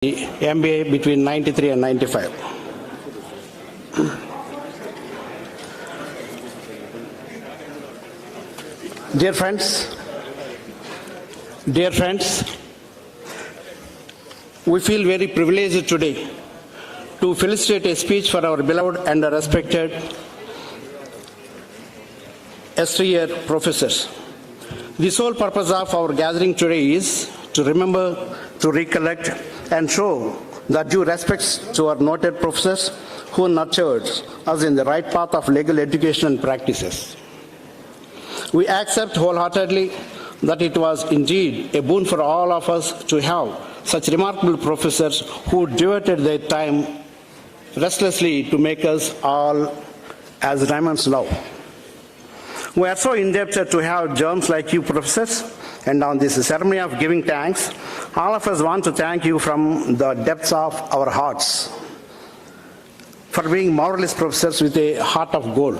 MBA between 93 and 95. Dear friends, we feel very privileged today to felicitate a speech for our beloved and respected yesteryear professors. The sole purpose of our gathering today is to remember, to recollect, and show the due respects to our noted professors who nurtured us in the right path of legal education and practices. We accept wholeheartedly that it was indeed a boon for all of us to have such remarkable professors who devoted their time restlessly to make us all as diamonds love. We are so indebted to have germs like you professors, and on this ceremony of giving thanks, all of us want to thank you from the depths of our hearts for being marvelous professors with a heart of gold.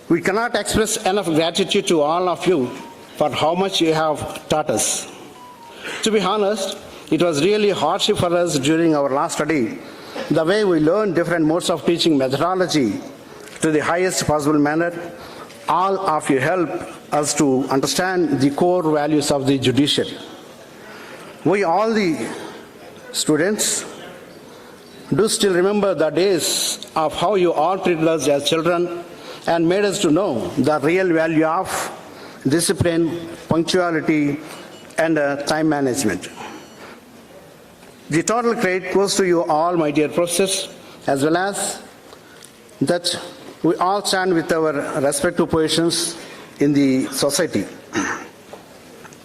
We cannot express enough gratitude to all of you for how much you have taught us. To be honest, it was really hardship for us during our last study, the way we learned different modes of teaching methodology to the highest possible manner. All of you help us to understand the core values of the judiciary. We, all the students, do still remember the days of how you all treated us as children and made us to know the real value of discipline, punctuality, and time management. The total credit goes to you all, my dear professors, as well as that we all stand with our respective positions in the society.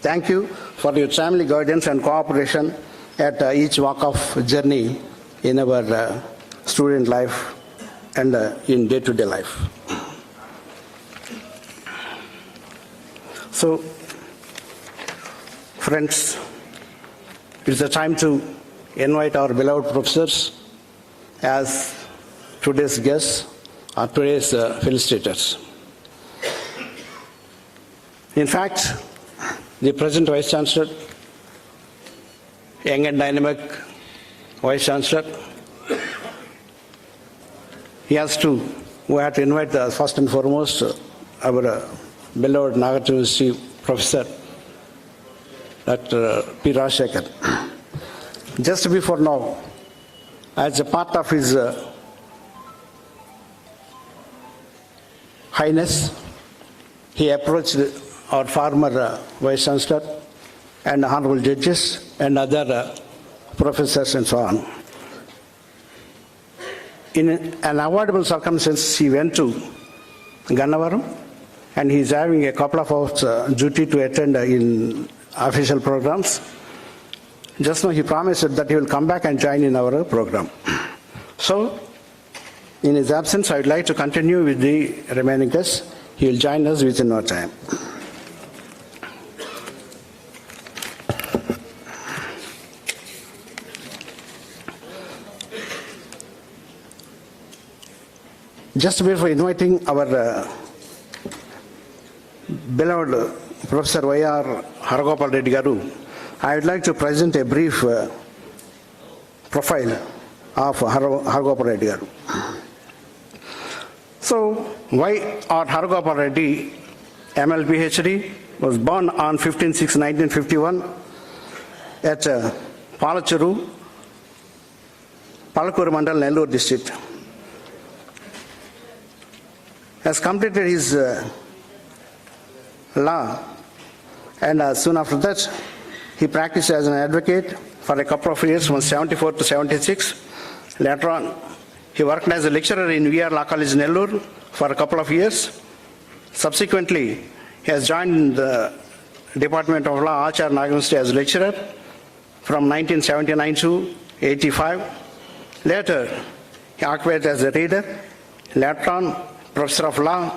Thank you for your timely guidance and cooperation at each walk of journey in our student life and in day-to-day life. So, friends, it's the time to invite our beloved professors as today's guests or today's felicitators. In fact, the present Vice Chancellor, young and dynamic Vice Chancellor, we have to invite first and foremost our beloved Nagarjuna University Professor, Dr. P. Rajshekhar. Just before now, as a part of his Highness, he approached our former Vice Chancellor and honorable judges and other professors and so on. In an avoidable circumstance, he went to Gannavaram, and he is having a couple of hours duty to attend in official programs. Just now he promised that he will come back and join in our program. So, in his absence, I would like to continue with the remaining guests. He will join us within no time. Just before inviting our beloved Professor Y.R. Haragopal Reddy Garu, I would like to present a brief profile of Haragopal Reddy Garu. So, Y.R. Haragopal Reddy, ML PhD, was born on 15/6/1951 at Palachuru, Palakuru Mandal, Nellore district. Has completed his law, and soon after that, he practiced as an advocate for a couple of years from 74 to 76. Later on, he worked as a lecturer in VR Law College, Nellore for a couple of years. Subsequently, he has joined the Department of Law, acharya University as lecturer from 1979 to 85. Later, he occupied as a reader. Later on, Professor of Law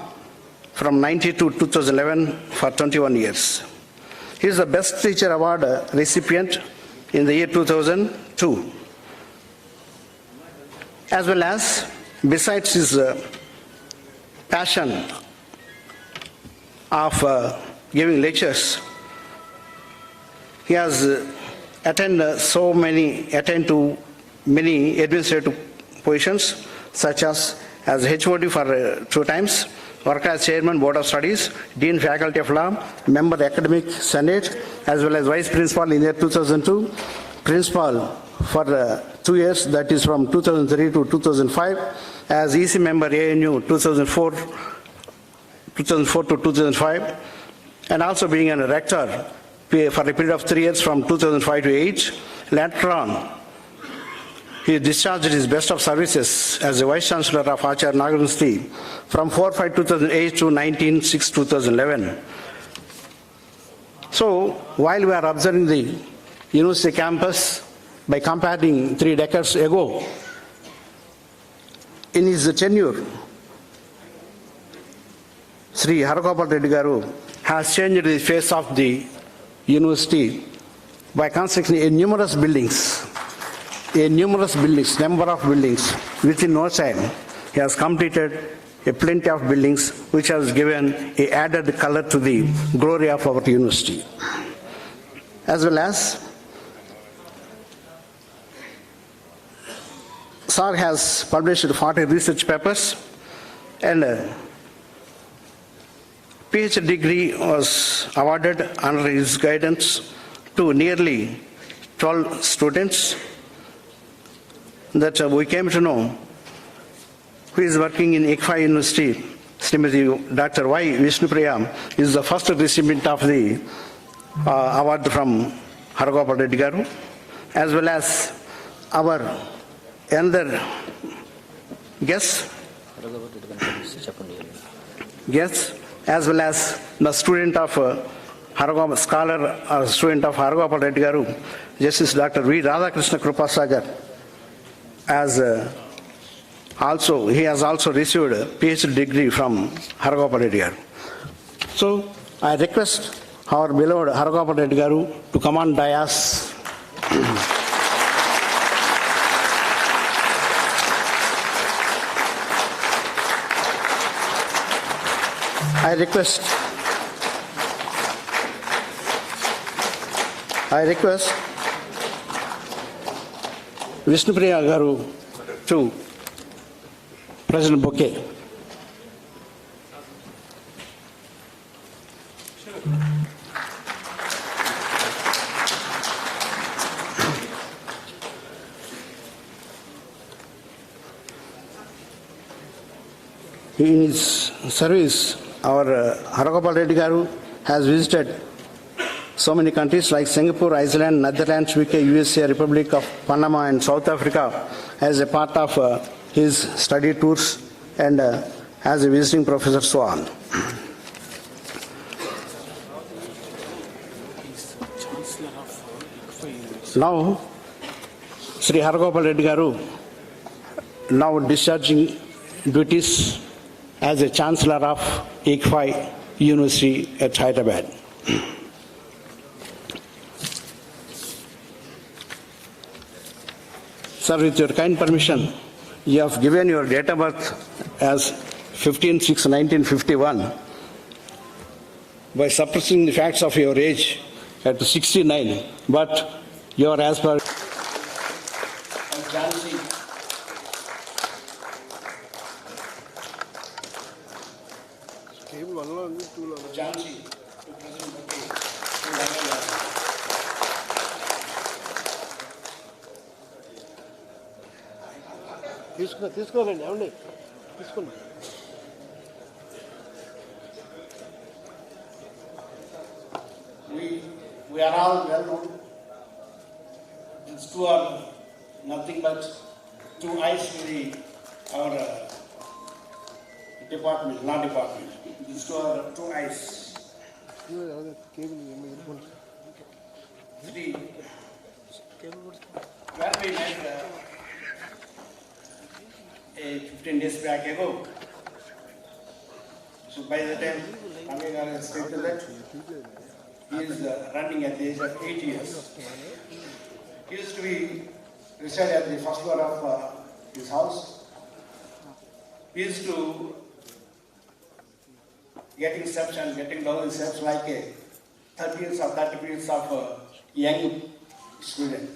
from 90 to 2011 for 21 years. He is the Best Teacher Award recipient in the year 2002. As well as, besides his passion of giving lectures, he has attend to many administrative positions, such as HOD for 2 times, worked as chairman, board of studies, dean faculty of law, member academic senate, as well as vice principal in year 2002, principal for 2 years, that is from 2003 to 2005, as EC member ANU 2004 to 2005, and also being a rector for a period of 3 years from 2005 to 8. Later on, he discharged his best of services as the Vice Chancellor of Acharya Nagarjuna from 4/5/2008 to 19/6/2011. So, while we are observing the university campus by comparing 3 decades ago, in his tenure, Sri Haragopal Reddy Garu has changed the face of the university by constructing numerous buildings, number of buildings. Within no time, he has completed a plenty of buildings, which has given a added color to the glory of our university. As well as, Sir has published 40 research papers, and PhD degree was awarded under his guidance to nearly 12 students that we came to know, who is working in ICFA University. Srimati Dr. Y. Vishnupriya is the first recipient of the award from Haragopal Reddy Garu, as well as our another guest, as well as the student of scholar or student of Haragopal Reddy Garu, Justice Dr. V. Radhakrishna Krupasagar, as he has also received a PhD degree from Haragopal Reddy Garu. So I request our beloved Haragopal Reddy Garu to come on dais. I request Vishnupriya Garu to present bouquet. In his service, our Haragopal Reddy Garu has visited so many countries like Singapore, Iceland, Netherlands, UK, USA, Republic of Panama, and South Africa as a part of his study tours and as a visiting professor, so on. Now, Sri Haragopal Reddy Garu, now discharging duties as a Chancellor of ICFA University at Hyderabad. Sir, with your kind permission, you have given your date of birth as 15/6/1951 by suppressing the facts of your age at 69, but you are as per తీసుకోనండి ఏమండి తీసుకున్నా We are all well known. These two are nothing but two eyes to our department, law department. These two are two eyes. Three. Where we met 15 days back ago. So by the time Amega has stated that he is running at the age of 8 years. He used to be reside at the first floor of his house. He used to getting steps and getting down the steps like a 30 years or 30 years of young student.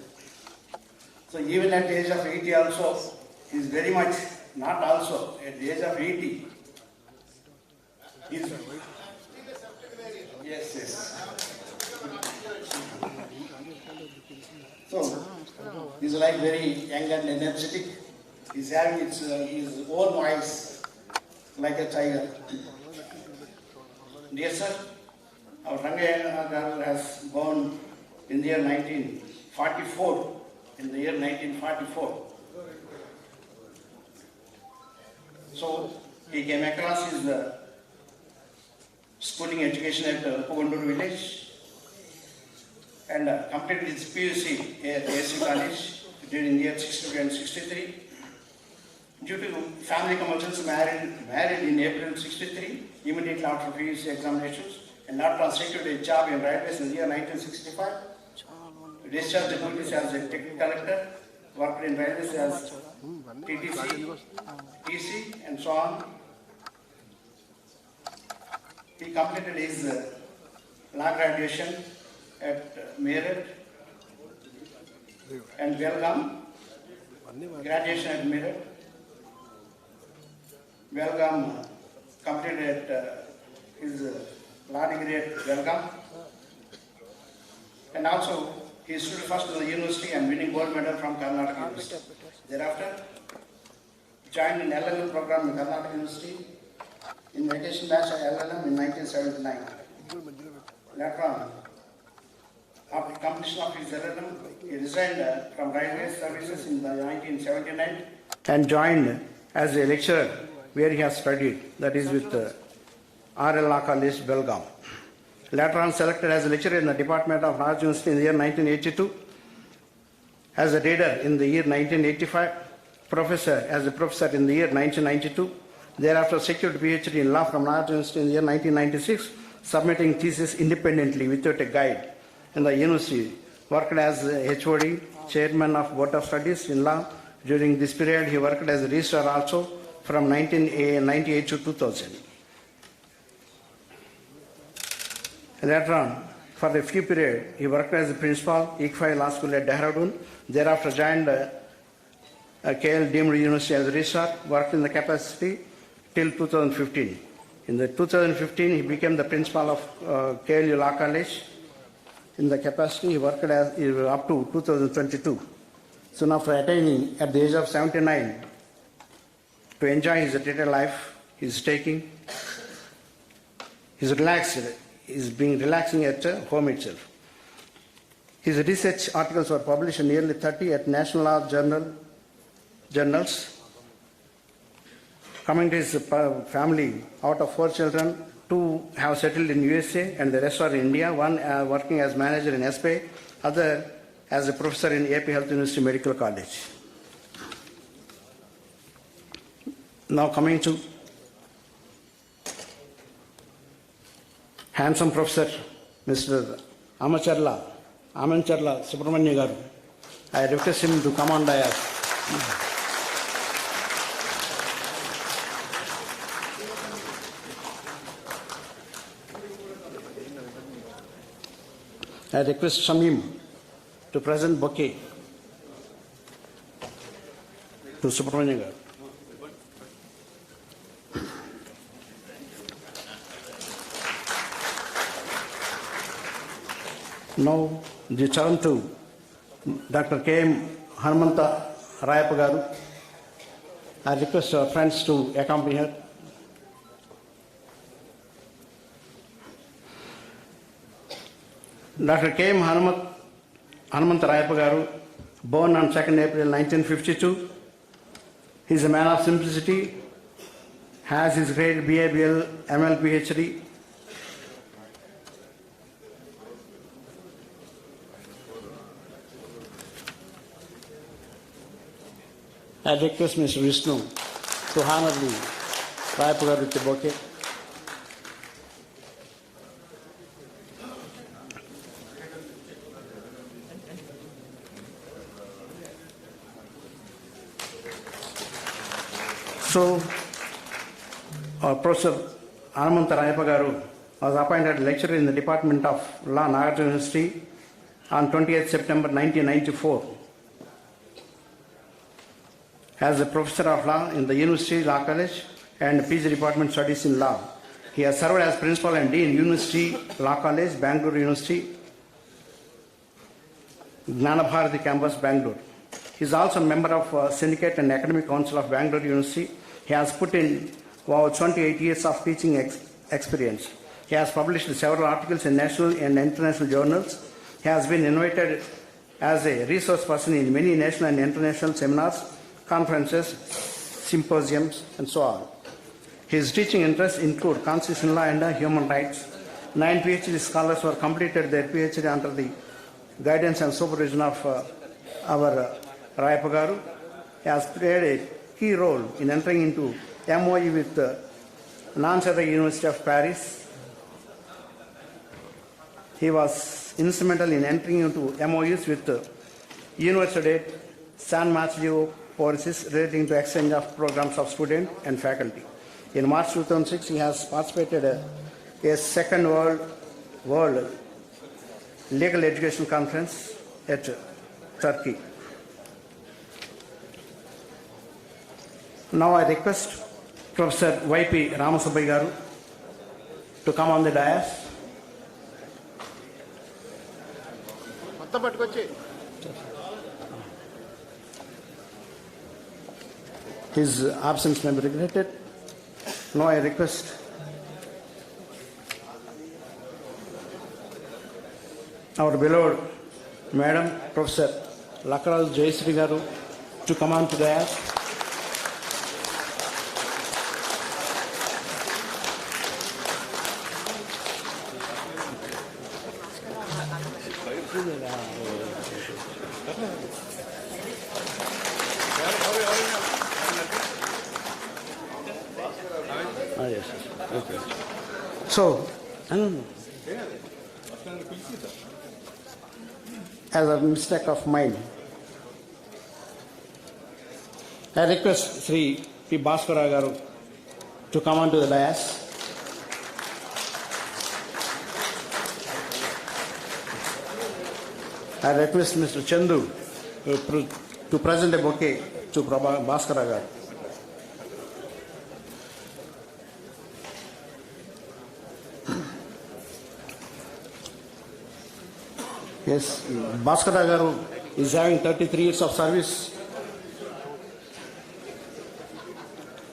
So even at the age of 80 also, he is very much, not also, at the age of 80, he is, yes. So, he is like very young and energetic. He is having his own voice like a tiger. Dear sir, our Rangayana Garu has born in the year 1944. In the year 1944. So he came across his schooling education at TV Guntur village and completed his PUC at AC College during the year 62 and 63. Due to family compulsions, married in April 63, immediately after PUC examinations, and not translated a job in railways in the year 1965. Discharged the duties as a technical collector, worked in railways as TTC, TC, and so on. He completed his law graduation at Meerut and Belgaum. Graduation at Meerut. Belgaum completed his law degree at Belgaum. And also, he stood first in the university and winning gold medal from Karnataka University. Thereafter, joined in LLM program in Karnataka University in vacation batch of LLM in 1979. Later on, after completion of his LLM, he resigned from railway services in 1979 and joined as a lecturer where he has studied, that is with R.L. Law College, Belgaum. Later on selected as a lecturer in the Department of Nagarjuna University in the year 1982, as a reader in the year 1985, as a professor in the year 1992, thereafter secured PhD in law from Nagarjuna University in the year 1996, submitting thesis independently without a guide in the university, worked as HOD, chairman of Board of Studies in law. During this period, he worked as a registrar also from 1998 to 2000. Later on, for a few periods, he worked as a principal, Iqbal Law School at Dehradun. Thereafter joined KL Deemed University as a registrar, worked in the capacity till 2015. In the 2015, he became the principal of KLU Law College. In the capacity, he worked as up to 2022. Soon after attaining at the age of 79, to enjoy his retired life, he is taking, he is being relaxing at home itself. His research articles were published in nearly 30 at National Law journals. Coming to his family, out of 4 children, 2 have settled in USA and the rest are in India. One working as manager in SPA, other as a professor in AP Health University Medical College. Now coming to handsome professor, Mr. Amacharla Subramanya Garu. I request him to come on dais. I request Shamim to present bouquet to Subramanya Garu. Now, the turn to Dr. K.M. Hanumanta Rayappa Garu. I request our friends to accompany her. Dr. K.M. Hanumanta Rayappa Garu, born on 2nd April 1952. He is a man of simplicity, has his grade BA, BL, ML, PhD. I request Mr. Vishnu to honor the Rayappa Garu with the bouquet. So, Professor Hanumanta Rayappa Garu was appointed lecturer in the Department of Law, Nagarjuna University, on 28th September 1994 as a professor of law in the University Law College and PG Department Studies in Law. He has served as Principal and Dean, University Law College, Bangalore University, Gnanabharati Campus, Bangalore. He is also a member of Syndicate and Academic Council of Bangalore University. He has put in over 28 years of teaching experience. He has published several articles in national and international journals. He has been invited as a resource person in many national and international seminars, conferences, symposiums, and so on. His teaching interests include constitutional law and human rights. 9 PhD scholars were completed their PhD under the guidance and supervision of our Rayapagaru. He has played a key role in entering into MOU with the Nanterre University of Paris. He was instrumental in entering into MOUs with the Université San Matthew policies relating to exchange of programs of students and faculty. In March 2006, he has participated a second World Legal Education Conference at Turkey. Now I request Professor Y.P. Ramasubbai Garu to come on the dais. His absence may be regretted. Now I request our beloved Madam Professor Lakral Jayasri Garu to come on to the dais. Yes. Okay. So, as a mistake of mine, I request Sri P. Bhaskara Garu to come on to the dais. I request Mr. Chandu to present a bouquet to Bhaskara Garu. Yes, Bhaskara Garu is having 33 years of service.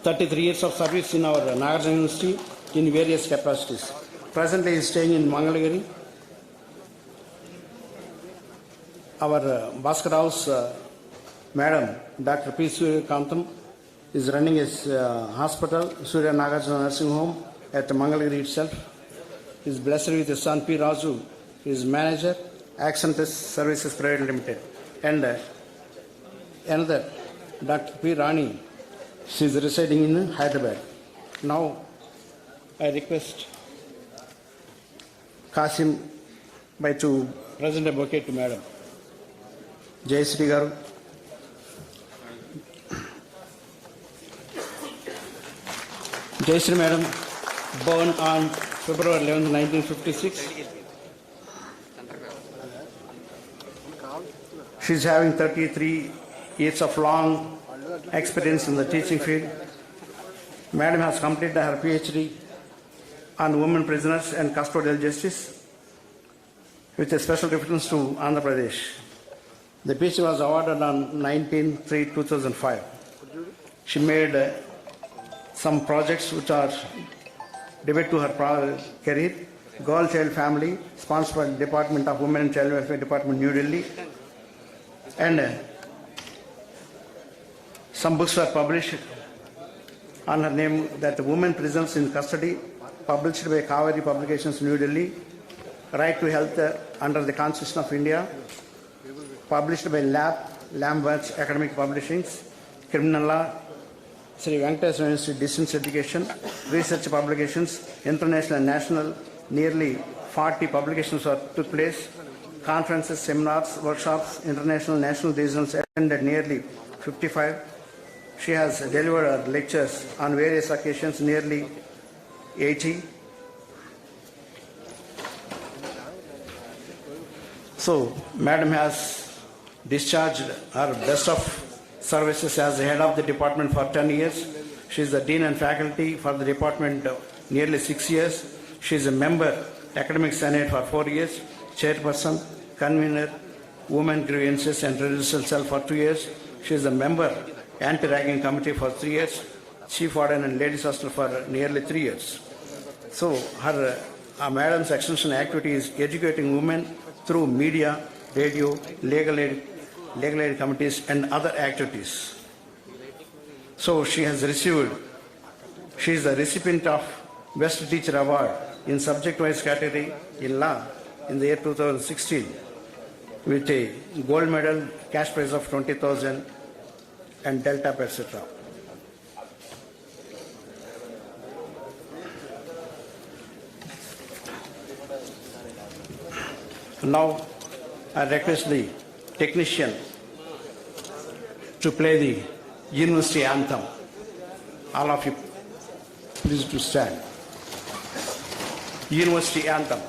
33 years of service in our Nagarjuna University in various capacities. Presently, he is staying in Mangalagiri. Our Bhaskara House Madam, Dr. P. Suryakantam, is running his hospital, Surya Nagarjuna Nursing Home at Mangalagiri itself. He is blessed with his son P. Raju, his manager, Accentus Services Private Limited, and another Dr. P. Rani. She is residing in Hyderabad. Now I request Kasim Bhai to present a bouquet to Madam Jayasri Garu. Jayasri Madam, born on February 11, 1956. She is having 33 years of long experience in the teaching field. Madam has completed her PhD on women prisoners and custodial justice with a special reference to Andhra Pradesh. The PhD was awarded on 19/3/2005. She made some projects which are devoted to her career. Girl Child Family, sponsored by the Department of Women and Child Welfare Department, New Delhi. And some books were published on her name, that Women Prisoners in Custody, published by Kaveri Publications, New Delhi. Right to Health under the Constitution of India, published by Lambert's Academic Publishings. Criminal Law, Sri Venkateswara University Distance Education, Research Publications, International and National, nearly 40 publications took place. Conferences, seminars, workshops, international, national, regionals, attended nearly 55. She has delivered her lectures on various occasions, nearly 80. So, Madam has discharged her best of services as the head of the department for 10 years. She is the dean and faculty for the department nearly 6 years. She is a member academic senate for 4 years, chairperson, convener, women grievances and redressal cell for 2 years. She is a member anti-ragging committee for 3 years, chief warden and ladies hostel for nearly 3 years. So her madam's extension activity is educating women through media, radio, legal aid committees and other activities. So she is the recipient of Best Teacher Award in subject-wise category in law in the year 2016 with a gold medal, cash prize of 20,000 and Delta, etc. Now I request the technician to play the university anthem. All of you please to stand. University anthem.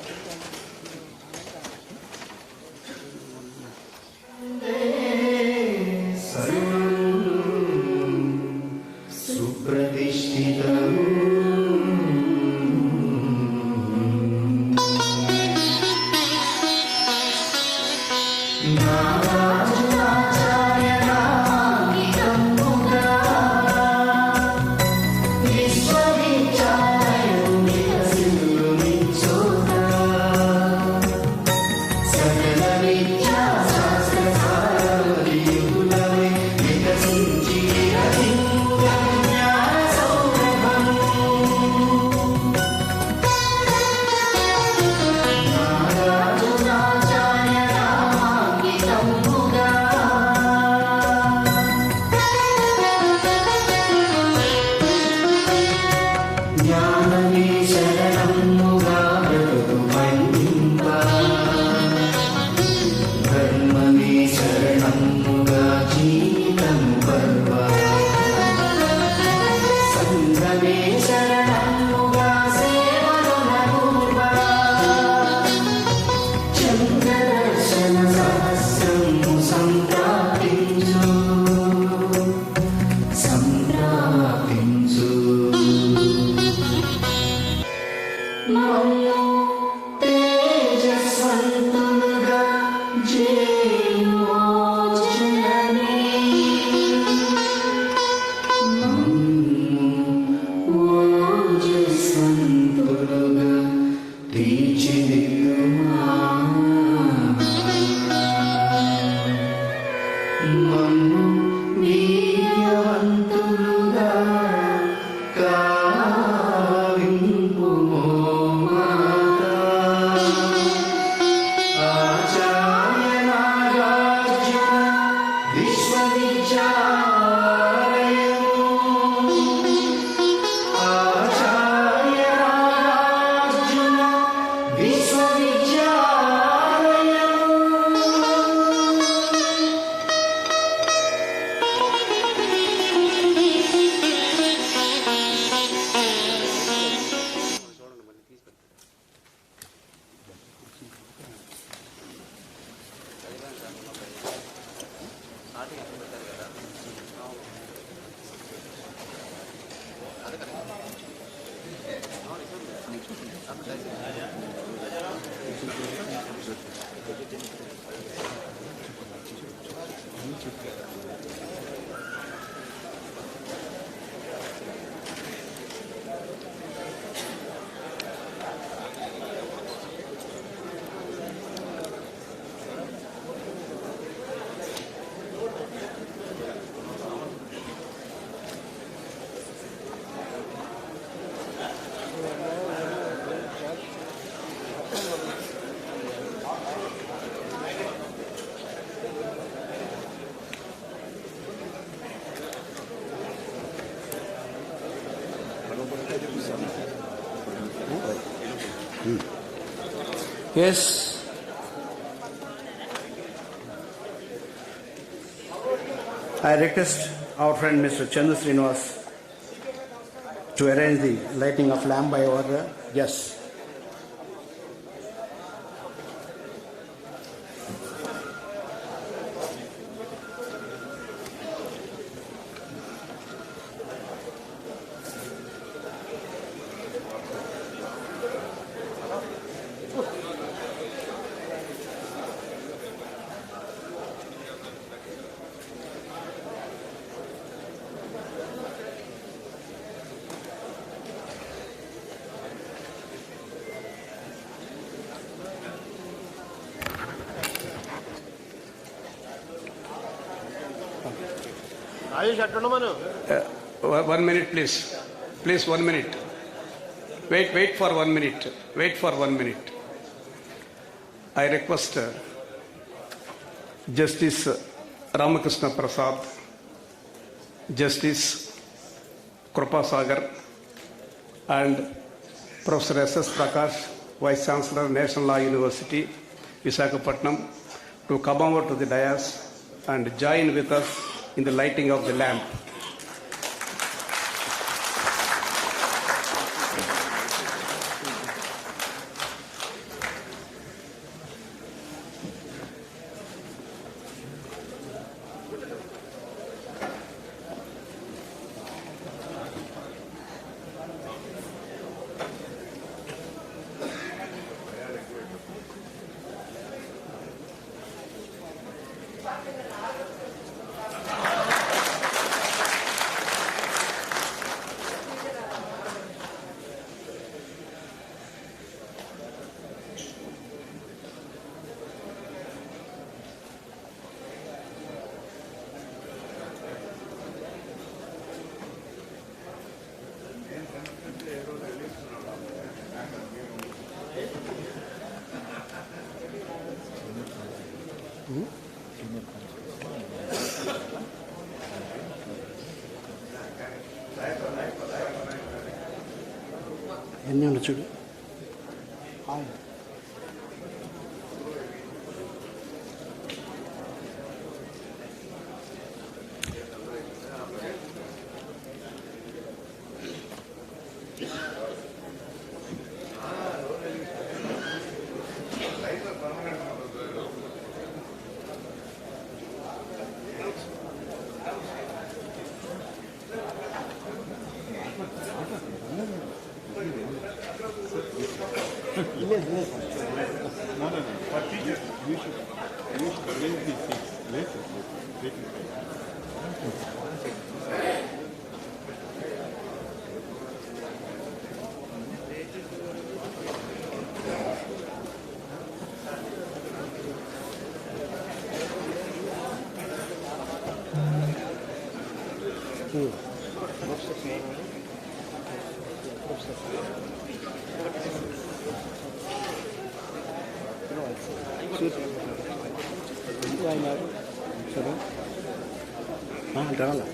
Yes. I request our friend Mr. Chandu Srinivas to arrange the lighting of lamp by order. Yes. 1 minute, please. Please, 1 minute. Wait for 1 minute. Wait for 1 minute. I request Justice Ramakrishna Prasad, Justice Krupa Sagar, and Professor S.S. Prakash, Vice Chancellor, National Law University, Visakhapatnam, to come over to the dais and join with us in the lighting of the lamp. ఎన్ని ఉండు చూడు. రాలా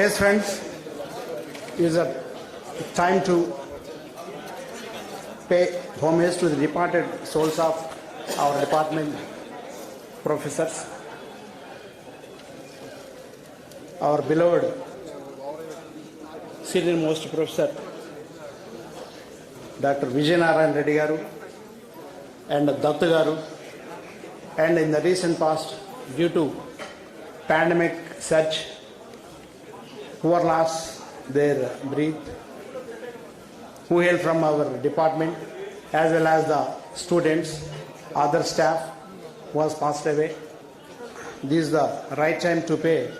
Yes, friends, it is a time to pay homage to the departed souls of our department professors, our beloved senior most professor Dr. Vijayanarayan Reddy Garu and Datta Garu, and in the recent past, due to pandemic surge, who are lost their breath, who hail from our department, as well as the students, other staff who has passed away. This is the right time to pay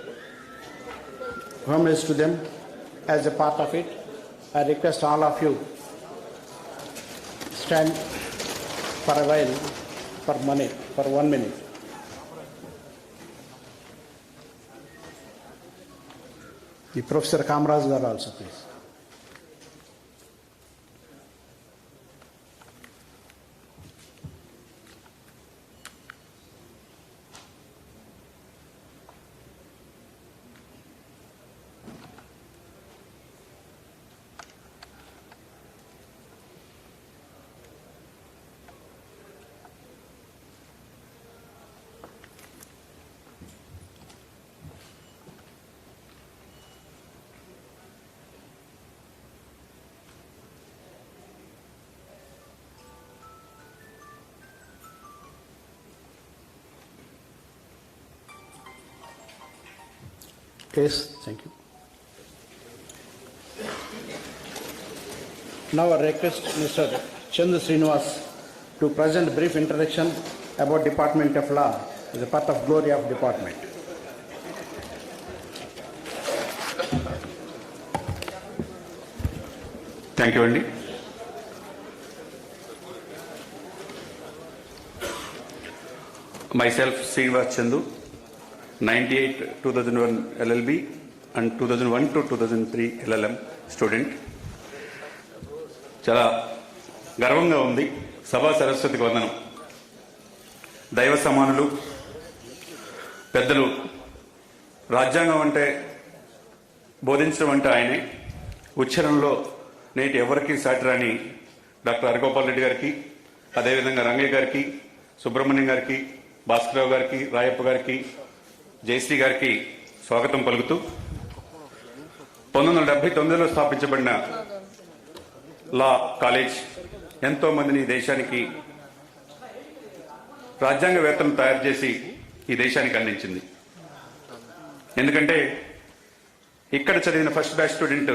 homage to them as a part of it. I request all of you stand for a while for 1 minute. The Professor Kamraj Garu also, please. Yes, thank you. Now I request Mr. Chandra Srinivas to present a brief introduction about Department of Law as a part of glory of department. Thank you అండి. Myself, Srinivas Chandu, 98 2001 LLB and 2001 to 2003 LLM student. చాలా గర్వంగా ఉంది. సభా సరస్వతికి వందనం. దైవ సమానులు పెద్దలు, రాజ్యాంగం అంటే బోధించడం అంటే ఆయనే, ఉచ్చరణలో నేటి ఎవరికి సాటిరాని డాక్టర్ హరిగోపాల్ రెడ్డి గారికి, అదేవిధంగా రంగయ్య గారికి, సుబ్రహ్మణ్యం గారికి, భాస్కరరావు గారికి, రాయప్ప గారికి, జయశ్రీ గారికి స్వాగతం పలుకుతూ 1979లో స్థాపించబడిన లా కాలేజ్ ఎంతో మందిని దేశానికి రాజ్యాంగవేత్తలను తయారు చేసి ఈ దేశానికి అందించింది. ఎందుకంటే ఇక్కడ చదివిన first batch student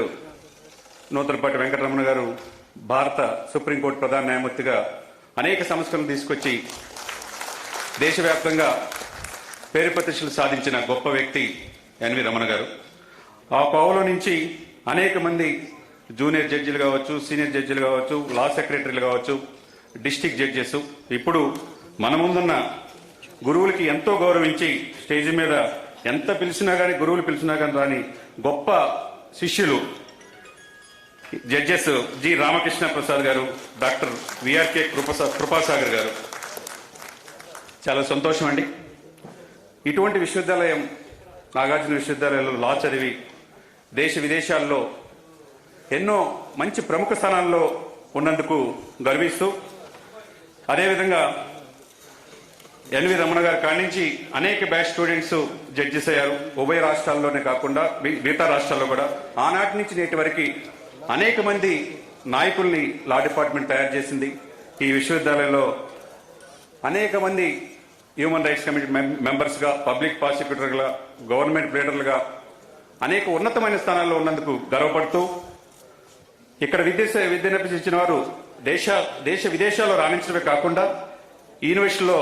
Nuthalapati Venkataramana గారు భారత సుప్రీంకోర్టు ప్రధాన న్యాయమూర్తిగా అనేక సంస్కరణలు తీసుకొచ్చి దేశవ్యాప్తంగా పేరు ప్రతిష్టలు సాధించిన గొప్ప వ్యక్తి ఎన్వి రమణ గారు. ఆ కోవలో నుంచి అనేక మంది జూనియర్ జడ్జిలు కావచ్చు, సీనియర్ జడ్జిలు కావచ్చు, లా సెక్రటరీలు కావచ్చు, డిస్టిక్ జడ్జెస్, ఇప్పుడు మన ముందున్న గురువులకి ఎంతో గౌరవించి స్టేజ్ మీద ఎంత పిలిచినా కానీ, గురువులు పిలిచినా కానీ రాని గొప్ప శిష్యులు జడ్జెస్ జి రామకృష్ణ ప్రసాద్ గారు, డాక్టర్ విఆర్కే కృపాసాగర్ గారు. చాలా సంతోషం అండి. ఇటువంటి విశ్వవిద్యాలయం, నాగార్జున విశ్వవిద్యాలయంలో లా చదివి దేశ విదేశాల్లో ఎన్నో మంచి ప్రముఖ స్థానాల్లో ఉన్నందుకు గర్విస్తూ, అదేవిధంగా ఎన్వి రమణ గారి కాడి నుంచి అనేక బ్యాచ్ స్టూడెంట్స్ జడ్జెస్ అయ్యారు. ఉభయ రాష్ట్రాల్లోనే కాకుండా మిగతా రాష్ట్రాల్లో కూడా. ఆనాటి నుంచి నేటి వరకు అనేక మంది నాయకుల్ని లా డిపార్ట్మెంట్ తయారు చేసింది. ఈ విశ్వవిద్యాలయంలో అనేక మంది హ్యూమన్ రైట్స్ కమిటీ మెంబర్స్గా, పబ్లిక్ ప్రాసిక్యూటర్గా, గవర్నమెంట్ లీడర్లుగా అనేక ఉన్నతమైన స్థానాల్లో ఉన్నందుకు గర్వపడుతూ, ఇక్కడ విద్యనభ్యసించిన వారు దేశ విదేశాల్లో రాణించడమే కాకుండా ఈ యూనివర్సిటీలో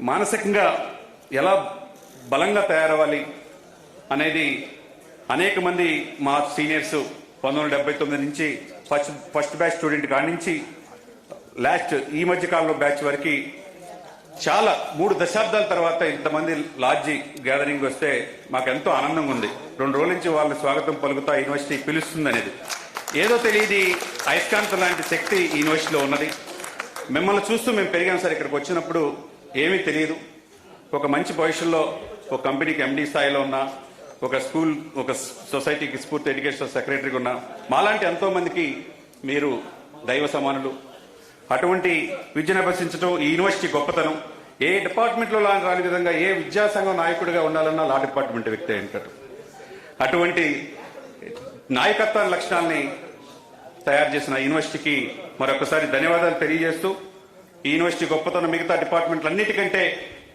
మానసికంగా ఎలా బలంగా తయారవ్వాలి అనేది అనేక మంది మా సీనియర్స్ 1979 నుంచి ఫస్ట్ బ్యాచ్ స్టూడెంట్ కాడి నుంచి లాస్ట్ ఈ మధ్య కాలంలో బ్యాచ్ వరకు చాలా 3 దశాబ్దాల తర్వాత ఇంతమంది లాడ్జి గ్యాదరింగ్ వస్తే మాకు ఎంతో ఆనందంగా ఉంది. 2 రోజుల నుంచి వాళ్ళ స్వాగతం పలుకుతా యూనివర్సిటీ పిలుస్తుంది అనేది ఏదో తెలియదు. అయస్కాంతం లాంటి శక్తి ఈ యూనివర్సిటీలో ఉన్నది. మిమ్మల్ని చూస్తూ మేము పెరిగాం సార్. ఇక్కడికి వచ్చినప్పుడు ఏమీ తెలియదు. ఒక మంచి పొజిషన్లో ఒక కంపెనీకి ఎండి స్థాయిలో ఉన్న, ఒక స్కూల్, ఒక సొసైటీకి స్ఫూర్తి ఎడ్యుకేషన్ సెక్రటరీగా ఉన్న మాలాంటి ఎంతో మందికి మీరు దైవ సమానులు. అటువంటి విద్యను అభ్యసించడం ఈ యూనివర్సిటీ గొప్పతనం. ఏ డిపార్ట్మెంట్లో రాని విధంగా ఏ విద్యాసంఘం నాయకుడిగా ఉండాలన్నా లా డిపార్ట్మెంట్ వ్యక్తి అంటారు. అటువంటి నాయకత్వ లక్షణాలని తయారు చేసిన యూనివర్సిటీకి మరొకసారి ధన్యవాదాలు తెలియజేస్తూ, ఈ యూనివర్సిటీ గొప్పతనం మిగతా డిపార్ట్మెంట్లన్నిటికంటే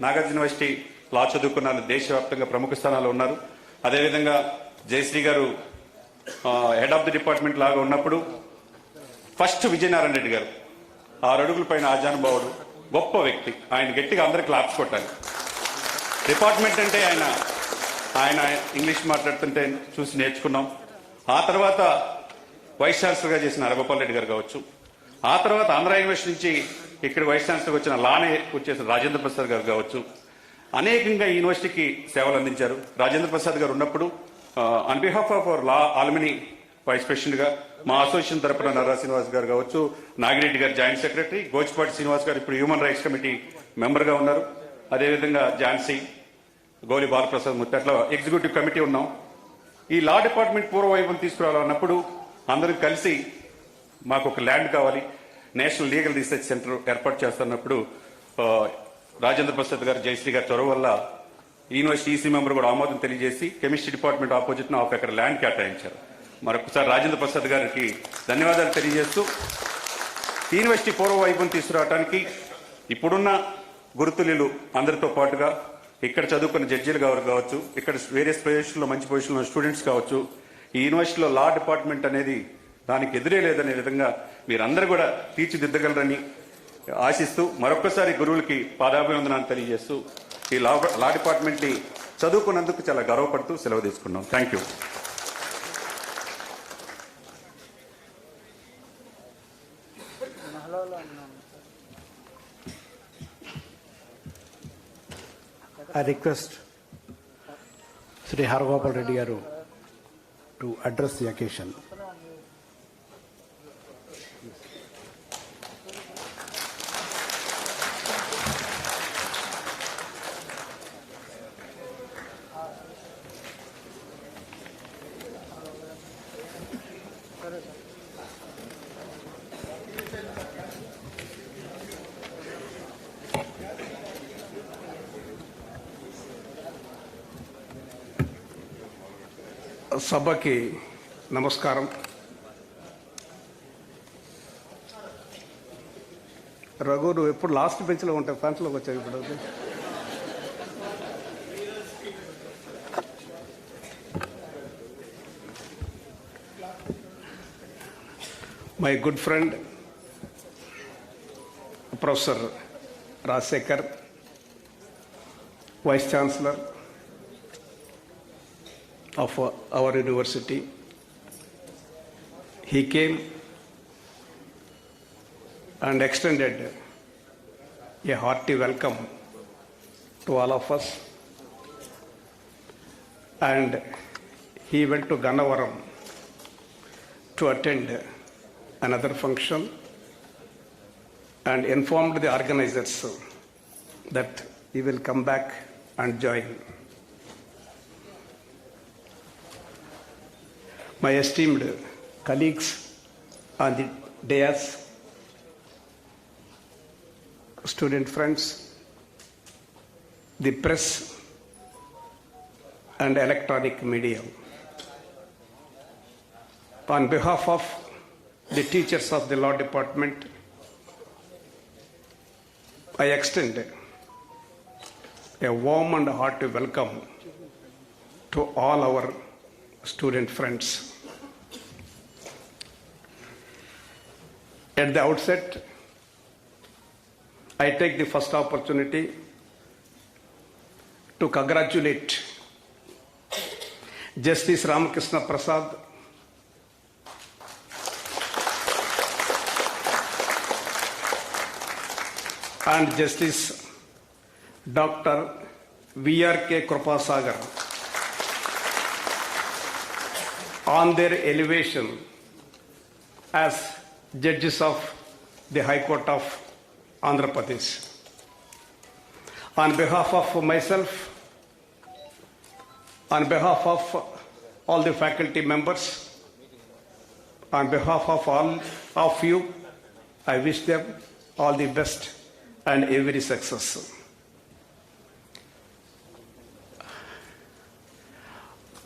నాగార్జున యూనివర్సిటీ లా చదువుకున్న దేశవ్యాప్తంగా ప్రముఖ స్థానాల్లో ఉన్నారు. అదేవిధంగా జయశ్రీ గారు హెడ్ ఆఫ్ ది డిపార్ట్మెంట్ లాగా ఉన్నప్పుడు ఫస్ట్ విజయనారాయణ రెడ్డి గారు 6 అడుగుల పైన ఆజానుభావుడు, గొప్ప వ్యక్తి. ఆయన గట్టిగా అందరికి క్లాప్స్ కొట్టాలి. డిపార్ట్మెంట్ అంటే ఆయన ఇంగ్లీష్ మాట్లాడుతుంటే చూసి నేర్చుకున్నాం. ఆ తర్వాత వైస్ ఛాన్సలర్గా చేసిన హరిగోపాల్ రెడ్డి గారు కావచ్చు, ఆ తర్వాత ఆంధ్ర యూనివర్సిటీ నుంచి ఇక్కడ వైస్ ఛాన్సలర్గా వచ్చిన లానే వచ్చేసిన రాజేంద్ర ప్రసాద్ గారు కావచ్చు, అనేకంగా ఈ యూనివర్సిటీకి సేవలు అందించారు. రాజేంద్ర ప్రసాద్ గారు ఉన్నప్పుడు on behalf of our law alumni vice president గా, మా అసోసియేషన్ తరపున నర్రా శ్రీనివాస్ గారు కావచ్చు, నాగిరెడ్డి గారు జాయింట్ సెక్రటరీ, గోచిపాటి శ్రీనివాస్ గారు ఇప్పుడు హ్యూమన్ రైట్స్ కమిటీ మెంబర్ గా ఉన్నారు. అదేవిధంగా ఝాన్సీ, గౌలి బాలప్రసాద్ మూర్తి, అట్లా ఎగ్జిక్యూటివ్ కమిటీ ఉన్నాం. ఈ లా డిపార్ట్మెంట్ పూర్వవైపును తీసుకురావాలన్నప్పుడు అందరూ కలిసి మాకు ఒక ల్యాండ్ కావాలి, నేషనల్ లీగల్ రీసెర్చ్ సెంటర్ ఏర్పాటు చేస్తున్నప్పుడు రాజేంద్ర ప్రసాద్ గారు, జయశ్రీ గారి చొరవ వల్ల యూనివర్సిటీ ఈసీ మెంబర్ కూడా ఆమోదం తెలియజేసి chemistry department opposite 1 acre land కేటాయించారు. మరొకసారి రాజేంద్ర ప్రసాద్ గారికి ధన్యవాదాలు తెలియజేస్తూ, యూనివర్సిటీ పూర్వ వైపును తీసుకురావడానికి ఇప్పుడున్న గురుతులు అందరితో పాటుగా ఇక్కడ చదువుకున్న జడ్జీలు కావచ్చు, ఇక్కడ వేరియస్ పొజిషన్లో మంచి పొజిషన్లో స్టూడెంట్స్ కావచ్చు, ఈ యూనివర్సిటీలో లా డిపార్ట్మెంట్ అనేది దానికి ఎదురే లేదనే విధంగా మీరందరూ కూడా తీర్చిదిద్దగలరని ఆశిస్తూ మరొకసారి గురువులకి పాదాభివందనాలు తెలియజేస్తూ ఈ లా డిపార్ట్మెంట్ని చదువుకున్నందుకు చాలా గర్వపడుతూ సెలవు తీసుకున్నాం. Thank you. I request Sri Haragopal Reddy Garu to address the occasion. సభకి నమస్కారం. రఘు నువ్వు ఎప్పుడు లాస్ట్ బెంచ్లో ఉంటావు, ఫ్రాన్స్లోకి వచ్చావు ఇప్పుడు. My good friend professor Rajasekhar, vice chancellor of our university. He came and extended a hearty welcome to all of us, and he went to Gannavaram to attend another function and informed the organizers that he will come back and join. My esteemed colleagues on the dais, student friends, the press and electronic media, on behalf of the teachers of the law department, I extend a warm and hearty welcome to all our student friends. At the outset, I take the first opportunity to congratulate Justice Ramakrishna Prasad and Justice Dr. V.R.K. Krupasagar on their elevation as judges of the High Court of Andhra Pradesh. On behalf of myself, on behalf of all the faculty members, on behalf of all of you, I wish them all the best and every success.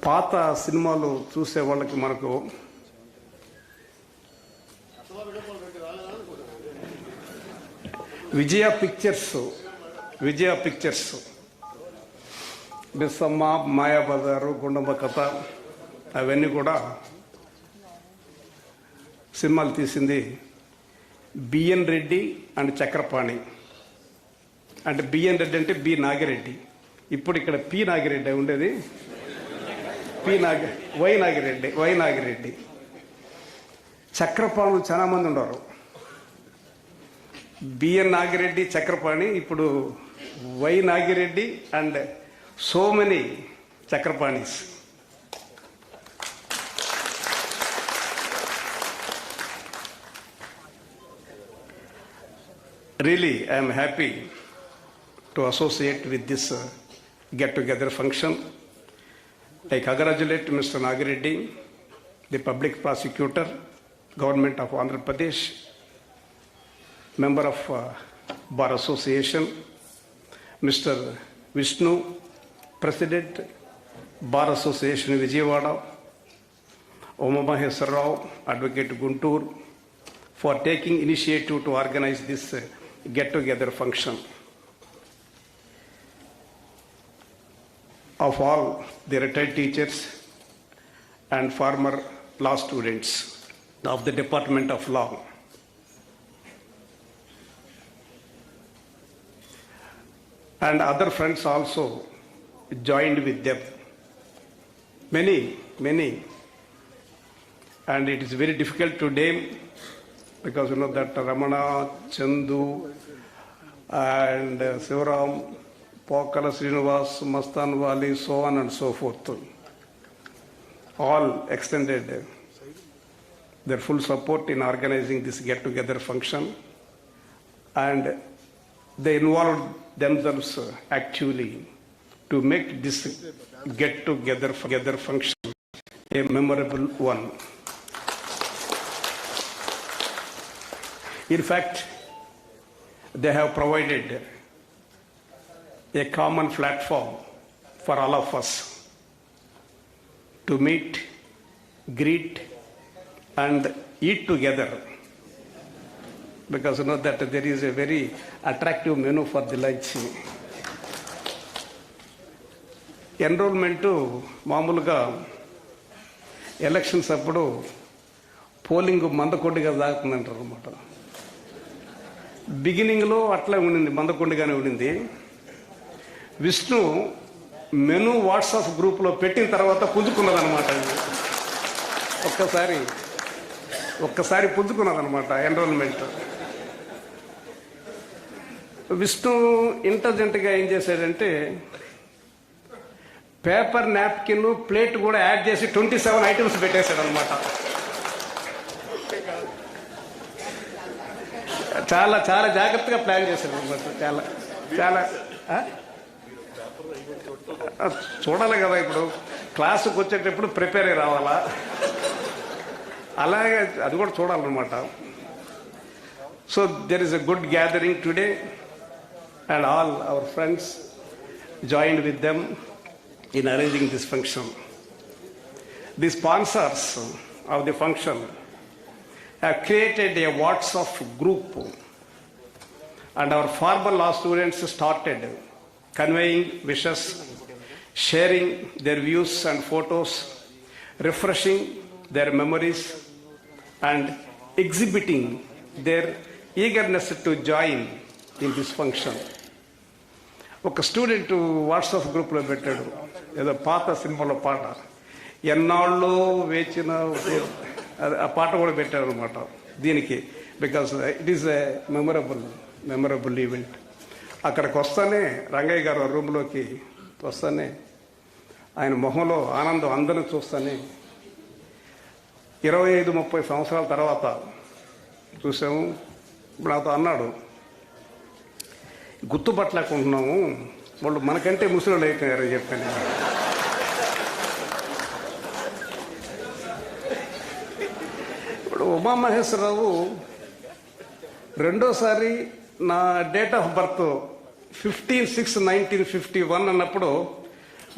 పాత సినిమాలు చూసే వాళ్ళకి మనకు విజయ pictures బిస్సమ్మ, Mayabazar, Gundamma కథ అవన్నీ కూడా సినిమాలు తీసింది బిఎన్ రెడ్డి అండ్ చక్రపాణి. అంటే బిఎన్ రెడ్డి అంటే బి నాగిరెడ్డి, ఇప్పుడు ఇక్కడ పి నాగిరెడ్డి ఉండేది, వై నాగిరెడ్డి. చక్రపాణులు చాలా మంది ఉన్నారు. బిఎన్ నాగిరెడ్డి, చక్రపాణి, ఇప్పుడు Y Nagireddy and so many Chakrapanis. Really, I am happy to associate with this get-together function. I congratulate Mr. Nagireddy, the public prosecutor, Government of Andhra Pradesh, member of Bar Association, Mr. Vishnu, President, Bar Association Vijayawada, Oma Maheswar Rao, Advocate Guntur, for taking initiative to organize this get-together function. Of all the retired teachers and former law students of the Department of Law. And other friends also joined with them. Many. And it is very difficult to name, because you know that Ramana, Chandu and Sivaram, Pokala Srinivas, Mastan Wali, so on and so forth. All extended their full support in organizing this get-together function, and they involved themselves actively to make this get-together function a memorable one. In fact, they have provided a common platform for all of us to meet, greet, and eat together, because you know that there is a very attractive menu for the lunch. Enrollment మామూలుగా elections అప్పుడు polling మందకొండిగా సాగుతుందంటారు అనమాట. బిగినింగ్లో అట్లా ఉండింది, మందకొండిగానే ఉండింది. Vishnu menu WhatsApp గ్రూప్లో పెట్టిన తర్వాత పుంజుకున్నదనమాట. ఒక్కసారి పుంజుకున్నదనమాట ఎన్రోల్మెంట్. విష్ణు ఇంటెలిజెంట్గా ఏం చేశాడంటే పేపర్ నాప్కిన్ ప్లేట్ కూడా యాడ్ చేసి 27 ఐటమ్స్ పెట్టేశాడు అనమాట. చాలా చాలా జాగ్రత్తగా ప్లాన్ చేశాడు అనమాట. చాలా చాలా చూడాలి కదా, ఇప్పుడు క్లాసుకు వచ్చేటప్పుడు ప్రిపేర్ అయ్యి రావాలా, అలాగే అది కూడా చూడాలన్నమాట. So there is a good gathering today and all our friends joined with them in arranging this function. The sponsors of the function have created a WhatsApp group, and our former law students started conveying wishes, sharing their views and photos, refreshing their memories, and exhibiting their eagerness to join in this function. ఒక student WhatsApp గ్రూప్లో పెట్టాడు, ఏదో పాత సినిమాలో పాట, ఎన్నాళ్ళు వేచిన ఆ పాట కూడా పెట్టాడు అనమాట దీనికి. Because it is a memorable event. అక్కడికి వస్తానే రంగయ్య గారు రూమ్లోకి వస్తానే ఆయన మొహంలో ఆనందం అందరిని చూస్తానే 25-30 సంవత్సరాల తర్వాత చూసాము. నాతో అన్నాడు, గుర్తుపట్టలేకుంటున్నాము, వాళ్ళు మనకంటే ముసలు అయిపోయారు చెప్పాను. ఇప్పుడు ఉమామహేశ్వరరావు రెండోసారి నా డేట్ ఆఫ్ బర్త్ 15/6/1951 అన్నప్పుడు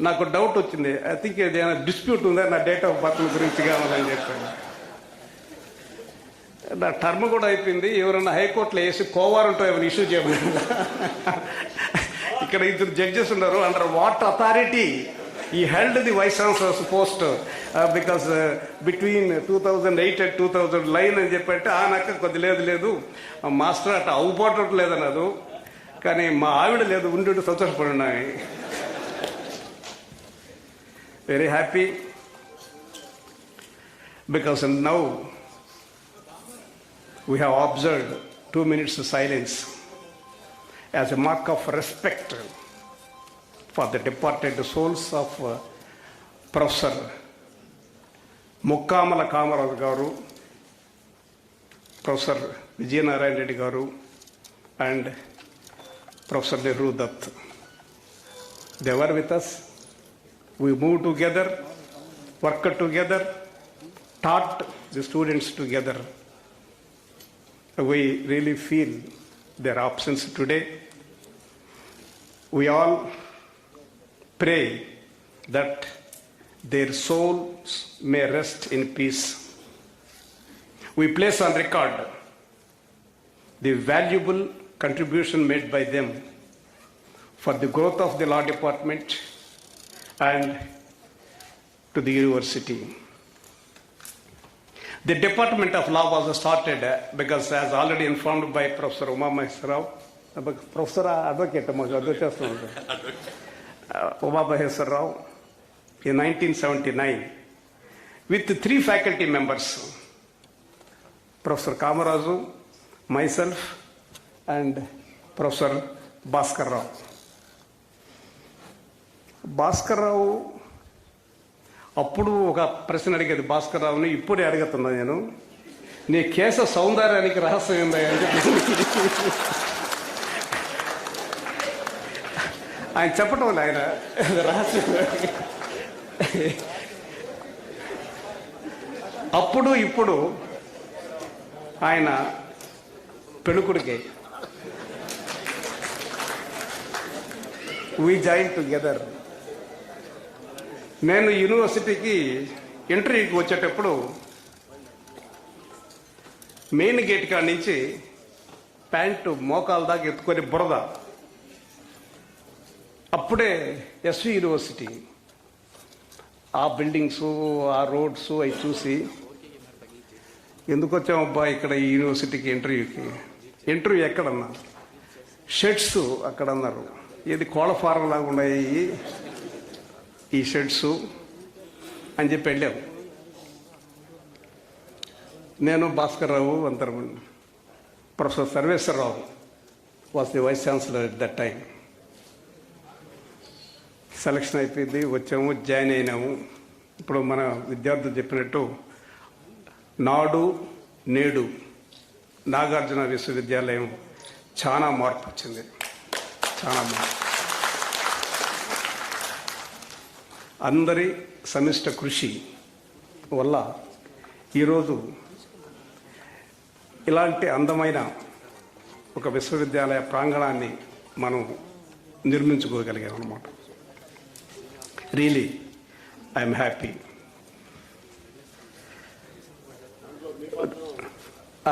నాకు డౌట్ వచ్చింది. ఐ థింక్ ఏదైనా డిస్ప్యూట్ ఉందా నా డేట్ ఆఫ్ బర్త్ గురించి కావాలని చెప్పాను. నా టర్మ్ కూడా అయిపోయింది, ఎవరన్నా హైకోర్టులో వేసి కోవారంటో ఏమైనా ఇష్యూ చేయమని. ఇక్కడ 2 జడ్జెస్ ఉన్నారు. Under what authority he held the vice chancellor's post because between 2008 and 2009 అని చెప్పంటే నాకు కొద్ది లేదు మాస్టర్ అట్లా అవుపోవటం లేదన్నదు. కానీ మా ఆవిడ లేదు, ఉండి సంతోషపడినాయి. Very happy because now we have observed 2 minutes of silence as a mark of respect for the departed souls of Professor Mukkamala Kamaraju garu, Professor Vijayanarayan Reddy garu, and Professor dish-dth. They were with us. We moved together, worked together, taught the students together. We really feel their absence today. We all pray that their souls may rest in peace. We place on record the valuable contribution made by them for the growth of the law department and to the university. The Department of Law was started because, as already informed by Professor Umamaheswarrao, Professor Advocate Umamaheswarrao, in 1979, with 3 faculty members, Professor Kamaraju, myself, and Professor Bhaskar Rao. Bhaskar Rao అప్పుడు ఒక ప్రశ్న అడిగేది భాస్కర్రావుని, ఇప్పుడే అడుగుతున్నా నేను, నీ కేశ సౌందర్యానికి రహస్యం ఏందా అని ఆయన చెప్పటం వల్ల ఆయన రహస్యం. అప్పుడు ఇప్పుడు ఆయన పెళ్ళికొడుకే. We join together. నేను యూనివర్సిటీకి ఇంటర్వ్యూకి వచ్చేటప్పుడు మెయిన్ గేట్ కాడ నుంచి ప్యాంటు మోకాల దాకా ఎత్తుకొని బురద. అప్పుడే ఎస్వి యూనివర్సిటీ, ఆ బిల్డింగ్స్, ఆ రోడ్స్ అవి చూసి ఎందుకు వచ్చామబ్బా ఇక్కడ ఈ యూనివర్సిటీకి ఇంటర్వ్యూకి? ఇంటర్వ్యూ ఎక్కడన్నా? షెడ్స్ అక్కడ అన్నారు. ఏది కోళ్ళ ఫారం లాగా ఉన్నాయి ఈ షెడ్స్ అని చెప్పి వెళ్ళాము. నేను, భాస్కర్రావు, అందరం. Professor Sarveswara Rao was the vice chancellor at that time. Selection అయిపోయింది, వచ్చాము, జాయిన్ అయినాము. ఇప్పుడు మన విద్యార్థులు చెప్పినట్టు నాడు నేడు నాగార్జున విశ్వవిద్యాలయం చాలా మార్పు వచ్చింది, చాలా మార్పు. అందరి సమిష్ట కృషి వల్ల ఈరోజు ఇలాంటి అందమైన ఒక విశ్వవిద్యాలయ ప్రాంగణాన్ని మనం నిర్మించుకోగలిగాం అన్నమాట. Really I'm happy.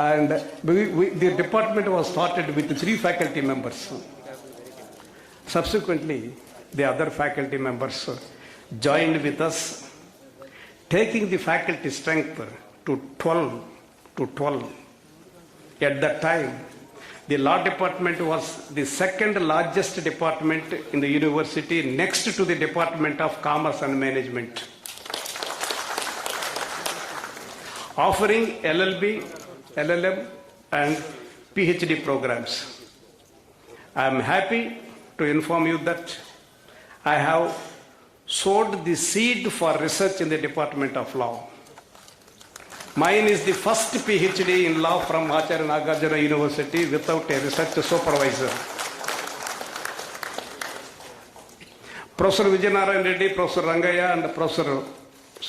And the department was started with 3 faculty members. Subsequently, the other faculty members joined with us, taking the faculty strength to 12. At that time, the law department was the second largest department in the university, next to the Department of Commerce and Management, offering LLB, LLM and PhD programs. I am happy to inform you that I have sowed the seed for research in the Department of Law. Mine is the first PhD in law from Acharya Nagarjuna University without a research supervisor. Professor Vijayanarayan Reddy, Professor Rangaya and Professor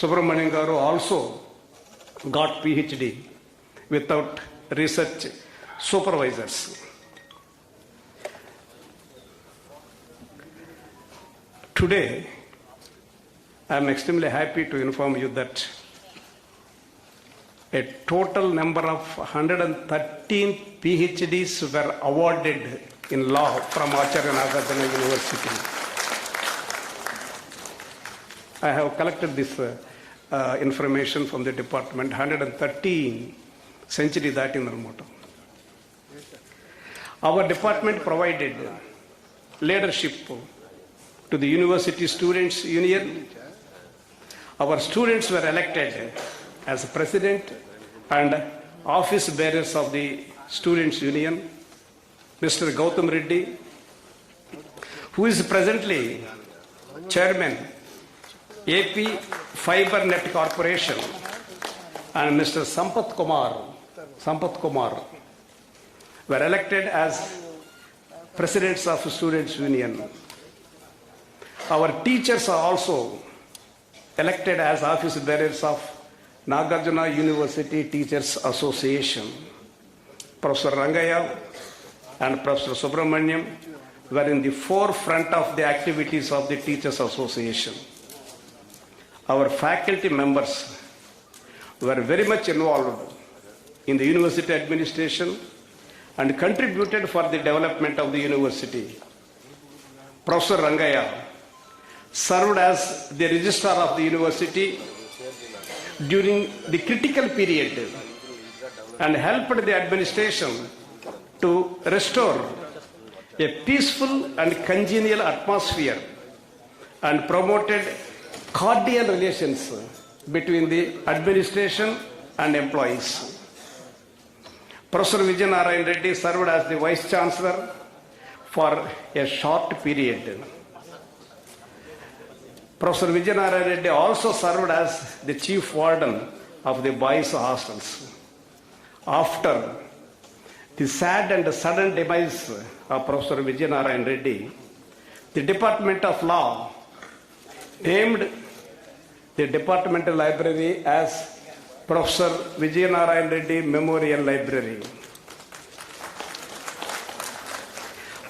Subramanian Garu also got PhD without research supervisors. Today, I am extremely happy to inform you that a total number of 113 PhDs were awarded in law from Acharya Nagarjuna University. I have collected this information from the department. 113 century that in the motto. Our department provided leadership to the University Students Union. Our students were elected as president and office bearers of the Students Union. Mr. Gautam Reddy, who is presently chairman AP Fiber Net Corporation, and Mr. Sampath Kumar were elected as presidents of Students Union. Our teachers are also elected as office bearers of Nagarjuna University Teachers Association. Professor Rangaya and Professor Subramaniam were in the forefront of the activities of the Teachers Association. Our faculty members were very much involved in the university administration and contributed for the development of the university. Professor Rangaya served as the registrar of the university during the critical period and helped the administration to restore a peaceful and congenial atmosphere and promoted cordial relations between the administration and employees. Professor Vijayanarayan Reddy served as the Vice Chancellor for a short period. Professor Vijayanarayana Reddy also served as the chief warden of the boys' hostels. After the sad and sudden demise of Professor Vijayanarayana Reddy, the Department of Law named the departmental library as Professor Vijayanarayana Reddy Memorial Library.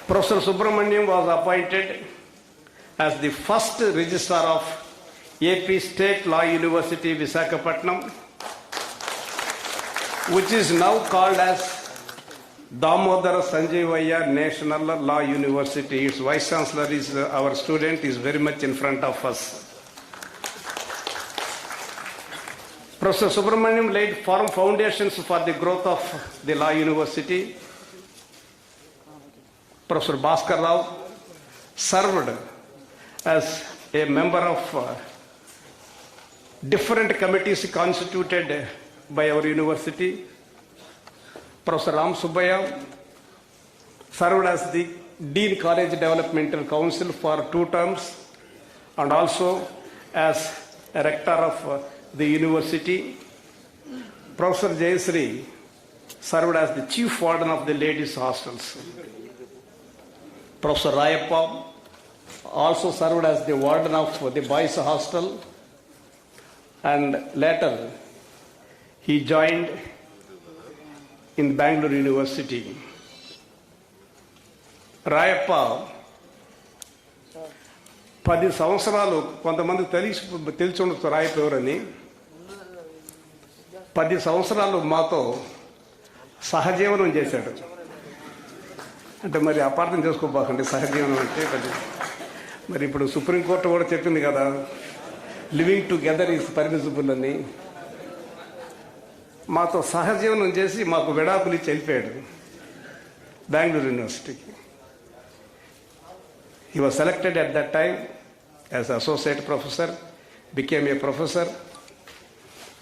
Professor Subramaniam was appointed as the first registrar of AP State Law University, Visakhapatnam, which is now called as Damodara Sanjeevaya National Law University. Its Vice Chancellor is our student, is very much in front of us. Professor Subramaniam laid firm foundations for the growth of the Law University. Professor Bhaskar Rao served as a member of different committees constituted by our university. Professor Ram Subbaya served as the Dean College Developmental Council for 2 terms and also as a rector of the university. Professor Jayasri served as the chief warden of the ladies' hostels. Professor Rayappa also served as the warden of the boys' hostel, and later he joined in Bangalore University. Rayappa 10 సంవత్సరాలు కొంతమంది తెలిసి ఉండొచ్చు రాయప్ప ఎవరని. 10 సంవత్సరాలు మాతో సహజీవనం చేశాడు. అంటే మరి అపార్థం చేసుకోబాకండి, సహజీవనం అంటే మరి ఇప్పుడు సుప్రీంకోర్టు కూడా చెప్పింది కదా, లివింగ్ టుగెదర్ ఈజ్ పర్మిసిబుల్ అని. మాతో సహజీవనం చేసి మాకు విడాకులు ఇచ్చి వెళ్ళిపోయాడు బెంగళూరు యూనివర్సిటీకి. He was selected at that time as associate professor, became a professor,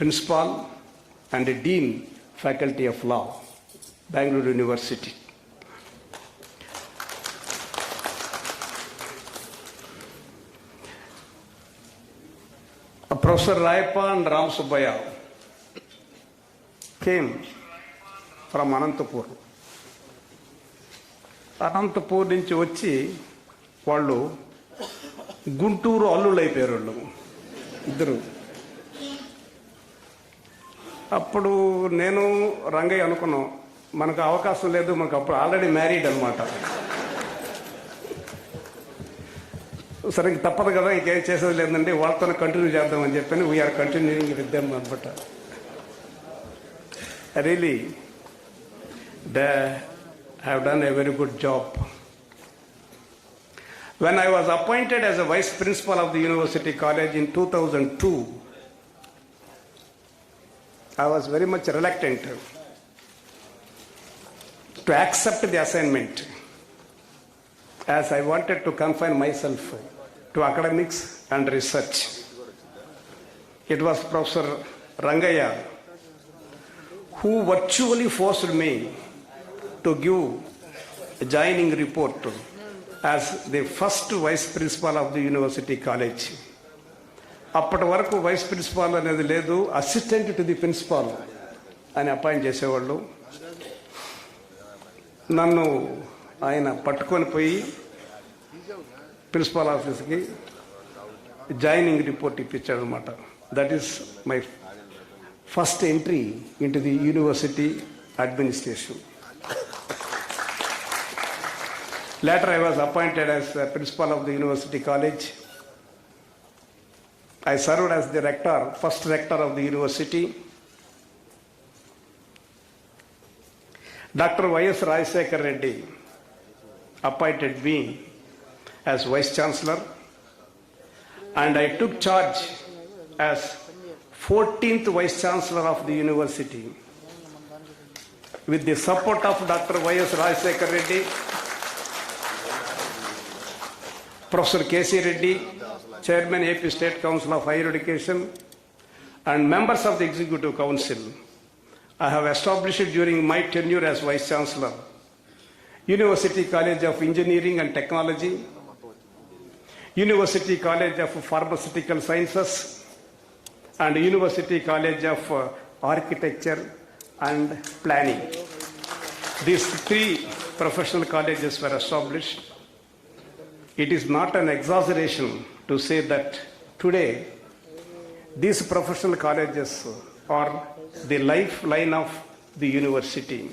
principal and a dean faculty of law, Bangalore University. Professor Rayappa and Ram Subbaya came from Anantapur. Anantapur నుంచి వచ్చి వాళ్ళు గుంటూరు అల్లుళ్ళు అయిపోయారు వాళ్ళు ఇద్దరు. అప్పుడు నేను రంగయ్య అనుకున్నాం మనకు అవకాశం లేదు, మనకు అప్పుడు ఆల్రెడీ మ్యారీడ్ అనమాట. సరే తప్పదు కదా, ఇంకేం చేసేది లేదండి, వాళ్ళతోనే కంటిన్యూ చేద్దామని చెప్పని వీఆర్ కంటిన్యూయింగ్ విత్ దెమ్ అనమాట. Really they have done a very good job. When I was appointed as a vice principal of the University College in 2002, I was very much reluctant to accept the assignment, as I wanted to confine myself to academics and research. It was Professor Rangaya who virtually forced me to give a joining report as the first vice principal of the University College. అప్పటి వరకు vice principal అనేది లేదు, assistant to the principal అని appoint చేసేవాళ్ళు. నన్ను ఆయన పట్టుకొని పోయి ప్రిన్సిపాల్ ఆఫీస్కి జాయినింగ్ రిపోర్ట్ ఇప్పించాడు అనమాట. That is my first entry in to the university administration. Later I was appointed as the principal of the University College. I served as the rector, first rector of the university. Dr. Y.S. Rajsekhar Reddy appointed me as Vice Chancellor, and I took charge as 14th Vice Chancellor of the university. With the support of Dr. Y.S. Rajsekhar Reddy, Professor K.C. Reddy, Chairman AP State Council of Higher Education, and members of the Executive Council, I have established during my tenure as Vice Chancellor, University College of Engineering and Technology, University College of Pharmaceutical Sciences, and University College of Architecture and Planning. These three professional colleges were established. It is not an exaggeration to say that today these professional colleges are the lifeline of the university.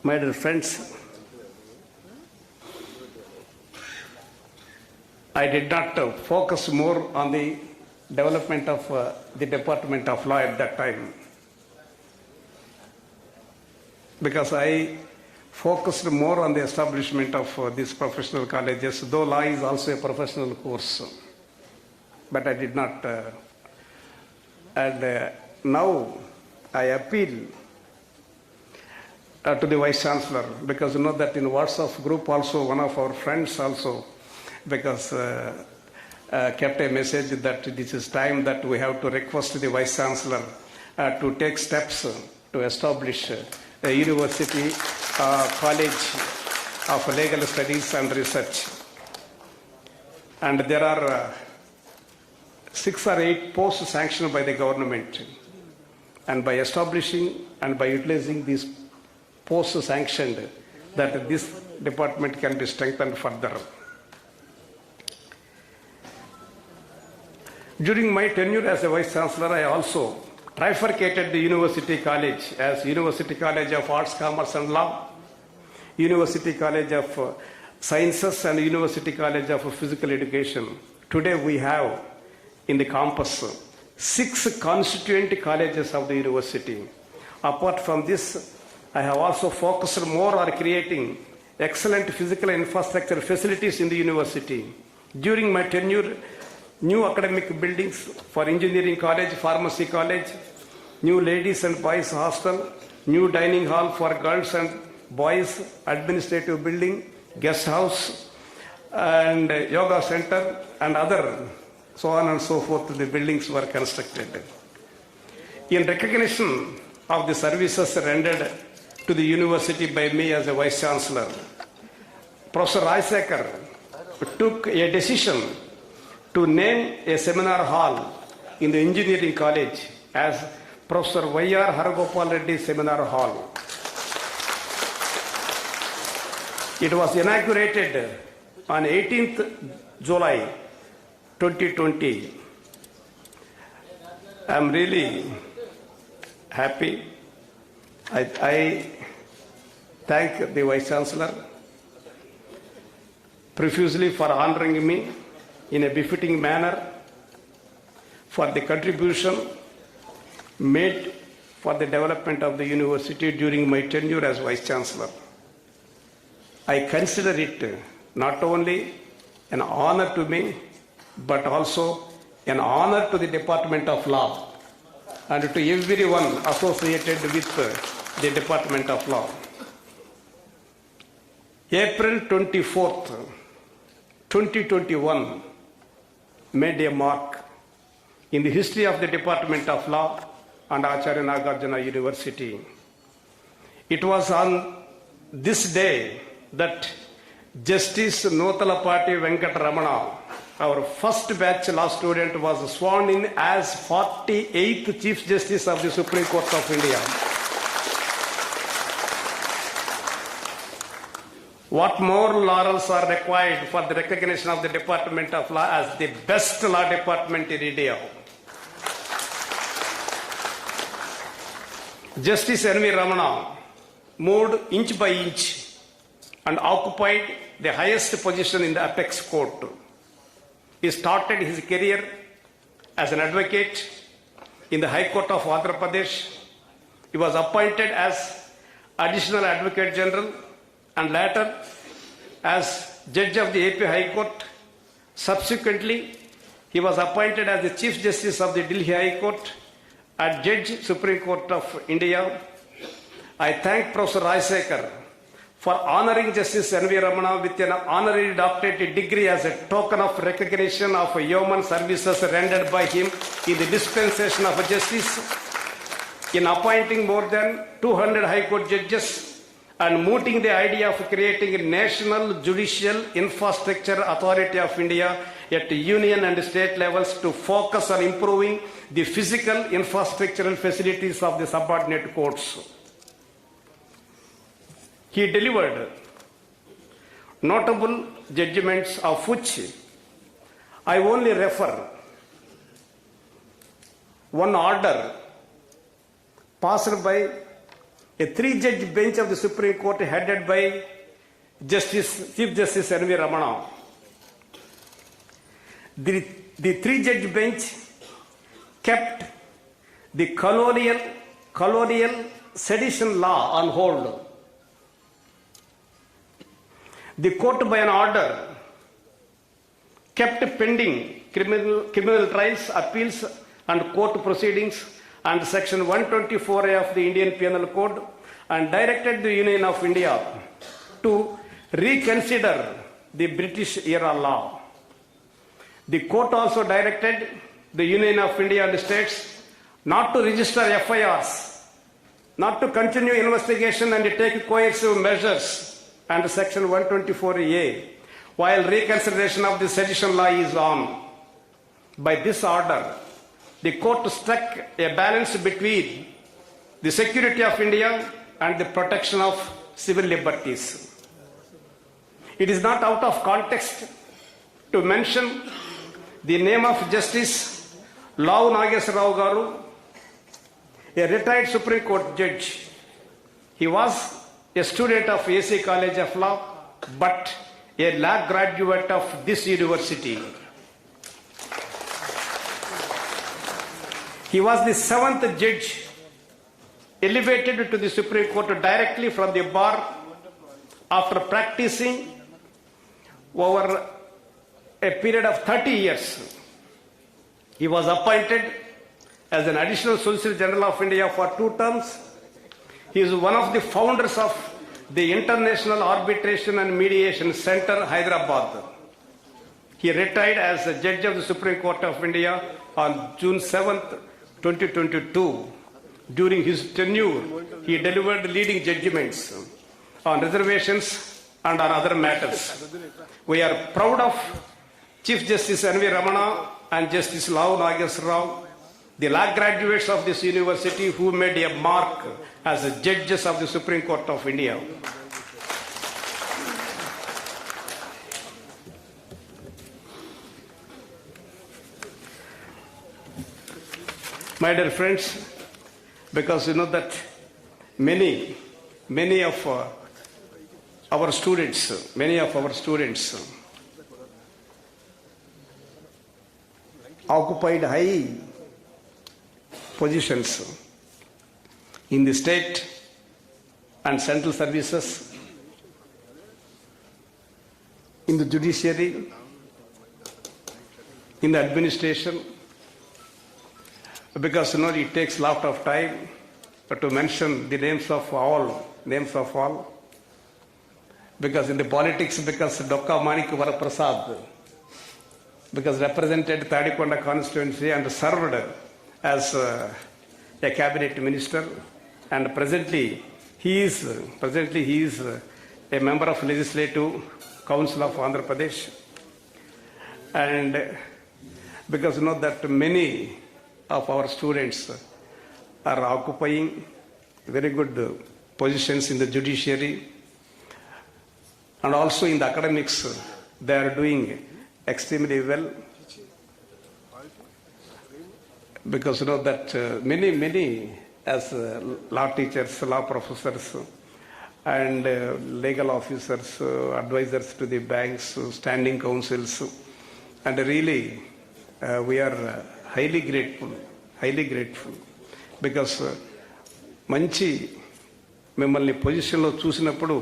My dear friends, I did not focus more on the development of the Department of Law at that time, because I focused more on the establishment of these professional colleges, though law is also a professional course. But I did not. Now I appeal to the Vice Chancellor, because you know that in WhatsApp group also, one of our friends also, because kept a message that this is time that we have to request the Vice Chancellor to take steps to establish a university college of legal studies and research. And there are 6 or 8 posts sanctioned by the government. And by establishing and by utilizing these posts sanctioned, that this department can be strengthened further. During my tenure as a Vice Chancellor, I also trifurcated the University College as University College of Arts, Commerce and Law, University College of Sciences and University College of Physical Education. Today we have in the campus 6 constituent colleges of the university. Apart from this, I have also focused more on creating excellent physical infrastructure facilities in the university. During my tenure, new academic buildings for engineering college, pharmacy college, new ladies and boys hostel, new dining hall for girls and boys, administrative building, guest house, and yoga center, and other so on and so forth, the buildings were constructed. In recognition of the services rendered to the university by me as a Vice Chancellor, Professor Rajsekhar took a decision to name a seminar hall in the engineering college as Professor Y.R. Haragopal Reddy Seminar Hall. It was inaugurated on 18th July 2020. I am really happy. I thank the Vice Chancellor profusely for honoring me in a befitting manner for the contribution made for the development of the university during my tenure as Vice Chancellor. I consider it not only an honor to me, but also an honor to the Department of Law and to everyone associated with the Department of Law. April 24th, 2021 made a mark in the history of the Department of Law and Acharya Nagarjuna University. It was on this day that Justice Notalapati Venkat Ramana, our first batch law student, was sworn in as 48th Chief Justice of the Supreme Court of India. What more laurels are required for the recognition of the Department of Law as the best law department in India? Justice N.V. Ramana moved inch by inch and occupied the highest position in the apex court. He started his career as an advocate in the High Court of Andhra Pradesh. He was appointed as Additional Advocate General and later as Judge of the AP High Court. Subsequently, he was appointed as the Chief Justice of the Delhi High Court and Judge Supreme Court of India. I thank Professor Rajsekhar for honoring Justice N.V. Ramana with an honorary doctorate degree as a token of recognition of human services rendered by him in the dispensation of justice, in appointing more than 200 High Court judges and mooting the idea of creating a national judicial infrastructure authority of India at union and state levels to focus on improving the physical infrastructural facilities of the subordinate courts. He delivered notable judgments, of which I only refer one order passed by a three-judge bench of the Supreme Court headed by Chief Justice N.V. Ramana. The three-judge bench kept the colonial sedition law on hold. The court, by an order, kept pending criminal trials, appeals, and court proceedings and Section 124A of the Indian Penal Code, and directed the Union of India to reconsider the British era law. The court also directed the Union of India and the states not to register FIRs, not to continue investigation and take coercive measures under Section 124A while reconsideration of the sedition law is on. By this order, the court struck a balance between the security of India and the protection of civil liberties. It is not out of context to mention the name of Justice Law Nageswara Rao Garu, a retired Supreme Court judge. He was a student of AC College of Law, but a law graduate of this university. He was the seventh judge elevated to the Supreme Court directly from the bar after practicing over a period of 30 years. He was appointed as an additional Solicitor General of India for 2 terms. He is one of the founders of the International Arbitration and Mediation Center, Hyderabad. He retired as a judge of the Supreme Court of India on June 7th, 2022. During his tenure, he delivered leading judgments on reservations and on other matters. We are proud of Chief Justice N.V. Ramana and Justice Law Nageswara Rao, the law graduates of this university who made a mark as judges of the Supreme Court of India. My dear friends, because you know that many of our students occupied high positions in the state and central services, in the judiciary, in the administration. Because it takes a lot of time to mention the names of all. Because in the politics, because Dr. Manik Varaprasad, because represented Tadikonda constituency and served as a cabinet minister, and presently he is a member of Legislative Council of Andhra Pradesh. And because that many of our students are occupying very good positions in the judiciary and also in the academics, they are doing extremely well. Because that many as law teachers, law professors, and legal officers, advisors to the banks, standing councils, and really we are highly grateful because మంచి మిమ్మల్ని పొజిషన్లో చూసినప్పుడు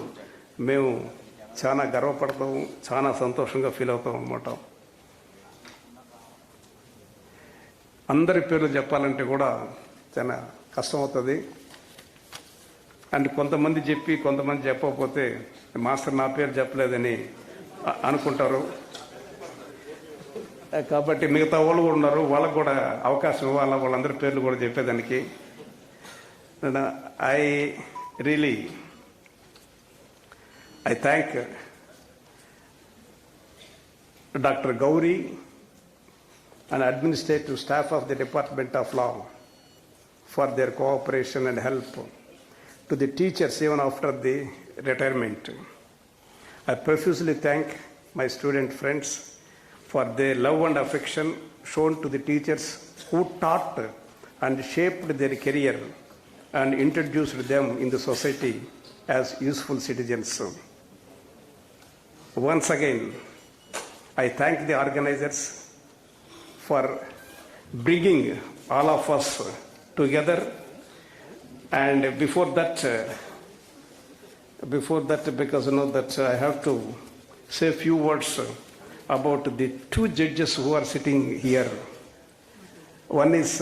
మేము చాలా గర్వపడతాం, చాలా సంతోషంగా feel అవుతాం అన్నమాట. అందరి పేర్లు చెప్పాలంటే కూడా చాలా కష్టమవుతుంది. అండ్ కొంతమంది చెప్పి కొంతమంది చెప్పకపోతే మాస్టర్ నా పేరు చెప్పలేదని అనుకుంటారు. కాబట్టి మిగతా వాళ్ళు కూడా ఉన్నారు, వాళ్ళకు కూడా అవకాశం ఇవ్వాలి, వాళ్ళందరి పేర్లు కూడా చెప్పేదానికి. I really I thank Dr. Gauri and administrative staff of the Department of Law for their cooperation and help to the teachers even after the retirement. I profusely thank my student friends for their love and affection shown to the teachers who taught and shaped their career and introduced them in the society as useful citizens. Once again, I thank the organizers for bringing all of us together. And before that, because you know that I have to say a few words about the two judges who are sitting here. One is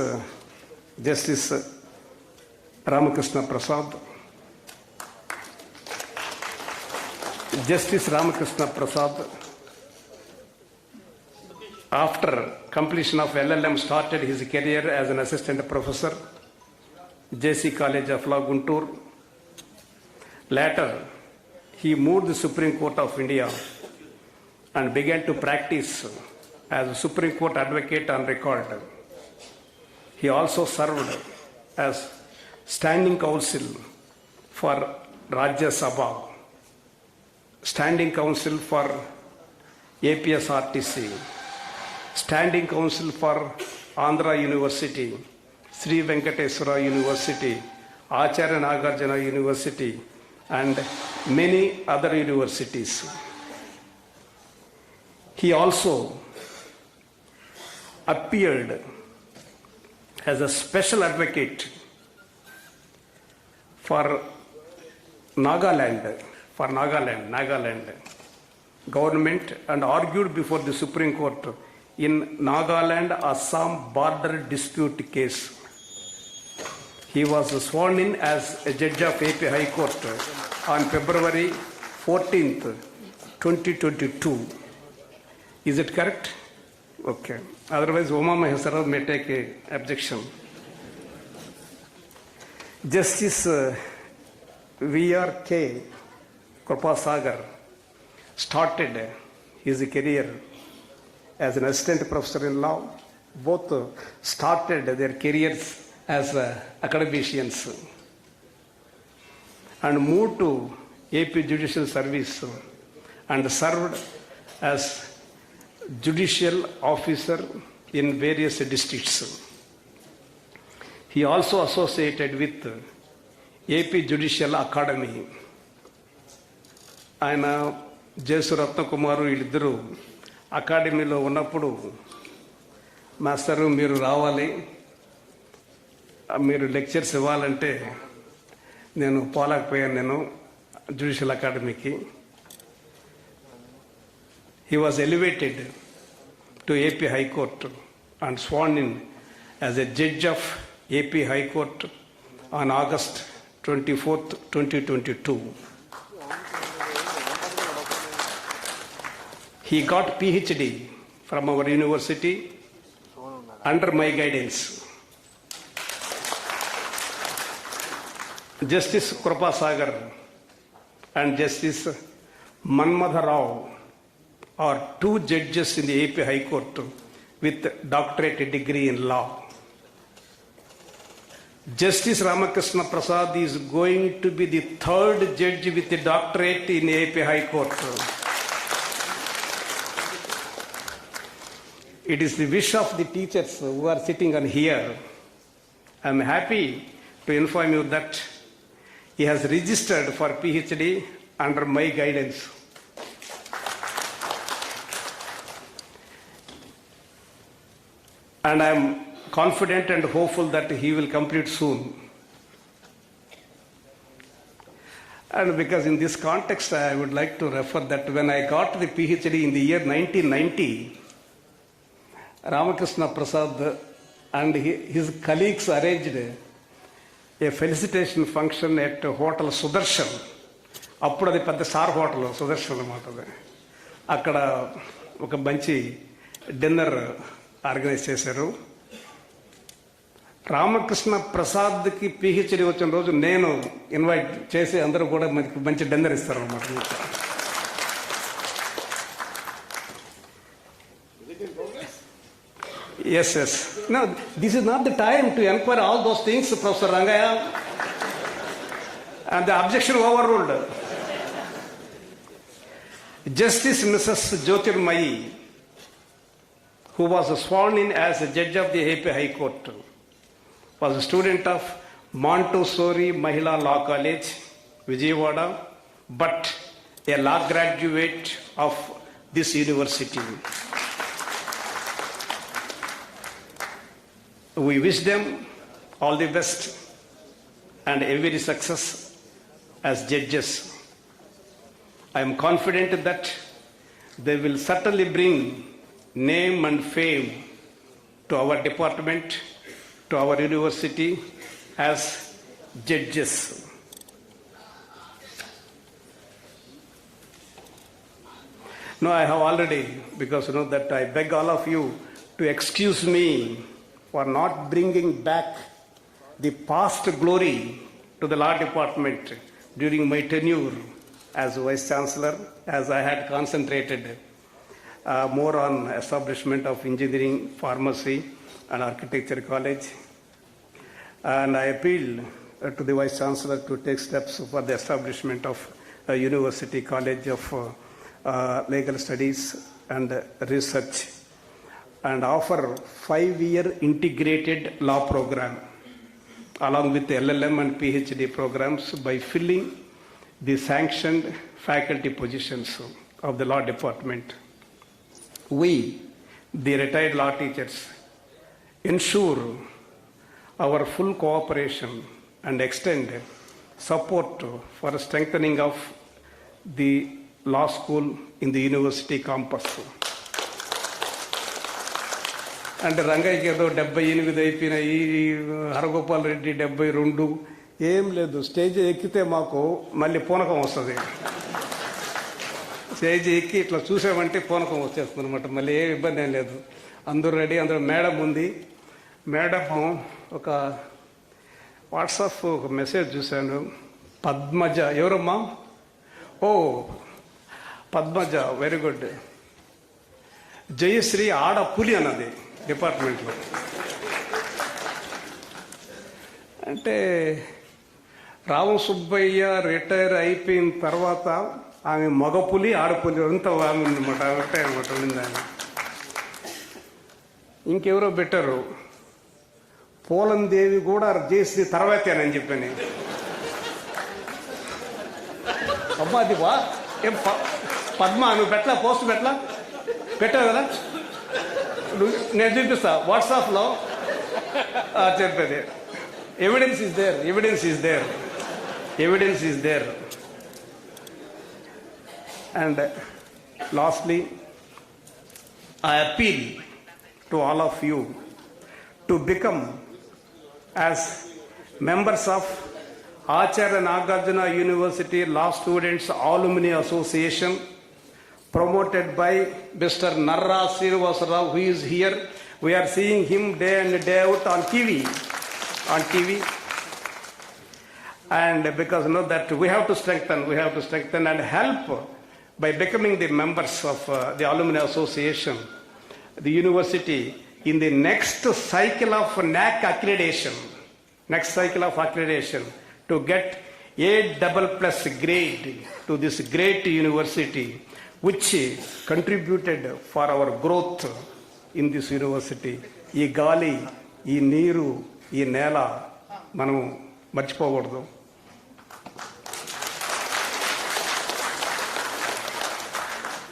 Justice Ramakrishna Prasad. Justice Ramakrishna Prasad, after completion of LLM, started his career as an assistant professor, JC College of Law, Guntur. Later, he moved to the Supreme Court of India and began to practice as a Supreme Court advocate on record. He also served as standing counsel for Rajya Sabha, standing counsel for APSRTC, standing counsel for Andhra University, Sri Venkateswara University, Acharya Nagarjuna University, and many other universities. He also appeared as a special advocate for Nagaland government and argued before the Supreme Court in Nagaland-Assam border dispute case. He was sworn in as a judge of AP High Court on February 14th, 2022. Is it correct? Okay. Otherwise, Uma Maheswara may take an objection. Justice VRK Kripasagar started his career as an assistant professor in law. Both started their careers as academicians and moved to AP Judicial Service and served as judicial officer in various districts. He also associated with AP Judicial Academy. ఆయన జేసు రత్నకుమారు వీళ్ళిద్దరూ అకాడమీలో ఉన్నప్పుడు master మీరు రావాలి, మీరు lectures ఇవ్వాలంటే నేను పోలేకపోయాను నేను జ్యుడిషియల్ అకాడమీకి. He was elevated to AP High Court and sworn in as a judge of AP High Court on August 24th, 2022. He got PhD from our university under my guidance. Justice Kripasagar and Justice Manmadha Rao are two judges in the AP High Court with doctorate degree in law. Justice Ramakrishna Prasad is going to be the third judge with a doctorate in AP High Court. It is the wish of the teachers who are sitting on here. I am happy to inform you that he has registered for PhD under my guidance. And I am confident and hopeful that he will complete soon. And because in this context, I would like to refer that when I got the PhD in the year 1990, Ramakrishna Prasad and his colleagues arranged a felicitation function at Hotel Sudarshan. అప్పుడు అది పెద్ద star hotel Sudarshan అన్నమాట. అక్కడ ఒక మంచి dinner organise చేశారు. Ramakrishna ప్రసాద్కి PhD వచ్చిన రోజు నేను ఇన్వైట్ చేసి అందరూ కూడా మనకి మంచి డిన్నర్ ఇస్తారు అన్నమాట. Yes, yes. No, this is not the time to inquire all those things, Professor Rangaya. And the objection overruled. Justice Mrs. Jyotirmayi, who was sworn in as a judge of the AP High Court, was a student of Montessori Mahila Law College, Vijayawada, but a law graduate of this university. We wish them all the best and every success as judges. I am confident that they will certainly bring name and fame to our department, to our university as judges. No, I have already, because you know that I beg all of you to excuse me for not bringing back the past glory to the law department during my tenure as Vice Chancellor, as I had concentrated more on establishment of engineering, pharmacy and architecture college. And I appeal to the Vice Chancellor to take steps for the establishment of a University College of Legal Studies and Research, and offer 5-year integrated law program along with the LLM and PhD programs by filling the sanctioned faculty positions of the law department. We, the retired law teachers, ensure our full cooperation and extend support for strengthening of the law school in the university campus. అంటే రంగయ్యకి ఏదో 78 అయిపోయినాయి, హరగోపాల్ రెడ్డి 72, ఏం లేదు. Stage ఎక్కితే మాకు మళ్ళీ పూనకం వస్తుంది. స్టేజ్ ఎక్కి ఇట్లా చూసామంటే పూనకం వచ్చేస్తుంది అనమాట. మళ్ళీ ఏ ఇబ్బంది ఏం లేదు. అందరూ రెడీ. అందరూ మేడం ఉంది. మేడం ఒక వాట్సాప్ ఒక మెసేజ్ చూశాను. పద్మజ ఎవరమ్మా? ఓ పద్మజ, వెరీ గుడ్. జయశ్రీ ఆడ పులి అన్నది డిపార్ట్మెంట్లో. అంటే రామసుబ్బయ్య రిటైర్ అయిపోయిన తర్వాత ఆమె మగపులి ఆడపులి అంతా ఆమె అనమాట. ఒకటే అనమాట ఉండింది ఆమె. ఇంకెవరో పెట్టారు, పోలందేవి కూడా చేసి తర్వాతేనని చెప్పాను. అమ్మా అది వా ఏం పద్మ నువ్వు పెట్టలా, పోస్ట్ పెట్టావు కదా, నేను చూపిస్తా వాట్సాప్లో చెప్పేది. Evidence is there. And lastly I appeal to all of you to become as members of Acharya Nagarjuna University Law Students Alumni Association, promoted by Mr. Narra Srinivasarao, who is here. We are seeing him day and day out on TV. And because you know that we have to strengthen and help by becoming the members of the Alumni Association, the university in the next cycle of NAC accreditation, to get A++ grade to this great university, which contributed for our growth in this university. ఈ గాలి, ఈ నీరు, ఈ నేల మనం మర్చిపోకూడదు.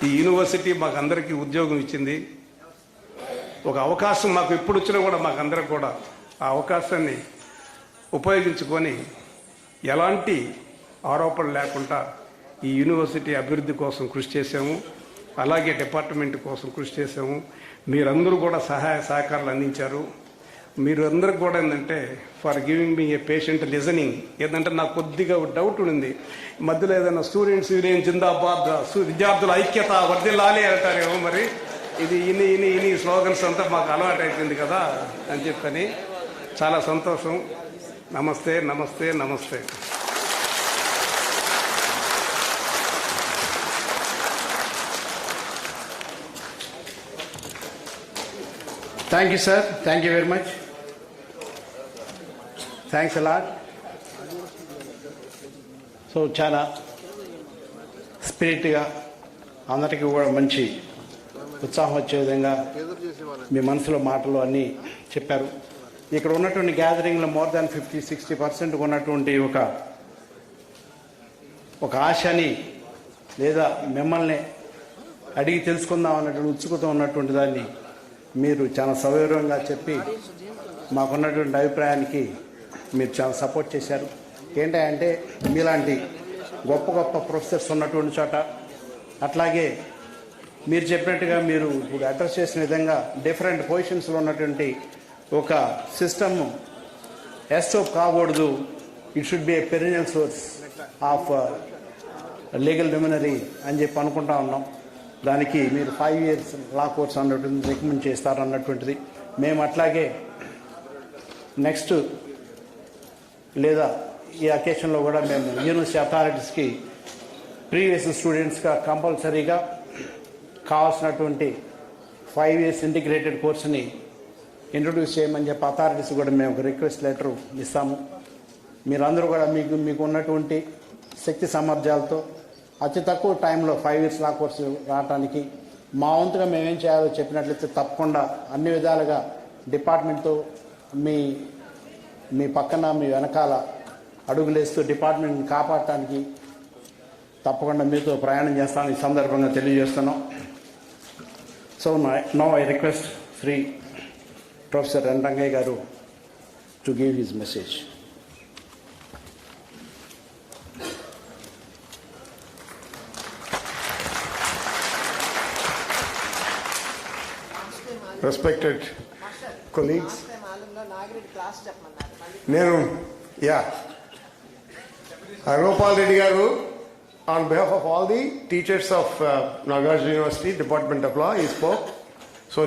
ఈ university మాకందరికీ ఉద్యోగం ఇచ్చింది. ఒక అవకాశం మాకు ఎప్పుడు వచ్చినా కూడా మాకందరికి కూడా ఆ అవకాశాన్ని ఉపయోగించుకొని ఎలాంటి ఆరోపణలు లేకుండా ఈ యూనివర్సిటీ అభివృద్ధి కోసం కృషి చేసాము. అలాగే డిపార్ట్మెంట్ కోసం కృషి చేసాము. మీరందరూ కూడా సహాయ సహకారాలు అందించారు. మీరు అందరికి కూడా ఏంటంటే for giving me A patient listening. ఏంటంటే నాకు కొద్దిగా డౌట్ ఉంది, మధ్యలో ఏదైనా స్టూడెంట్స్ యూనియన్ జిందాబాద్, విద్యార్థుల ఐక్యత వర్ధిల్లాలి అంటారేమో. మరి ఇది ఇన్ని స్లోగన్స్ అంతా మాకు అలవాటు అయిపోయింది కదా అని చెప్పని చాలా సంతోషం. నమస్తే నమస్తే నమస్తే. Thank you, sir. Thank you very much. Thanks a lot. So చాలా స్పిరిట్గా అందరికీ కూడా మంచి ఉత్సాహం వచ్చే విధంగా మీ మనసులో మాటలు అన్నీ చెప్పారు. ఇక్కడ ఉన్నటువంటి గ్యాదరింగ్లో మోర్ దాన్ 50-60% ఉన్నటువంటి ఒక ఆశని లేదా మిమ్మల్ని అడిగి తెలుసుకుందాం అన్నటువంటి ఉత్సుకత ఉన్నటువంటి దాన్ని మీరు చాలా సవివరంగా చెప్పి మాకున్నటువంటి అభిప్రాయానికి మీరు చాలా సపోర్ట్ చేశారు. ఏంటంటే మీలాంటి గొప్ప గొప్ప ప్రొఫెసర్స్ ఉన్నటువంటి చోట, అట్లాగే మీరు చెప్పినట్టుగా మీరు ఇప్పుడు అడ్రస్ చేసిన విధంగా డిఫరెంట్ పొజిషన్స్లో ఉన్నటువంటి ఒక సిస్టమ్ ఎస్టోప్ కాకూడదు. It should be a perennial source of legal remedy అని చెప్పి అనుకుంటా ఉన్నాం. దానికి మీరు 5 years లా కోర్స్ అన్నటువంటి రికమెండ్ చేస్తారు అన్నటువంటిది. మేము అట్లాగే నెక్స్ట్ లేదా ఈ అకేషన్లో కూడా మేము యూనివర్సిటీ అథారిటీస్కి ప్రీవియస్ స్టూడెంట్స్గా కంపల్సరీగా కావాల్సినటువంటి 5 years ఇంటిగ్రేటెడ్ కోర్సుని ఇంట్రొడ్యూస్ చేయమని చెప్పి అథారిటీస్ కూడా మేము ఒక రిక్వెస్ట్ లెటర్ ఇస్తాము. మీరందరూ కూడా మీకు ఉన్నటువంటి శక్తి సామర్థ్యాలతో అతి తక్కువ టైంలో 5 years లా కోర్సు రావడానికి మా వంతుగా మేమేం చేయాలో చెప్పినట్లయితే తప్పకుండా అన్ని విధాలుగా డిపార్ట్మెంట్తో మీ పక్కన మీ వెనకాల అడుగులేస్తూ డిపార్ట్మెంట్ని కాపాడటానికి తప్పకుండా మీతో ప్రయాణం చేస్తాను ఈ సందర్భంగా తెలియజేస్తున్నాం. So now I request Shri professor N Rangaiah garu to give his message. Respected colleagues, Gopal Reddy garu, on behalf of all the teachers of Nagarjuna University Department of Law, he spoke. So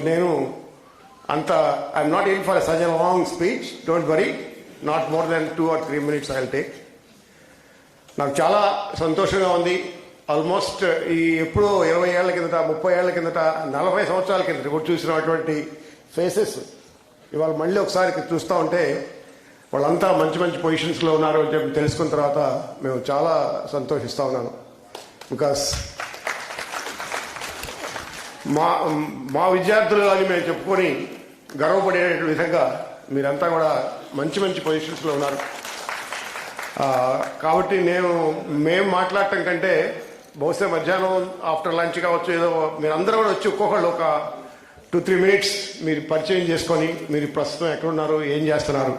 I'm not in for such a long speech. Don't worry, not more than 2 or 3 minutes I'll take. నాకు చాలా సంతోషంగా ఉంది. Almost ఈ ఎప్పుడో 20 ఏళ్ల కిందట, 30 ఏళ్ల కిందట, 40 సంవత్సరాల కిందట కూడా చూసినటువంటి ఫేసెస్ ఇవాళ మళ్ళీ ఒకసారి చూస్తూ ఉంటే వాళ్ళంతా మంచి మంచి పొజిషన్స్లో ఉన్నారు అని చెప్పి తెలుసుకున్న తర్వాత మేము చాలా సంతోషిస్తూ ఉన్నాను. బికాస్ మా విద్యార్థులు అని మేము చెప్పుకొని గర్వపడే విధంగా మీరంతా కూడా మంచి మంచి పొజిషన్స్లో ఉన్నారు. కాబట్టి మేము మాట్లాడటం కంటే బహుశా మధ్యాహ్నం ఆఫ్టర్ లంచ్ కావచ్చు, ఏదో మీరందరూ కూడా వచ్చి ఒక్కొక్కళ్ళు ఒక 2-3 minutes మీరు పరిచయం చేసుకొని మీరు ప్రస్తుతం ఎక్కడున్నారు, ఏం చేస్తున్నారు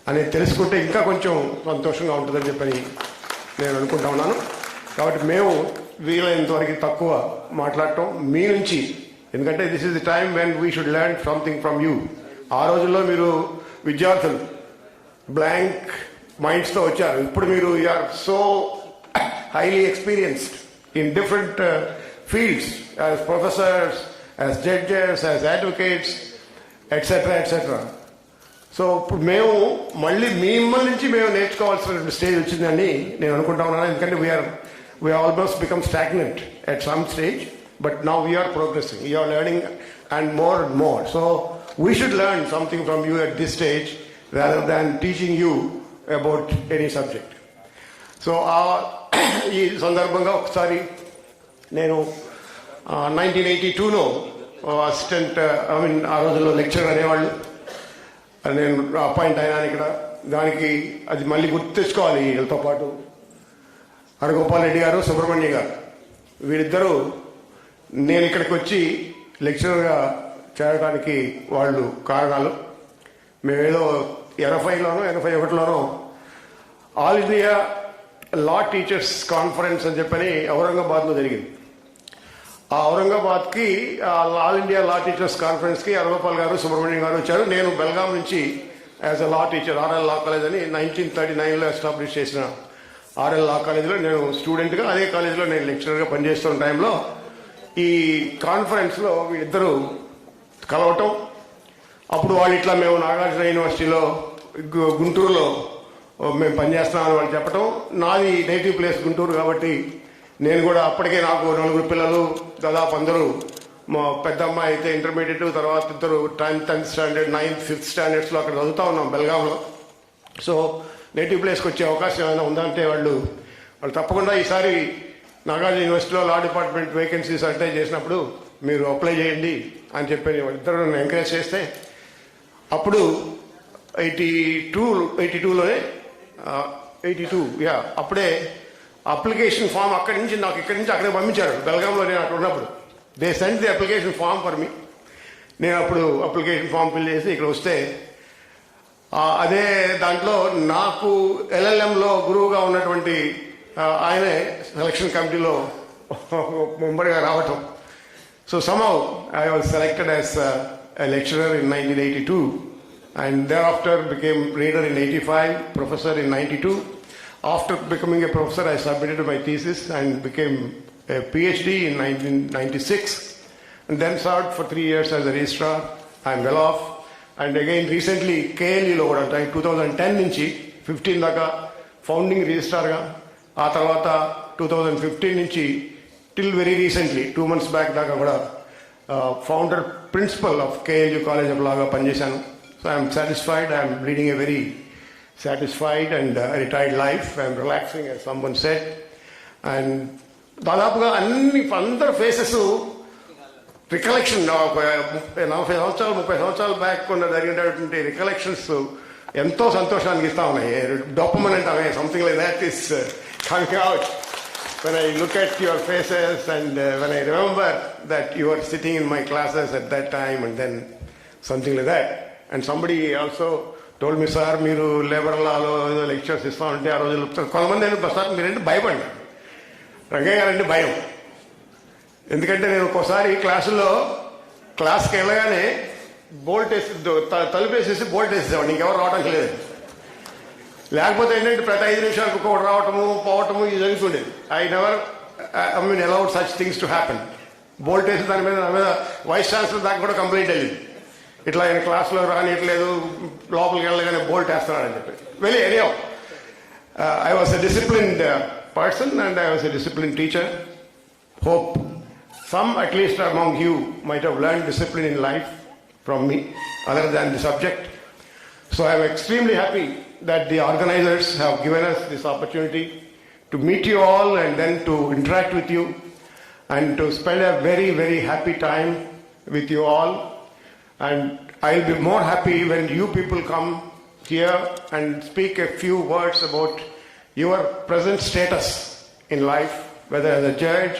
అనేది తెలుసుకుంటే ఇంకా కొంచెం సంతోషంగా ఉంటుందని చెప్పని నేను అనుకుంటా ఉన్నాను. కాబట్టి మేము వీలైనంత వరకు తక్కువ మాట్లాడటం మీ నుంచి, ఎందుకంటే this is the time when we should learn something from you. ఆ రోజుల్లో మీరు విద్యార్థులు బ్లాంక్ మైండ్స్తో వచ్చారు. ఇప్పుడు మీరు you're so highly experienced in different fields as professors, as judges, as advocates, etc. So ఇప్పుడు మేము మళ్ళీ మిమ్మల్ని నుంచి మేము నేర్చుకోవాల్సిన స్టేజ్ వచ్చిందని నేను అనుకుంటా ఉన్నాను. ఎందుకంటే we almost become stagnant at some stage, but now we are progressing, we are learning and more. So we should learn something from you at this stage rather than teaching you about any subject. So ఈ సందర్భంగా ఒకసారి నేను 1982లో assistant ఆ రోజుల్లో lecturer అనేవాళ్ళు, నేను appoint అయినాను ఇక్కడ. దానికి అది మళ్ళీ గుర్తు తెచ్చుకోవాలి. వీళ్ళతో పాటు గోపాల్ రెడ్డి గారు, సుబ్రహ్మణ్యం గారు, వీళ్ళిద్దరూ నేను ఇక్కడికి వచ్చి లెక్చరర్గా చేరడానికి వాళ్ళు కారణాలు. మేమేదో 80లోనో 81లోనో all India law teachers conference అని చెప్పని ఔరంగాబాద్లో జరిగింది. ఆ ఔరంగాబాద్కి ఆల్ ఇండియా లా టీచర్స్ కాన్ఫరెన్స్కి గోపాల్ గారు, సుబ్రహ్మణ్యం గారు వచ్చారు. నేను బెల్గాం నుంచి as a law teacher RL law college అని 1939లో ఎస్టాబ్లిష్ చేసిన ఆర్ఎల్ లా కాలేజీలో నేను స్టూడెంట్గా, అదే కాలేజీలో నేను లెక్చరర్గా పనిచేస్తున్న టైంలో ఈ కాన్ఫరెన్స్లో వీళ్ళిద్దరూ కలవటం, అప్పుడు వాళ్ళు ఇట్లా మేము నాగార్జున యూనివర్సిటీలో గుంటూరులో మేము పనిచేస్తున్నామని వాళ్ళు చెప్పడం, నాది నేటివ్ ప్లేస్ గుంటూరు కాబట్టి నేను కూడా అప్పటికే నాకు 4 పిల్లలు, దాదాపు అందరూ మా పెద్ద అమ్మాయి అయితే ఇంటర్మీడియట్, తర్వాత ఇద్దరు 10th స్టాండర్డ్ 9th 5th స్టాండర్డ్స్లో అక్కడ చదువుతా ఉన్నాం బెల్గాంలో. సో నేటివ్ ప్లేస్కి వచ్చే అవకాశం ఏమైనా ఉందంటే వాళ్ళు తప్పకుండా ఈసారి నాగార్జున యూనివర్సిటీలో లా డిపార్ట్మెంట్ వేకెన్సీస్ అడ్వర్టైజ్ చేసినప్పుడు మీరు అప్లై చేయండి అని చెప్పి వాళ్ళిద్దరు నన్ను ఎంకరేజ్ చేస్తే అప్పుడు 82లోనే 82 అప్పుడే అప్లికేషన్ ఫామ్ ఇక్కడి నుంచి అక్కడికి పంపించారు బెల్గాంలో నేను అక్కడ ఉన్నప్పుడు. They sent the application form for me. నేను అప్పుడు అప్లికేషన్ ఫామ్ ఫిల్ చేసి ఇక్కడ వస్తే అదే దాంట్లో నాకు ఎల్ఎల్ఎంలో గురువుగా ఉన్నటువంటి ఆయనే సెలక్షన్ కమిటీలో మెంబర్గా రావటం. So somehow I was selected as a lecturer in 1982 and thereafter became reader in 85, professor in 92. After becoming a professor, I submitted my thesis and became a PhD in 1996 and then served for 3 years as a registrar. I'm well off. And again recently KLEలో కూడా 2010 నుంచి 15 దాకా founding రిజిస్ట్రార్గా, ఆ తర్వాత 2015 నుంచి till very recently 2 months back దాకా కూడా founder principal of KLU college of లాగా పనిచేశాను. So I'm satisfied. I'm leading a very satisfied and retired life. I'm relaxing, as someone said. And దాదాపుగా అందరు ఫేసెస్ రికలెక్షన్ 40 సంవత్సరాలు 30 సంవత్సరాల బ్యాక్ కొన్ని జరిగినటువంటి రికలెక్షన్స్ ఎంతో సంతోషానికి ఇస్తా ఉన్నాయి. డోపమైన్ అంటామే, something like that is coming out when I look at your faces and when I remember that you were sitting in my classes at that time and then something like that. And somebody also told me, sir, మీరు labour లాలో lectures ఇస్తా ఉంటే ఆ రోజులు కొంతమంది sir మీరంటే భయపడ్డా, Rangayya guarantee భయం. ఎందుకంటే నేను ఒక్కోసారి క్లాస్కి వెళ్ళగానే బోల్ట్ వేసి తలుపేసేసి బోల్ట్ వేసేసేవాడు, ఇంకెవరు రావడానికి లేదు. లేకపోతే ఏంటంటే ప్రతి 5 నిమిషాలకు ఒక్కొక్కటి రావటము పోవటము ఇది జరుగుతుండేది. I mean allowed such things to happen. Bolt వేసి నా మీద వైస్ ఛాన్సలర్ దాకా కూడా కంప్లైంట్ వెళ్ళింది, ఇట్లా ఆయన క్లాస్లో రానియట్లేదు, లోపలికి వెళ్ళగానే బోల్ట్ వేస్తున్నాడని చెప్పి. Very anyhow I was a disciplined person and I was a disciplined teacher. Hope some at least among you might have learned discipline in life from me other than the subject. So I am extremely happy that the organizers have given us this opportunity to meet you all and then to interact with you and to spend a very, very happy time with you all. And I'll be more happy when you people come here and speak a few words about your present status in life, whether as a judge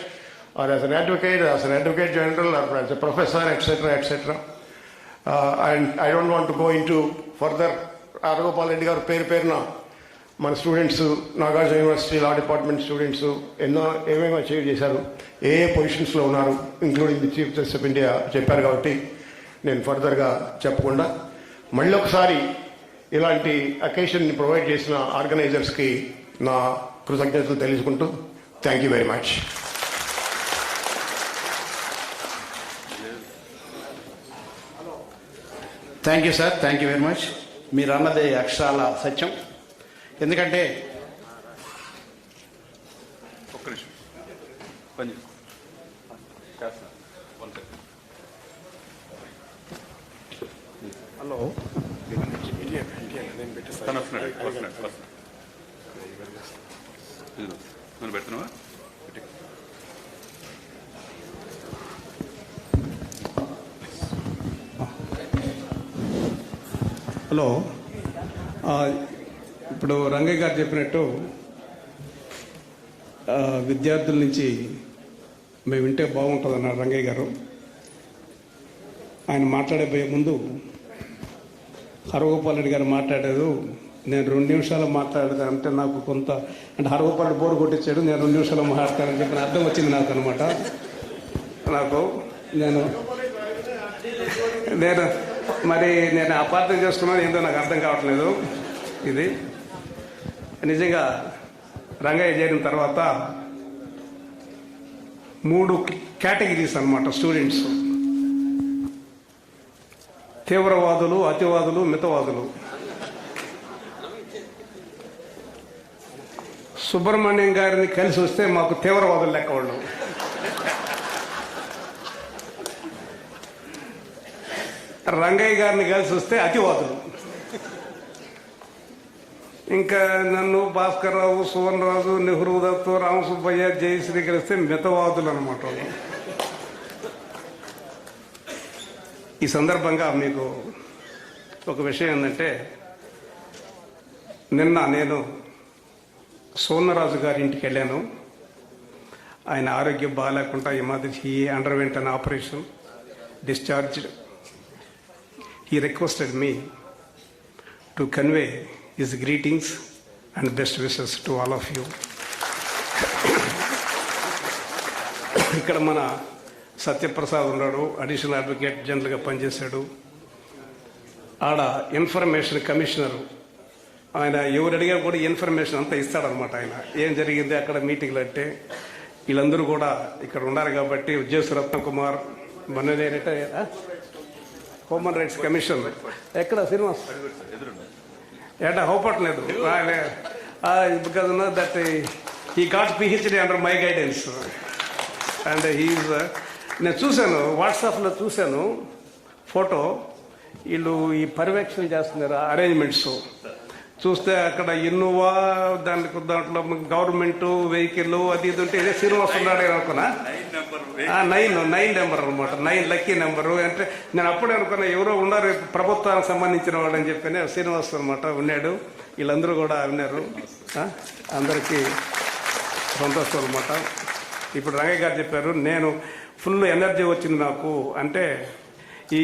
or as an advocate, or as an advocate general, or as a professor, etc., etc. And I don't want to go into further. Aragopal Reddy garu పేరున మన students Nagarjuna university law department students ఏమేమి achieve చేశారు, ఏ పొజిషన్స్లో ఉన్నారు, including the chief justice of India చెప్పారు. కాబట్టి నేను ఫర్దర్గా చెప్పకుండా మళ్ళీ ఒకసారి ఇలాంటి అకేషన్ని ప్రొవైడ్ చేసిన ఆర్గనైజర్స్కి నా కృతజ్ఞతలు తెలుసుకుంటూ thank you very much. Thank you sir, thank you very much. మీరు అన్నది అక్షరాల సత్యం. ఎందుకంటే హలో పెడుతున్నావా? హలో, ఇప్పుడు రంగయ్య గారు చెప్పినట్టు విద్యార్థుల నుంచి మేము వింటే బాగుంటుంది అన్నారు రంగయ్య గారు. ఆయన మాట్లాడబోయే ముందు హరగోపాల్ రెడ్డి గారు మాట్లాడారు. నేను 2 నిమిషాలు మాట్లాడతాను అంటే నాకు కొంత అంటే హరగోపాల్ రెడ్డి బోర్డు కొట్టించాడు, నేను 2 నిమిషాలు మాట్లాడతానని చెప్పిన అర్థం వచ్చింది నాకు అనమాట. నేను అపార్థం చేసుకున్నాను, ఏంటో నాకు అర్థం కావట్లేదు. ఇది నిజంగా రంగయ్య చేరిన తర్వాత 3 కేటగిరీస్ అనమాట స్టూడెంట్స్. తీవ్రవాదులు, అతివాదులు, మితవాదులు. సుబ్రహ్మణ్యం గారిని కలిసి వస్తే మాకు తీవ్రవాదులు లెక్క వాళ్ళు. రంగయ్య గారిని కలిసి వస్తే అతివాదులు. ఇంకా నన్ను, భాస్కర్రావు, సువర్ణరాజు, నెహ్రూ దత్తు, రామసుబ్బయ్య, జయశ్రీ కలిస్తే మితవాదులు అనమాట. ఈ సందర్భంగా మీకు ఒక విషయం ఏంటంటే, నిన్న నేను సోమరాజు గారి ఇంటికి వెళ్ళాను. ఆయన ఆరోగ్యం బాగాలేకుండా ఈ మాదిరి he underwent an operation, discharged. He requested me to convey his greetings and best wishes to all of you. ఇక్కడ మన సత్యప్రసాద్ ఉన్నాడు, అడిషనల్ అడ్వకేట్ జనరల్గా పనిచేశాడు. ఆడ ఇన్ఫర్మేషన్ కమిషనర్, ఆయన ఎవరు అడిగా కూడా ఇన్ఫర్మేషన్ అంతా ఇస్తాడనమాట. ఆయన ఏం జరిగింది అక్కడ మీటింగ్లు అంటే వీళ్ళందరూ కూడా ఇక్కడ ఉన్నారు కాబట్టి, ఉద్యోగ రత్నకుమార్, మొన్ననేట హ్యూమన్ రైట్స్ కమిషన్ ఎక్కడ శ్రీనివాస్ ఏటా హోపట్లేదు, because that he got PhD under my guidance. And he is, నేను చూశాను వాట్సాప్లో చూశాను ఫోటో, వీళ్ళు ఈ పర్యవేక్షణ చేస్తున్నారు అరేంజ్మెంట్స్. చూస్తే అక్కడ ఇన్నోవా, దాంట్లో గవర్నమెంట్ వెహికల్ అది ఇది ఉంటే శ్రీనివాస్ ఉన్నాడే అనుకున్నా. 9 నెంబర్ అనమాట, 9 లక్కీ నెంబరు. అంటే నేను అప్పుడే అనుకున్నా ఎవరో ఉన్నారు ప్రభుత్వానికి సంబంధించిన వాడు అని చెప్పి. శ్రీనివాస్ అనమాట ఉన్నాడు, వీళ్ళందరూ కూడా ఉన్నారు. అందరికీ సంతోషం అనమాట. ఇప్పుడు రంగయ్య గారు చెప్పారు, నేను ఫుల్ ఎనర్జీ వచ్చింది నాకు. అంటే ఈ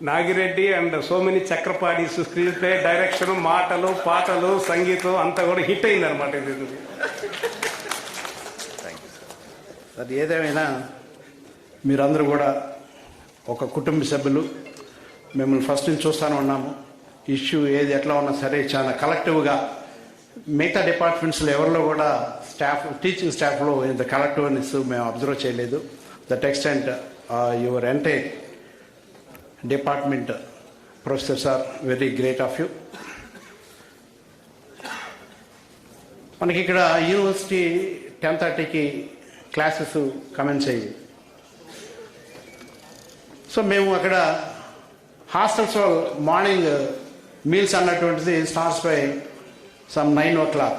Nagireddy and so many Chakrapanis screenplay, direction, మాటలు, పాటలు, సంగీతం అంతా కూడా హిట్ అయింది అనమాట. ఇది అది ఏదేమైనా మీరందరూ కూడా ఒక కుటుంబ సభ్యులు. మిమ్మల్ని ఫస్ట్ నుంచి చూస్తాను ఉన్నాము. ఇష్యూ ఏది ఎట్లా ఉన్నా సరే చాలా కలెక్టివ్గా, మిగతా డిపార్ట్మెంట్స్లో ఎవరిలో కూడా స్టాఫ్, టీచింగ్ స్టాఫ్లో ఇంత కలెక్టివ్నెస్ మేము అబ్జర్వ్ చేయలేదు. That extent your entire department professors are very great of you. మనకి ఇక్కడ యూనివర్సిటీ 10:30కి క్లాసెస్ కమెన్స్ అయ్యి, సో మేము అక్కడ హాస్టల్స్ మార్నింగ్ మీల్స్ అన్నటువంటిది స్టార్ట్స్ బై సమ్ 9 o'clock.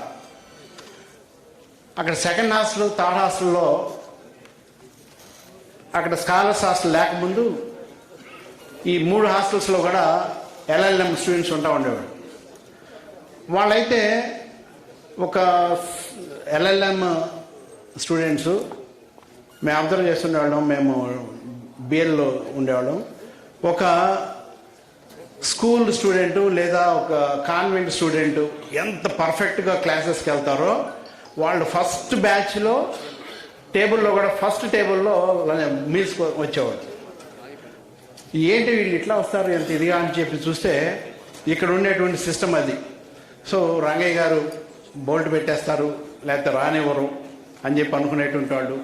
అక్కడ సెకండ్ హాస్టల్, థర్డ్ హాస్టల్లో అక్కడ స్కాలర్స్ హాస్టల్ లేకముందు ఈ 3 హాస్టల్స్లో కూడా LLM స్టూడెంట్స్ ఉంటా ఉండేవాడు. వాళ్ళైతే ఒక LLM స్టూడెంట్స్ మేము అబ్జర్వ్ చేస్తుండేవాళ్ళం. మేము బిఎల్లో ఉండేవాళ్ళం. ఒక స్కూల్ స్టూడెంటు లేదా ఒక కాన్వెంట్ స్టూడెంటు ఎంత పర్ఫెక్ట్గా క్లాసెస్కి వెళ్తారో వాళ్ళు ఫస్ట్ బ్యాచ్లో టేబుల్లో కూడా ఫస్ట్ టేబుల్లో మీల్స్ వచ్చేవాళ్ళు. ఏంటి వీళ్ళు ఇట్లా వస్తారు ఎంత ఇదిగా అని చెప్పి చూస్తే ఇక్కడ ఉండేటువంటి సిస్టమ్ అది. సో రంగయ్య గారు బోల్ట్ పెట్టేస్తారు, లేకపోతే రానివ్వరు అని చెప్పి అనుకునేటువంటి వాళ్ళు,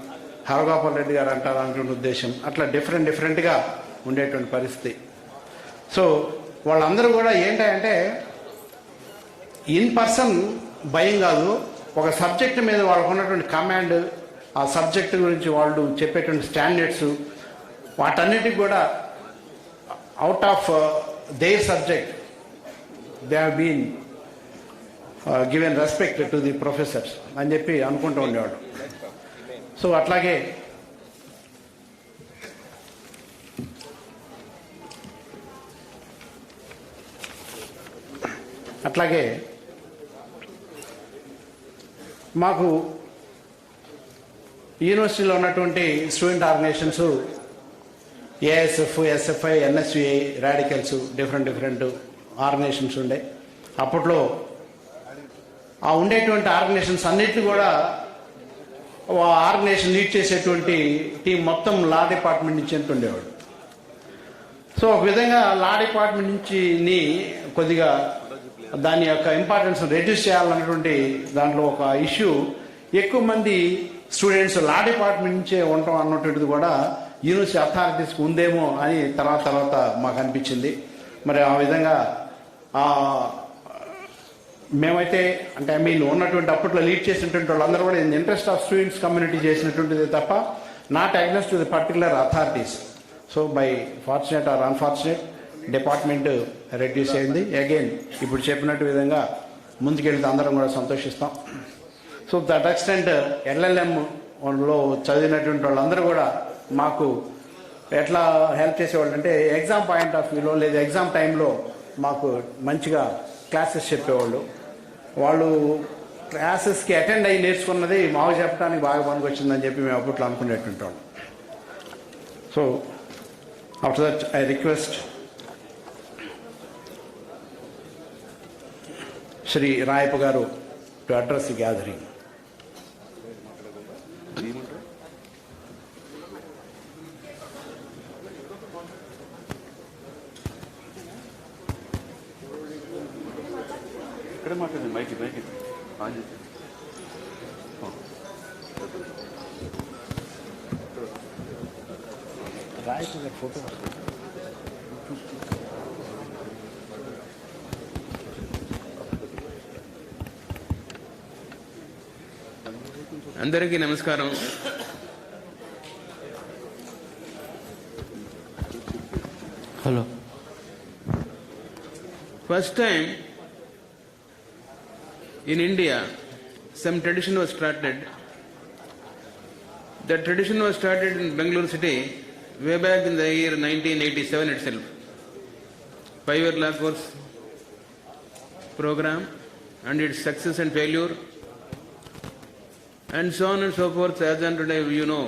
హరగోపాల్ రెడ్డి గారు అంటారు అనుకునే ఉద్దేశం, అట్లా డిఫరెంట్గా ఉండేటువంటి పరిస్థితి. సో వాళ్ళందరూ కూడా ఏంటంటే ఇన్ పర్సన్ భయం కాదు, ఒక సబ్జెక్ట్ మీద వాళ్ళకు ఉన్నటువంటి కమాండ్, ఆ సబ్జెక్ట్ గురించి వాళ్ళు చెప్పేటువంటి స్టాండర్డ్స్, వాటన్నిటికి కూడా out of there subject they have been given respect to the professors అని చెప్పి అనుకుంటూ ఉండేవాడు. సో అట్లాగే మాకు యూనివర్సిటీలో ఉన్నటువంటి student organisations ASF, SFI, NSUI, radicals, different organisations ఉండే. అప్పట్లో ఆ ఉండేటువంటి ఆర్గనైజేషన్స్ అన్నిటిని కూడా ఆర్గనైజేషన్ లీడ్ చేసేటువంటి టీం మొత్తం లా డిపార్ట్మెంట్ నుంచి ఎంత ఉండేవాడు. సో ఒక విధంగా లా డిపార్ట్మెంట్ నుంచి కొద్దిగా దాని యొక్క ఇంపార్టెన్స్ రెడ్యూస్ చేయాలన్నటువంటి దాంట్లో ఒక ఇష్యూ, ఎక్కువ మంది స్టూడెంట్స్ లా డిపార్ట్మెంట్ నుంచే ఉండటం అన్నటువంటిది కూడా యూనివర్సిటీ అథారిటీస్కి ఉందేమో అని తర్వాత మాకు అనిపించింది. మరి ఆ విధంగా మేమైతే అంటే ఉన్నటువంటి అప్పట్లో లీడ్ చేసినటువంటి వాళ్ళందరూ కూడా in interest of students community చేసినటువంటిది తప్ప not against to the particular authorities. So by fortunate or unfortunate department reduce అయింది. అగైన్ ఇప్పుడు చెప్పినట్టు విధంగా ముందుకెళ్తే అందరం కూడా సంతోషిస్తాం. సో దట్ ఎక్స్టెంట్ ఎల్ఎల్ఎంలో చదివినటువంటి వాళ్ళందరూ కూడా మాకు ఎట్లా హెల్ప్ చేసేవాళ్ళు అంటే ఎగ్జామ్ పాయింట్ ఆఫ్ వ్యూలో లేదా ఎగ్జామ్ టైంలో మాకు మంచిగా క్లాసెస్ చెప్పేవాళ్ళు. వాళ్ళు క్లాసెస్కి అటెండ్ అయ్యి నేర్చుకున్నది మాకు చెప్పడానికి బాగా పనికొచ్చిందని చెప్పి మేము అప్పట్లో అనుకునేటువంటి వాళ్ళం. So after that I request Shri Rayappa garu to address the gathering. ఇక్కడ మాట్లాడండి, మైక్ ఆన్ చేసి. రాయప్ప గారి ఫోటో అందరికీ నమస్కారం. Hello. First time in India, some tradition was started. That tradition was started in Bangalore city way back in the year 1987 itself. 5-year law course program and its success and failure, and so on and so forth. As on today, you know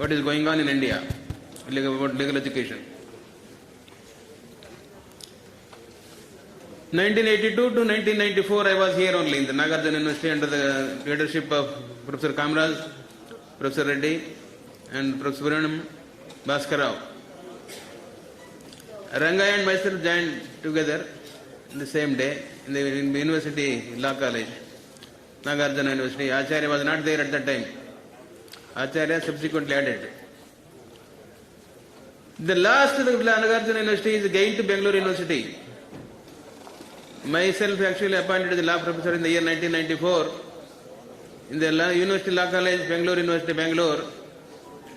what is going on in India about legal education. 1982 to 1994, I was here only in the Nagarjuna University under the leadership of Professor Kamraj, Professor Reddy, and Professor Puranam Bhaskarrao. Rangaya and myself joined together in the same day in the University Law College, Nagarjuna University. Acharya was not there at that time. Acharya subsequently added. The last of the Nagarjuna University is again to Bangalore University. Myself actually appointed as a law professor in the year 1994 in the University Law College, Bangalore University, Bangalore,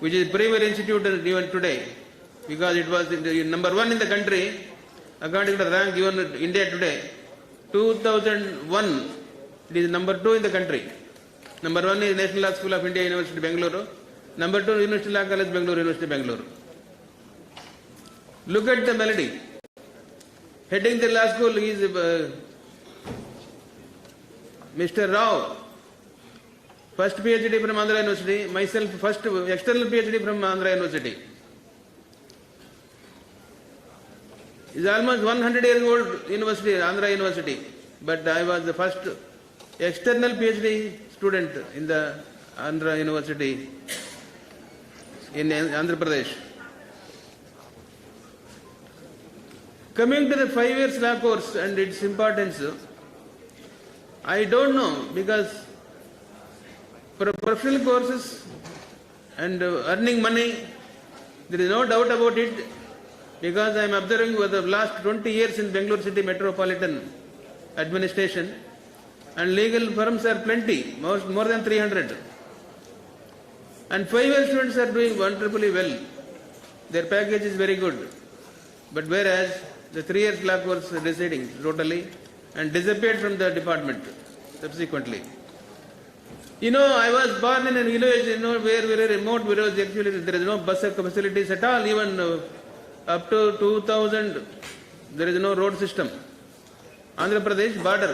which is premier institute even today, because it was number one in the country according to the rank given in India today. 2001, it is number 2 in the country. Number 1 is National Law School of India, University, Bangalore. Number 2, University Law College, Bangalore, University, Bangalore. Look at the melody. Heading the law school is Mr. Rao, first PhD from Andhra University, myself first external PhD from Andhra University. It's almost 100 years old university, Andhra University, but I was the first external PhD student in the Andhra University in Andhra Pradesh. Coming to the 5 years law course and its importance, I don't know, because for professional courses and earning money, there is no doubt about it, because I am observing for the last 20 years in Bangalore City Metropolitan Administration, and legal firms are plenty, more than 300. And 5-year students are doing wonderfully well. Their package is very good. But whereas the 3 years law course deciding totally and disappeared from the department subsequently. You know, I was born in a village, where very remote village. Actually, there is no bus facilities at all. Even up to 2000, there is no road system. Andhra Pradesh border.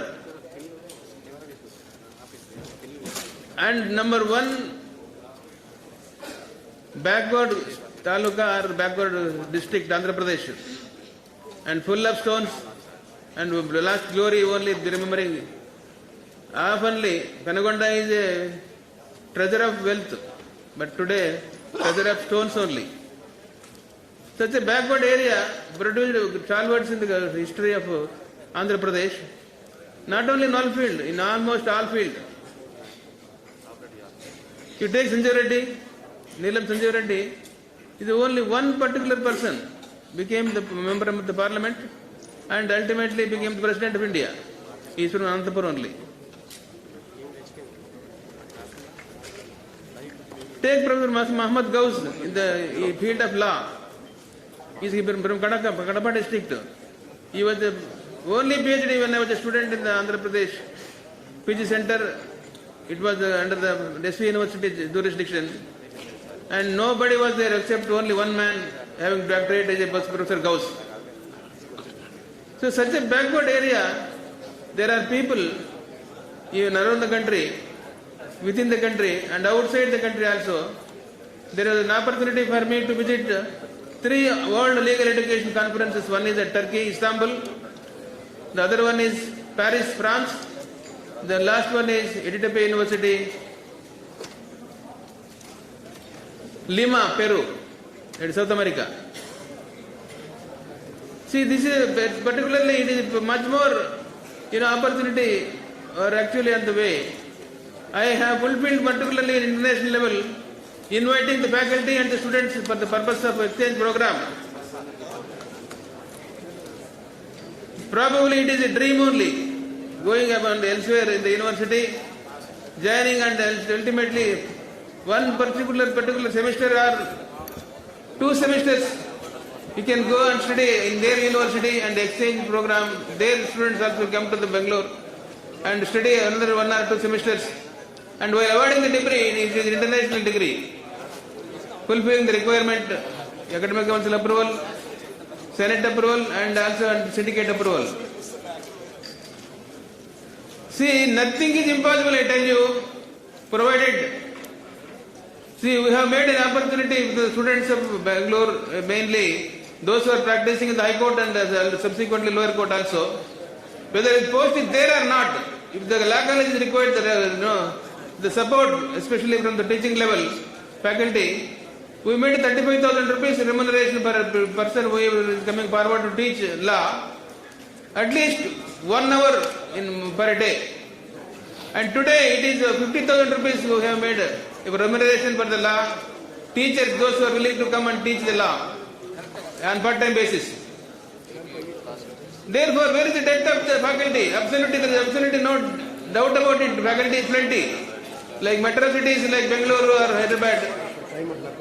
And number 1 backward taluka or backward district, Andhra Pradesh. And full of stones and last glory only remembering. Oftenly, Panagonda is a treasure of wealth, but today treasure of stones only. Such a backward area produced stalwarts in the history of Andhra Pradesh, not only in all field, in almost all field. You take Sanjay Reddy, Neelam Sanjay Reddy, is only one particular person became the member of the parliament and ultimately became the president of India. He is from Anantapur only. Take Professor Muhammad Ghaus in the field of law. He is from Kadapa district. He was the only PhD when I was a student in the Andhra Pradesh PG Center. It was under the Deshi University jurisdiction. And nobody was there except only one man having doctorate as a Professor Ghaus. So such a backward area, there are people even around the country, within the country and outside the country also. There is an opportunity for me to visit 3 World Legal Education Conferences. One is at Turkey, Istanbul. The other one is Paris, France. The last one is Editepe University, Lima, Peru, in South America. See, this is particularly, it is much more, opportunity or actually on the way. I have fulfilled particularly at international level, inviting the faculty and the students for the purpose of exchange program. Probably it is a dream only, going about elsewhere in the university, joining and ultimately one particular semester or 2 semesters, you can go and study in their university and exchange program. Their students also come to the Bangalore and study another 1 or 2 semesters. And while awarding the degree, it is an international degree, fulfilling the requirement, academic council approval, Senate approval and also syndicate approval. See, nothing is impossible, I tell you, provided. See, we have made an opportunity for the students of Bangalore, mainly those who are practicing in the High Court and subsequently lower court also. Whether the post is there or not, if the law college is required, the support, especially from the teaching level, faculty, we made 35,000 rupees remuneration per person who is coming forward to teach law, at least 1 hour per day. And today it is 50,000 rupees we have made a remuneration for the law teachers, those who are willing to come and teach the law on part-time basis. Therefore, where is the depth of the faculty? Absolutely, there is absolutely no doubt about it. Faculty is plenty. Like metro cities like Bengaluru or Hyderabad.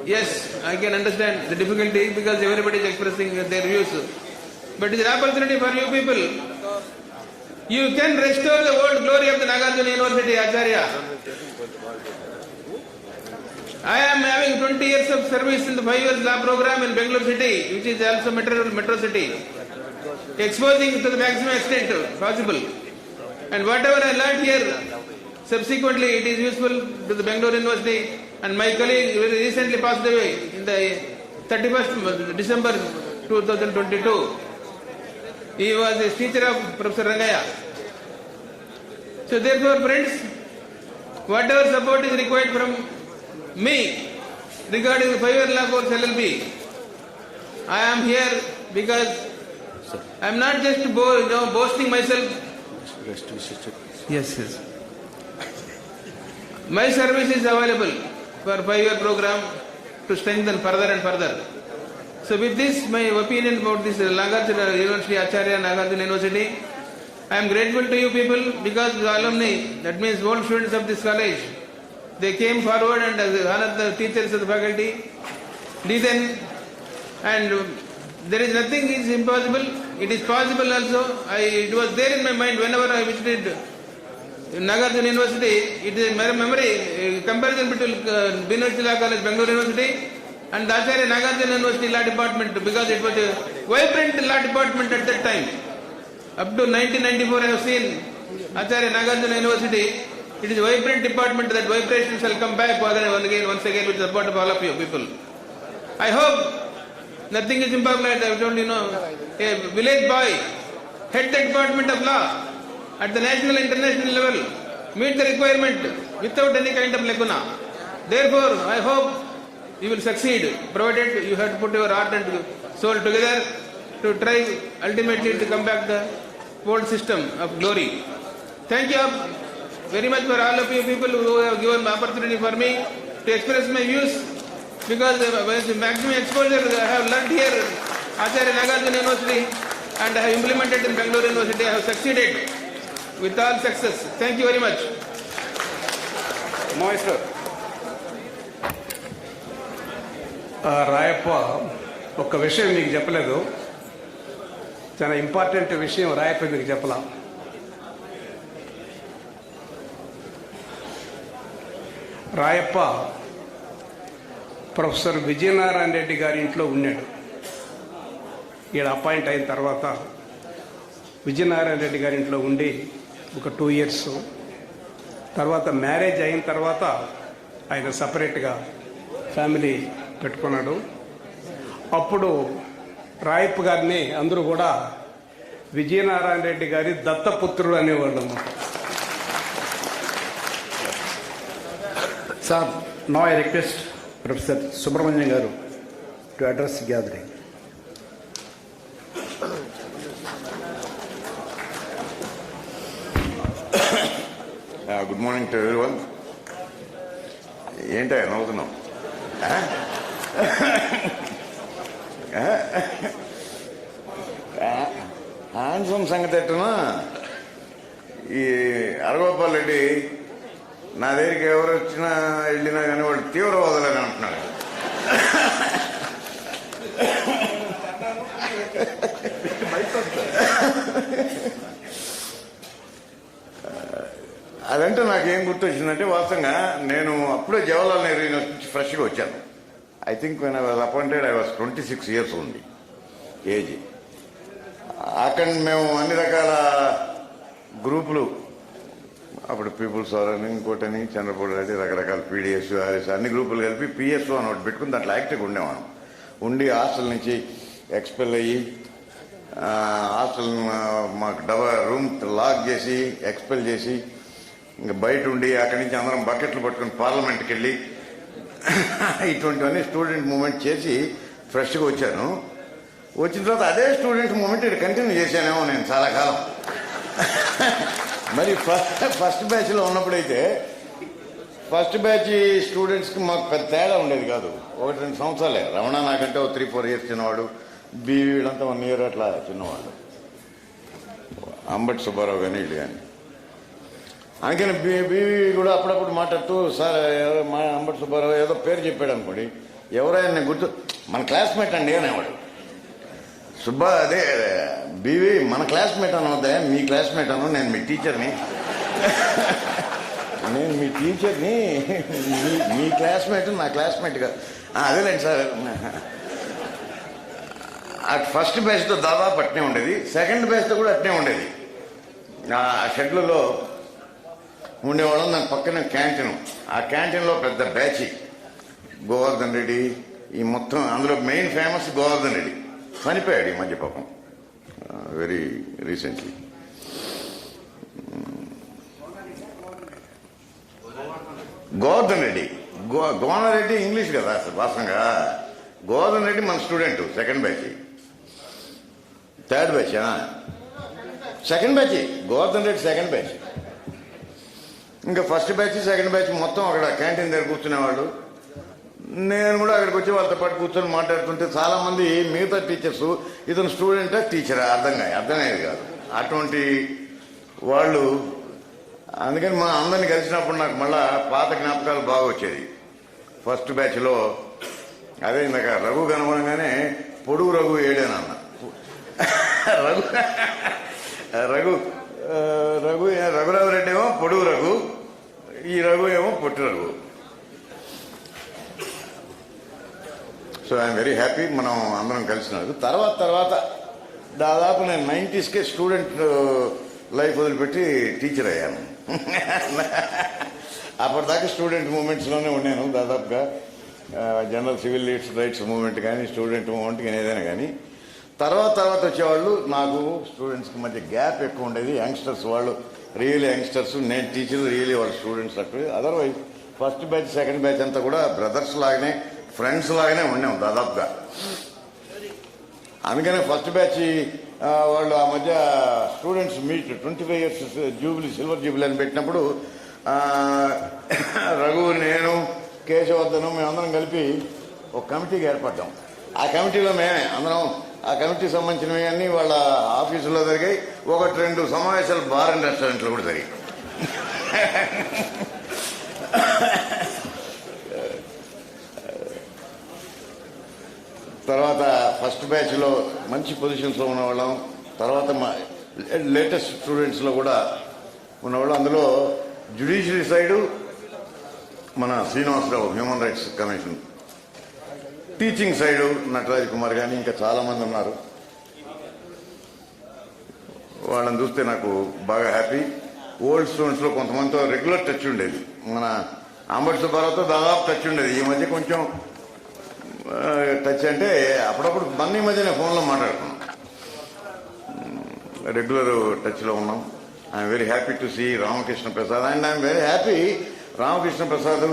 Yes, I can understand the difficulty because everybody is expressing their views. But it is an opportunity for you people. You can restore the old glory of the Nagarjuna University, Acharya. I am having 20 years of service in the 5 years law program in Bangalore city, which is also metro city. Exposing to the maximum extent possible. And whatever I learned here, subsequently it is useful to the Bangalore University. And my colleague very recently passed away in the 31st December 2022. He was a teacher of Professor Rangaya. So therefore, friends, whatever support is required from me regarding the 5-year law course LLB, I am here because I am not just boasting myself. Yes. My service is available for 5-year program to strengthen further and further. So with this, my opinion about this Nagarjuna University, Acharya Nagarjuna University, I am grateful to you people because the alumni, that means old students of this college, they came forward and honored the teachers of the faculty, decent, and there is nothing is impossible. It is possible also. It was there in my mind whenever I visited Nagarjuna University. It is a memory, comparison between University Law College, Bangalore University and the Acharya Nagarjuna University Law Department because it was a vibrant law department at that time. Up to 1994 I have seen Acharya Nagarjuna University. It is a vibrant department. That vibration shall come back once again with the support of all of you people. I hope nothing is impossible. I told a village boy head the department of law at the national international level, meet the requirement without any kind of lacuna. Therefore, I hope you will succeed, provided you have to put your heart and soul together to try ultimately to come back the old system of glory. Thank you very much for all of you people who have given the opportunity for me to express my views because the maximum exposure I have learned here, Acharya Nagarjuna University, and I have implemented in Bangalore University. I have succeeded with all success. Thank you very much. Master Rayappa ఒక్క విషయం మీకు చెప్పలేదు, చాలా important విషయం రాయప్ప మీకు చెప్పలా. Rayappa professor Vijayanarayana Reddy గారి ఇంట్లో ఉన్నాడు. ఈడ అపాయింట్ అయిన తర్వాత విజయనారాయణ రెడ్డి గారి ఇంట్లో ఉండి ఒక 2 years, తర్వాత మ్యారేజ్ అయిన తర్వాత ఆయన సపరేట్గా ఫ్యామిలీ పెట్టుకున్నాడు. అప్పుడు రాయప్ప గారిని అందరూ కూడా విజయనారాయణ రెడ్డి గారి దత్తపుత్రుడు అనేవాళ్ళు అన్నమాట. Sir, now I request Professor Subramanian Garu to address the gathering. Good morning to everyone. ఏంటో నవ్వుతున్నాం? హ్యాండ్సమ్ సంగతి ఎట్టునా, ఈ అరగోపాల్ రెడ్డి నా దగ్గరికి ఎవరు వచ్చినా వెళ్ళినా కానీ వాడు తీవ్రవాదులని అంటున్నాడు. అదంటే నాకేం గుర్తొచ్చిందంటే, వాస్తవంగా నేను అప్పుడే జవహర్లాల్ నెహ్రూ యూనివర్సిటీ నుంచి ఫ్రెష్గా వచ్చాను. I think when I was appointed I was 26 years ఉంది ఏజ్. అక్కడ మేము అన్ని రకాల గ్రూపులు, అప్పుడు పీపుల్స్ వార్ అని, ఇంకోటని, చంద్రపూడి రెడ్డి, రకరకాల పీడిఎస్, ఆర్ఎస్ అన్ని గ్రూపులు కలిపి పిఎస్ఓ అని ఒకటి పెట్టుకుని దాంట్లో యాక్టివ్గా ఉండేవాళ్ళం. ఉండి హాస్టల్ నుంచి ఎక్స్పెల్ అయ్యి, హాస్టల్ మాకు రూమ్ లాక్ చేసి ఎక్స్పెల్ చేసి, ఇంకా బయట ఉండి అక్కడి నుంచి అందరం బకెట్లు పట్టుకుని పార్లమెంట్కి వెళ్ళి ఇటువంటివన్నీ స్టూడెంట్ మూమెంట్ చేసి ఫ్రెష్గా వచ్చాను. వచ్చిన తర్వాత అదే స్టూడెంట్ మూమెంట్ ఇక్కడ కంటిన్యూ చేశానేమో నేను చాలా కాలం. మరి ఫస్ట్ బ్యాచ్లో ఉన్నప్పుడైతే ఫస్ట్ బ్యాచ్ స్టూడెంట్స్కి మాకు పెద్ద తేడా ఉండేది కాదు. 1-2 సంవత్సరాలే. రమణ నాకంటే 3-4 years చిన్నవాడు, బీవీ వీళ్ళంతా 1 year అట్లా చిన్నవాడు, అంబటి సుబ్బారావు కానీ వీళ్ళు కానీ. అందుకని బీవీ కూడా అప్పుడప్పుడు మాట్లాడుతూ, సార్ మా అంబటి సుబ్బారావు ఏదో పేరు చెప్పాడు అనుకోండి, ఎవరైనా గుర్తు, మన క్లాస్మేట్ అండి అనేవాడు. సుబ్బా అదే బీవీ మన క్లాస్మేట్ అనవద్దా, మీ క్లాస్మేట్ అను, నేను మీ టీచర్ని, నేను మీ టీచర్ని, మీ క్లాస్మేట్ నా క్లాస్మేట్గా. అదేలేండి సార్. అటు ఫస్ట్ బ్యాచ్తో దాదాపు అట్నే ఉండేది, సెకండ్ బ్యాచ్తో కూడా అట్నే ఉండేది. ఆ షెడ్లలో ఉండేవాళ్ళం. దాని పక్కన క్యాంటీన్, ఆ క్యాంటీన్లో పెద్ద బ్యాచ్ గోవర్ధన్ రెడ్డి, ఈ మొత్తం అందులో మెయిన్ ఫేమస్ గోవర్ధన్ రెడ్డి. చనిపోయాడు ఈ మధ్య పాపం, very recently. Govardhan Reddy, Govardhan Reddy English కదా వాస్తవంగా. గోవర్ధన్ రెడ్డి మన student, second batch. Third batch, second batch. Govardhan Reddy second batch. ఇంకా ఫస్ట్ బ్యాచ్ సెకండ్ బ్యాచ్ మొత్తం అక్కడ క్యాంటీన్ దగ్గర కూర్చునేవాళ్ళు. నేను కూడా అక్కడికి వచ్చి వాళ్ళతో పాటు కూర్చొని మాట్లాడుతుంటే చాలా మంది మిగతా టీచర్స్ ఇతను స్టూడెంటా టీచరా అర్థమయ్యేది కాదు అటువంటి వాళ్ళు. అందుకని మా అందరిని కలిసినప్పుడు నాకు మళ్ళా పాత జ్ఞాపకాలు బాగా వచ్చేది. ఫస్ట్ బ్యాచ్లో అదే ఇందాక రఘు కనుగొనగానే పొడుగు రఘు ఏడేనన్న. రఘురామరెడ్డి ఏమో పొడుగు రఘు, ఈ రఘు ఏమో పొట్టి Raghu. So I'm very happy మనం అందరం కలిసినారు. తర్వాత దాదాపు నేను 90s స్టూడెంట్ లైఫ్ వదిలిపెట్టి టీచర్ అయ్యాను. అప్పటిదాకా స్టూడెంట్ మూమెంట్స్లోనే ఉన్నాను దాదాపుగా. జనరల్ సివిల్ రైట్స్ మూవ్మెంట్ కానీ, స్టూడెంట్ మూవ్మెంట్ కానీ, ఏదైనా కానీ. తర్వాత వచ్చేవాళ్ళు నాకు స్టూడెంట్స్కి మధ్య గ్యాప్ ఎక్కువ ఉండేది. యంగ్స్టర్స్ వాళ్ళు రియల్ యంగ్స్టర్స్, నేను టీచర్ రియలీ వాళ్ళు స్టూడెంట్స్ అట్టు. Otherwise first batch second batch అంతా కూడా బ్రదర్స్ లాగానే, ఫ్రెండ్స్ లాగానే ఉన్నాం దాదాపుగా. అందుకనే ఫస్ట్ బ్యాచ్ వాళ్ళు ఆ మధ్య students meet 25 years Jubilee, silver Jubilee అని పెట్టినప్పుడు రఘు, నేను, కేశవర్ధను మేమందరం కలిపి ఒక కమిటీకి ఏర్పడ్డాం. ఆ కమిటీలో మేమే అందరం, ఆ కమిటీకి సంబంధించినవి అన్నీ వాళ్ళ ఆఫీసులో జరిగాయి. 1-2 సమావేశాలు బార్ అండ్ రెస్టారెంట్లో కూడా జరిగాయి. తర్వాత ఫస్ట్ బ్యాచ్లో మంచి పొజిషన్స్లో ఉన్నవాళ్ళం. తర్వాత మా లేటెస్ట్ స్టూడెంట్స్లో కూడా ఉన్నవాళ్ళు. అందులో జ్యుడిషియరీ సైడు మన Srinivasa Rao, human rights commission. Teaching side Nataraj Kumar కానీ ఇంకా చాలామంది ఉన్నారు. వాళ్ళని చూస్తే నాకు బాగా హ్యాపీ. ఓల్డ్ స్టూడెంట్స్లో కొంతమందితో రెగ్యులర్ టచ్ ఉండేది. మన అంబటి సుబ్బారావుతో దాదాపు టచ్ ఉండేది. ఈ మధ్య కొంచెం టచ్ అంటే అప్పుడప్పుడు మన ఈ మధ్యనే ఫోన్లో మాట్లాడుకున్నాం. రెగ్యులర్ టచ్లో ఉన్నాం. I'm very happy to see Ramakrishna Prasad and I'm very happy Ramakrishna Prasad,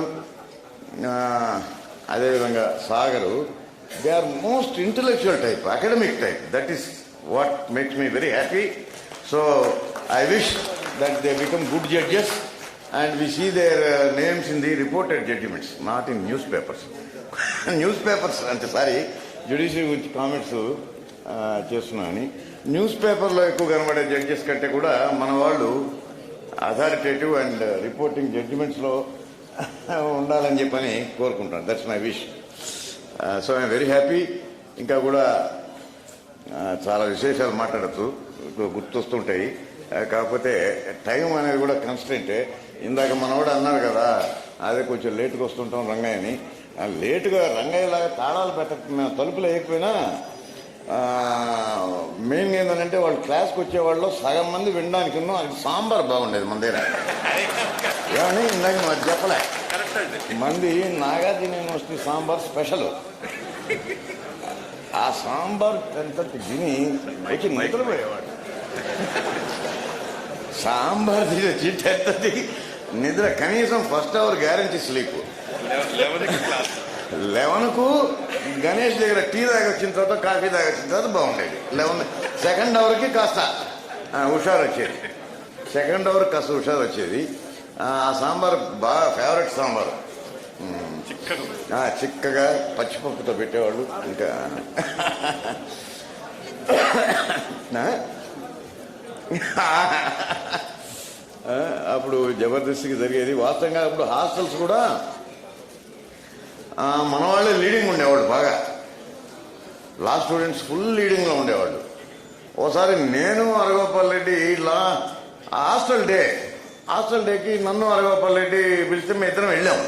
అదేవిధంగా Sagar. They are most intellectual type, academic type. That is what makes me very happy. So I wish that they become good judges and we see their names in the reported judgments, not in newspapers. Newspapers ante sorry, judiciary guరించి comments చేస్తున్నాను. News పేపర్లో ఎక్కువ కనబడే judges కంటే కూడా మన వాళ్ళు authoritative and reporting జడ్జిమెంట్స్లో ఉండాలని చెప్పని కోరుకుంటాను. That's my wish. So I'm very happy. ఇంకా కూడా చాలా విశేషాలు మాట్లాడచ్చు, గుర్తొస్తుంటాయి. కాకపోతే టైం అనేది కూడా కన్స్టెంటే. ఇందాక మనవాడు అన్నారు కదా, అదే కొంచెం లేటుగా వస్తుంటాం రంగయ్యని. లేటుగా రంగయ్యలాగా తాళాలు తలుపులు వేయకపోయినా మెయిన్గా ఏంటంటే వాళ్ళు క్లాస్కి వచ్చేవాళ్ళు సగం మంది వినడానికి ఉన్నాం. అది సాంబార్ బాగుండేది మన దగ్గర. ఏమని ఇందాక మరి చెప్పలే, మంది నాగార్జున యూనివర్సిటీ సాంబార్ స్పెషల్. ఆ సాంబార్ ఎంత తిని వచ్చి నిద్రపోయేవాడు. సాంబార్ తిని 10:30 నిద్ర. కనీసం ఫస్ట్ అవర్ గ్యారంటీ స్లీప్. 11కు గణేష్ దగ్గర టీ తాగొచ్చిన తర్వాత, కాఫీ తాగొచ్చిన తర్వాత బాగుండేది. 11 సెకండ్ అవర్కి కాస్త హుషారు వచ్చేది. సెకండ్ అవర్ కాస్త హుషారు వచ్చేది. ఆ సాంబార్ బాగా ఫేవరెట్ సాంబార్. చిక్కగా పచ్చిపప్పుతో పెట్టేవాళ్ళు. ఇంకా అప్పుడు జబర్దస్తికి జరిగేది. వాస్తవంగా అప్పుడు హాస్టల్స్ కూడా మన వాళ్ళే లీడింగ్ ఉండేవాళ్ళు. బాగా లా స్టూడెంట్స్ ఫుల్ లీడింగ్లో ఉండేవాళ్ళు. ఓసారి నేను అరగోపాల్ రెడ్డి ఇలా హాస్టల్ డేకి నన్ను అరగోపాల్ రెడ్డి పిలిస్తే మేము ఇద్దరం వెళ్ళాము.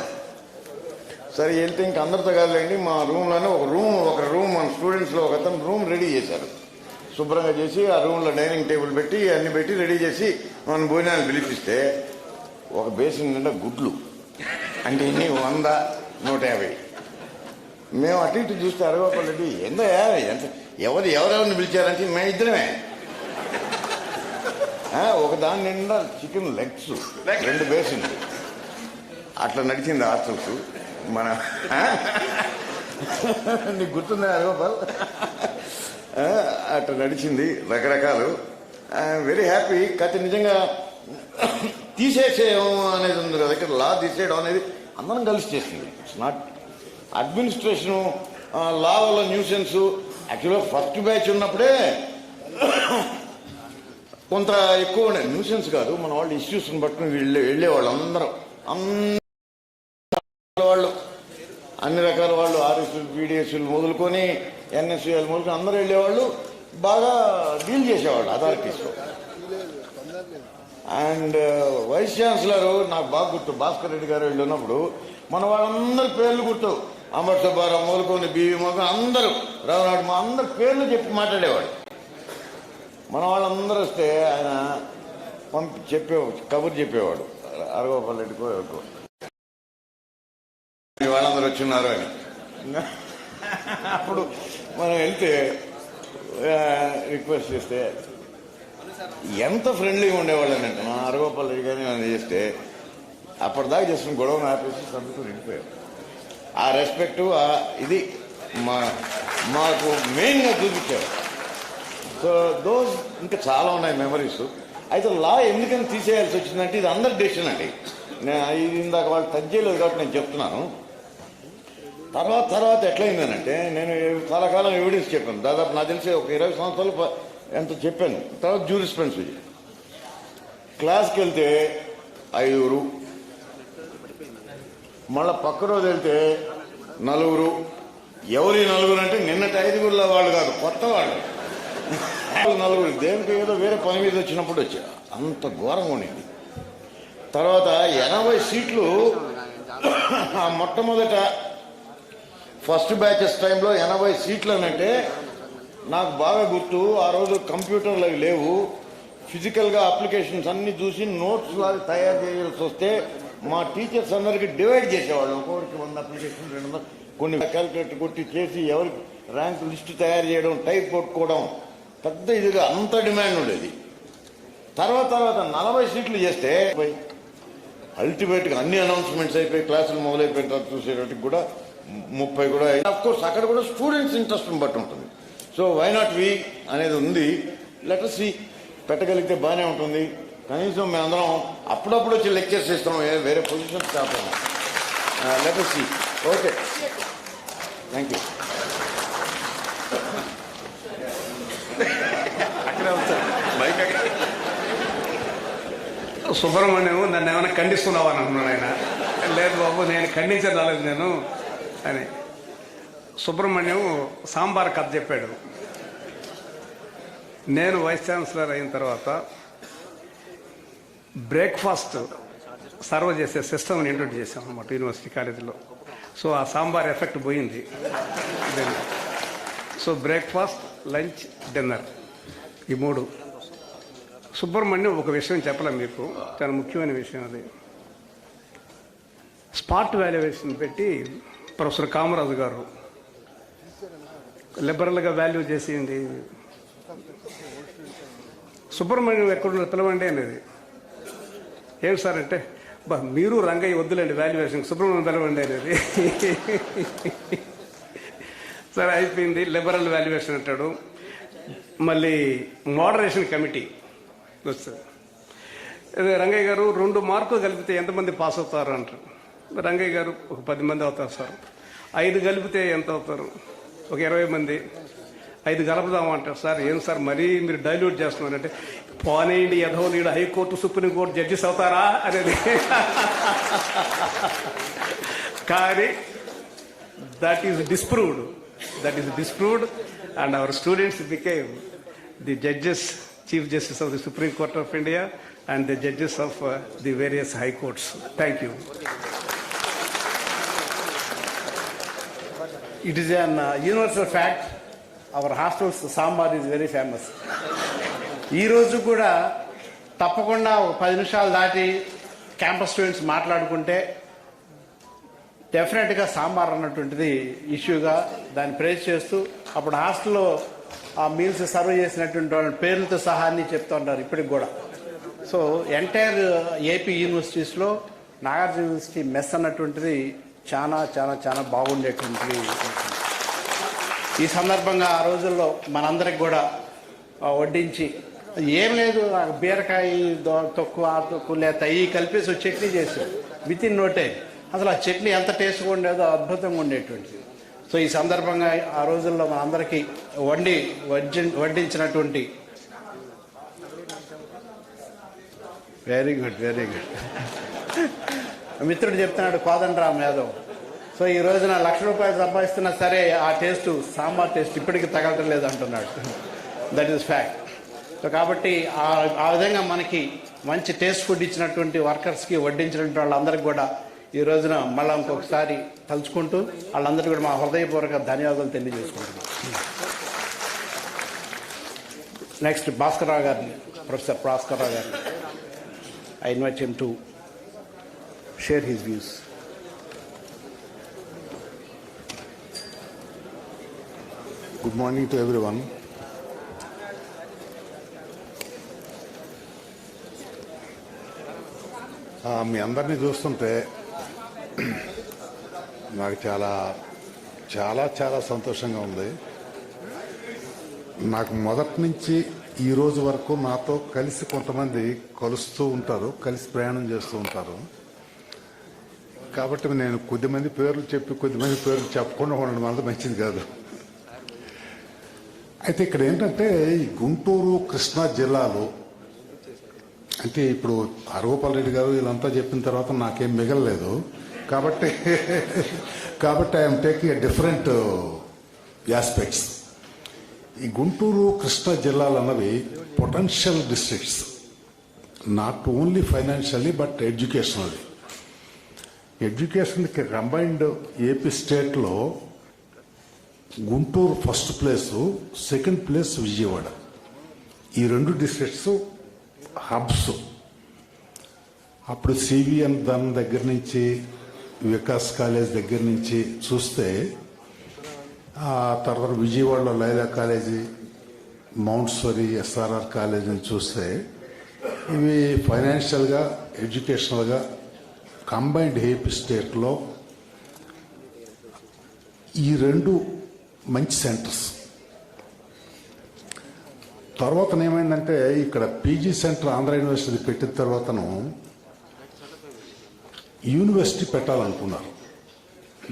సరే వెళ్తే ఇంక అందరితో కాదులేండి, మా రూమ్లోనే ఒక రూమ్ మన స్టూడెంట్స్లో ఒక అతను రూమ్ రెడీ చేశారు. శుభ్రంగా చేసి ఆ రూమ్లో డైనింగ్ టేబుల్ పెట్టి అన్ని పెట్టి రెడీ చేసి మన భోజనాలు పిలిపిస్తే ఒక బేసిన్ నిండా గుడ్లు. అంటే ఇన్ని 100, 150. మేము అటు ఇటు చూస్తే అరగోపాల్ రెడ్డి ఎంత ఎవరెవరిని పిలిచారంటే మేము ఇద్దరమే. ఒక దాని నిండా చికెన్ లెగ్స్, 2 బేసిన్లు. అట్లా నడిచింది హాస్టల్స్. మన నీకు గుర్తుందా అరగోపాల్? అట్లా నడిచింది రకరకాలు. I'm very happy. కథ నిజంగా తీసేసేయం అనేది ఉంది కదా, లా తీసేయడం అనేది అందరం కలిసి చేసింది. ఇట్స్ నాట్ అడ్మినిస్ట్రేషను, లా వల్ల న్యూసెన్స్. యాక్చువల్గా ఫస్ట్ బ్యాచ్ ఉన్నప్పుడే కొంత ఎక్కువ ఉండే న్యూసెన్స్ కాదు. మన వాళ్ళు ఇష్యూస్ని పట్టుకుని వెళ్ళేవాళ్ళు అందరూ వాళ్ళు, అన్ని రకాల వాళ్ళు, ఆర్ఎస్ఎల్, పీడిఎస్ఎల్ మొదలుకొని ఎన్ఎస్యూఎల్ మొదలుకొని అందరూ వెళ్ళేవాళ్ళు. బాగా డీల్ చేసేవాళ్ళు అథారిటీస్లో. అండ్ వైస్ ఛాన్సలర్ నాకు బాగా గుర్తు, భాస్కర్ రెడ్డి గారు వెళ్ళినప్పుడు మన వాళ్ళందరి పేర్లు గుర్తు. అంబటి సుబ్బారావు మొదలుకొని బివి మొదలు అందరూ, రావునాడు మా అందరి పేర్లు చెప్పి మాట్లాడేవాడు. మన వాళ్ళందరూ వస్తే ఆయన కబుర్ చెప్పేవాడు అరగోపాల్ రెడ్డికో ఎవరికో, వాళ్ళందరూ వచ్చిన్నారు అని. అప్పుడు మనం వెళ్తే రిక్వెస్ట్ చేస్తే ఎంత ఫ్రెండ్లీగా ఉండేవాళ్ళని అంటే మా అరగోపాల్ రెడ్డి గారిని మనం చేస్తే అప్పటిదాకా చేసిన గొడవను ఆపేసి సభ్యులు వెళ్ళిపోయారు. ఆ రెస్పెక్టు ఇది మాకు మెయిన్గా చూపించారు. సో దోస్ ఇంకా చాలా ఉన్నాయి మెమరీస్. అయితే లా ఎందుకని తీసేయాల్సి వచ్చిందంటే ఇది అందరి డెసిషన్ అండి. ఇది ఇందాక వాళ్ళు టచ్ చేయలేదు కాబట్టి నేను చెప్తున్నాను. తర్వాత ఎట్లయిందనంటే నేను చాలా కాలం ఎవిడెన్స్ చెప్పాను, దాదాపు నాకు తెలిసి ఒక 20 సంవత్సరాలు ఎంత చెప్పాను. తర్వాత జ్యూరిస్ప్రుడెన్స్ క్లాస్కి వెళ్తే 5, మళ్ళీ పక్క రోజు వెళ్తే 4. ఎవరి 4 అంటే నిన్నటి 5 వాళ్ళు కాదు, కొత్త వాళ్ళు 4. దేనికి ఏదో వేరే పని మీద వచ్చినప్పుడు వచ్చా, అంత ఘోరంగా ఉండేది. తర్వాత 80 సీట్లు ఆ మొట్టమొదట ఫస్ట్ బ్యాచెస్ టైంలో 80 సీట్లు అనంటే నాకు బాగా గుర్తు. ఆ రోజు కంప్యూటర్లు అవి లేవు, ఫిజికల్గా అప్లికేషన్స్ అన్ని చూసి నోట్స్ లాగా తయారు చేయాల్సి వస్తే మా టీచర్స్ అందరికి డివైడ్ చేసేవాళ్ళు. ఒక్కొక్కరికి 100 అప్లికేషన్ 200 కొన్ని క్యాలిక్యులేటర్ కొట్టి చేసి ఎవరికి ర్యాంక్ లిస్టు తయారు చేయడం, టైప్ కొట్టుకోవడం పెద్ద ఇదిగా అంత డిమాండ్ ఉండేది. తర్వాత 40 సీట్లు చేస్తే అల్టిమేట్గా అన్ని అనౌన్స్మెంట్స్ అయిపోయి క్లాసులు మొదలైపోయిన తర్వాత చూసేటట్టుకు కూడా 30 కూడా. అఫ్కోర్స్ అక్కడ కూడా స్టూడెంట్స్ ఇంట్రెస్ట్ని బట్టి ఉంటుంది. సో వై నాట్ వి అనేది ఉంది. లెట్ us see, పెట్టగలిగితే బాగానే ఉంటుంది. కనీసం మేమందరం అప్పుడప్పుడు వచ్చి లెక్చర్స్ ఇస్తాం, వేరే పొజిషన్స్ కాకపోయినా. Let us see. Okay, thank you. Subrahmanyam నన్ను ఏమైనా ఖండిస్తున్నావా అని అంటున్నాడు ఆయన. లేదు బాబు, నేను ఖండించరాలేదు నేను అని. సుబ్రహ్మణ్యం సాంబార్ కథ చెప్పాడు. నేను వైస్ ఛాన్సలర్ అయిన తర్వాత బ్రేక్ఫాస్ట్ సర్వ్ చేసే సిస్టమ్ని ఇంట్రొడ్యూస్ చేశాం అన్నమాట యూనివర్సిటీ కాలేజీలో. సో ఆ సాంబార్ ఎఫెక్ట్ పోయింది. సో బ్రేక్ఫాస్ట్, లంచ్, డిన్నర్ ఈ 3. సుబ్రహ్మణ్యం ఒక విషయం చెప్పలే మీకు, చాలా ముఖ్యమైన విషయం అది. స్పాట్ వాల్యుయేషన్ పెట్టి ప్రొఫెసర్ కామరాజు గారు లిబరల్గా వాల్యూ చేసేయండి. సుబ్రహ్మణ్యం ఎక్కడ పిలవండి అనేది. ఏంటి సార్ అంటే, మీరు రంగయ్య వద్దులేండి వాల్యుయేషన్, సుబ్రహ్మణ్యం పిలవండి అనేది. సరే అయిపోయింది, లిబరల్ వాల్యుయేషన్ అంటాడు. మళ్ళీ మోడరేషన్ కమిటీ వస్తుంది. రంగయ్య గారు 2 మార్కులు కలిపితే ఎంతమంది పాస్ అవుతారు అంటారు. రంగయ్య గారు ఒక 10 మంది అవుతారు సార్. 5 కలిపితే ఎంత అవుతారు? ఒక 20 మంది. 5 కలపదాము అంటారు. సార్ ఏం సార్ మరీ మీరు డైల్యూట్ చేస్తున్నారంటే, పోనేయండి ఎదవ నీడు హైకోర్టు సుప్రీంకోర్టు జడ్జిస్ అవుతారా అనేది. కానీ that is disproved and our students became the judges, Chief Justice of the Supreme Court of India and the judges of the various high courts. Thank you. It is an universal fact. Our hostel's sambar is very famous. ఈ రోజు కూడా తప్పకుండా 10 నిమిషాలు దాటి campus students మాట్లాడుకుంటే డెఫినెట్గా సాంబార్ అన్నటువంటిది ఇష్యూగా దాన్ని ప్రేస్ చేస్తూ అప్పుడు హాస్టల్లో ఆ మీల్స్ సర్వ్ చేసినటువంటి వాళ్ళ పేర్లతో సహా అన్ని చెప్తూ ఉంటారు ఇప్పటికి కూడా. సో ఎంటైర్ ఏపీ యూనివర్సిటీస్లో నాగార్జున యూనివర్సిటీ మెస్ అన్నటువంటిది చాలా చాలా చాలా బాగుండేటువంటిది. ఈ సందర్భంగా ఆ రోజుల్లో మనందరికి కూడా వడ్డించి ఏం లేదు, బీరకాయ తొక్కు, ఆ తొక్కు లేదా ఈ కలిపేసి చట్నీ చేశారు విత్ ఇన్ నో టైం. అసలు ఆ చట్నీ ఎంత టేస్ట్గా ఉండేదో అద్భుతంగా ఉండేటువంటిది. సో ఈ సందర్భంగా ఆ రోజుల్లో మన అందరికీ వడ్డించినటువంటి వెరీ గుడ్ మిత్రుడు చెప్తున్నాడు కోదండరామ్ యాదవ్. సో ఈ రోజున ₹1,00,000 సంపాదిస్తున్నా సరే ఆ టేస్ట్, సాంబార్ టేస్ట్ ఇప్పటికీ తగలటం లేదు అంటున్నాడు. That is fact. సో కాబట్టి ఆ విధంగా మనకి మంచి టేస్ట్ ఫుడ్ ఇచ్చినటువంటి వర్కర్స్కి వడ్డించినటువంటి వాళ్ళందరికీ కూడా ఈ రోజున మళ్ళీ ఇంకొకసారి తలుచుకుంటూ వాళ్ళందరికీ కూడా మా హృదయపూర్వక ధన్యవాదాలు తెలియజేసుకుంటున్నాం. నెక్స్ట్ భాస్కర్రావు గారిని, ప్రొఫెసర్ భాస్కర్రావు గారిని I invite him to share his views. Good morning to everyone. మీ అందరినీ చూస్తుంటే నాకు చాలా చాలా చాలా సంతోషంగా ఉంది. నాకు మొదటి నుంచి ఈ రోజు వరకు నాతో కలిసి కొంతమంది కలుస్తూ ఉంటారు, కలిసి ప్రయాణం చేస్తూ ఉంటారు. కాబట్టి నేను కొద్దిమంది పేర్లు చెప్పి కొద్దిమంది పేర్లు చెప్పకుండా ఉండడం అంత మంచిది కాదు. అయితే ఇక్కడ ఏంటంటే ఈ గుంటూరు కృష్ణా జిల్లాలో అంటే ఇప్పుడు అరగోపాల్ రెడ్డి గారు వీళ్ళంతా చెప్పిన తర్వాత నాకేం మిగలలేదు. కాబట్టి I'm taking a different aspects. ఈ గుంటూరు కృష్ణా జిల్లాలు అన్నవి potential districts, not only financially but educationally. ఎడ్యుకేషన్కి కంబైన్డ్ ఏపీ స్టేట్లో Guntur first place, second place Vijayawada. ఈ రెండు డిస్ట్రిక్ట్స్ హబ్స్. అప్పుడు సివిఎన్ దాని దగ్గర నుంచి వికాస్ కాలేజ్ దగ్గర నుంచి చూస్తే ఆ తర్వాత విజయవాడలో లైలా కాలేజీ, మౌంట్స్వరీ ఎస్ఆర్ఆర్ కాలేజీని చూస్తే ఇవి ఫైనాన్షియల్గా ఎడ్యుకేషనల్గా కంబైన్డ్ ఏపీ స్టేట్లో ఈ రెండు మంచి సెంటర్స్. తర్వాత ఏమైందంటే ఇక్కడ పీజీ సెంటర్ ఆంధ్ర యూనివర్సిటీ పెట్టిన తర్వాతను యూనివర్సిటీ పెట్టాలనుకున్నారు.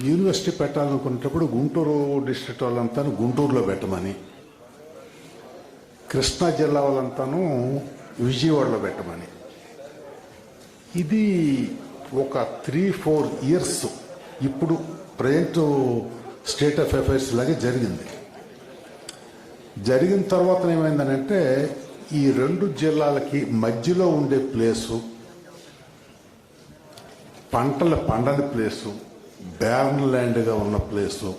యూనివర్సిటీ పెట్టాలనుకునేటప్పుడు గుంటూరు డిస్ట్రిక్ట్ వాళ్ళంతా గుంటూరులో పెట్టమని, కృష్ణా జిల్లా వాళ్ళంతాను విజయవాడలో పెట్టమని. ఇది ఒక 3-4 ఇయర్స్ ఇప్పుడు ప్రజెంట్ స్టేట్ ఆఫ్ అఫైర్స్ లాగే జరిగింది. జరిగిన తర్వాత ఏమైందనంటే ఈ రెండు జిల్లాలకి మధ్యలో ఉండే ప్లేసు, పంటల పండని ప్లేసు, బ్యారన్ ల్యాండ్గా ఉన్న ప్లేసు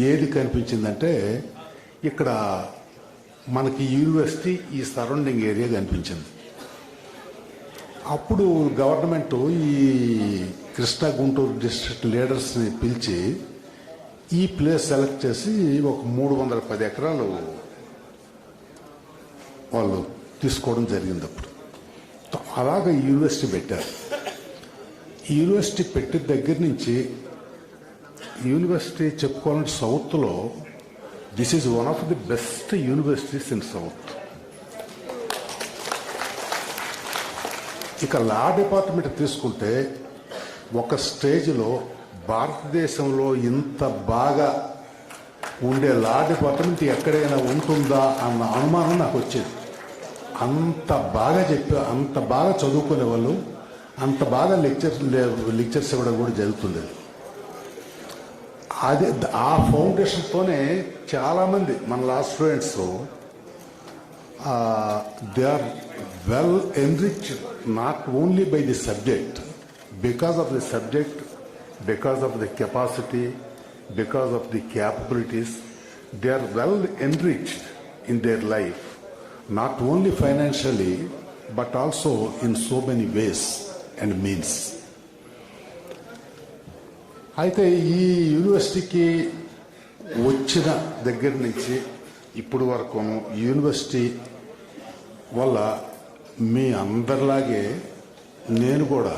ఏది కనిపించిందంటే ఇక్కడ మనకి యూనివర్సిటీ ఈ సరౌండింగ్ ఏరియా కనిపించింది. అప్పుడు గవర్నమెంట్ ఈ కృష్ణా గుంటూరు డిస్ట్రిక్ట్ లీడర్స్ని పిలిచి ఈ ప్లేస్ సెలెక్ట్ చేసి ఒక 310 ఎకరాలు వాళ్ళు తీసుకోవడం జరిగింది. అప్పుడు అలాగ యూనివర్సిటీ పెట్టారు. యూనివర్సిటీ పెట్టిన దగ్గర నుంచి యూనివర్సిటీ చెప్పుకోవాలంటే సౌత్లో this is one of the best universities in south. ఇక లా డిపార్ట్మెంట్ తీసుకుంటే ఒక స్టేజ్లో భారతదేశంలో ఇంత బాగా ఉండే లా డిపార్ట్మెంట్ ఎక్కడైనా ఉంటుందా అన్న అనుమానం నాకు వచ్చేది. అంత బాగా అంత బాగా చదువుకునే వాళ్ళు, అంత బాగా లెక్చర్స్ ఇవ్వడం కూడా జరుగుతుంది. అదే ఆ ఫౌండేషన్తోనే చాలామంది మన law students they are well enriched not only by the subject, because of the subject, because of the capacity, because of the capabilities, they are well enriched in their life, not only financially but also in so many ways and means. అయితే ఈ యూనివర్సిటీకి వచ్చిన దగ్గర నుంచి ఇప్పుడు వరకు university వల్ల మీ అందరిలాగే నేను కూడా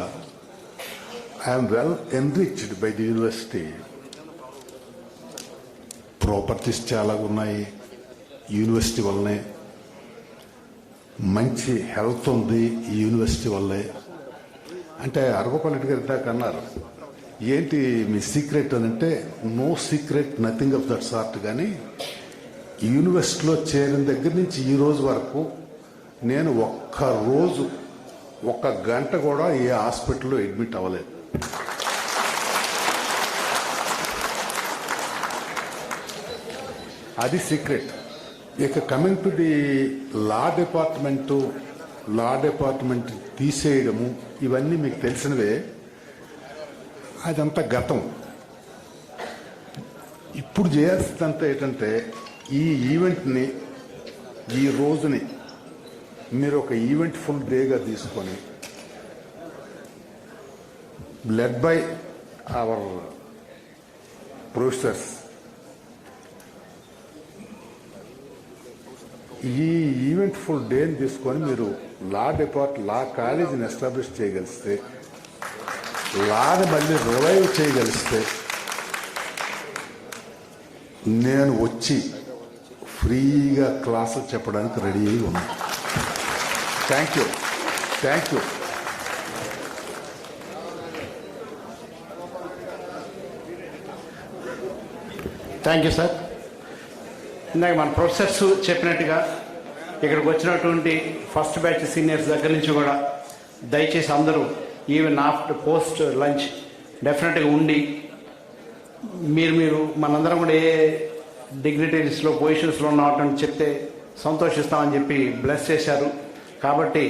I'm well enriched by the university. Properties చాలా ఉన్నాయి యూనివర్సిటీ వల్లనే, మంచి హెల్త్ ఉంది ఈ యూనివర్సిటీ వల్లే. అంటే అరగోపాల్ రెడ్డి గారు ఇందాక అన్నారు ఏంటి మీ సీక్రెట్ అని అంటే, no secret, nothing of that sort. కానీ యూనివర్సిటీలో చేరిన దగ్గర నుంచి ఈ రోజు వరకు నేను ఒక్క గంట కూడా ఏ హాస్పిటల్లో అడ్మిట్ అవ్వలేదు. అది సీక్రెట్. ఇక coming to the law department తీసేయడము ఇవన్నీ మీకు తెలిసినవే. అదంతా గతం. ఇప్పుడు చేయాల్సిందంతా ఏంటంటే ఈ ఈవెంట్ని, ఈ రోజుని మీరు ఒక ఈవెంట్ ఫుల్ డేగా తీసుకొని లెడ్ బై అవర్ ప్రొఫెసర్స్ ఈ ఈవెంట్ ఫుల్ డేని తీసుకొని మీరు లా కాలేజీని ఎస్టాబ్లిష్ చేయగలిస్తే, లాని మళ్ళీ రివైవ్ చేయగలిస్తే నేను వచ్చి ఫ్రీగా క్లాసులు చెప్పడానికి రెడీ అయి ఉన్నాను. Thank you. Thank you sir. ఇందాక మన ప్రొఫెసర్స్ చెప్పినట్టుగా ఇక్కడికి వచ్చినటువంటి ఫస్ట్ బ్యాచ్ సీనియర్స్ దగ్గర నుంచి కూడా దయచేసి అందరూ ఈవెన్ ఆఫ్టర్ పోస్ట్ లంచ్ డెఫినెట్గా ఉండి మీరు మనందరం కూడా ఏ డిగ్నిటరీస్లో పొజిషన్స్లో ఉన్నామని చెప్తే సంతోషిస్తామని చెప్పి బ్లెస్ చేశారు. కాబట్టి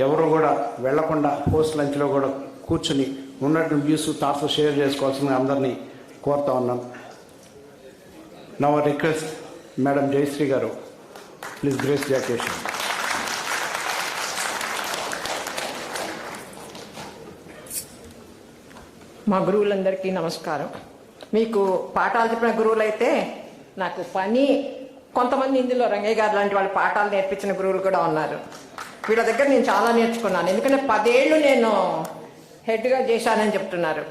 ఎవరు కూడా వెళ్లకుండా పోస్ట్ లంచ్లో కూడా కూర్చుని ఉన్నట్టు వ్యూస్ థాట్స్ షేర్ చేసుకోవాల్సిన అందరినీ కోరుతా ఉన్నాను. నౌ రిక్వెస్ట్ మేడం జయశ్రీ గారు, ప్లీజ్ గ్రేస్ ది అకేషన్. మా గురువులందరికీ నమస్కారం. మీకు పాఠాలు చెప్పిన గురువులు అయితే నాకు పని, కొంతమంది ఇందులో రంగయ్య గారు లాంటి వాళ్ళు పాఠాలు నేర్పించిన గురువులు కూడా ఉన్నారు. వీళ్ళ దగ్గర నేను చాలా నేర్చుకున్నాను. ఎందుకంటే 10 ఏళ్ళు నేను హెడ్గా చేశానని చెప్తున్నారు.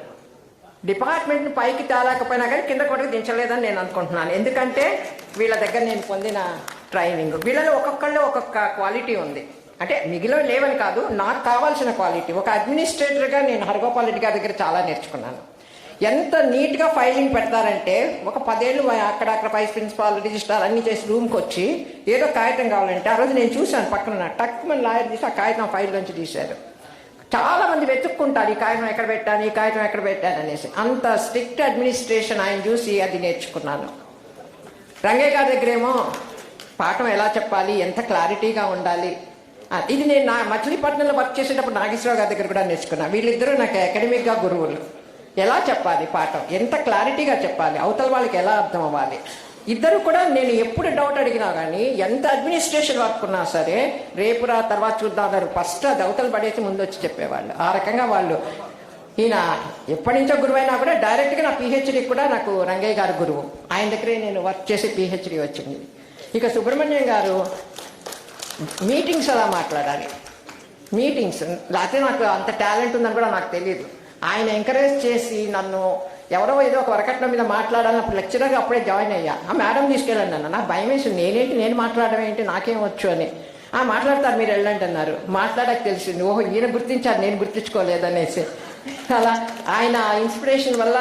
డిపార్ట్మెంట్ని పైకి తేలేకపోయినా కానీ కింద కొరకు దించలేదని నేను అనుకుంటున్నాను. ఎందుకంటే వీళ్ళ దగ్గర నేను పొందిన ట్రైనింగ్, వీళ్ళలో ఒక్కొక్కళ్ళు ఒక్కొక్క క్వాలిటీ ఉంది. అంటే మిగిలిన లేవని కాదు, నాకు కావాల్సిన క్వాలిటీ. ఒక అడ్మినిస్ట్రేటర్గా నేను హరగోపాల్ రెడ్డి గారి దగ్గర చాలా నేర్చుకున్నాను. ఎంత నీట్గా ఫైలింగ్ పెడతారంటే, ఒక 10 ఏళ్ళు అక్కడక్కడ వైస్ ప్రిన్సిపాల్ రిజిస్ట్రార్ అన్ని చేసి రూమ్కి వచ్చి ఏదో కాగితం కావాలంటే, ఆ రోజు నేను చూశాను పక్కన టక్ మన లాయర్ తీసి ఆ కాగితం ఫైల్ నుంచి తీశారు. చాలా మంది వెతుక్కుంటారు ఈ కాగితం ఎక్కడ పెట్టాను, ఈ కాగితం ఎక్కడ పెట్టాను అనేసి. అంత స్ట్రిక్ట్ అడ్మినిస్ట్రేషన్ ఆయన చూసి అది నేర్చుకున్నాను. రంగయ్య గారి దగ్గరేమో పాఠం ఎలా చెప్పాలి, ఎంత క్లారిటీగా ఉండాలి, ఇది నేను మచిలీపట్నంలో వర్క్ చేసేటప్పుడు నాగేశ్వరరావు గారి దగ్గర కూడా నేర్చుకున్నాను. వీళ్ళిద్దరూ నాకు అకాడమిక్గా గురువులు. ఎలా చెప్పాలి పాఠం, ఎంత క్లారిటీగా చెప్పాలి, అవతల వాళ్ళకి ఎలా అర్థం అవ్వాలి. ఇద్దరు కూడా నేను ఎప్పుడు డౌట్ అడిగినా కానీ, ఎంత అడ్మినిస్ట్రేషన్ వర్క్ ఉన్నా సరే రేపు రా తర్వాత చూద్దాం అన్నారు. ఫస్ట్ అది అవతల పడేసి ముందు వచ్చి చెప్పేవాళ్ళు. ఆ రకంగా వాళ్ళు, ఈయన ఎప్పటి నుంచో గురువు అయినా కూడా డైరెక్ట్గా నా పిహెచ్డి కూడా నాకు రంగయ్య గారు గురువు. ఆయన దగ్గరే నేను వర్క్ చేసి పిహెచ్డి వచ్చింది. ఇక సుబ్రహ్మణ్యం గారు మీటింగ్స్ ఎలా మాట్లాడాలి, మీటింగ్స్ లేకపోతే నాకు అంత టాలెంట్ ఉందని కూడా నాకు తెలియదు. ఆయన ఎంకరేజ్ చేసి నన్ను ఎవరో ఏదో ఒక వరకట్నం మీద మాట్లాడాలని అప్పుడు లెక్చరర్గా అప్పుడే జాయిన్ అయ్యా. ఆ మేడం తీసుకెళ్ళండి అన్న. నాకు భయం వేసి నేను మాట్లాడడం ఏంటి, నాకేం వచ్చు అని. మాట్లాడతారు మీరు వెళ్ళండి అన్నారు. మాట్లాడక తెలిసింది, ఓహో ఈయన గుర్తించారు నేను గుర్తించుకోలేదనేసి. అలా ఆయన ఇన్స్పిరేషన్ వల్ల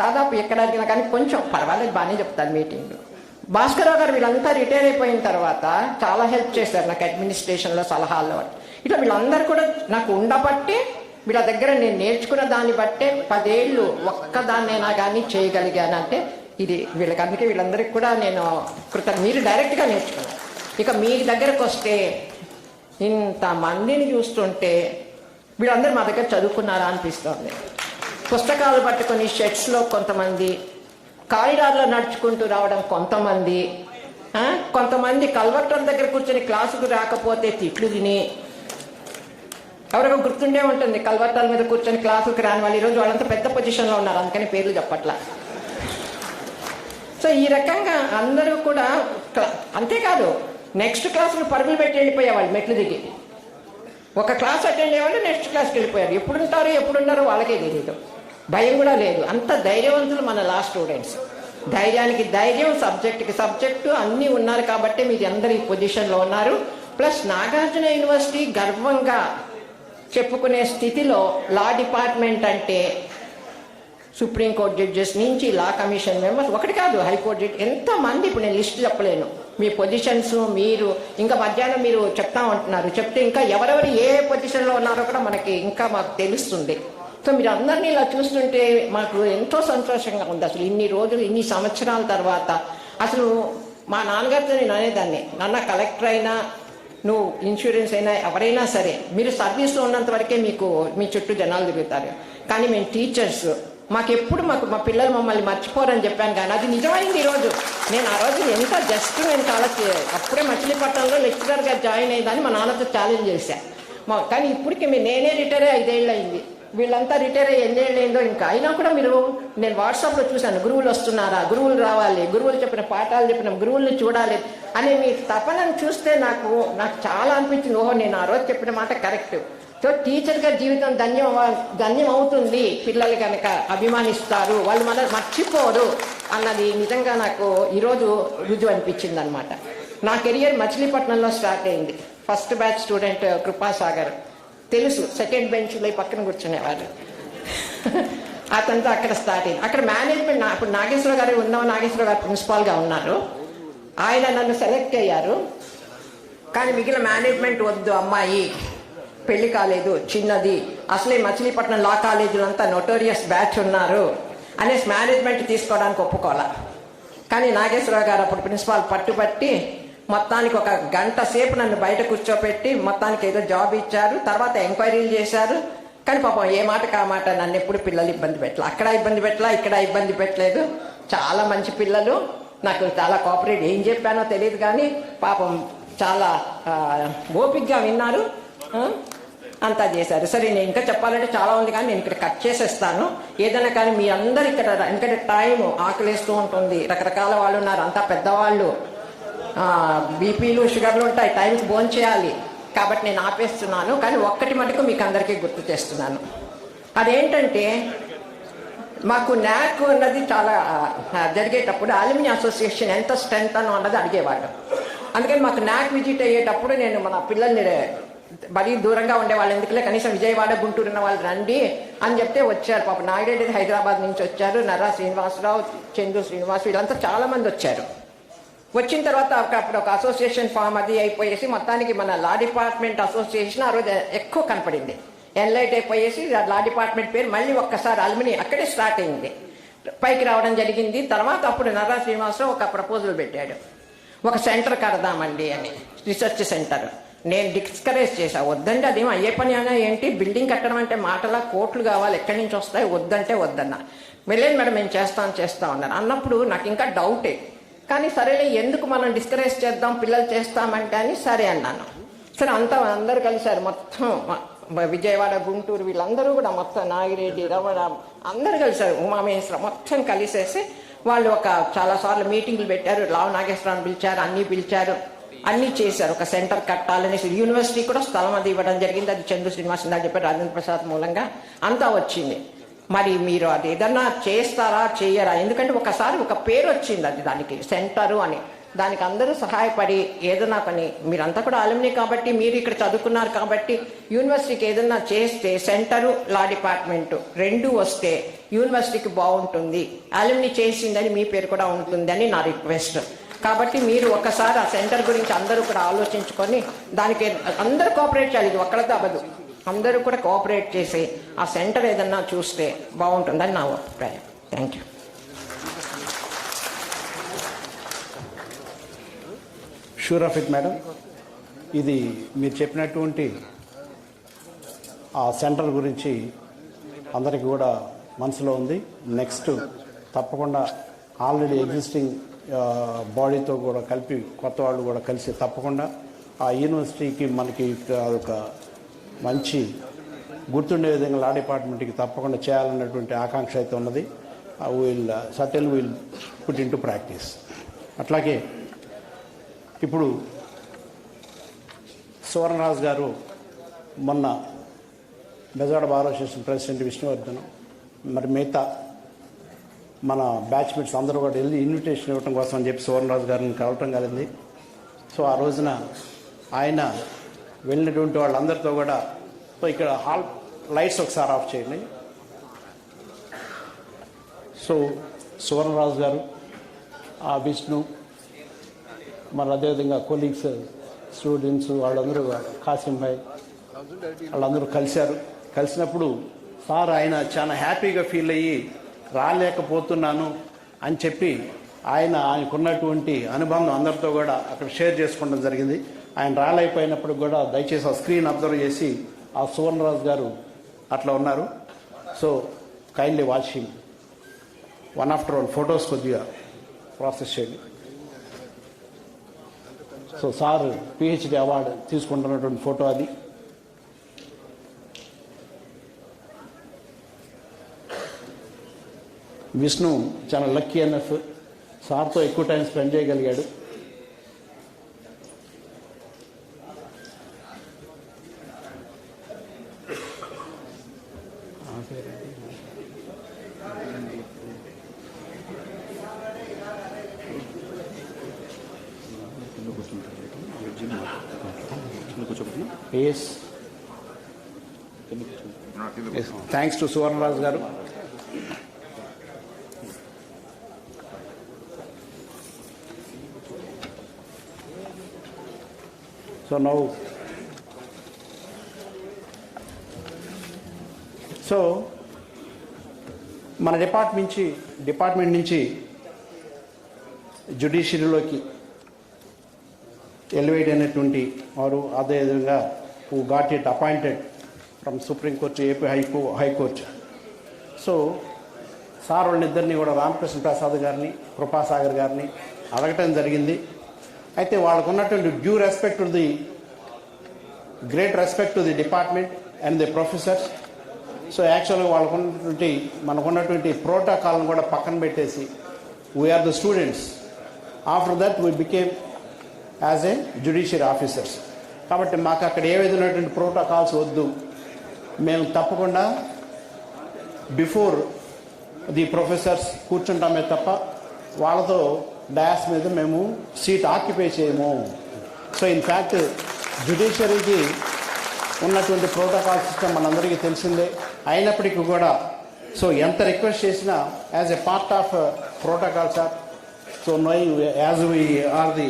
దాదాపు ఎక్కడ అడిగినా కానీ కొంచెం పర్వాలేదు బాగానే చెప్తాను మీటింగ్లు. భాస్కరరావు గారు వీళ్ళంతా రిటైర్ అయిపోయిన తర్వాత చాలా హెల్ప్ చేశారు నాకు అడ్మినిస్ట్రేషన్లో, సలహాల్లో. ఇట్లా వీళ్ళందరూ కూడా నాకు ఉండబట్టి, వీళ్ళ దగ్గర నేను నేర్చుకున్న దాన్ని బట్టే 10 ఏళ్ళు ఒక్కదాన్నైనా కానీ చేయగలిగానంటే ఇది వీళ్ళకి. అందుకే వీళ్ళందరికీ కూడా నేను మీరు డైరెక్ట్గా నేర్చుకున్నాను. ఇక మీ దగ్గరకు వస్తే ఇంతమందిని చూస్తుంటే వీళ్ళందరూ మా దగ్గర చదువుకున్నారా అనిపిస్తుంది. పుస్తకాలు పట్టుకొని షెడ్స్లో కొంతమంది, కారిడార్లో నడుచుకుంటూ రావడం కొంతమంది కల్వర్టర్ దగ్గర కూర్చొని క్లాసుకు రాకపోతే తిట్లు తిని, ఎవరికో గుర్తుండే ఉంటుంది కల్వర్టాల మీద కూర్చొని క్లాసుకు రాని వాళ్ళు. ఈరోజు వాళ్ళంతా పెద్ద పొజిషన్లో ఉన్నారు, అందుకని పేర్లు చెప్పట్లా. సో ఈ రకంగా అందరూ కూడా, అంతేకాదు నెక్స్ట్ క్లాసులు పరుగులు పెట్టి వెళ్ళిపోయేవాళ్ళు మెట్లు దిగి. ఒక క్లాస్ అటెండ్ అయ్యేవాళ్ళు నెక్స్ట్ క్లాస్కి వెళ్ళిపోయారు. ఎప్పుడున్నారో వాళ్ళకే తెలియదు. భయం కూడా లేదు. అంత ధైర్యవంతులు మన లా స్టూడెంట్స్. ధైర్యానికి ధైర్యం, సబ్జెక్టుకి సబ్జెక్టు అన్నీ ఉన్నారు కాబట్టి మీరు అందరు ఈ పొజిషన్లో ఉన్నారు. ప్లస్ నాగార్జున యూనివర్సిటీ గర్వంగా చెప్పుకునే స్థితిలో లా డిపార్ట్మెంట్ అంటే సుప్రీంకోర్టు జడ్జెస్ నుంచి లా కమిషన్ మెంబర్స్, ఒకటి కాదు హైకోర్టు జడ్జి, ఎంతమంది ఇప్పుడు నేను లిస్ట్ చెప్పలేను. మీ పొజిషన్స్ మీరు ఇంకా మధ్యాహ్నం మీరు చెప్తా ఉంటున్నారు, చెప్తే ఇంకా ఎవరెవరు ఏ పొజిషన్లో ఉన్నారో కూడా మాకు తెలుస్తుంది. సో మీరు అందరినీ ఇలా చూస్తుంటే మాకు ఎంతో సంతోషంగా ఉంది. అసలు ఇన్ని రోజులు, ఇన్ని సంవత్సరాల తర్వాత అసలు మా నాన్నగారితో నేను అనేదాన్ని, నాన్న కలెక్టర్ అయినా నువ్వు ఇన్సూరెన్స్ అయినా ఎవరైనా సరే మీరు సర్వీస్లో ఉన్నంత వరకే మీ చుట్టూ జనాలు తిరుగుతారు. కానీ మేము టీచర్స్ మాకెప్పుడు మా పిల్లలు మమ్మల్ని మర్చిపోరని చెప్పాను. కానీ అది నిజమైంది. ఈరోజు నేను ఆ రోజు నేను చాలా అప్పుడే మచిలీపట్నంలో లెక్చరర్గా జాయిన్ అయ్యేదాన్ని మా నాన్నతో ఛాలెంజ్ చేశాను. కానీ ఇప్పటికి నేనే రిటైర్ అయ్యి 5 ఏళ్ళు అయింది. వీళ్ళంతా రిటైర్ అయ్యి ఎన్ని ఏళ్ళు అయిందో ఇంకా. అయినా కూడా నేను వాట్సాప్లో చూశాను, గురువులు వస్తున్నారా, గురువులు రావాలి, గురువులు చెప్పిన పాఠాలు చెప్పిన గురువుల్ని చూడాలి అనే మీ తపనను చూస్తే నాకు చాలా అనిపించింది. ఓహో నేను ఆ రోజు చెప్పిన మాట కరెక్ట్. సో టీచర్గా జీవితం ధన్యం అవుతుంది, పిల్లలు కనుక అభిమానిస్తారు, వాళ్ళు మన మర్చిపోరు అన్నది నిజంగా నాకు ఈరోజు రుజువు అనిపించింది అనమాట. నా కెరియర్ మచిలీపట్నంలో స్టార్ట్ అయింది. ఫస్ట్ బ్యాచ్ స్టూడెంట్ కృపాసాగర్ తెలుసు, సెకండ్ బెంచ్లో పక్కన కూర్చునేవారు. అతనితో అక్కడ స్టార్ట్ అయింది. అక్కడ మేనేజ్మెంట్ ఇప్పుడు నాగేశ్వర గారు నాగేశ్వర గారు ప్రిన్సిపాల్గా ఉన్నారు. ఆయన నన్ను సెలెక్ట్ అయ్యారు. కానీ మిగిలిన మేనేజ్మెంట్ వద్దు, అమ్మాయి పెళ్లి కాలేదు, చిన్నది, అసలే మచిలీపట్నం లా కాలేజీలో అంతా నోటోరియస్ బ్యాచ్ ఉన్నారు అనేసి మేనేజ్మెంట్ తీసుకోవడానికి ఒప్పుకోవాలా. కానీ నాగేశ్వరరావు గారు అప్పుడు ప్రిన్సిపాల్ పట్టుబట్టి మొత్తానికి 1 గంట సేపు నన్ను బయట కూర్చోపెట్టి మొత్తానికి ఏదో జాబ్ ఇచ్చారు. తర్వాత ఎంక్వైరీలు చేశారు. కానీ పాపం ఏ మాటకు ఆ మాట నన్ను ఎప్పుడు పిల్లలు ఇబ్బంది పెట్టలే. అక్కడ ఇబ్బంది పెట్టలా, ఇక్కడ ఇబ్బంది పెట్టలేదు. చాలా మంచి పిల్లలు, నాకు చాలా కోఆపరేట్. ఏం చెప్పానో తెలియదు కానీ పాపం చాలా ఓపిక్గా విన్నారు, అంతా చేశారు. సరే, నేను ఇంకా చెప్పాలంటే చాలా ఉంది కానీ నేను ఇక్కడ కట్ చేసేస్తాను. ఏదైనా కానీ మీ అందరు ఇక్కడ, ఎందుకంటే టైం ఆకలిస్తూ ఉంటుంది, రకరకాల వాళ్ళు ఉన్నారు, అంతా పెద్దవాళ్ళు, బీపీలు షుగర్లు ఉంటాయి, టైంకి భోజనం చేయాలి. కాబట్టి నేను ఆపేస్తున్నాను. కానీ ఒక్కటి మటుకు మీకు అందరికీ గుర్తు చేస్తున్నాను. అదేంటంటే మాకు న్యాక్ అన్నది చాలా జరిగేటప్పుడు అల్యూమిని అసోసియేషన్ ఎంత స్ట్రెంత్ అన్నది అడిగేవాడు. అందుకని మాకు న్యాక్ విజిట్ అయ్యేటప్పుడు నేను మన పిల్లల్ని మరీ దూరంగా ఉండేవాళ్ళు, ఎందుకులే కనీసం విజయవాడ గుంటూరు ఉన్న వాళ్ళు రండి అని చెప్తే వచ్చారు. పాప నాయుడు హైదరాబాద్ నుంచి వచ్చారు, నర్రా శ్రీనివాసరావు, చందు శ్రీనివాస్, వీళ్ళంతా చాలా మంది వచ్చారు. వచ్చిన తర్వాత అప్పుడు ఒక అసోసియేషన్ ఫామ్ అది అయిపోయేసి మొత్తానికి మన లా డిపార్ట్మెంట్ అసోసియేషన్ ఆ రోజు ఎక్కువ కనపడింది. ఎన్లైట్ అయిపోయేసి లా డిపార్ట్మెంట్ పేరు మళ్ళీ ఒక్కసారి అల్యూమిని అక్కడే స్టార్ట్ అయింది, పైకి రావడం జరిగింది. తర్వాత అప్పుడు నర్రా శ్రీనివాసరావు ఒక ప్రపోజల్ పెట్టాడు, ఒక సెంటర్ కడదామండి అని, రీసెర్చ్ సెంటర్. నేను డిస్కరేజ్ చేశా, వద్దండి, అదేం అయ్యే పని అయినా ఏంటి, బిల్డింగ్ కట్టడం అంటే మాటలా, కోట్లు కావాలి, ఎక్కడి నుంచి వస్తాయి, వద్దంటే వద్దన్నా. వెళ్ళేది మేడం మేము చేస్తా ఉన్నారు అన్నప్పుడు నాకు ఇంకా డౌటే. కానీ సరేలే, ఎందుకు మనం డిస్కరేజ్ చేద్దాం, పిల్లలు చేస్తామంటే అని సరే అన్నాను. సరే, అందరూ కలిశారు, మొత్తం విజయవాడ గుంటూరు వీళ్ళందరూ కూడా, మొత్తం నాగిరెడ్డి, రమణ అందరూ కలిశారు, ఉమామహేశ్వర మొత్తం కలిసేసి వాళ్ళు చాలాసార్లు మీటింగ్లు పెట్టారు. లావు నాగేశ్వరరావు పిలిచారు, పిలిచారు, అన్నీ చేశారు. ఒక సెంటర్ కట్టాలనేసి యూనివర్సిటీ కూడా స్థలం అది ఇవ్వడం జరిగింది. అది చందు శ్రీనివాస్ ఇందాక చెప్పారు, రాజేంద్ర ప్రసాద్ మూలంగా అంతా వచ్చింది. మరి మీరు అది ఏదన్నా చేస్తారా చేయరా, ఎందుకంటే ఒకసారి ఒక పేరు వచ్చింది అది, దానికి సెంటరు అని, దానికి అందరూ సహాయపడి ఏదైనా పని, మీరంతా కూడా అల్యూమిని కాబట్టి, మీరు ఇక్కడ చదువుకున్నారు కాబట్టి యూనివర్సిటీకి ఏదన్నా చేస్తే సెంటరు లా డిపార్ట్మెంటు రెండూ వస్తే యూనివర్సిటీకి బాగుంటుంది, అల్యూమిని చేసిందని మీ పేరు కూడా ఉంటుందని నా రిక్వెస్ట్. కాబట్టి మీరు ఒక్కసారి ఆ సెంటర్ గురించి అందరూ కూడా ఆలోచించుకొని దానికి అందరూ కోఆపరేట్ చేయాలి, ఇది ఒక్కళ్ళతో అవ్వదు, అందరూ కూడా కోఆపరేట్ చేసి ఆ సెంటర్ ఏదన్నా చూస్తే బాగుంటుందని నా అభిప్రాయం. Thank you. Sure of it madam. ఇది మీరు చెప్పినటువంటి ఆ సెంటర్ గురించి అందరికీ కూడా మనసులో ఉంది. నెక్స్ట్ తప్పకుండా ఆల్రెడీ ఎగ్జిస్టింగ్ బాడీతో కూడా కలిపి కొత్త వాళ్ళు కూడా కలిసి తప్పకుండా ఆ యూనివర్సిటీకి మనకి ఒక మంచి గుర్తుండే విధంగా లా డిపార్ట్మెంట్కి తప్పకుండా చేయాలన్నటువంటి ఆకాంక్ష అయితే ఉన్నది. Will put in to practice. అట్లాగే ఇప్పుడు సువర్ణరాజు గారు మొన్న Bezawada bar association president Vishnuvardhan, మరి మిగతా మన బ్యాచ్మేట్స్ అందరూ కూడా వెళ్ళి ఇన్విటేషన్ ఇవ్వడం కోసం అని చెప్పి సువర్ణరాజు గారిని కలవటం కలిగింది. సో ఆ రోజున ఆయన వెళ్ళినటువంటి వాళ్ళందరితో కూడా, సో ఇక్కడ హాల్ లైట్స్ ఒకసారి ఆఫ్ చేయండి. సో సువర్ణరాజు గారు, ఆ విష్ణు, మరి అదేవిధంగా కొలీగ్స్, స్టూడెంట్స్ వాళ్ళందరూ, కాసిం భాయ్ వాళ్ళందరూ కలిసినప్పుడు సార్ ఆయన చాలా హ్యాపీగా ఫీల్ అయ్యి రాలేకపోతున్నాను అని చెప్పి ఆయనకున్నటువంటి అనుబంధం అందరితో కూడా అక్కడ షేర్ చేసుకోవడం జరిగింది. ఆయన రాలేకపోయినప్పుడు కూడా దయచేసి ఆ స్క్రీన్ అబ్జర్వ్ చేసి ఆ సువర్ణరాజు గారు అట్లా ఉన్నారు. So kindly watching one after one photos కొద్దిగా ప్రాసెస్ చేయండి. సో సార్ పిహెచ్డి అవార్డు తీసుకుంటున్నటువంటి ఫోటో అది. విష్ణు చాలా లక్కీ ఎనఫ్, సార్తో ఎక్కువ టైం స్పెండ్ చేయగలిగాడు. Thanks to Suvarnaraju garu. So now, మన డిపార్ట్మెంట్ నుంచి జ్యుడిషియరీలోకి ఎలివేట్ అయినటువంటి వారు, అదేవిధంగా who got it appointed from supreme court to AP high court. So sir వాళ్ళిద్దరిని కూడా రామకృష్ణ ప్రసాద్ గారిని, కృపాసాగర్ గారిని అడగటం జరిగింది. అయితే వాళ్ళకు ఉన్నటువంటి due respect to the great respect to the department and the professors. So యాక్చువల్గా మనకున్నటువంటి ప్రోటోకాల్ని కూడా పక్కన పెట్టేసి we are the students. After that we became as a judiciary officers. కాబట్టి మాకు అక్కడ ఏ విధమైనటువంటి ప్రోటోకాల్స్ వద్దు, మేము తప్పకుండా బిఫోర్ ది ప్రొఫెసర్స్ కూర్చుంటామే తప్ప వాళ్ళతో డయాస్ మీద మేము సీట్ ఆక్యుపై చేయము. సో ఇన్ఫ్యాక్ట్ జ్యుడిషియరీకి ఉన్నటువంటి ప్రోటోకాల్ సిస్టమ్ మనందరికీ తెలిసిందే. అయినప్పటికీ కూడా సో ఎంత రిక్వెస్ట్ చేసినా as a part of protocol sir, so knowing as we are the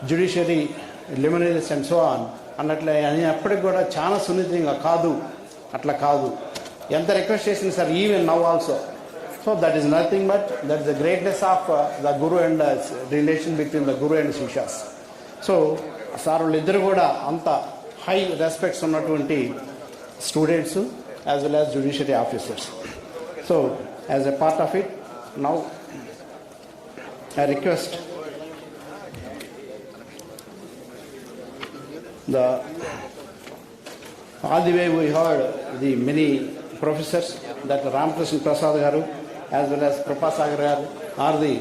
judiciary luminaries and so on అన్నట్లే అయినప్పటికి కూడా చాలా సున్నితంగా కాదు, అట్లా కాదు, ఎంత రిక్వెస్ట్ చేసింది sir, even now also. So that is nothing but that is the greatness of the guru and relation between the guru and shishyas. So sir వాళ్ళిద్దరు కూడా అంత హై రెస్పెక్ట్స్ ఉన్నటువంటి students as well as judiciary officers. So as a part of it now I request all the way we heard the many professors that Ramakrishna Prasad garu as well as Krupasagar garu are the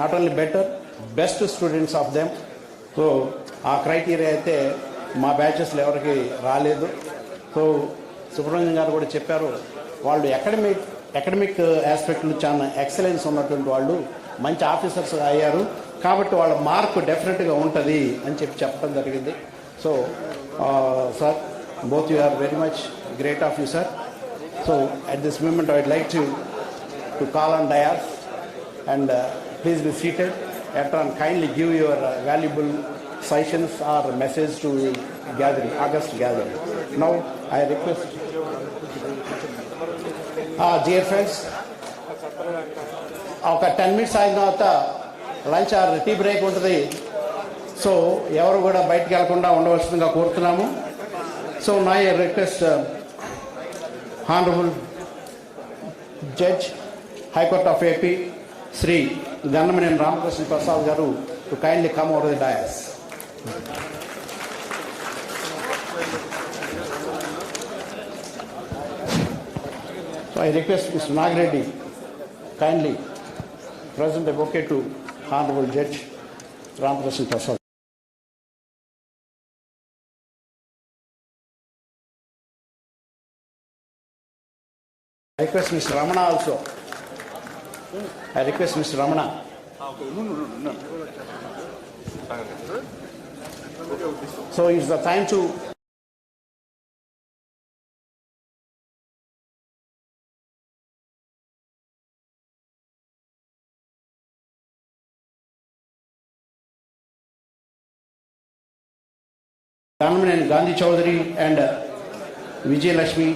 not only best students of them. So ఆ criteria అయితే మా బ్యాచెస్లో ఎవరికి రాలేదు. So Subrahmanyam గారు కూడా చెప్పారు, వాళ్ళు academic ఆస్పెక్ట్లో చాలా ఎక్సలెన్స్ ఉన్నటువంటి వాళ్ళు మంచి ఆఫీసర్స్ అయ్యారు, కాబట్టి వాళ్ళ మార్కు డెఫినెట్గా ఉంటుంది అని చెప్పడం జరిగింది. So sir, both you are very much great of you, sir. So at this moment I would like to call on dais and please be seated and kindly give your valuable suggestions or message to August gathering. Now I request dear friends, ఒక 10 minutes అయిన తర్వాత lunch or tea break ఉంటుంది. So ఎవరు కూడా బయటికి వెళ్లకుండా ఉండవలసిందిగా కోరుతున్నాము. So now I request Honorable Judge, High Court of AP, Sri Gannamaneni Ramakrishna Prasad garu to kindly come over the dais. So I request Mr. Nagreddy kindly present a bouquet to Honorable Judge Ramakrishna Prasad. I request Mr. Ramana also. I request Mr. Ramana. No. So it's the time to Gannamaneni Gandhi Chaudhary and Vijay Lakshmi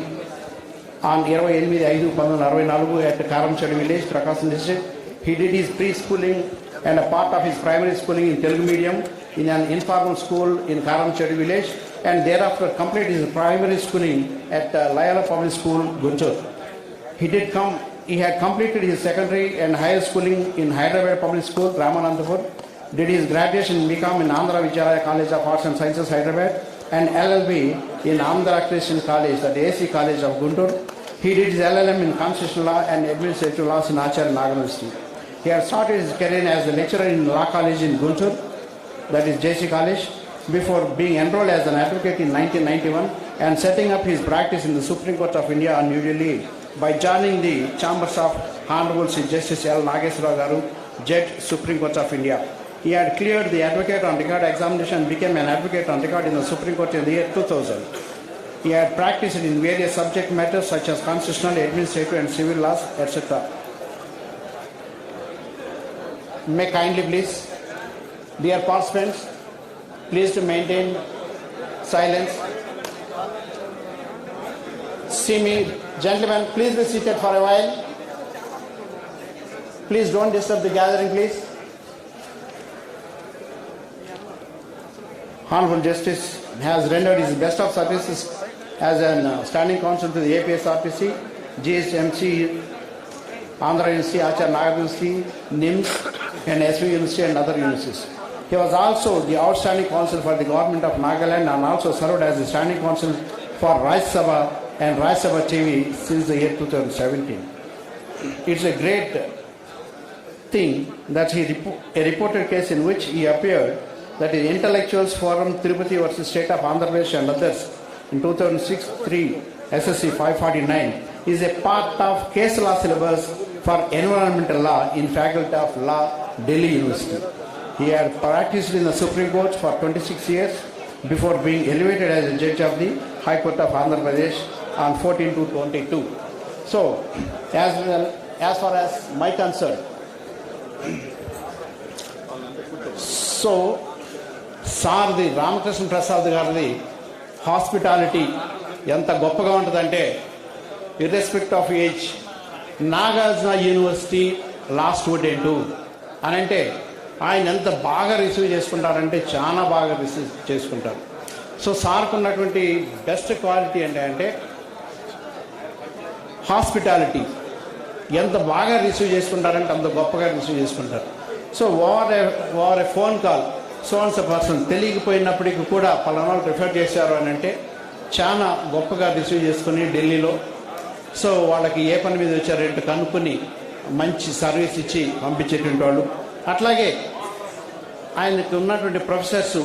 on 28/5/1964 at Karamchadi village, Prakasam district. He did his preschooling and a part of his primary schooling in Telugu medium in an informal school in Karamchadi village, and thereafter completed his primary schooling at Loyola Public School, Guntur. He had completed his secondary and higher schooling in Hyderabad Public School, Ramanantapur. Did his graduation in BCom in Andhra Vijaya College of Arts and Sciences, Hyderabad, and LLB in Andhra Christian College, the AC College of Guntur. He did his LLM in Constitutional Law and Administrative Laws in Acharya University. He had started his career as a lecturer in Law College in Guntur, that is JC College, before being enrolled as an advocate in 1991 and setting up his practice in the Supreme Court of India on New Delhi by joining the chambers of Honorable Sri Justice L. Nageswara Garu, Judge, Supreme Court of India. He had cleared the advocate on record examination and became an advocate on record in the Supreme Court in the year 2000. He had practiced in various subject matters such as constitutional, administrative and civil laws, etc. May kindly please, dear participants, please to maintain silence. See me, gentlemen, please be seated for a while. Please don't disturb the gathering, please. Honorable Justice has rendered his best of services as an standing counsel to the APSRTC, GSMC, Andhra University, Acharya University, NIMS, and SV University and other universities. He was also the outstanding counsel for the government of Nagaland and also served as the standing counsel for Rajya Sabha and Rajya Sabha TV since the year 2017. It's a great thing that a reported case in which he appeared, that is Intellectuals Forum Tirupati versus State of Andhra Pradesh and others in 2006-3 SSC 549 is a part of case law syllabus for environmental law in Faculty of Law, Delhi University. He had practiced in the Supreme Court for 26 years before being elevated as a judge of the High Court of Andhra Pradesh on 14/2/22. So, as far as my concern, so సార్ది Ramakrishna Prasad గారిది hospitality ఎంత గొప్పగా ఉంటుందంటే irrespective of age Nagarjuna university law student అని అంటే ఆయన ఎంత బాగా receive చేసుకుంటారంటే చాలా బాగా రిసీవ్ చేసుకుంటారు. సో సార్కు ఉన్నటువంటి బెస్ట్ క్వాలిటీ అంటే హాస్పిటాలిటీ ఎంత బాగా రిసీవ్ చేసుకుంటారంటే అంత గొప్పగా రిసీవ్ చేసుకుంటారు. So over a phone call sons person తెలియకపోయినప్పటికీ కూడా పలానా రిఫర్ చేశారు అని అంటే చాలా గొప్పగా రిసీవ్ చేసుకుని ఢిల్లీలో సో వాళ్ళకి ఏ పని మీద వచ్చారంటే కనుక్కొని మంచి సర్వీస్ ఇచ్చి పంపించేటువంటి వాళ్ళు. అట్లాగే ఆయనకు ఉన్నటువంటి ప్రొఫెసర్స్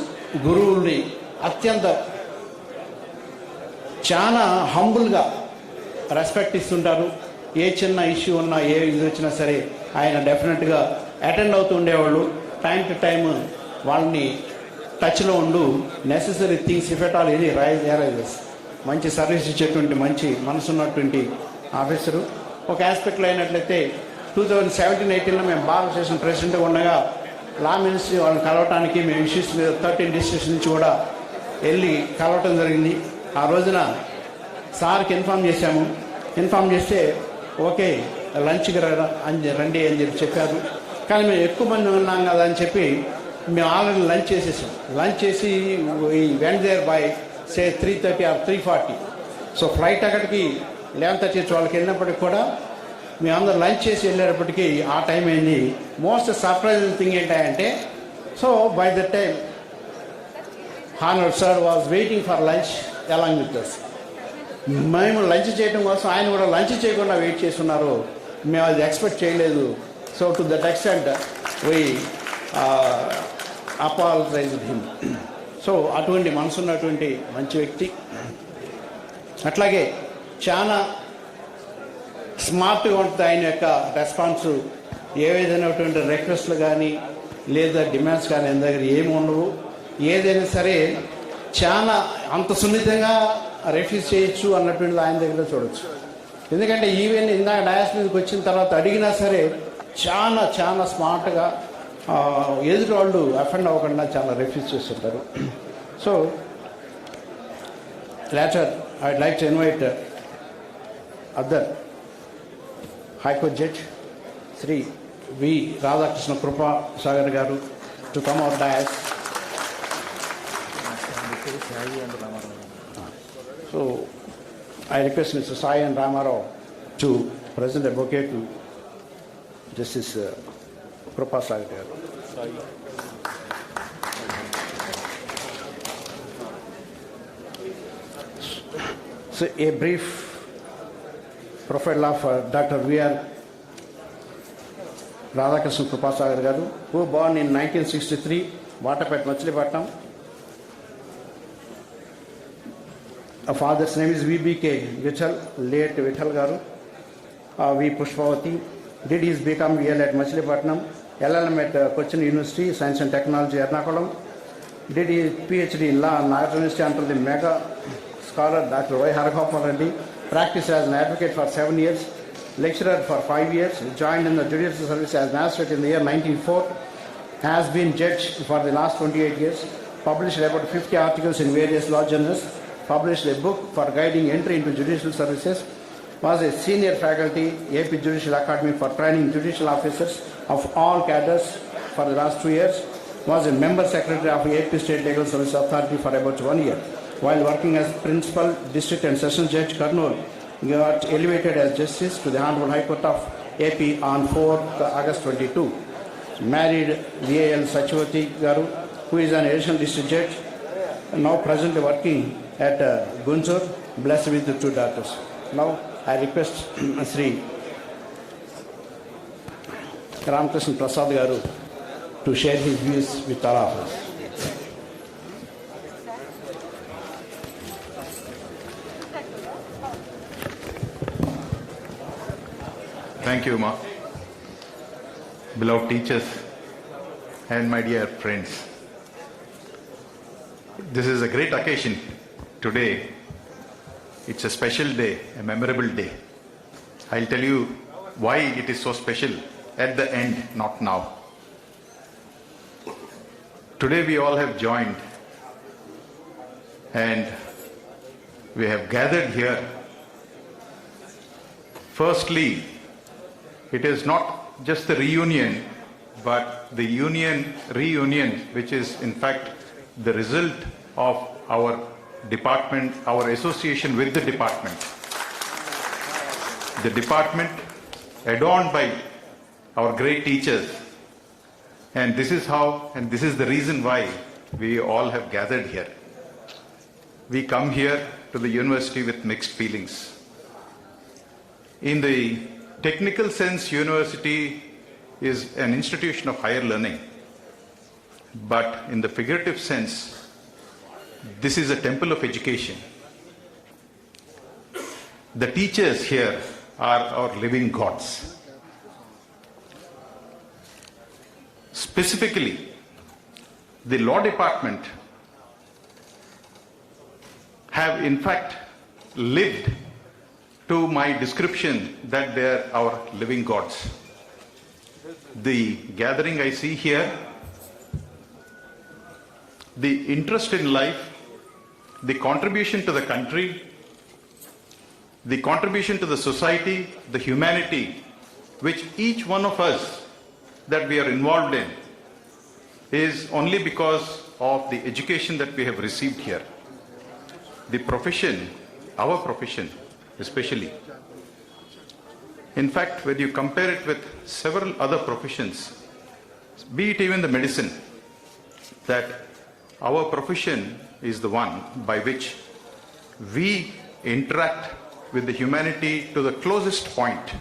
గురువుల్ని అత్యంత చాలా హంబుల్గా రెస్పెక్ట్ ఇస్తుంటారు. ఏ చిన్న ఇష్యూ ఉన్నా ఏ ఇది వచ్చినా సరే ఆయన డెఫినెట్గా అటెండ్ అవుతూ ఉండేవాళ్ళు. టైం టు టైం వాళ్ళని టచ్లో ఉండు necessary things if at all any rises మంచి సర్వీస్ ఇచ్చేటువంటి మంచి మనసు ఉన్నటువంటి ఆఫీసరు. ఒక ఆస్పెక్ట్లో అయినట్లయితే 2017-18లో మేము బార్ అసోసియేషన్ ప్రెసిడెంట్గా ఉండగా లా మినిస్ట్రీ వాళ్ళని కలవటానికి మేము ఇష్యూస్ మీద 13 డిస్ట్రిక్ట్స్ నుంచి కూడా వెళ్ళి కలవటం జరిగింది. ఆ రోజున సార్కి ఇన్ఫామ్ చేశాము. ఇన్ఫామ్ చేస్తే ఓకే లంచ్కి రండి అని చెప్పారు. కానీ మేము ఎక్కువ మంది ఉన్నాం కదా అని చెప్పి మేము ఆల్రెడీ లంచ్ చేసేసాం. లంచ్ చేసి went there by say 3:30 or 3:40. So flight అక్కడికి 11:30 వాళ్ళకి వెళ్ళినప్పటికి కూడా మేమందరూ లంచ్ చేసి వెళ్ళేటప్పటికీ ఆ టైం అయింది. మోస్ట్ సర్ప్రైజింగ్ థింగ్ ఏంటంటే so by the time honour sir was waiting for lunch along with us. మేము లంచ్ చేయడం కోసం ఆయన కూడా లంచ్ చేయకుండా వెయిట్ చేస్తున్నారు. మేము అది ఎక్స్పెక్ట్ చేయలేదు. So to that extent we apologised him. So అటువంటి మనసున్నటువంటి మంచి వ్యక్తి. అట్లాగే చాలా స్మార్ట్గా ఉంటుంది ఆయన యొక్క రెస్పాన్స్. ఏదైనాటువంటి రిక్వెస్ట్లు కానీ లేదా డిమాండ్స్ కానీ ఆయన దగ్గర ఏమి ఉండవు. ఏదైనా సరే చాలా అంత సున్నితంగా రిఫ్యూజ్ చేయొచ్చు అన్నటువంటిది ఆయన దగ్గర చూడవచ్చు. ఎందుకంటే ఈవెన్ ఇందాక డయాస్ మీదకి వచ్చిన తర్వాత అడిగినా సరే చాలా చాలా స్మార్ట్గా ఎదుటి వాళ్ళు అఫెండ్ అవ్వకుండా చాలా రిఫ్యూజ్ చేస్తుంటారు. So later I'd like to invite other high court judge Shri V Radhakrishna Krupa Sagar garu to come our dais. So I request Mr. Sai and Ramarao to present a bouquet to Justice Krupa Sagar. So a brief profile of Dr. V.R. Radhakrishna Krupa Sagar garu, who born in 1963, Vatapet, Machilipatnam. A father's name is V.B.K. Vithal, late Vithal Garu. V. Pushpavati did his B.Com BL at Machilipatnam, LLM at Cochin University, Science and Technology, Ernakulam. Did his PhD in Law at Nagarjuna University under the mega scholar Dr. Y. Haragopal Reddy, practiced as an advocate for 7 years, lecturer for 5 years, joined in the judicial service as magistrate in the year 1904, has been judge for the last 28 years, published about 50 articles in various law journals, published a book for guiding entry into judicial services, was a senior faculty AP Judicial Academy for training judicial officers of all cadres for the last 2 years, was a member secretary of AP State Legal Service Authority for about 1 year. While working as principal district and sessions judge, Kurnool got elevated as justice to the Honorable High Court of AP on 4th August 22. Married V.A.L. Sachivati Garu, who is an additional district judge, now presently working at Guntur, blessed with the 2 daughters. Now I request Sri Ramakrishna Prasad Garu to share his views with all of us. Thank you, Ma. Beloved teachers and my dear friends. This is a great occasion today. It's a special day, a memorable day. I'll tell you why it is so special at the end, not now. Today we all have joined and we have gathered here. Firstly, it is not just the reunion, but the reunion, which is in fact the result of our department, our association with the department. The department adorned by our great teachers. And this is how, and this is the reason why we all have gathered here. We come here to the university with mixed feelings. In the technical sense, university is an institution of higher learning. But in the figurative sense, this is a temple of education. The teachers here are our living gods. Specifically, the law department have in fact lived to my description that they are our living gods. The gathering I see here, the interest in life, the contribution to the country, the contribution to the society, the humanity, which each one of us that we are involved in is only because of the education that we have received here. The profession, our profession especially. In fact, when you compare it with several other professions, be it even the medicine, that our profession is the one by which we interact with the humanity to the closest point.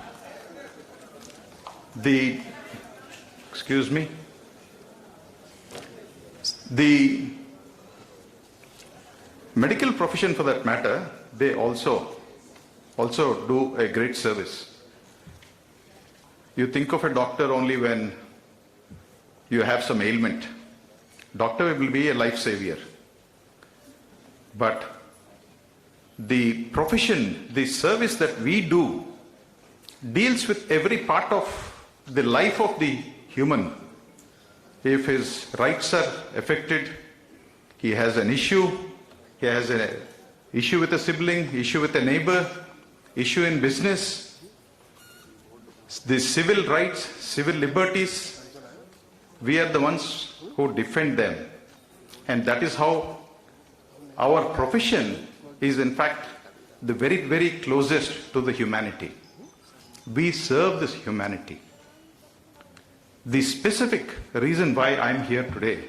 The medical profession, for that matter, they also do a great service. You think of a doctor only when you have some ailment. Doctor will be a life savior. But the profession, the service that we do, deals with every part of the life of the human. If his rights are affected, he has an issue, he has an issue with a sibling, issue with a neighbor, issue in business, the civil rights, civil liberties, we are the ones who defend them. And that is how our profession is in fact the very, very closest to the humanity. We serve this humanity. The specific reason why I'm here today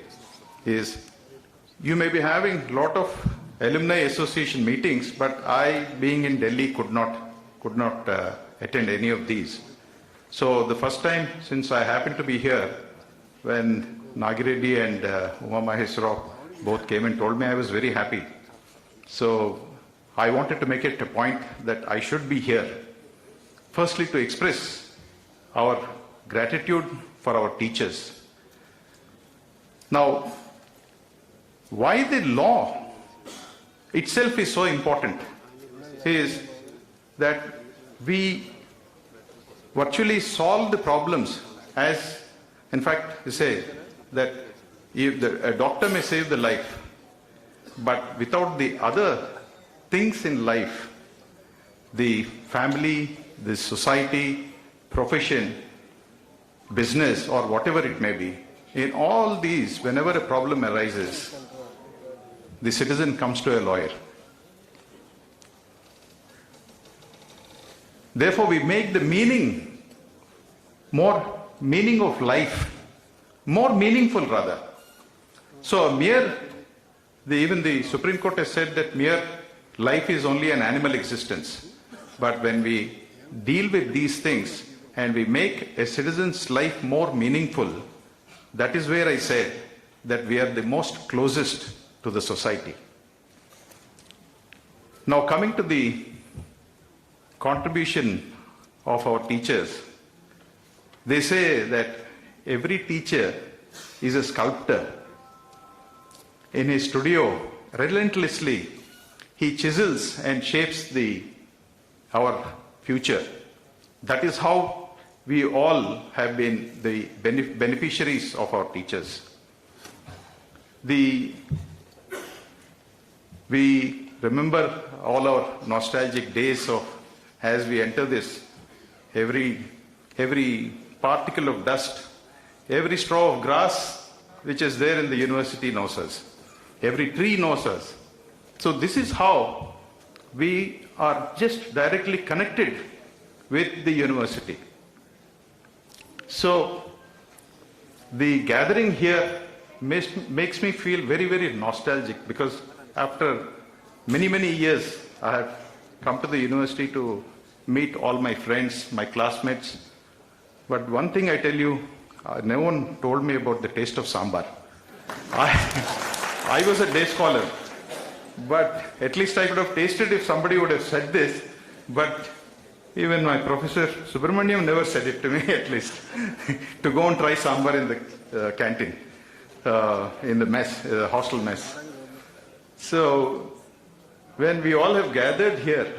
is you may be having a lot of alumni association meetings, but I, being in Delhi, could not attend any of these. So the first time, since I happened to be here, when Nagireddy and Uma Maheswara both came and told me, I was very happy. So I wanted to make it a point that I should be here. Firstly, to express our gratitude for our teachers. Now, why the law itself is so important is that we virtually solve the problems as, in fact, they say that a doctor may save the life, but without the other things in life, the family, the society, profession, business, or whatever it may be, in all these, whenever a problem arises, the citizen comes to a lawyer. Therefore, we make the meaning of life more meaningful rather. So even the Supreme Court has said that mere life is only an animal existence. But when we deal with these things and we make a citizen's life more meaningful, that is where I said that we are the most closest to the society. Now coming to the contribution of our teachers, they say that every teacher is a sculptor. In his studio, relentlessly, he chisels and shapes our future. That is how we all have been the beneficiaries of our teachers. We remember all our nostalgic days of as we enter this, every particle of dust, every straw of grass which is there in the university knows us. Every tree knows us. So this is how we are just directly connected with the university. So the gathering here makes me feel very, very nostalgic, because after many, many years I have come to the university to meet all my friends, my classmates. But one thing I tell you, no one told me about the taste of sambar. I was a day scholar, but at least I could have tasted if somebody would have said this. But even my professor Subramaniam never said it to me, at least, to go and try sambar in the canteen, in the mess, hostel mess. So when we all have gathered here,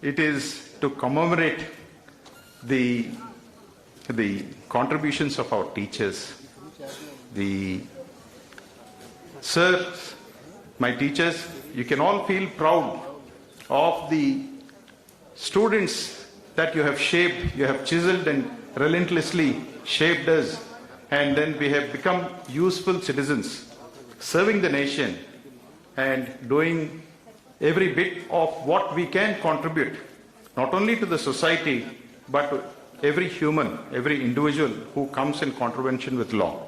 it is to commemorate the contributions of our teachers. The sirs, my teachers, you can all feel proud of the students that you have shaped, you have chiseled and relentlessly shaped us, and then we have become useful citizens, serving the nation and doing every bit of what we can contribute, not only to the society, but to every human, every individual who comes in contravention with law.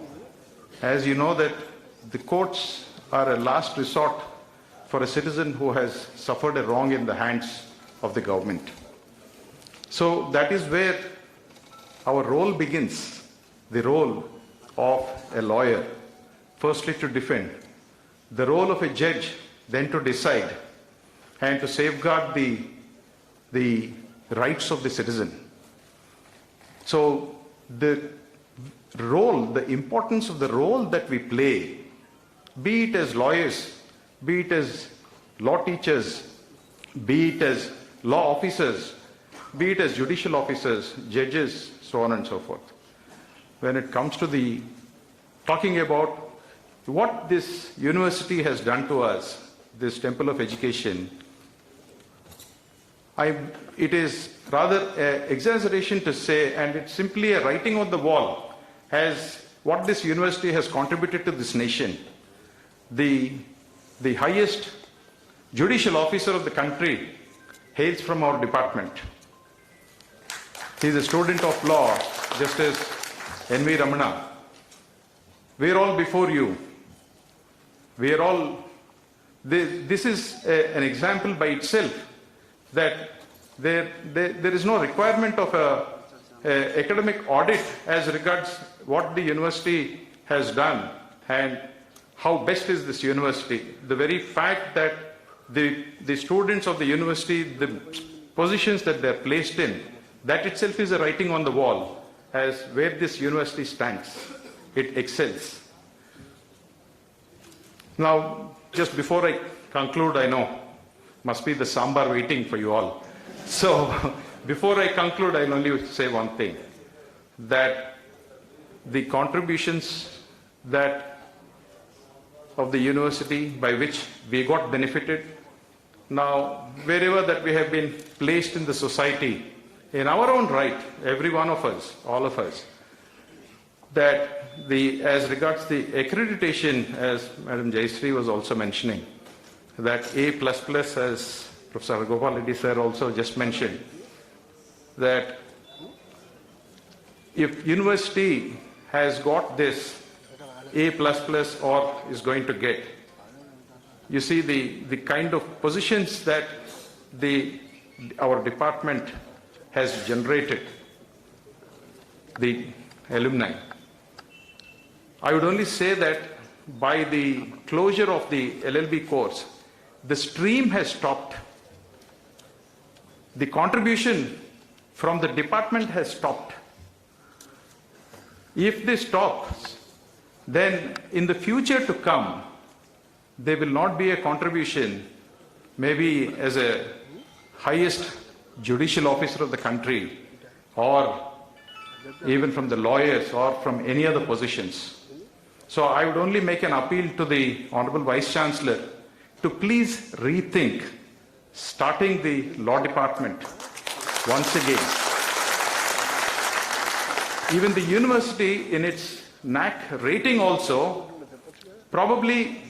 As you know that the courts are a last resort for a citizen who has suffered a wrong in the hands of the government. So that is where our role begins, the role of a lawyer, firstly to defend, the role of a judge, then to decide, and to safeguard the rights of the citizen. So the role, the importance of the role that we play, be it as lawyers, be it as law teachers, be it as law officers, be it as judicial officers, judges, so on and so forth. When it comes to talking about what this university has done to us, this temple of education, it is rather an exaggeration to say, and it's simply a writing on the wall, as what this university has contributed to this nation. The highest judicial officer of the country hails from our department. He is a student of law, Justice N.V. Ramana. We are all before you. We are all. This is an example by itself that there is no requirement of a academic audit as regards what the university has done and how best is this university. The very fact that the students of the university, the positions that they are placed in, that itself is a writing on the wall as where this university stands. It excels. Now, just before I conclude, I know, must be the sambar waiting for you all. So, before I conclude, I'll only say one thing, that the contributions that of the university by which we got benefited, now wherever that we have been placed in the society, in our own right, every one of us, all of us, that as regards the accreditation, as Madam Jayashree was also mentioning, that A++, as Professor Gopal Reddy sir also just mentioned, that if university has got this A++ or is going to get, you see the kind of positions that our department has generated, the alumni. I would only say that by the closure of the LLB course, the stream has stopped. The contribution from the department has stopped. If this stops, then in the future to come, there will not be a contribution, maybe as a highest judicial officer of the country, or even from the lawyers or from any other positions. So I would only make an appeal to the Honorable Vice Chancellor to please rethink starting the law department once again. Even the university in its NAC rating also, probably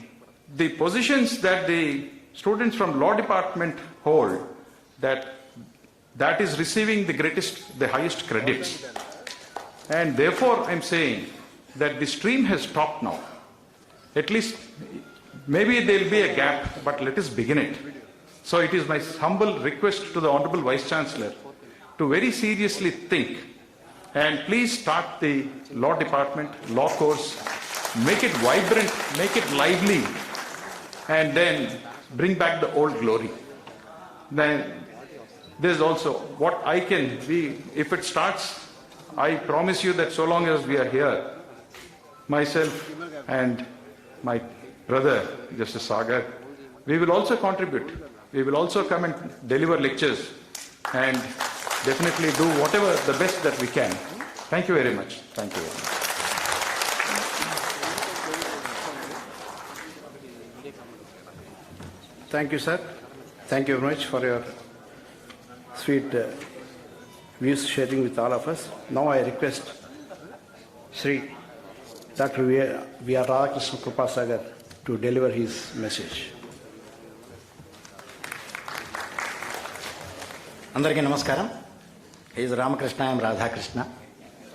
the positions that the students from law department hold, that is receiving the highest credits. And therefore I'm saying that the stream has stopped now. At least, maybe there will be a gap, but let us begin it. So it is my humble request to the Honorable Vice Chancellor to very seriously think and please start the law department, law course, make it vibrant, make it lively, and then bring back the old glory. Then there's also what I can be, if it starts, I promise you that so long as we are here, myself and my brother, Justice Sagar, we will also contribute. We will also come and deliver lectures and definitely do whatever the best that we can. Thank you very much. Thank you very much. Thank you, sir. Thank you very much for your sweet views sharing with all of us. Now I request Sri Dr. V.R. Radhakrishna Krupasagar to deliver his message. Andariki Namaskaram. He is Ramakrishna, I am Radhakrishna.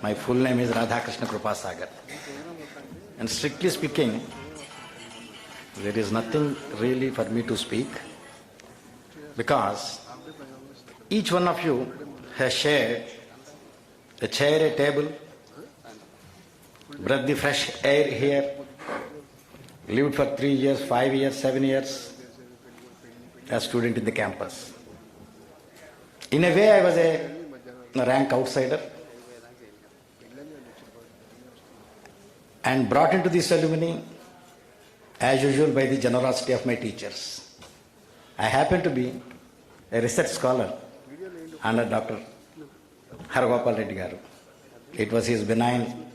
My full name is Radhakrishna Krupasagar. And strictly speaking, there is nothing really for me to speak, because each one of you has shared a chair, a table, breathed the fresh air here, lived for 3 years, 5 years, 7 years as student in the campus. In a way, I was a rank outsider and brought into this ceremony as usual by the generosity of my teachers. I happen to be a research scholar under Dr. Gopal Reddy Garu. It was his benign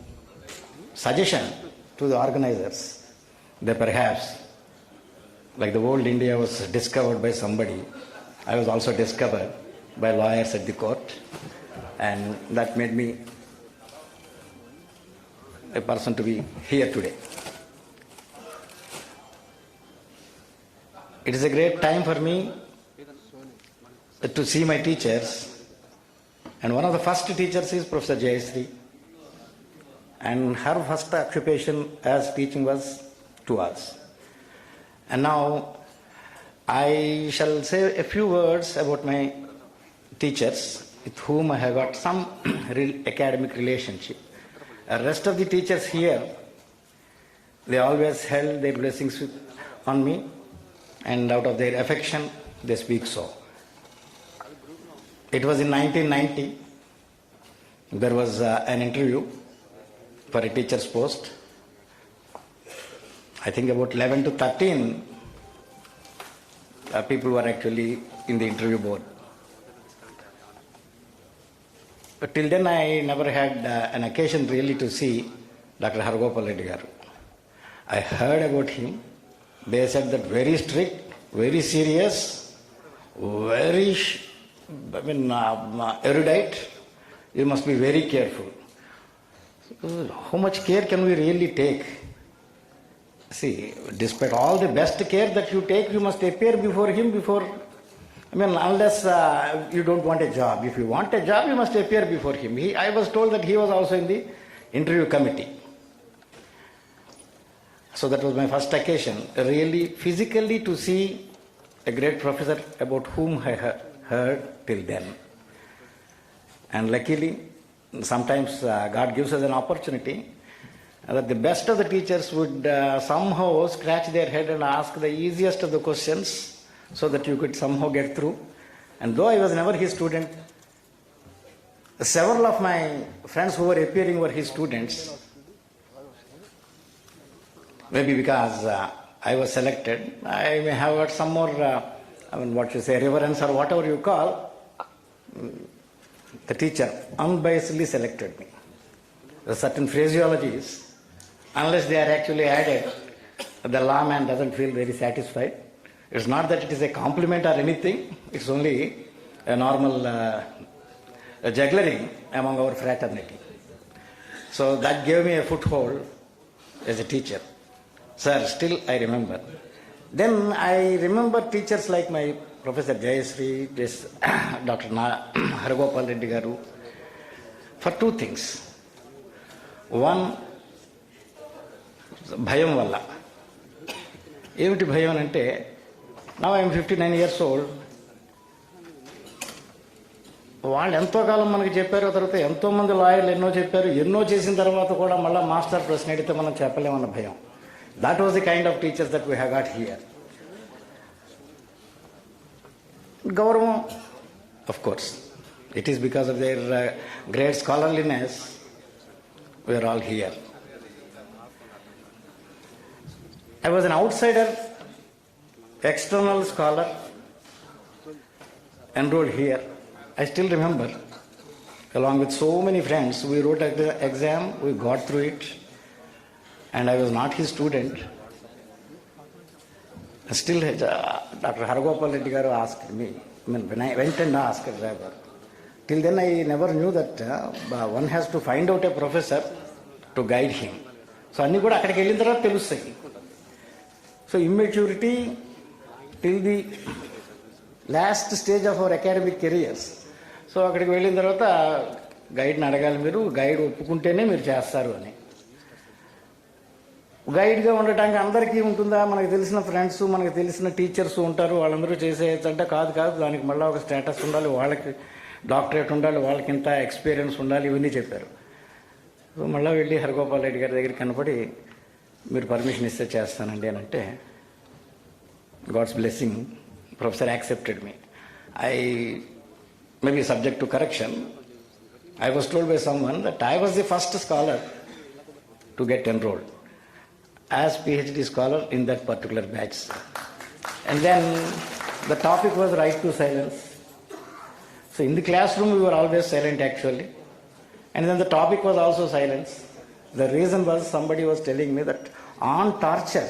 suggestion to the organizers that perhaps, like the old India was discovered by somebody, I was also discovered by lawyers at the court, and that made me a person to be here today. It is a great time for me to see my teachers, and one of the first teachers is Professor Jayashree, and her first occupation as teaching was to us. And now I shall say a few words about my teachers with whom I have got some academic relationship. The rest of the teachers here, they always held their blessings on me, and out of their affection they speak so. It was in 1990, there was an interview for a teacher's post. I think about 11 to 13 people who are actually in the interview board. But till then, I never had an occasion really to see Dr. Hargopal Reddy garu. I heard about him. They said that very strict, very serious, very erudite. You must be very careful. How much care can we really take? See, despite all the best care that you take, you must appear before him unless you don't want a job. If you want a job, you must appear before him. I was told that he was also in the interview committee. So that was my first occasion, really physically to see a great professor about whom I heard till then. And luckily, sometimes God gives us an opportunity that the best of the teachers would somehow scratch their head and ask the easiest of the questions so that you could somehow get through. And though I was never his student, several of my friends who were appearing were his students. Maybe because I was selected, I may have got some more, reverence or whatever you call. The teacher unbiasedly selected me. There are certain phraseologies, unless they are actually added, the lawman doesn't feel very satisfied. It's not that it is a compliment or anything, it's only a normal juggling among our fraternity. So that gave me a foothold as a teacher. Sir, still I remember. Then I remember teachers like my Professor Jayasri, Dr. Hargopal Reddy garu, for two things. One, భయం వల్ల. ఏమిటి భయం అంటే, now I am 59 years old. వాళ్ళు ఎంతో కాలం మనకి చెప్పారు, తర్వాత ఎంతోమంది లాయర్లు ఎన్నో చెప్పారు, ఎన్నో చేసిన తర్వాత కూడా మళ్ళీ మాస్టర్ ప్రశ్న అడిగితే మనం చెప్పలేమన్న భయం. That was the kind of teachers that we have got here. Gauravam, of course, it is because of their great scholarliness we are all here. I was an outsider, external scholar, enrolled here. I still remember, along with so many friends, we wrote the exam, we got through it, and I was not his student. Still, Dr. Hargopal Reddy garu asked me, when I went and asked rather, till then I never knew that one has to find out a professor to guide him. So, anni kuda akkadiki ellina tarvata telustayi. So, immaturity till the last stage of our academic careers. So, akkadiki వెళ్ళిన తర్వాత గైడ్ని అడగాలి, మీరు guide ఒప్పుకుంటేనే మీరు చేస్తారు అని. గైడ్గా ఉండటానికి అందరికీ ఉంటుందా? మనకు తెలిసిన ఫ్రెండ్స్, మనకు తెలిసిన టీచర్స్ ఉంటారు, వాళ్ళందరూ చేసేయచ్చంటే కాదు, దానికి మళ్ళీ ఒక స్టేటస్ ఉండాలి, వాళ్ళకి డాక్టరేట్ ఉండాలి, వాళ్ళకి ఇంత ఎక్స్పీరియన్స్ ఉండాలి, ఇవన్నీ చెప్పారు. సో మళ్ళీ వెళ్ళి హరగోపాల్ రెడ్డి గారి దగ్గర కనపడి, మీరు పర్మిషన్ ఇస్తే చేస్తానండి అని అంటే, God's blessing, professor accepted me. I may be subject to correction. I was told by someone that I was the first scholar to get enrolled as PhD scholar in that particular batch. And then the topic was right to silence. So in the classroom we were always silent actually. And then the topic was also silence. The reason was somebody was telling me that on torture,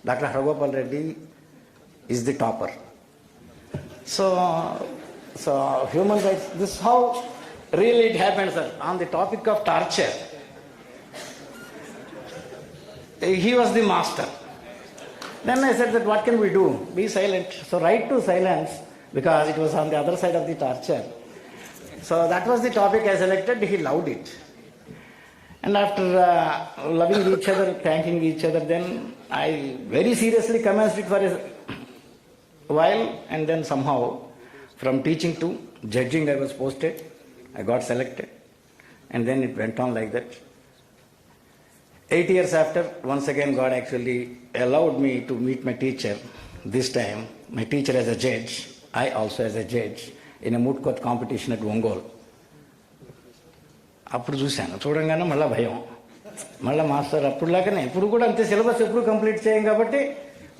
Dr. Hargopal Reddy is the topper. So human rights, this is how really it happened, sir. On the topic of torture, he was the master. Then I said that what can we do? Be silent. So right to silence, because it was on the other side of the torture. So that was the topic I selected. He loved it. And after loving each other, thanking each other, then I very seriously commenced it for a while, and then somehow from teaching to judging I was posted. I got selected, and then it went on like that. 8 years after, once again God actually allowed me to meet my teacher. This time, my teacher as a judge, I also as a judge, in a moot court competition at Ongole. అప్పుడు చూశాను, చూడంగానే మళ్ళీ భయం, మళ్ళీ master అప్పుడులాగానే ఇప్పుడు కూడా అంతే, syllabus ఎప్పుడు కంప్లీట్ చేయం కాబట్టి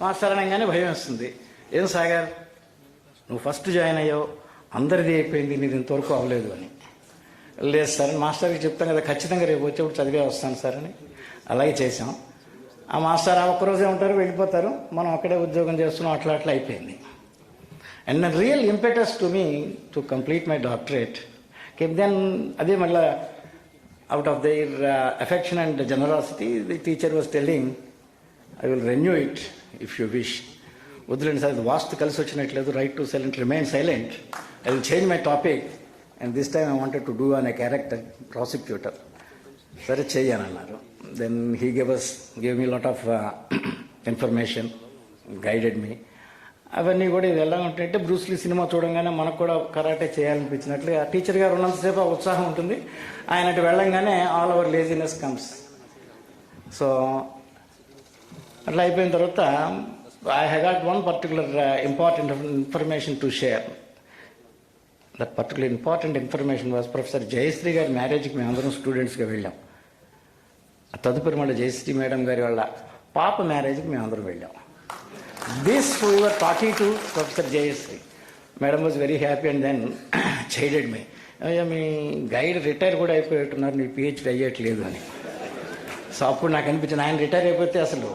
మాస్టర్ అనగానే భయం వస్తుంది. ఏం సాగర్ నువ్వు ఫస్ట్ జాయిన్ అయ్యావు, అందరిది అయిపోయింది, నీది ఇంతవరకు అవ్వలేదు అని. లేదు సార్, మాస్టర్కి చెప్తాం కదా, ఖచ్చితంగా రేపు వచ్చేప్పుడు చదివే వస్తాను సార్ అని. అలాగే చేసాం. ఆ మాస్టర్ ఒక్కరోజే ఉంటారు, వెళ్ళిపోతారు, మనం అక్కడే ఉద్యోగం చేస్తున్నాం, అట్లా అట్లా అయిపోయింది. And the real impetus to me to complete my doctorate came then. అదే మళ్ళీ out of their affection and generosity the teacher was telling, I will renew it if you wish. వద్దులేండి సార్, వాస్తు కలిసి వచ్చినట్లేదు, right to silent, remain silent, I will change my topic and this time I wanted to do an a character prosecutor. సరే చెయ్యనన్నారు. Then he gave me lot of information, guided me. అవన్నీ కూడా ఇది ఎలా ఉంటాయంటే, బ్రూస్లీ సినిమా చూడంగానే మనకు కూడా కరాటే చేయాలనిపించినట్లు ఆ టీచర్ గారు ఉన్నంతసేపు ఆ ఉత్సాహం ఉంటుంది, ఆయనటి వెళ్ళంగానే all our laziness comes. So అట్లా అయిపోయిన తర్వాత I have got one particular important information to share. That particular important information was professor Jayashree గారి మ్యారేజ్కి మేము అందరం స్టూడెంట్స్గా వెళ్ళాం. తదుపరి మళ్ళీ జయశ్రీ మేడం గారి వాళ్ళ పాప మ్యారేజ్కి మేము అందరం వెళ్ళాం. This we were talking to professor Jayashree. Madam was very happy and then chided me, అయ్యా మీ గైడ్ రిటైర్ కూడా అయిపోయేట్టున్నారు, మీ పిహెచ్డి అయ్యేట్లేదు అని. సో అప్పుడు నాకు అనిపించింది, ఆయన రిటైర్ అయిపోతే అసలు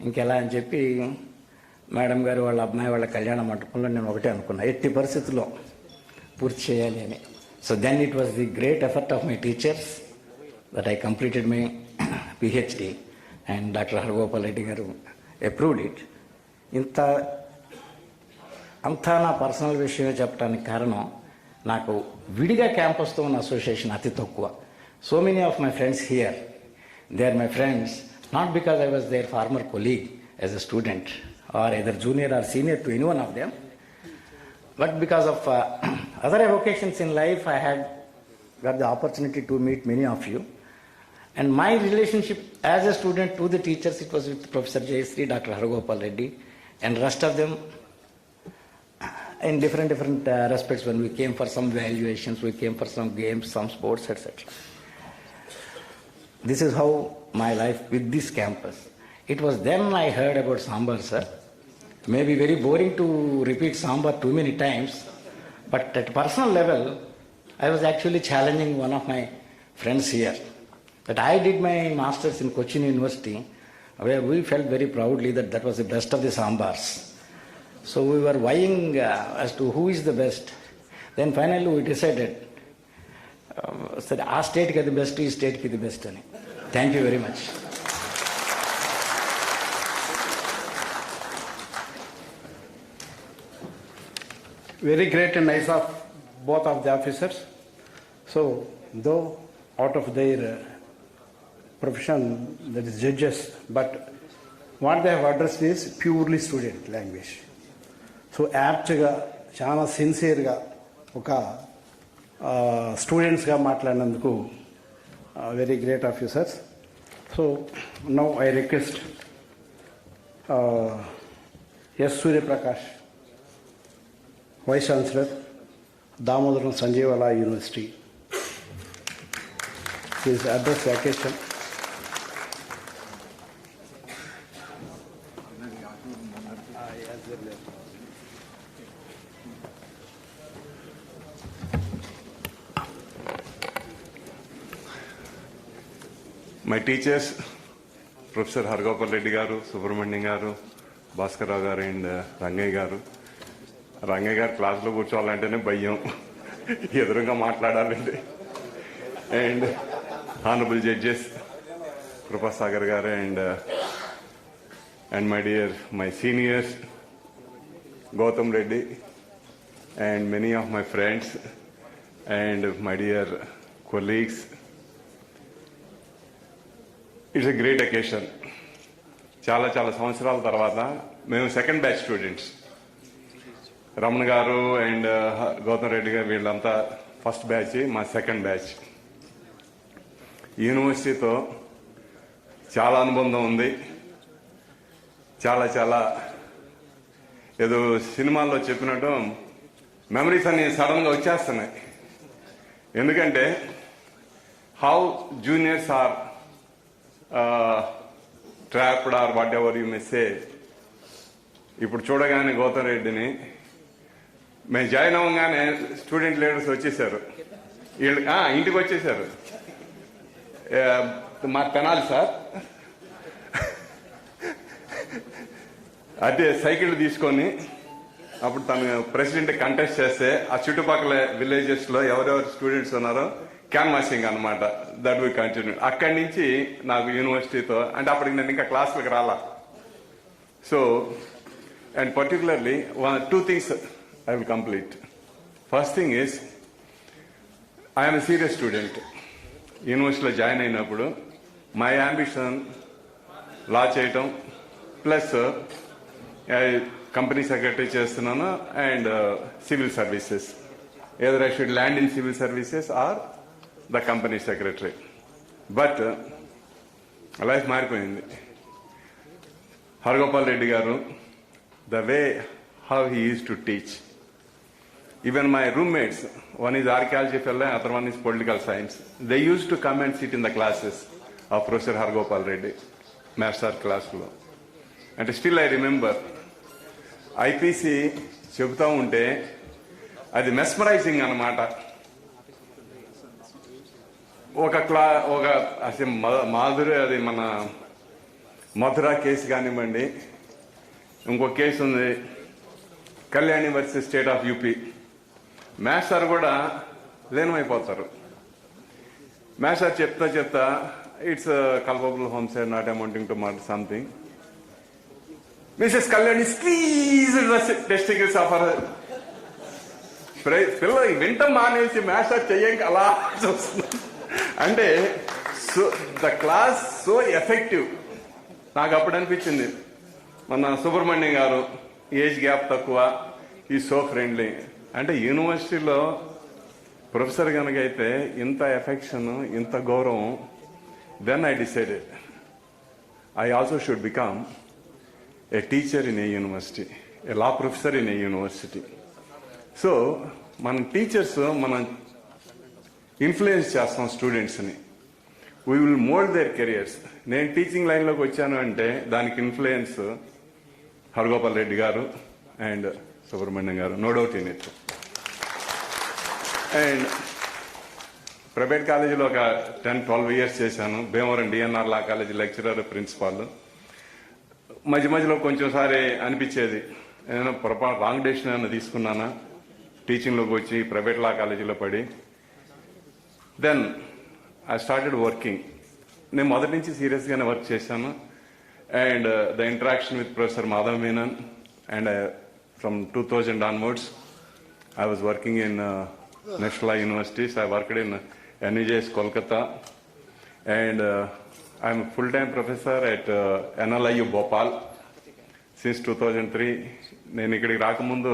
ఇంకెలా అని చెప్పి మేడం గారు వాళ్ళ అమ్మాయి వాళ్ళ కళ్యాణ మంటపంలో నేను ఒకటే అనుకున్నా, ఎట్టి పరిస్థితుల్లో పూర్తి చేయాలి అని. So then it was the great effort of my teachers that I completed my PhD and doctor Haragopal Reddy garu approved it. అంతా నా పర్సనల్ విషయమే చెప్పడానికి కారణం, నాకు విడిగా క్యాంపస్తో ఉన్న అసోసియేషన్ అతి తక్కువ. So many of my friends here, they are my friends not because I was their former colleague as a student or either junior or senior to any one of them, but because of other avocations in life I had got the opportunity to meet many of you. And my relationship as a student to the teachers, it was with Professor Jayasri, Dr. Haragopal Reddy and rest of them in different respects. When we came for some valuations, we came for some games, some sports, etc. This is how my life with this campus. It was then I heard about Sambar, sir. It may be very boring to repeat Sambar too many times, but at personal level, I was actually challenging one of my friends here. That I did my masters in Cochin University, where we felt very proudly that that was the best of the Sambars. So we were vying as to who is the best. Then finally we decided, said our state ki the best, is state ki the best. Thank you very much. Very great and nice of both of the officers. So, though out of their profession, that is judges, but what they have addressed is purely student language. So, apt-ga, చాలా సిన్సియర్గా ఒక స్టూడెంట్స్గా మాట్లాడినందుకు very great officers. So now I request S Suryaprakash, vice chancellor, Damodaram Sanjivayya university, please address the occasion. My teachers, Professor Hargopal Reddy garu, Subramanian garu, Bhaskar Rao garu and Rangay garu. Rangay garu class lo కూర్చోవాలంటేనే భయం, ఎదురుగా మాట్లాడాలంటే. And honorable judges, Krupa Sagar garu and my seniors, Gautam Reddy and many of my friends and my dear colleagues. It's a great occasion. చాలా సంవత్సరాల తర్వాత మేము second batch students, Ramana గారు and Gautam Reddy గారు వీళ్ళంతా ఫస్ట్ బ్యాచ్, మా సెకండ్ బ్యాచ్. యూనివర్సిటీతో చాలా అనుబంధం ఉంది. చాలా ఏదో సినిమాల్లో చెప్పినట్టు మెమరీస్ అన్ని సడన్గా వచ్చేస్తున్నాయి. ఎందుకంటే how juniors are trapped or whatever you may say ఇప్పుడు చూడగానే గౌతమ్ రెడ్డిని మేము జాయిన్ అవ్వగానే స్టూడెంట్ లీడర్స్ వచ్చేసారు, వీళ్ళు ఇంటికి వచ్చేసారు. మా తెనాలి సార్ అదే సైకిల్ తీసుకొని అప్పుడు తను ప్రెసిడెంట్ కంటెస్ట్ చేస్తే ఆ చుట్టుపక్కల విలేజెస్ లో ఎవరెవరు స్టూడెంట్స్ ఉన్నారో క్యాన్వాసింగ్ అనమాట. That we continue. అక్కడి నుంచి నాకు యూనివర్సిటీతో అంటే అప్పటికి నేను ఇంకా క్లాసులకు రాలా. So and particularly 2 things I will complete. First thing is I am a serious student. యూనివర్సిటీలో జాయిన్ అయినప్పుడు మై అంబిషన్ లా చేయటం ప్లస్ కంపెనీ సెక్రటరీ చేస్తున్నాను and civil services. either I should land in civil services or the company secretary. But life మారిపోయింది. హరగోపాల్ రెడ్డి గారు, the way how he used to teach. Even my roommates, one is archaeology fellow, other one is political science. They used to come and sit in the classes of Professor Hargopal Reddy, master class lo. And still I remember, IPC చెబుతా ఉంటే అది mesmerising అన్నమాట. ఒక అసలు మాధురి అది మన మధుర case కానివ్వండి, ఇంకో కేసు ఉంది Kalyani versus state of UP. Master కూడా లీనమైపోతారు. మాస్టర్ చెప్తా it's culpable homicide not amounting to murder something. Mrs Kalyani squeezed the testicles of her. పిల్ల వింటం మానేసి మాస్టర్ చెయ్యంగా అలా చూస్తున్నారు. అంటే so the class so effective. నాకు అప్పుడు అనిపించింది మన సుబ్రహ్మణ్యం గారు ఏజ్ గ్యాప్ తక్కువ, ఈ సో ఫ్రెండ్లీ. అంటే యూనివర్సిటీలో ప్రొఫెసర్ కనుక అయితే ఇంత ఎఫెక్షన్, ఇంత గౌరవం. Then I decided I also should become a teacher in a university, a law professor in a university. So మన టీచర్స్ మనం ఇన్ఫ్లుయెన్స్ చేస్తాం స్టూడెంట్స్ని. We will mould their careers. నేను టీచింగ్ లైన్లోకి వచ్చాను అంటే దానికి ఇన్ఫ్లుయెన్స్ హరగోపాల్ రెడ్డి గారు and Subrahmanyam garu, no doubt in it. And private కాలేజీలో ఒక 10-12 years చేశాను. Bhimavaram DNR law college lecturer, principal. మధ్యలో కొంచెంసారి అనిపించేది ఏదైనా పొరపాటు రాంగ్ డెసిషన్ ఏమైనా తీసుకున్నానా టీచింగ్లోకి వచ్చి ప్రైవేట్ లా కాలేజీలో పడి. Then I started working. నేను మొదటి నుంచి సీరియస్గానే వర్క్ చేశాను. And the interaction with professor Madhav Menon and from 2000 onwards I was working in National Law Universities. I worked in NUJS Kolkata and I am a full-time professor at NLIU Bhopal since 2003. నేను ఇక్కడికి రాకముందు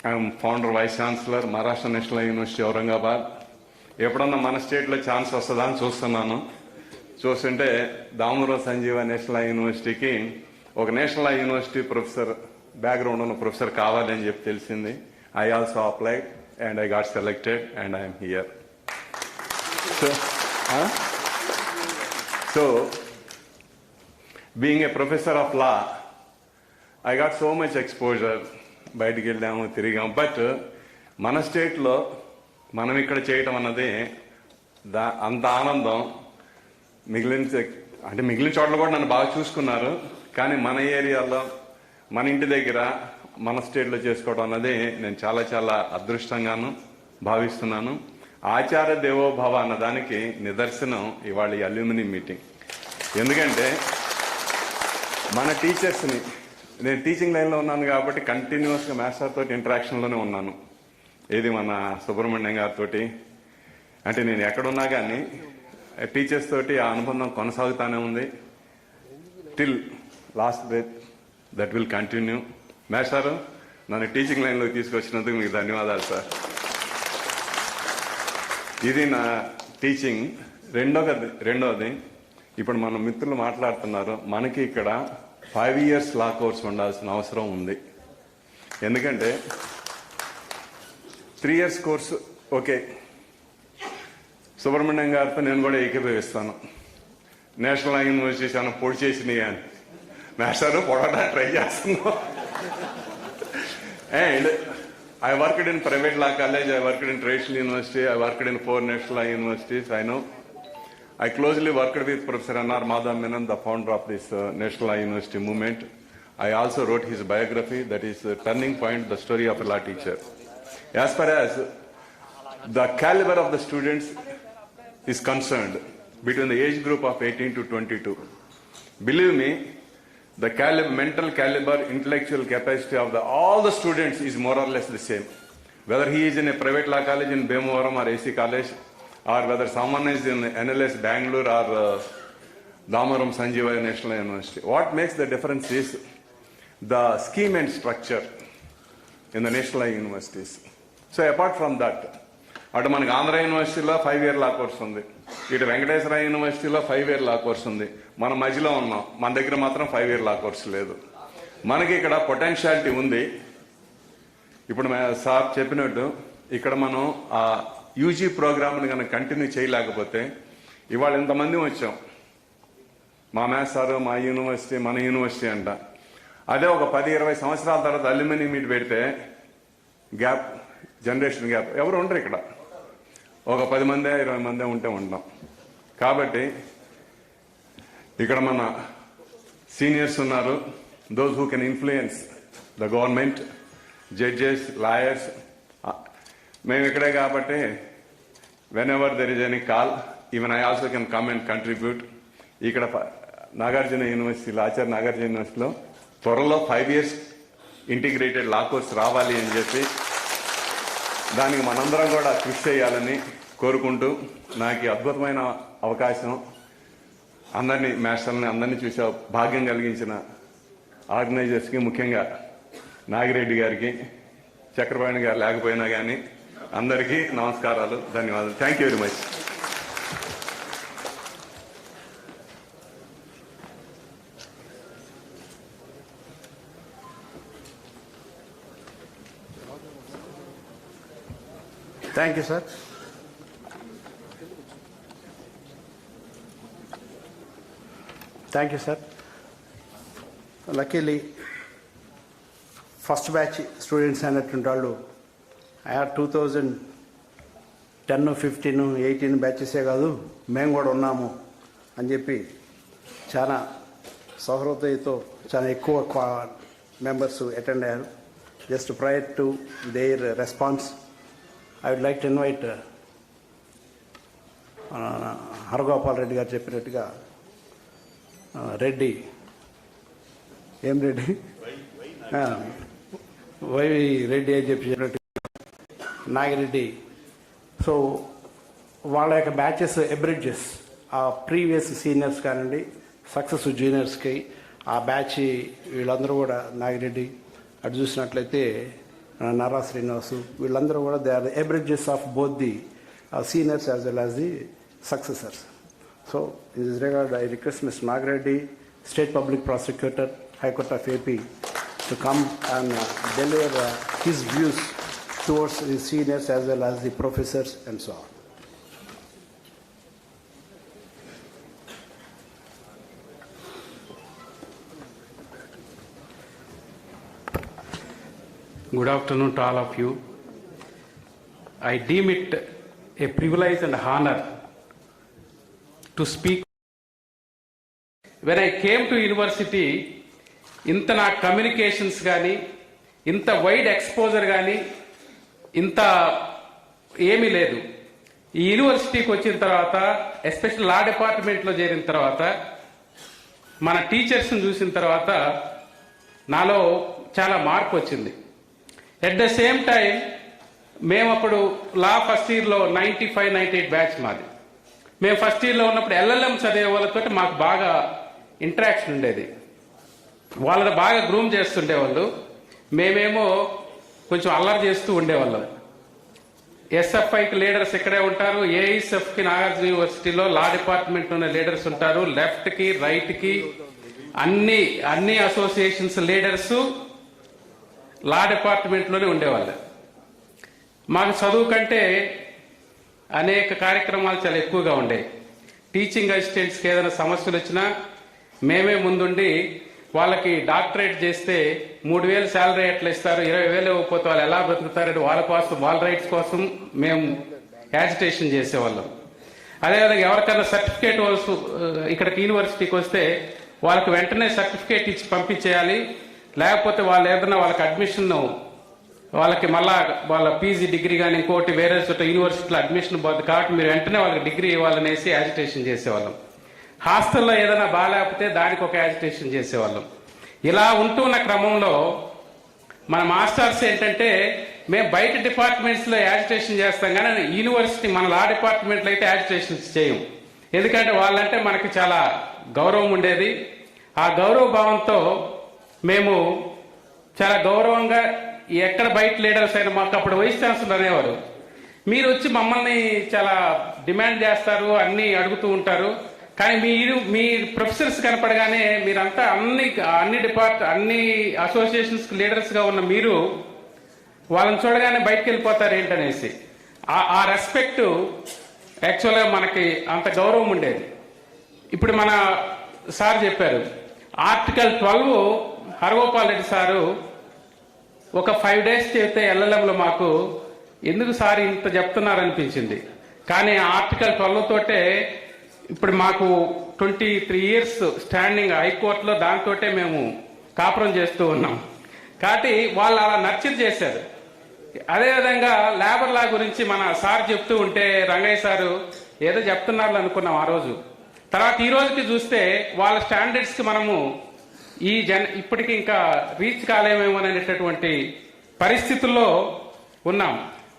I am founder vice chancellor Maharashtra national university Aurangabad. ఎప్పుడన్నా మన స్టేట్లో chance వస్తుందా అని చూస్తున్నాను. చూస్తుంటే దామోదర సంజీవ నేషనల్ యూనివర్సిటీకి ఒక నేషనల్ యూనివర్సిటీ ప్రొఫెసర్ బ్యాక్గ్రౌండ్ ఉన్న ప్రొఫెసర్ కావాలని చెప్పి తెలిసింది. I also applied and I got selected and I'm here. So being a professor of law I got so much exposure. బయటికి వెళ్ళాము, తిరిగాము. బట్ మన స్టేట్లో మనం ఇక్కడ చేయటం అన్నది అంత ఆనందం. మిగిలిన చోట్ల కూడా నన్ను బాగా చూసుకున్నారు. కానీ మన ఏరియాలో, మన ఇంటి దగ్గర, మన స్టేట్లో చేసుకోవడం అన్నది నేను చాలా చాలా అదృష్టంగాను భావిస్తున్నాను. ఆచార్య దేవోభవ అన్న దానికి నిదర్శనం ఇవాళ ఈ అల్యూమిని మీటింగ్. ఎందుకంటే మన టీచర్స్ని, నేను టీచింగ్ లైన్లో ఉన్నాను కాబట్టి కంటిన్యూస్గా మాస్టర్ తోటి ఇంటరాక్షన్లోనే ఉన్నాను. ఏది మన సుబ్రహ్మణ్యం గారితో. అంటే నేను ఎక్కడున్నా కానీ టీచర్స్ తోటి ఆ అనుబంధం కొనసాగుతానే ఉంది. Till last breath that will continue. మాస్టారు, నన్ను టీచింగ్ లైన్లోకి తీసుకొచ్చినందుకు మీకు ధన్యవాదాలు సార్. ఇది నా టీచింగ్. రెండోది ఇప్పుడు మన మిత్రులు మాట్లాడుతున్నారు. మనకి ఇక్కడ 5 years లా కోర్స్ ఉండాల్సిన అవసరం ఉంది. ఎందుకంటే 3 years కోర్సు ఓకే. సుబ్రహ్మణ్యం గారితో నేను కూడా ఏకీభవిస్తాను. నేషనల్ యూనివర్సిటీస్ ఏమైనా పొడి చేసినాయి అని మాస్టర్ పొడవడానికి ట్రై చేస్తున్నాం. And I worked in private law college, I worked in traditional university, I worked in 4 national law universities, I know. I closely worked with Professor N.R. Madhav Menon, the founder of this National Law University movement. I also wrote his biography, that is Turning Point, the story of a law teacher. As far as the caliber of the students is concerned, between the age group of 18 to 22, believe me, the mental caliber, intellectual capacity of all the students is more or less the same. Whether he is in a private law college in Bhimavaram or AC College, or whether someone is in NLS Bangalore or Damaram Sanjeevaya National University. What makes the difference is the scheme and structure in the national law universities. So apart from that, అటు మనకి ఆంధ్ర యూనివర్సిటీలో 5-year లా course ఉంది, ఇటు వెంకటేశ్వర యూనివర్సిటీలో 5-year లా course ఉంది. మన మధ్యలో ఉన్నాం, మన దగ్గర మాత్రం 5-year లా కోర్స్ లేదు. మనకి ఇక్కడ పొటెన్షియాలిటీ ఉంది. ఇప్పుడు సార్ చెప్పినట్టు ఇక్కడ మనం ఆ యూజీ ప్రోగ్రామ్ని కనుక కంటిన్యూ చేయలేకపోతే, ఇవాళ ఇంతమంది వచ్చాం, మా మ్యాథ్స్ సార్ మా యూనివర్సిటీ మన యూనివర్సిటీ అంట, అదే ఒక 10-20 సంవత్సరాల తర్వాత అల్యూమినియం మీట్ పెడితే గ్యాప్, జనరేషన్ గ్యాప్, ఎవరు ఉండరు ఇక్కడ. ఒక 10 మంది 20 మంది ఉంటే ఉంటాం. కాబట్టి ఇక్కడ మన సీనియర్స్ ఉన్నారు, those who can influence the government, judges, lawyers. మేము ఇక్కడే కాబట్టి whenever there is any call, even I also can come and contribute. ఇక్కడ నాగార్జున యూనివర్సిటీలో, ఆచార్య నాగార్జున యూనివర్సిటీలో త్వరలో 5 years ఇంటిగ్రేటెడ్ లా కోర్స్ రావాలి అని చెప్పి దానికి మనందరం కూడా కృషి చేయాలని కోరుకుంటూ, నాకు అద్భుతమైన అవకాశం, అందరినీ మాస్టర్ని అందరినీ చూసే భాగ్యం కలిగించిన ఆర్గనైజర్స్కి, ముఖ్యంగా నాగిరెడ్డి గారికి, చక్రపాణి గారు లేకపోయినా కానీ అందరికీ నమస్కారాలు, ధన్యవాదాలు. Thank you very much. Thank you, sir. Thank you, sir. Luckily, first batch students అన్నటువంటి వాళ్ళు I had 2010, 15, 18 బ్యాచెసే కాదు, మేము కూడా ఉన్నాము అని చెప్పి చాలా సౌహృదయతో చాలా ఎక్కువ మెంబర్స్ అటెండ్ అయ్యారు. Just prior to their response, I would like to invite Haragopal Reddy గారు చెప్పినట్టుగా రెడ్డి, ఏం రెడ్డి, వైవి రెడ్డి అని చెప్పినట్టుగా నాగిరెడ్డి. సో వాళ్ళ యొక్క బ్యాచెస్ ఎబ్రిడ్జెస్, ఆ ప్రీవియస్ సీనియర్స్ కానివ్వండి, సక్సెస్ జూనియర్స్కి ఆ బ్యాచ్ వీళ్ళందరూ కూడా, నాగిరెడ్డి అటు చూసినట్లయితే నారా శ్రీనివాసు, వీళ్ళందరూ కూడా they are the bridges of both the seniors as well as the successors. So in this regard I request Mr Nagireddy, state public prosecutor, High Court of AP, to come and deliver his views towards the seniors as well as the professors and so on. Good afternoon to all of you. I deem it a privilege and honor to speak. When I came to university, ఇంత నా communications కానీ, ఇంత wide exposure కానీ, ఇంత ఏమీ లేదు. ఈ యూనివర్సిటీకి వచ్చిన తర్వాత, ఎస్పెషల్ లా డిపార్ట్మెంట్లో చేరిన తర్వాత, మన టీచర్స్ని చూసిన తర్వాత నాలో చాలా మార్పు వచ్చింది. ఎట్ ద సేమ్ టైం మేము అప్పుడు లా ఫస్ట్ ఇయర్లో 95-98 బ్యాచ్ మాది. మేము ఫస్ట్ ఇయర్లో ఉన్నప్పుడు LLM చదివే వాళ్ళతో మాకు బాగా ఇంటరాక్షన్ ఉండేది. వాళ్ళని బాగా గ్రూమ్ చేస్తుండేవాళ్ళు, మేమేమో కొంచెం అల్లరి చేస్తూ ఉండేవాళ్ళం. ఎస్ఎఫ్ఐకి లీడర్స్ ఇక్కడే ఉంటారు, ఏఐఎస్ఎఫ్కి నాగార్జున యూనివర్సిటీలో లా డిపార్ట్మెంట్ ఉన్న లీడర్స్ ఉంటారు, లెఫ్ట్కి రైట్కి అన్ని అసోసియేషన్స్ లీడర్స్ లా డిపార్ట్మెంట్లోనే ఉండేవాళ్ళు. మాకు చదువు కంటే అనేక కార్యక్రమాలు చాలా ఎక్కువగా ఉండేవి. టీచింగ్ అసిస్టెంట్స్కి ఏదైనా సమస్యలు వచ్చినా మేమే ముందుండి వాళ్ళకి డాక్టరేట్ చేస్తే 3,000 శాలరీ ఎట్లా ఇస్తారు, 20,000 ఇవ్వకపోతే వాళ్ళు ఎలా బ్రతుకుతారని వాళ్ళ కోసం, వాళ్ళ రైట్స్ కోసం మేము యాజిటేషన్ చేసేవాళ్ళం. అదేవిధంగా ఎవరికైనా సర్టిఫికేట్ ఇక్కడికి యూనివర్సిటీకి వస్తే వాళ్ళకి వెంటనే సర్టిఫికేట్ ఇచ్చి పంపించేయాలి, లేకపోతే వాళ్ళు ఏదైనా వాళ్ళకి అడ్మిషన్, వాళ్ళకి మళ్ళా వాళ్ళ పీజీ డిగ్రీ కానీ ఇంకోటి వేరే చోట యూనివర్సిటీలో అడ్మిషన్ పోతుంది కాబట్టి మీరు వెంటనే వాళ్ళకి డిగ్రీ ఇవ్వాలనేసి యాజిటేషన్ చేసేవాళ్ళం. హాస్టల్లో ఏదైనా బాగాలేకపోతే దానికి ఒక యాజిటేషన్ చేసేవాళ్ళం. ఇలా ఉంటున్న క్రమంలో మన మాస్టర్స్ ఏంటంటే మేము బయట డిపార్ట్మెంట్స్లో యాజిటేషన్ చేస్తాం కానీ యూనివర్సిటీ మన లా డిపార్ట్మెంట్లో అయితే యాజిటేషన్స్ చేయం. ఎందుకంటే వాళ్ళంటే మనకి చాలా గౌరవం ఉండేది. ఆ గౌరవ భావంతో మేము చాలా గౌరవంగా ఎక్కడ బయట లీడర్స్ అయినా మాకు అప్పుడు వైస్ ఛాన్సలర్ అనేవారు, మీరు వచ్చి మమ్మల్ని చాలా డిమాండ్ చేస్తారు, అన్ని అడుగుతూ ఉంటారు, కానీ మీ ప్రొఫెసర్స్ కనపడగానే మీరంతా అన్ని అసోసియేషన్స్ లీడర్స్ గా ఉన్న మీరు వాళ్ళని చూడగానే బయటకు వెళ్ళిపోతారు ఏంటనేసి ఆ రెస్పెక్ట్ యాక్చువల్గా మనకి అంత గౌరవం ఉండేది. ఇప్పుడు మన సార్ చెప్పారు ఆర్టికల్ 12 హరగోపాల్ రెడ్డి సారు ఒక 5 days చెప్తే ఎల్ఎల్ఎంలో మాకు ఎందుకు సార్ ఇంత చెప్తున్నారనిపించింది. కానీ ఆర్టికల్ 12 తోటే ఇప్పుడు మాకు 23 years స్టాండింగ్ హైకోర్టులో దాంతోటే మేము కాపురం చేస్తూ ఉన్నాం. కాబట్టి వాళ్ళు అలా నర్చర్ చేశారు. అదేవిధంగా లేబర్ లా గురించి మన సార్ చెప్తూ ఉంటే రంగయ్య సారు ఏదో చెప్తున్నారు అనుకున్నాం ఆ రోజు. తర్వాత ఈ రోజుకి చూస్తే వాళ్ళ స్టాండర్డ్స్ కి మనము ఇప్పటికి ఇంకా రీచ్ కాలేమేమో అనేటటువంటి పరిస్థితుల్లో ఉన్నాం.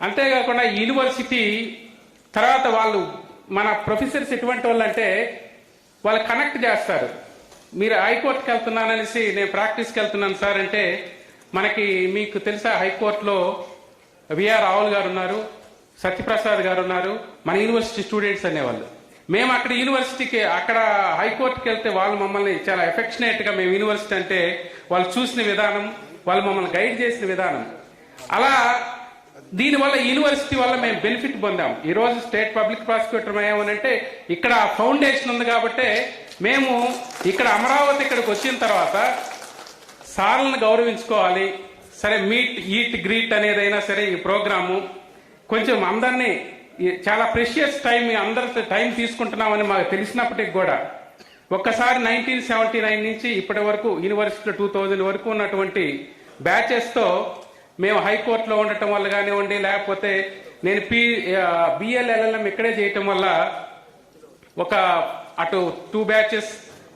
అంతేకాకుండా యూనివర్సిటీ తర్వాత వాళ్ళు మన ప్రొఫెసర్స్ ఎటువంటి వాళ్ళు అంటే వాళ్ళు కనెక్ట్ చేస్తారు. మీరు హైకోర్టుకి వెళ్తున్నాననేసి నేను ప్రాక్టీస్కి వెళ్తున్నాను సార్ అంటే మనకి మీకు తెలుసా హైకోర్టులో విఆర్ రావుల్ గారు ఉన్నారు, సత్యప్రసాద్ గారు ఉన్నారు, మన యూనివర్సిటీ స్టూడెంట్స్ అనేవాళ్ళు. మేము అక్కడ యూనివర్సిటీకి అక్కడ హైకోర్టుకి వెళ్తే వాళ్ళు మమ్మల్ని చాలా ఎఫెక్షనేట్ గా మేము యూనివర్సిటీ అంటే వాళ్ళు చూసిన విధానం, వాళ్ళు మమ్మల్ని గైడ్ చేసిన విధానం, అలా దీనివల్ల యూనివర్సిటీ వల్ల మేము బెనిఫిట్ పొందాం. ఈ రోజు స్టేట్ పబ్లిక్ ప్రాసిక్యూటర్ అయ్యామనంటే ఇక్కడ ఫౌండేషన్ ఉంది కాబట్టి మేము ఇక్కడ అమరావతి ఇక్కడికి వచ్చిన తర్వాత సార్లను గౌరవించుకోవాలి. సరే మీట్ ఈట్ గ్రీట్ అనేదైనా సరే ఈ ప్రోగ్రాము కొంచెం అందరినీ చాలా ప్రెషియస్ టైం అందరితో టైం తీసుకుంటున్నామని మాకు తెలిసినప్పటికి కూడా ఒక్కసారి 1979 నుంచి ఇప్పటి వరకు యూనివర్సిటీలో 2000 వరకు ఉన్నటువంటి బ్యాచెస్తో మేము హైకోర్టులో ఉండటం వల్ల కానివ్వండి, లేకపోతే నేను బిఎల్ఎల్ఎల్ఎం ఇక్కడే చేయటం వల్ల ఒక అటు 2 batches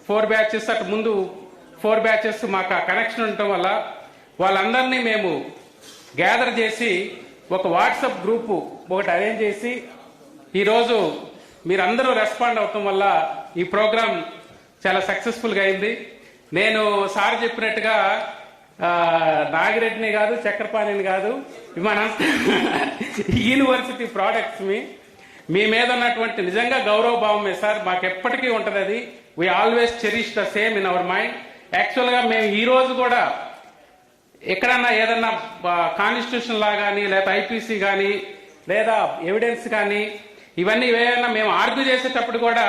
4 batches అటు ముందు 4 batches మాకు ఆ కనెక్షన్ ఉండటం వల్ల వాళ్ళందరినీ మేము గ్యాదర్ చేసి ఒక వాట్సాప్ గ్రూపు ఒకటి అరేంజ్ చేసి ఈరోజు మీరందరూ రెస్పాండ్ అవటం వల్ల ఈ ప్రోగ్రాం చాలా సక్సెస్ఫుల్గా అయింది. నేను సార్ చెప్పినట్టుగా నాగిరెడ్డిని కాదు, చక్రపాణిని కాదు, మనంతా యూనివర్సిటీ ప్రోడక్ట్స్ మీ మీద ఉన్నటువంటి నిజంగా గౌరవ భావమే సార్ మాకు ఎప్పటికీ ఉంటుంది. అది we always cherish the same in our mind. యాక్చువల్గా మేము ఈ రోజు కూడా ఎక్కడన్నా ఏదన్నా కాన్స్టిట్యూషన్ లా కానీ లేదా ఐపీసీ కానీ లేదా ఎవిడెన్స్ కానీ ఇవన్నీ ఏదైనా మేము ఆర్గ్యూ చేసేటప్పుడు కూడా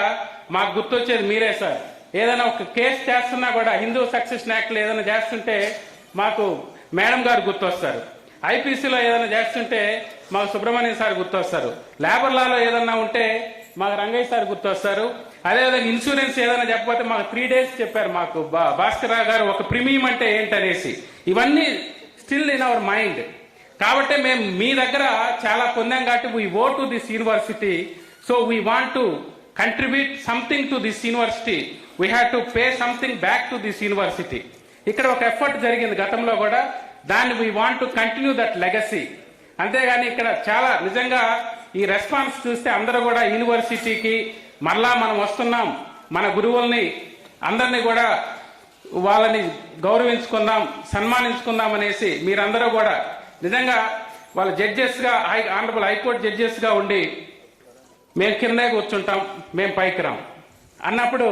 మాకు గుర్తొచ్చేది మీరే సార్. ఏదైనా ఒక కేసు చేస్తున్నా కూడా హిందూ సక్సెషన్ యాక్ట్లో ఏదైనా చేస్తుంటే మాకు మేడం గారు గుర్తొస్తారు, ఐపీసీలో ఏదైనా చేస్తుంటే మాకు సుబ్రహ్మణ్యం సార్ గుర్తొస్తారు, లేబర్ లాలో ఏదన్నా ఉంటే మాకు రంగయ్య సార్ గుర్తొస్తారు. అదేవిధంగా ఇన్సూరెన్స్ ఏదైనా చెప్పకపోతే మాకు 3 days చెప్పారు మాకు భాస్కర్ గారు ఒక ప్రీమియం అంటే ఏంటనేసి. ఇవన్నీ స్టిల్ ఇన్ అవర్ మైండ్. కాబట్టి మేము మీ దగ్గర చాలా పొందాం కాబట్టి we owe to this university. So we want to contribute something to this university. We have to pay something back to this university. ఇక్కడ ఒక ఎఫర్ట్ జరిగింది గతంలో కూడా, దాన్ని we want to continue that legacy. అంతేగాని ఇక్కడ చాలా నిజంగా ఈ రెస్పాన్స్ చూస్తే అందరూ కూడా యూనివర్సిటీకి మరలా మనం వస్తున్నాం, మన గురువుల్ని అందరినీ కూడా వాళ్ళని గౌరవించుకుందాం, సన్మానించుకుందాం అనేసి మీరందరూ కూడా నిజంగా వాళ్ళ జడ్జెస్గా ఆనరబుల్ హైకోర్టు జడ్జెస్గా ఉండి మేము కిందే కూర్చుంటాం, మేము పైకి రాం అన్నప్పుడు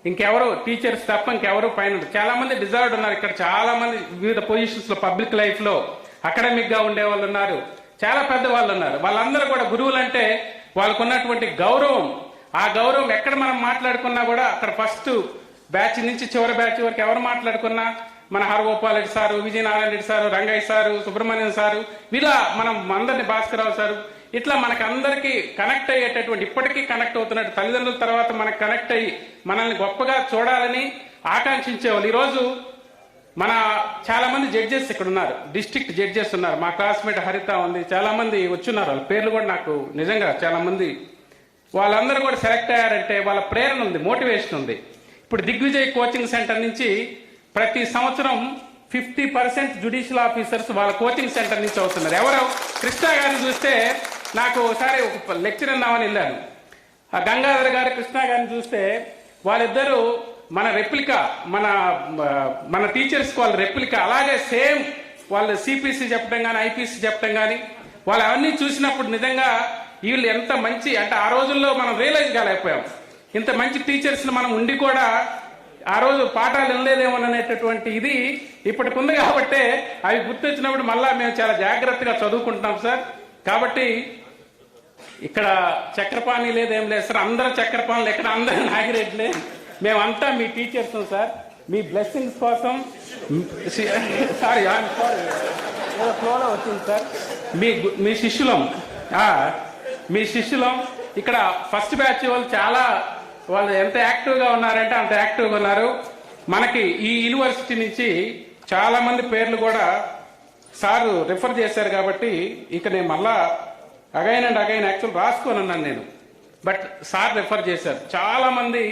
ఇంకెవరు టీచర్స్ తప్ప ఇంకెవరు పైన. చాలా మంది డిజర్వ్డ్ ఉన్నారు ఇక్కడ, చాలా మంది వివిధ పొజిషన్స్ లో పబ్లిక్ లైఫ్ లో అకాడమిక్ గా ఉండే వాళ్ళు ఉన్నారు, చాలా పెద్ద వాళ్ళు ఉన్నారు. వాళ్ళందరూ కూడా గురువులు అంటే వాళ్ళకు ఉన్నటువంటి గౌరవం, ఆ గౌరవం ఎక్కడ మనం మాట్లాడుకున్నా కూడా అక్కడ ఫస్ట్ బ్యాచ్ నుంచి చివరి బ్యాచ్ వరకు ఎవరు మాట్లాడుకున్నా మన Haragopal Reddy sir, Vijayanarayana Reddy sir, Rangaiah sir, Subrahmanyam sir, ఇలా మనం అందరినీ భాస్కరరావు సారు, ఇట్లా మనకు అందరికీ కనెక్ట్ అయ్యేటటువంటి, ఇప్పటికీ కనెక్ట్ అవుతున్నట్టు తల్లిదండ్రుల తర్వాత మనకు కనెక్ట్ అయ్యి మనల్ని గొప్పగా చూడాలని ఆకాంక్షించేవాళ్ళు. ఈరోజు మన చాలా మంది జడ్జెస్ ఇక్కడ ఉన్నారు, డిస్ట్రిక్ట్ జడ్జెస్ ఉన్నారు. మా క్లాస్మేట్ హరిత ఉంది, చాలా మంది వచ్చున్నారు. వాళ్ళ పేర్లు కూడా నాకు నిజంగా చాలా మంది, వాళ్ళందరూ కూడా సెలెక్ట్ అయ్యారంటే వాళ్ళ ప్రేరణ ఉంది, మోటివేషన్ ఉంది. ఇప్పుడు దిగ్విజయ్ కోచింగ్ సెంటర్ నుంచి ప్రతి సంవత్సరం 50% జ్యుడిషియల్ ఆఫీసర్స్ వాళ్ళ కోచింగ్ సెంటర్ నుంచి అవుతున్నారు. ఎవరో కృష్ణా గారిని చూస్తే నాకు ఒకసారి ఒక లెక్చర్ అన్నామని వెళ్ళాను. ఆ గంగాధర్ గారు కృష్ణా గారిని చూస్తే వాళ్ళిద్దరూ మన రెప్లికా, మన టీచర్స్ వాళ్ళ రెప్లికా, అలాగే సేమ్ వాళ్ళు సిపిసి చెప్పడం కానీ ఐపీసీ చెప్పడం కానీ వాళ్ళు అవన్నీ చూసినప్పుడు నిజంగా వీళ్ళు ఎంత మంచి, అంటే ఆ రోజుల్లో మనం రియలైజ్ కాలేకపోయాం. ఇంత మంచి టీచర్స్ని మనం ఉండి కూడా ఆ రోజు పాఠాలు వినలేదేమోననేటటువంటి ఇది ఇప్పటికి ఉంది. కాబట్టి అవి గుర్తొచ్చినప్పుడు మళ్ళా మేము చాలా జాగ్రత్తగా చదువుకుంటున్నాం సార్. కాబట్టి ఇక్కడ చక్రపాణి లేదేం లేదు సార్, అందరూ చక్రపాణులు, ఎక్కడ అందరూ నాగిరెడ్లే, మేమంతా మీ టీచర్స్ సార్. మీ బ్లెస్సింగ్స్ కోసం సారీ ఏదో ఫ్లోలో వచ్చింది సార్. మీ శిష్యులం, మీ శిష్యులం. ఇక్కడ ఫస్ట్ బ్యాచ్ వాళ్ళు ఎంత యాక్టివ్గా ఉన్నారంటే అంత యాక్టివ్గా ఉన్నారు. మనకి ఈ యూనివర్సిటీ నుంచి చాలా మంది పేర్లు కూడా సారు రిఫర్ చేశారు. కాబట్టి ఇక నేను మళ్ళా అగైన్ అండ్ అగైన్ యాక్చువల్ రాసుకొని ఉన్నాను నేను, బట్ సార్ రిఫర్ చేశారు. చాలా మంది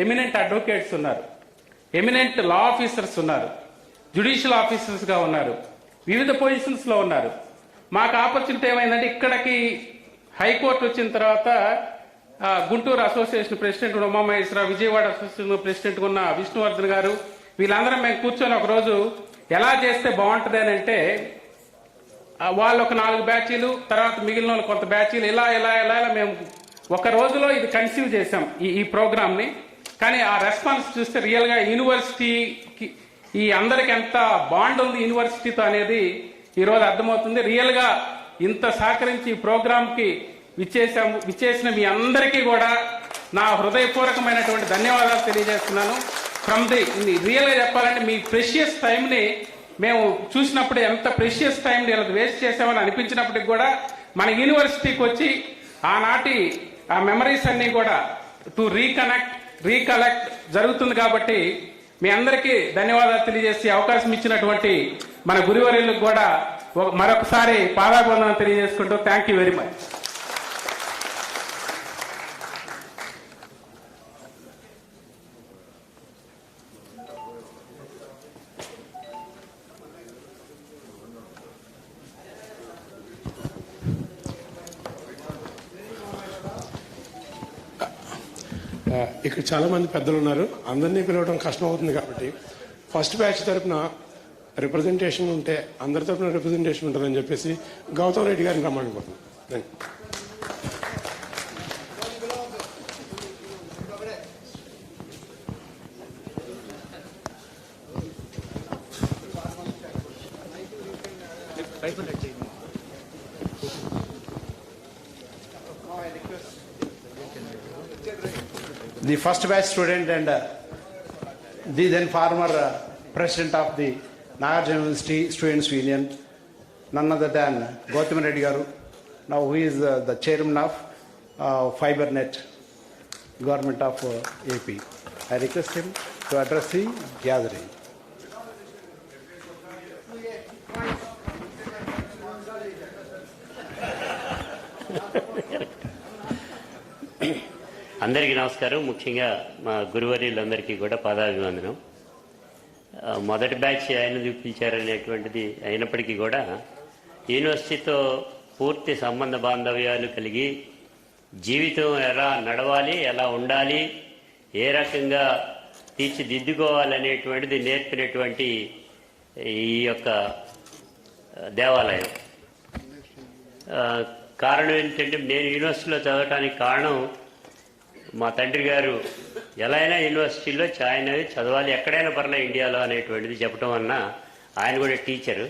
ఎమినెంట్ అడ్వకేట్స్ ఉన్నారు, ఎమినెంట్ లా ఆఫీసర్స్ ఉన్నారు, జ్యుడిషియల్ ఆఫీసర్స్గా ఉన్నారు, వివిధ పొజిషన్స్లో ఉన్నారు. మాకు ఆపర్చునిటీ ఏమైందంటే ఇక్కడికి హైకోర్టు వచ్చిన తర్వాత Guntur association president Umamaheswararao, Vijayawada association president ఉన్న విష్ణువర్ధన్ గారు, వీళ్ళందరం మేము కూర్చొని ఒకరోజు ఎలా చేస్తే బాగుంటుంది అని అంటే, వాళ్ళు ఒక 4 బ్యాచీలు, తర్వాత మిగిలిన వాళ్ళు కొంత బ్యాచీలు, ఇలా ఇలా ఇలా ఇలా మేము ఒక రోజులో ఇది కన్సీవ్ చేసాం ఈ ప్రోగ్రామ్ని. కానీ ఆ రెస్పాన్స్ చూస్తే రియల్గా యూనివర్సిటీకి ఈ అందరికి ఎంత బాండ్ ఉంది యూనివర్సిటీతో అనేది ఈరోజు అర్థమవుతుంది. రియల్గా ఇంత సహకరించి ఈ ప్రోగ్రామ్కి విచ్చేసిన మీ అందరికీ కూడా నా హృదయపూర్వకమైనటువంటి ధన్యవాదాలు తెలియజేస్తున్నాను. ఫ్రమ్ ది రియల్గా చెప్పాలంటే మీ ప్రెషియస్ టైంని మేము చూసినప్పుడు ఎంత ప్రెషియస్ టైంని ఇలా వేస్ట్ చేసామని అనిపించినప్పటికి కూడా మన యూనివర్సిటీకి వచ్చి ఆనాటి ఆ మెమరీస్ అన్ని కూడా రీకలెక్ట్ జరుగుతుంది. కాబట్టి మీ అందరికీ ధన్యవాదాలు తెలియజేసి అవకాశం ఇచ్చినటువంటి మన గురువర్యులకు కూడా మరొకసారి పాదాభివందనం తెలియజేసుకుంటూ థ్యాంక్ యూ వెరీ మచ్. ఇక్కడ చాలా మంది పెద్దలు ఉన్నారు, అందరినీ పిలవడం కష్టం అవుతుంది. కాబట్టి ఫస్ట్ బ్యాచ్ తరఫున రిప్రజెంటేషన్ ఉంటే అందరి తరఫున రిప్రజెంటేషన్ ఉంటుందని చెప్పేసి గౌతమ్ రెడ్డి గారిని రమ్మనుకుంటున్నాను. The first batch student and the then former president of the Nagarjuna University Students Union, none other than Gautam Reddy Garu, now who is the chairman of FiberNet, government of AP. I request him to address the gathering. అందరికీ నమస్కారం. ముఖ్యంగా మా గురువర్యులందరికీ కూడా పాదాభివందనం. మొదటి batch ఆయన పిలిచారనేటువంటిది అయినప్పటికీ కూడా యూనివర్సిటీతో పూర్తి సంబంధ బాంధవ్యాలు కలిగి జీవితం ఎలా నడవాలి, ఎలా ఉండాలి, ఏ రకంగా తీర్చిదిద్దుకోవాలనేటువంటిది నేర్పినటువంటి ఈ యొక్క దేవాలయం. కారణం ఏంటంటే నేను యూనివర్సిటీలో చదవటానికి కారణం మా తండ్రి గారు ఎలా అయినా యూనివర్సిటీలో ఆయన చదవాలి, ఎక్కడైనా పర్లే ఇండియాలో అనేటువంటిది చెప్పడం వలన ఆయన కూడా టీచరు,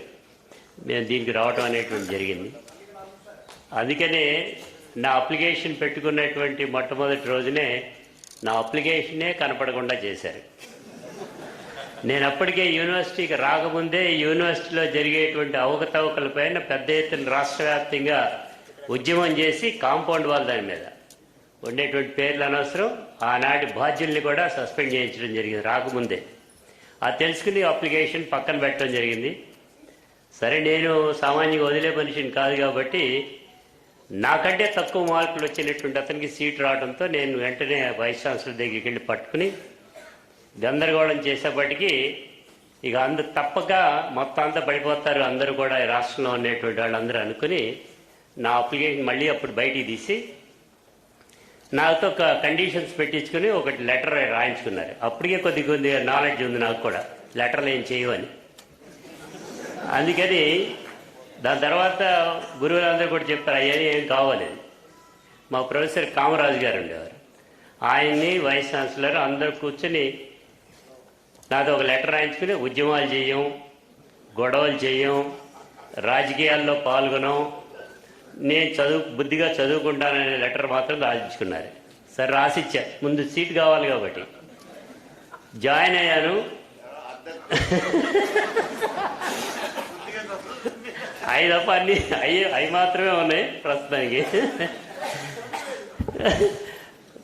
మేము దీనికి రావటం అనేటువంటి జరిగింది. అందుకనే నా అప్లికేషన్ పెట్టుకున్నటువంటి మొట్టమొదటి రోజునే నా అప్లికేషనే కనపడకుండా చేశారు. నేను అప్పటికే యూనివర్సిటీకి రాకముందే యూనివర్సిటీలో జరిగేటువంటి అవకతవకలపైన పెద్ద ఎత్తున రాష్ట్ర వ్యాప్తంగా ఉద్యమం చేసి కాంపౌండ్ వాళ్ళ దాని మీద ఉండేటువంటి పేర్లు అనవసరం, ఆనాటి బాధ్యుల్ని కూడా సస్పెండ్ చేయించడం జరిగింది రాకముందే. అది తెలుసుకుని అప్లికేషన్ పక్కన పెట్టడం జరిగింది. సరే, నేను సామాన్యంగా వదిలే మనిషిని కాదు కాబట్టి నాకంటే తక్కువ మార్కులు వచ్చినటువంటి అతనికి సీట్ రావడంతో నేను వెంటనే వైస్ ఛాన్సలర్ దగ్గరికి వెళ్ళి పట్టుకుని గందరగోళం చేసేప్పటికీ ఇక తప్పక మొత్తం అంతా పడిపోతారు అందరూ కూడా ఈ రాష్ట్రంలో ఉండేటువంటి వాళ్ళందరూ అనుకుని నా అప్లికేషన్ మళ్ళీ అప్పుడు బయటికి తీసి నాతో ఒక కండిషన్స్ పెట్టించుకుని ఒకటి లెటర్ రాయించుకున్నారు. అప్పటికే కొద్దిగా నాలెడ్జ్ ఉంది నాకు కూడా, లెటర్లు ఏం చేయవని. అందుకని దాని తర్వాత గురువులందరూ కూడా చెప్పారు అయ్యని ఏం కావాలి. మా ప్రొఫెసర్ కామరాజు గారు ఉండేవారు, ఆయన్ని వైస్ ఛాన్సలర్ అందరూ కూర్చొని నాతో ఒక లెటర్ రాయించుకుని ఉద్యమాలు చేయం, గొడవలు చేయం, రాజకీయాల్లో పాల్గొనం, నేను బుద్ధిగా చదువుకుంటాననే లెటర్ మాత్రం రాయించుకున్నారు. సరే రాసిచ్చా, ముందు సీట్ కావాలి కాబట్టి జాయిన్ అయ్యాను. అవి తప్ప అన్ని అవి మాత్రమే ఉన్నాయి ప్రస్తుతానికి.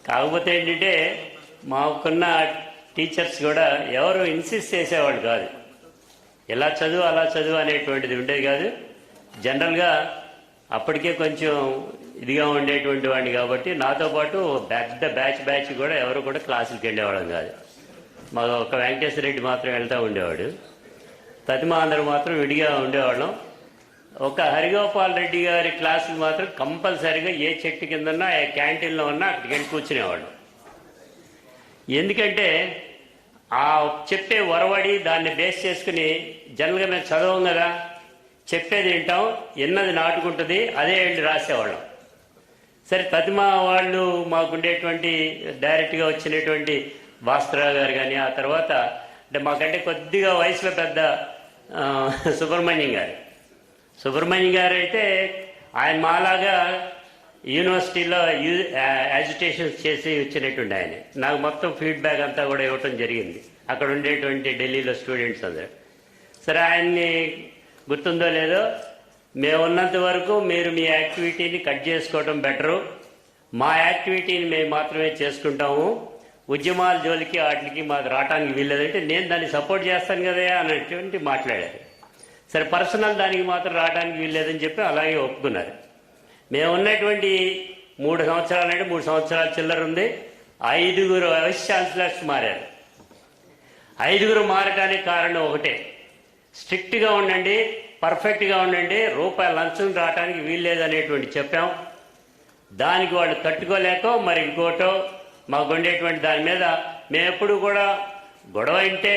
కాకపోతే ఏంటంటే మాకున్న టీచర్స్ కూడా ఎవరు ఇన్సిస్ట్ చేసేవాళ్ళు కాదు, ఎలా చదువు అలా చదువు అనేటువంటిది ఉండేది కాదు. జనరల్గా అప్పటికే కొంచెం ఇదిగా ఉండేటువంటి వాడిని కాబట్టి నాతో పాటు పెద్ద బ్యాచ్ కూడా ఎవరు కూడా క్లాసులకు వెళ్ళేవాళ్ళం కాదు. మాకు ఒక వెంకటేశ్వర రెడ్డి మాత్రం వెళ్తూ ఉండేవాడు, తతిమా అందరూ మాత్రం విడిగా ఉండేవాళ్ళం. ఒక హరిగోపాల్ రెడ్డి గారి క్లాసులు మాత్రం కంపల్సరీగా ఏ చెట్టు కిందన్నా ఏ క్యాంటీన్లో ఉన్నా అక్కడికి వెళ్ళి కూర్చునేవాళ్ళం. ఎందుకంటే ఆ చెప్పే వరవడి దాన్ని బేస్ చేసుకుని జనరల్గా మేము చదవం కదా, చెప్పేది వింటాం, ఎన్నది నాటుకుంటుంది, అదే వెళ్ళి రాసేవాళ్ళం. సరే, తతిమా వాళ్ళు మాకుండేటువంటి డైరెక్ట్గా వచ్చినటువంటి భాస్కరరావు గారు కానీ, ఆ తర్వాత అంటే మాకంటే కొద్దిగా వయసులో పెద్ద సుబ్రహ్మణ్యం గారు అయితే ఆయన మాలాగా యూనివర్సిటీలో యాజిటేషన్స్ చేసి వచ్చినటువంటి ఆయన నాకు మొత్తం ఫీడ్బ్యాక్ అంతా కూడా ఇవ్వటం జరిగింది అక్కడ ఉండేటువంటి ఢిల్లీలో స్టూడెంట్స్ అందరూ. సరే, ఆయన్ని గుర్తుందో లేదో, మేము ఉన్నంత వరకు మీరు మీ యాక్టివిటీని కట్ చేసుకోవడం బెటరు, మా యాక్టివిటీని మేము మాత్రమే చేసుకుంటాము, ఉద్యమాల జోలికి వాటికి మాకు రావడానికి వీల్లేదంటే నేను దాన్ని సపోర్ట్ చేస్తాను కదా అన్నటువంటి మాట్లాడారు. సరే, పర్సనల్ దానికి మాత్రం రావడానికి వీల్లేదని చెప్పి అలాగే ఒప్పుకున్నారు. మేము ఉన్నటువంటి 3 సంవత్సరాలు అంటే 3 సంవత్సరాల చిల్లర ఉంది, 5 వైస్ ఛాన్సలర్స్ మారారు. 5 మారడానికి కారణం ఒకటే, స్ట్రిక్ట్గా ఉండండి, పర్ఫెక్ట్గా ఉండండి, రూపాయలు లంచం రావడానికి వీల్లేదనేటువంటి చెప్పాం. దానికి వాళ్ళు తట్టుకోలేక మరి ఇంకోటో మాకు ఉండేటువంటి దాని మీద మేము ఎప్పుడు కూడా గొడవ అంటే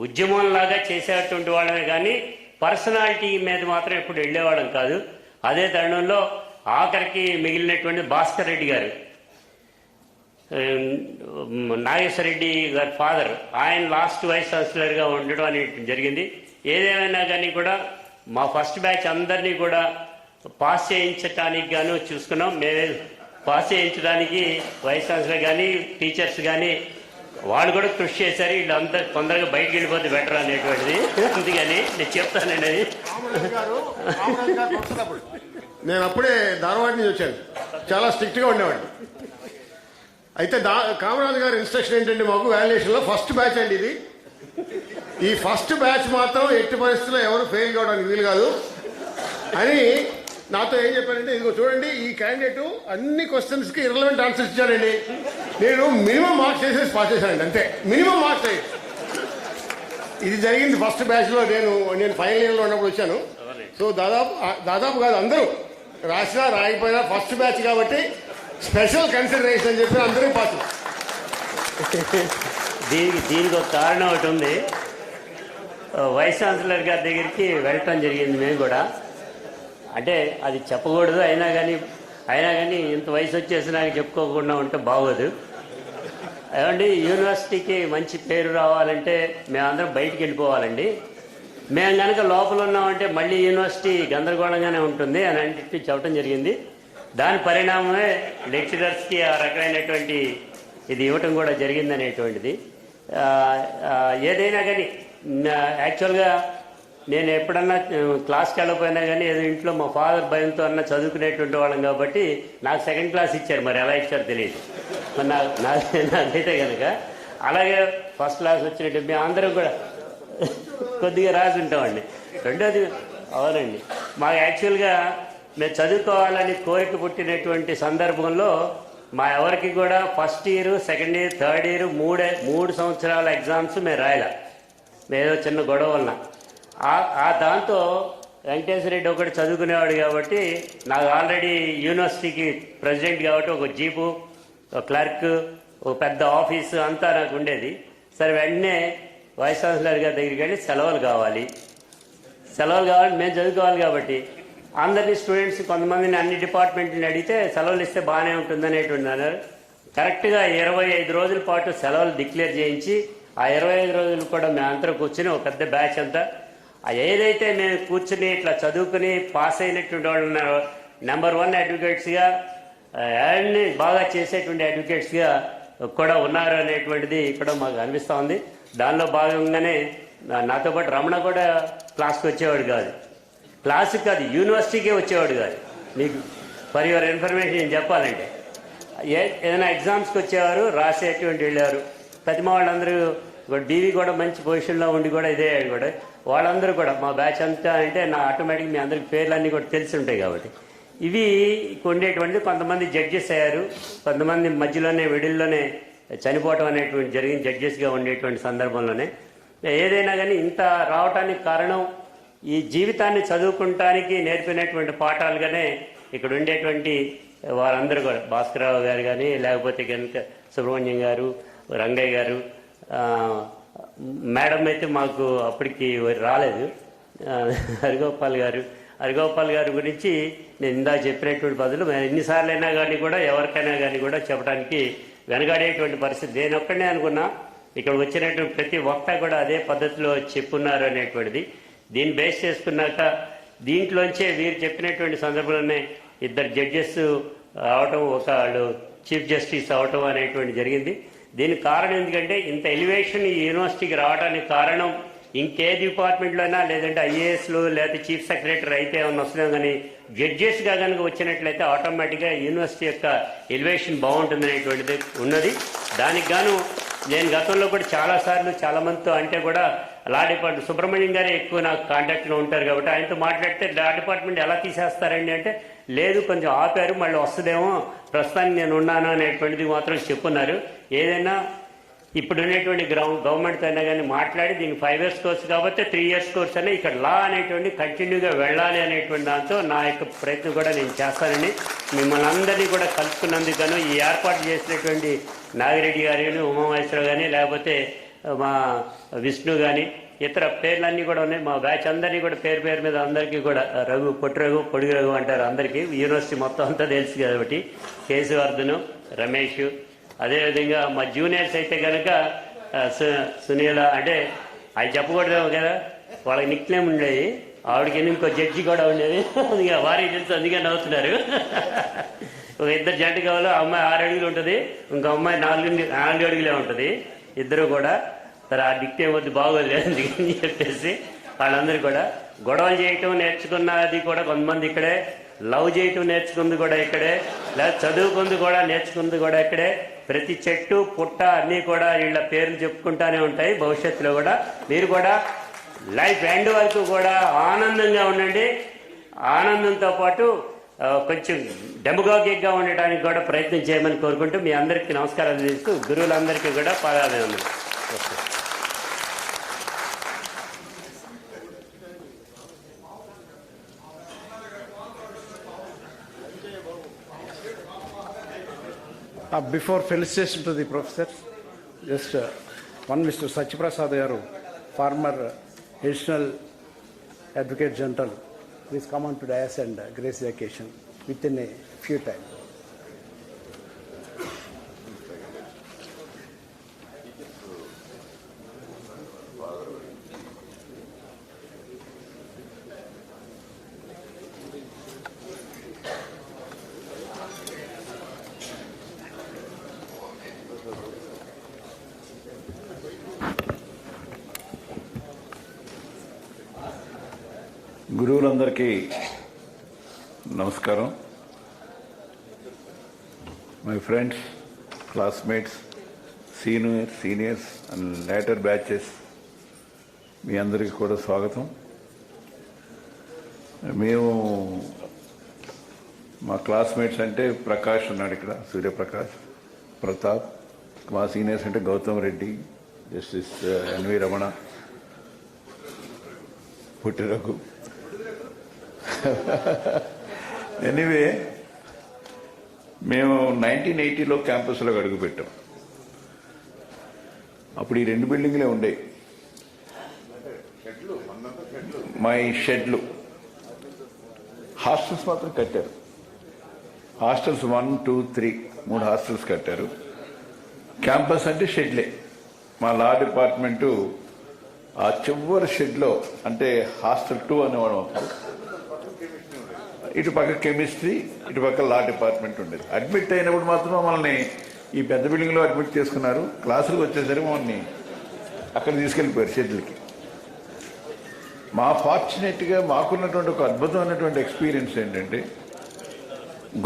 ఉద్యమంలాగా చేసేటువంటి వాళ్ళమే కానీ పర్సనాలిటీ మీద మాత్రం ఎప్పుడు వెళ్ళేవాళ్ళం కాదు. అదే తరుణంలో ఆఖరికి మిగిలినటువంటి భాస్కర్ రెడ్డి గారు, నాగేశ్వర రెడ్డి గారి ఫాదర్, ఆయన లాస్ట్ వైస్ ఛాన్సలర్గా ఉండడం అనేది జరిగింది. ఏదేమైనా కానీ కూడా మా ఫస్ట్ బ్యాచ్ అందరినీ కూడా పాస్ చేయించడానికి గాను చూసుకున్నాం. మేమే పాస్ చేయించడానికి వైస్ ఛాన్సలర్ కానీ టీచర్స్ కానీ వాళ్ళు కూడా కృషి చేశారు. వీళ్ళంతా తొందరగా బయటకు వెళ్ళిపోతే బెటర్ అనేటువంటిది. అందుకని నేను చెప్తానండి అది. నేను అప్పుడే ధారవాడ నుంచి వచ్చాను, చాలా స్ట్రిక్ట్గా ఉండేవాడు. అయితే కామరాజు గారి ఇన్స్ట్రక్షన్ ఏంటంటే మాకు వాల్యుయేషన్లో ఫస్ట్ బ్యాచ్ అండి ఇది, ఈ ఫస్ట్ బ్యాచ్ మాత్రం ఎట్టి పరిస్థితుల్లో ఎవరు ఫెయిల్ కావడానికి వీలు కాదు అని నాతో ఏం చెప్పారంటే, ఇదిగో చూడండి ఈ క్యాండిడేట్ అన్ని క్వశ్చన్స్కి ఇర్రెలవెంట్ ఆన్సర్స్ ఇచ్చారండి, నేను మినిమం మార్క్స్ వేసేసి పాస్ చేశానండి, అంతే మినిమం మార్క్స్ అయ్యి. ఇది జరిగింది ఫస్ట్ బ్యాచ్లో. నేను ఫైనల్ ఇయర్లో ఉన్నప్పుడు వచ్చాను. సో దాదాపు కాదు అందరూ రాసినా రాయకపోయినా ఫస్ట్ బ్యాచ్ కాబట్టి స్పెషల్ కన్సిడరేషన్ అని చెప్పి అందరూ పాస్. దీనికి ఒక కారణం ఒకటి ఉంది. వైస్ ఛాన్సలర్ గారి దగ్గరికి వెళ్ళటం జరిగింది మేము కూడా. అంటే అది చెప్పకూడదు, అయినా కానీ ఇంత వయసు వచ్చేసి నాకు చెప్పుకోకుండా ఉంటే బాగోదు. ఏమండి, యూనివర్సిటీకి మంచి పేరు రావాలంటే మేమందరం బయటికి వెళ్ళిపోవాలండి, మేము కనుక లోపల ఉన్నామంటే మళ్ళీ యూనివర్సిటీ గందరగోళంగానే ఉంటుంది అని చెప్పి చెప్పడం జరిగింది. దాని పరిణామమే లెక్చరర్స్కి ఆ రకమైనటువంటి ఇది ఇవ్వటం కూడా జరిగిందనేటువంటిది. ఏదైనా కానీ యాక్చువల్గా నేను ఎప్పుడన్నా క్లాస్కి వెళ్ళకపోయినా కానీ ఏదో ఇంట్లో మా ఫాదర్ భయంతో అన్న చదువుకునేటువంటి వాళ్ళం కాబట్టి నాకు సెకండ్ క్లాస్ ఇచ్చారు, మరి ఎలా ఇచ్చారో తెలియదు. మరి నాకైతే కనుక అలాగే ఫస్ట్ క్లాస్ వచ్చినట్టు మేము అందరం కూడా కొద్దిగా రాసి ఉంటామండి. రెండోది అవునండి, మాకు యాక్చువల్గా మేము చదువుకోవాలని కోరిక పుట్టినటువంటి సందర్భంలో మా ఎవరికి కూడా first year, second year, third year 3 సంవత్సరాల ఎగ్జామ్స్ మేము రాయాల, ఏదో చిన్న గొడవ వలన. దాంతో వెంకటేశ్వర రెడ్డి ఒకటి చదువుకునేవాడు కాబట్టి నాకు ఆల్రెడీ యూనివర్సిటీకి ప్రెసిడెంట్ కాబట్టి ఒక జీపు, ఒక క్లర్క్, ఒక పెద్ద ఆఫీసు అంతా నాకు ఉండేది. సరే వెంటనే వైస్ ఛాన్సలర్ గారి దగ్గరికి వెళ్ళి సెలవులు కావాలి మేము చదువుకోవాలి కాబట్టి అందరినీ స్టూడెంట్స్ కొంతమందిని అన్ని డిపార్ట్మెంట్ని అడిగితే సెలవులు ఇస్తే బాగానే ఉంటుందనేటువంటి అన్నారు. కరెక్ట్గా 25 రోజుల పాటు సెలవులు డిక్లేర్ చేయించి ఆ 25 రోజులు కూడా మేమంతా కూర్చుని ఒక పెద్ద బ్యాచ్ అంతా ఏదైతే మేము కూర్చుని ఇట్లా చదువుకుని పాస్ అయినటువంటి వాళ్ళు ఉన్నారో నెంబర్ 1 అడ్వకేట్స్గా అన్ని బాగా చేసేటువంటి అడ్వకేట్స్గా కూడా ఉన్నారు అనేటువంటిది ఇక్కడ మాకు అనిపిస్తూ ఉంది. దానిలో భాగంగానే నాతో పాటు రమణ కూడా క్లాస్కి వచ్చేవాడు కాదు, క్లాసుకి కాదు యూనివర్సిటీకే వచ్చేవాడు కాదు. మీకు ఫర్ యువర్ ఇన్ఫర్మేషన్ చెప్పాలంటే ఏదైనా ఎగ్జామ్స్కి వచ్చేవారు, రాసేటువంటి వెళ్ళేవారు. ప్రతిమ వాళ్ళందరూ డీవీ కూడా మంచి పొజిషన్లో ఉండి కూడా ఇదే కూడా వాళ్ళందరూ కూడా మా బ్యాచ్ అంతా అంటే నా ఆటోమేటిక్ మీ అందరికి పేర్లన్నీ కూడా తెలిసి ఉంటాయి కాబట్టి ఇవి ఉండేటువంటిది. కొంతమంది జడ్జెస్ అయ్యారు, కొంతమంది మధ్యలోనే విడిల్లోనే చనిపోవటం అనేటువంటి జరిగింది జడ్జెస్గా ఉండేటువంటి సందర్భంలోనే. ఏదైనా కానీ ఇంత రావటానికి కారణం ఈ జీవితాన్ని చదువుకుంటానికి నేర్పినటువంటి పాఠాలుగానే ఇక్కడ ఉండేటువంటి వారందరూ కూడా భాస్కరరావు గారు కానీ లేకపోతే కనుక సుబ్రహ్మణ్యం గారు, రంగయ్య గారు, మేడం అయితే మాకు అప్పటికి రాలేదు, హరిగోపాల్ గారి గురించి నేను ఇందా చెప్పినటువంటి బదులు ఎన్నిసార్లు అయినా కానీ కూడా ఎవరికైనా కానీ కూడా చెప్పడానికి వెనకాడేటువంటి పరిస్థితి. నేను ఒక్కడే అనుకున్నా, ఇక్కడ వచ్చినటువంటి ప్రతి ఒక్క కూడా అదే పద్ధతిలో చెప్పున్నారు అనేటువంటిది. దీన్ని బేస్ చేసుకున్నాక దీంట్లోంచే వీరు చెప్పినటువంటి సందర్భంలోనే 2 జడ్జెస్ అవటం, ఒకళ్ళు చీఫ్ జస్టిస్ అవటం అనేటువంటి జరిగింది. దీనికి కారణం ఎందుకంటే ఇంత ఎలివేషన్ ఈ యూనివర్సిటీకి రావడానికి కారణం ఇంకే డిపార్ట్మెంట్లోనా లేదంటే ఐఏఎస్లు లేకపోతే చీఫ్ సెక్రటరీ అయితే ఏమన్నా వస్తున్నాం కానీ జడ్జెస్గా కనుక వచ్చినట్లయితే ఆటోమేటిక్గా యూనివర్సిటీ యొక్క ఎలివేషన్ బాగుంటుందనేటువంటిది ఉన్నది. దానికి గాను నేను గతంలో కూడా చాలాసార్లు చాలామందితో అంటే కూడా లా డిపార్ట్మెంట్ సుబ్రహ్మణ్యం గారే ఎక్కువ నాకు కాంటాక్ట్లో ఉంటారు కాబట్టి ఆయనతో మాట్లాడితే లా డిపార్ట్మెంట్ ఎలా తీసేస్తారండి అంటే లేదు కొంచెం ఆపారు మళ్ళీ వస్తుందేమో ప్రస్తుతానికి నేను ఉన్నాను అనేటువంటిది మాత్రం చెప్పున్నారు. ఏదైనా ఇప్పుడు ఉండేటువంటి గవర్నమెంట్తో అయినా కానీ మాట్లాడి దీనికి 5 years కోర్స్ కాబట్టి 3 years కోర్స్ అనే ఇక్కడ లా అనేటువంటి కంటిన్యూగా వెళ్ళాలి అనేటువంటి దాంతో నా యొక్క ప్రయత్నం కూడా నేను చేస్తానని మిమ్మల్ని అందరినీ కూడా కలుసుకున్నందుకు ఈ ఏర్పాటు చేసినటువంటి నాగిరెడ్డి గారు కానీ ఉమామహేశ్వరరావు కానీ లేకపోతే మా విష్ణు కానీ ఇతర పేర్లన్నీ కూడా ఉన్నాయి. మా బ్యాచ్ అందరినీ కూడా పేరు మీద అందరికీ కూడా పొట్టి రఘు పొడిగి రఘు అంటారు అందరికీ, యూనివర్సిటీ మొత్తం అంతా తెలుసు కాబట్టి కేశవర్ధను, రమేష్, అదేవిధంగా మా జూనియర్స్ అయితే కనుక సునీల అంటే అవి చెప్పకూడదేమో కదా వాళ్ళకి నిక్నేమ్ ఉండేది, ఆవిడకి ఇంకో జడ్జి కూడా ఉండేది, అందుకే వారికి తెలుసు అందుకే నవ్వుతున్నారు. ఒక 2 జంట కావాలి, అమ్మాయి 6 అడుగులు ఉంటుంది, ఇంకో అమ్మాయి 4 అడుగులే ఉంటుంది, ఇద్దరు కూడా సరే ఆ నిక్నేమ్ వద్దు బాగోదు అందుకని చెప్పేసి వాళ్ళందరూ కూడా గొడవలు చేయటం నేర్చుకున్నది కూడా కొంతమంది ఇక్కడే, లవ్ చేయటం నేర్చుకుంది కూడా ఇక్కడే, లేదా చదువుకుంది కూడా నేర్చుకుంది కూడా ఇక్కడే. ప్రతి చెట్టు పుట్ట అన్నీ కూడా వీళ్ళ పేర్లు చెప్పుకుంటానే ఉంటాయి. భవిష్యత్తులో కూడా మీరు కూడా లైఫ్ ఎండ్ వరకు కూడా ఆనందంగా ఉండండి. ఆనందంతో పాటు కొంచెం డెమోగాగిక్గా ఉండటానికి కూడా ప్రయత్నం చేయమని కోరుకుంటూ మీ అందరికీ నమస్కారాలు చేస్తూ గురువులందరికీ కూడా పాదాభివందనం. Before felicitation to the professors, just one Mr. Satyaprasad Garu, former additional Advocate General, please come on to dais and grace the occasion within a few time. గురువులందరికీ నమస్కారం. My friends, classmates, seniors and later batches, మీ అందరికీ కూడా స్వాగతం. మేము మా classmates అంటే ప్రకాష్ ఉన్నాడు ఇక్కడ, సూర్యప్రకాష్, ప్రతాప్. మా సీనియర్స్ అంటే గౌతమ్ రెడ్డి, జస్టిస్ ఎన్వి రమణ, పుట్టిరకు. ఎనీవే, మేము 1980లో క్యాంపస్లో అడుగుపెట్టాం. అప్పుడు ఈ 2 బిల్డింగ్లే ఉండే, మా షెడ్లు. హాస్టల్స్ మాత్రం కట్టారు. హాస్టల్స్ 1, 2, 3 3 హాస్టల్స్ కట్టారు. క్యాంపస్ అంటే షెడ్లే. మా లా డిపార్ట్మెంటు ఆ చివరి షెడ్లో, అంటే హాస్టల్ 2 అనేవాడు. ఇటు పక్క కెమిస్ట్రీ, ఇటు పక్క లా డిపార్ట్మెంట్ ఉండేది. అడ్మిట్ అయినప్పుడు మాత్రం మమ్మల్ని ఈ పెద్ద బిల్డింగ్లో అడ్మిట్ చేసుకున్నారు. క్లాసులకు వచ్చేసరికి మమ్మల్ని అక్కడ తీసుకెళ్ళిపోయారు షెడ్లకి. మా ఫార్చునేట్గా మాకున్నటువంటి ఒక అద్భుతమైనటువంటి ఎక్స్పీరియన్స్ ఏంటంటే,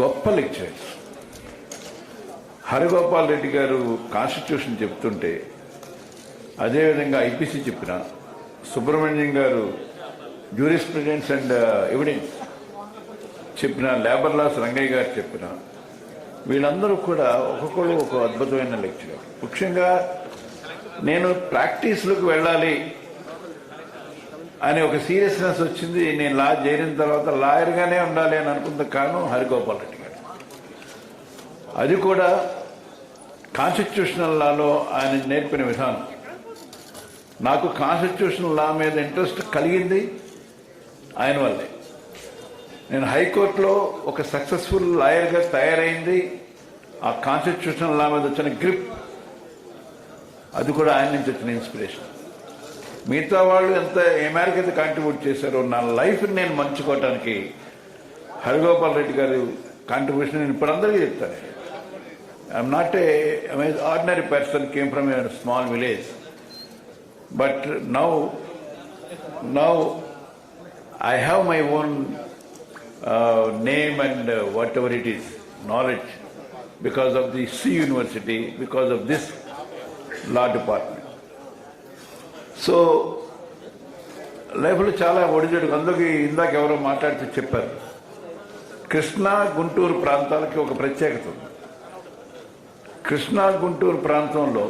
గొప్ప లెక్చరర్స్. హరిగోపాల్ రెడ్డి గారు కాన్స్టిట్యూషన్ చెప్తుంటే, అదేవిధంగా ఐపీసీ చెప్పిన, సుబ్రహ్మణ్యం గారు జ్యూరిస్ప్రుడెన్స్ అండ్ ఎవిడెన్స్ చెప్పిన, లేబర్ లాస్ రంగయ్య గారు చెప్పిన, వీళ్ళందరూ కూడా ఒక్కొక్కరు ఒక అద్భుతమైన లెక్చరర్. ముఖ్యంగా నేను ప్రాక్టీస్లోకి వెళ్ళాలి అనే ఒక సీరియస్నెస్ వచ్చింది. నేను లా చేరిన తర్వాత లాయర్గానే ఉండాలి అని అనుకున్న కారణం హరిగోపాల్ రెడ్డి గారు. అది కూడా కాన్స్టిట్యూషనల్ లాలో ఆయన నేర్పిన విధానం. నాకు కాన్స్టిట్యూషనల్ లా మీద ఇంట్రెస్ట్ కలిగింది ఆయన వల్లే. నేను హైకోర్టులో ఒక సక్సెస్ఫుల్ లాయర్గా తయారైంది ఆ కాన్స్టిట్యూషనల్ లా మీద వచ్చిన గ్రిప్. అది కూడా ఆయన నుంచి వచ్చిన ఇన్స్పిరేషన్. మిగతా వాళ్ళు ఏ మేరకు అయితే కాంట్రిబ్యూట్ చేశారో, నా లైఫ్ని నేను మంచుకోవటానికి హరిగోపాల్ రెడ్డి గారు కాంట్రిబ్యూషన్ నేను ఇప్పుడు అందరికీ చెప్తాను. I'm not a ordinary person, came from a small village, but now I have my own name and whatever it is, knowledge, because of the C University, because of this law department. So, లైఫ్లో చాలా ఒడిజడు. అందుకే ఇందాక ఎవరో మాట్లాడుతూ చెప్పారు, కృష్ణా గుంటూరు ప్రాంతాలకి ఒక ప్రత్యేకత ఉంది. కృష్ణా గుంటూరు ప్రాంతంలో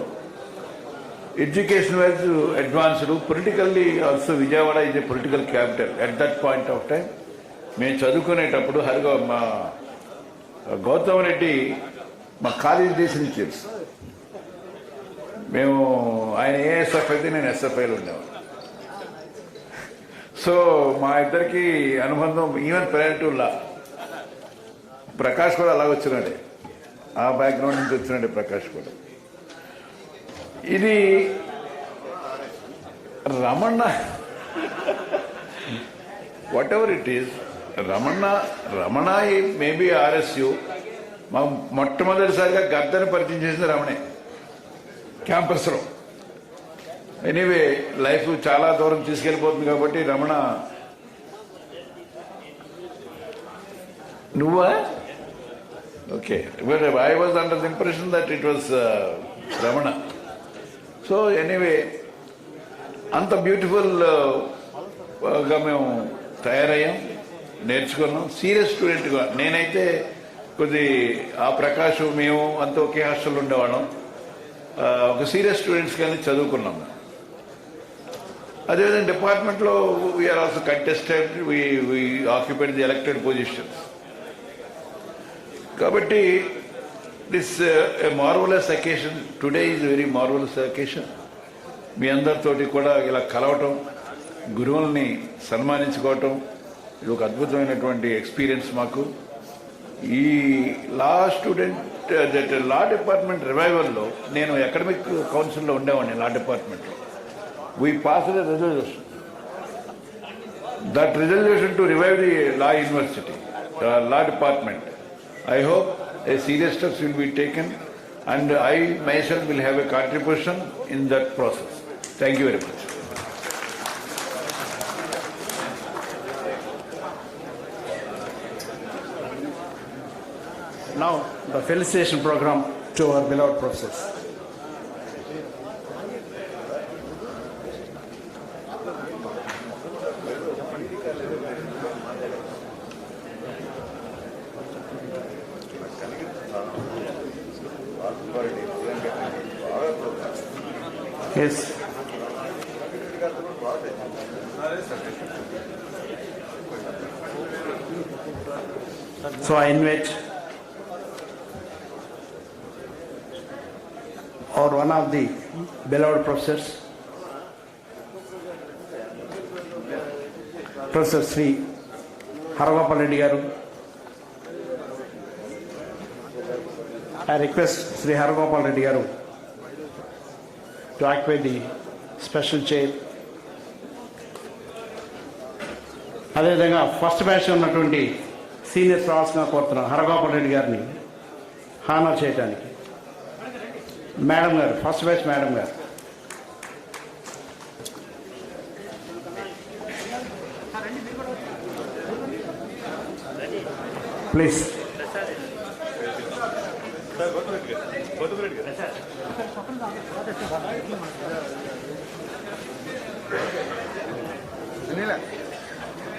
education wise advanced, politically also Vijayawada is a political capital at that point of time. మేము చదువుకునేటప్పుడు మా గౌతమ్ రెడ్డి మా కాలేజ్ డేస్ నుంచి తెలుసు. మేము ఆయన ఏఎస్ఎఫ్ అయితే నేను ఎస్ఎఫ్ఐలో ఉండేవాడు. సో మా ఇద్దరికి అనుబంధం ఈవెన్ ప్రైవేటుల్లా. ప్రకాష్ కూడా అలా వచ్చినాడే, ఆ బ్యాక్గ్రౌండ్ నుంచి వచ్చినాడే ప్రకాష్ కూడా. ఇది Ramana, what ever it is, Ramana maybe RSU. మా మొట్టమొదటిసారిగా గద్దెని పరిచయం చేసింది రమణే క్యాంపస్లో. ఎనీవే, లైఫ్ చాలా దూరం తీసుకెళ్ళిపోతుంది కాబట్టి రమణ. నువ్వా? Okay, I was under the impression that it was Ramana. So anyway, అంత బ్యూటిఫుల్గా మేము తయారయ్యాం, నేర్చుకున్నాం. సీరియస్ స్టూడెంట్గా నేనైతే ఆ ప్రకాష్ మేము అంత ఒకే హాస్టల్లో ఉండేవాళ్ళం. ఒక సీరియస్ స్టూడెంట్స్ కానీ చదువుకున్నాం. అదేవిధంగా డిపార్ట్మెంట్లో we are also contested, we occupied the elected positions. కాబట్టి this a marvellous occasion. Today is very marvellous occasion. మీ అందరితోటి కూడా ఇలా కలవటం, గురువుల్ని సన్మానించుకోవటం, ఇది ఒక అద్భుతమైనటువంటి ఎక్స్పీరియన్స్ మాకు. ఈ లా డిపార్ట్మెంట్ రివైవల్లో నేను అకాడమిక్ కౌన్సిల్లో ఉండేవాడిని. లా డిపార్ట్మెంట్లో we passed a resolution. That resolution to revive the law university, law department. I hope a serious steps will be taken, and I myself will have a contribution in that process. Thank you very much. Now, the felicitation program to our beloved professors. Yes. So I invite one of the beloved professors, Professor Sri Haragopal Reddy Garu. I request Sri Haragopal Reddy Garu to occupy the special chair. అదేవిధంగా first batch ఉన్నటువంటి seniors రావాల్సిన కోరుతున్నాను హరగోపాల్ రెడ్డి గారిని honour చేయడానికి. Madam గారు, first batch madam గారు. Please.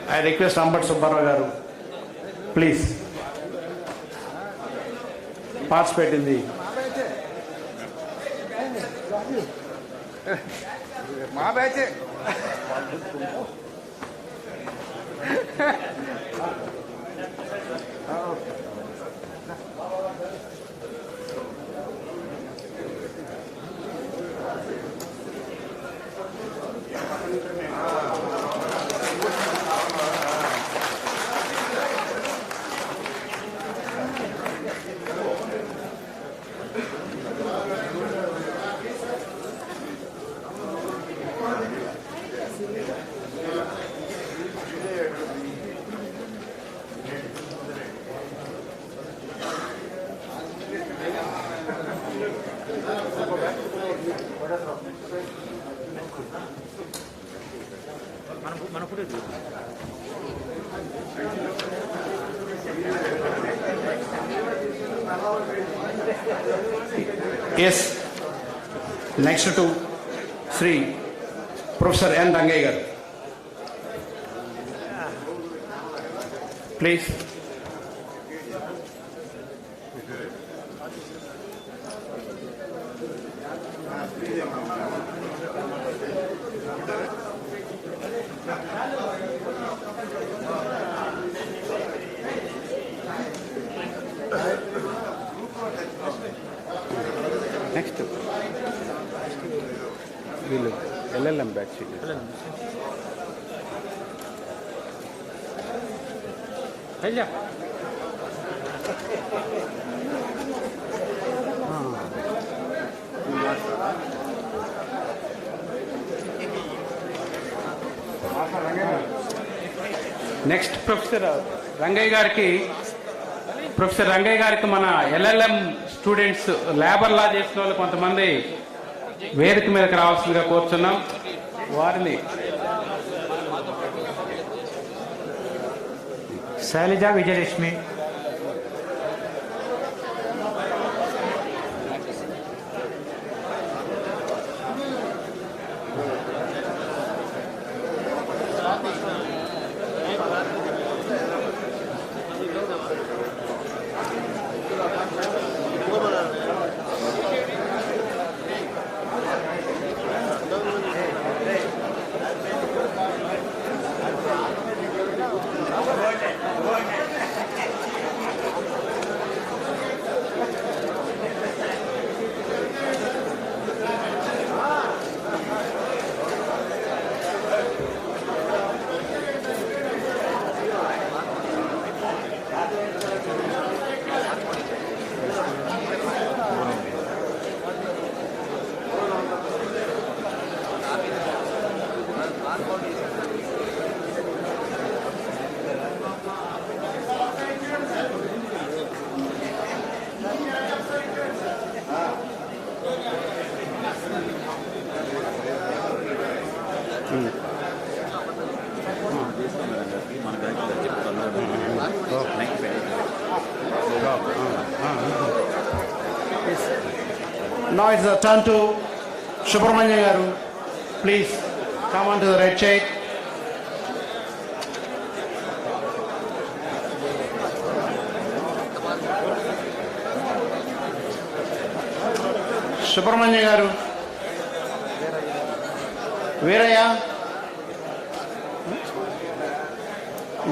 I request Ambat Subbarao Garu, please participate in the. Ma bache. Yes. Next to Sri Professor N. Rangayya Garu. Please. Next వీళ్ళు LLM batch. అయ్యా next professor Rangayya గారికి మన LLM students labour law చేసిన వాళ్ళు కొంతమంది వేదిక మీదకి రావాల్సిందిగా కోరుచున్నాం. వారిని శైలజ విజయలక్ష్మి, మన Now it's the turn to Subramanya Garu. Please come on to the red chair. Subramanya Garu. Veeraya.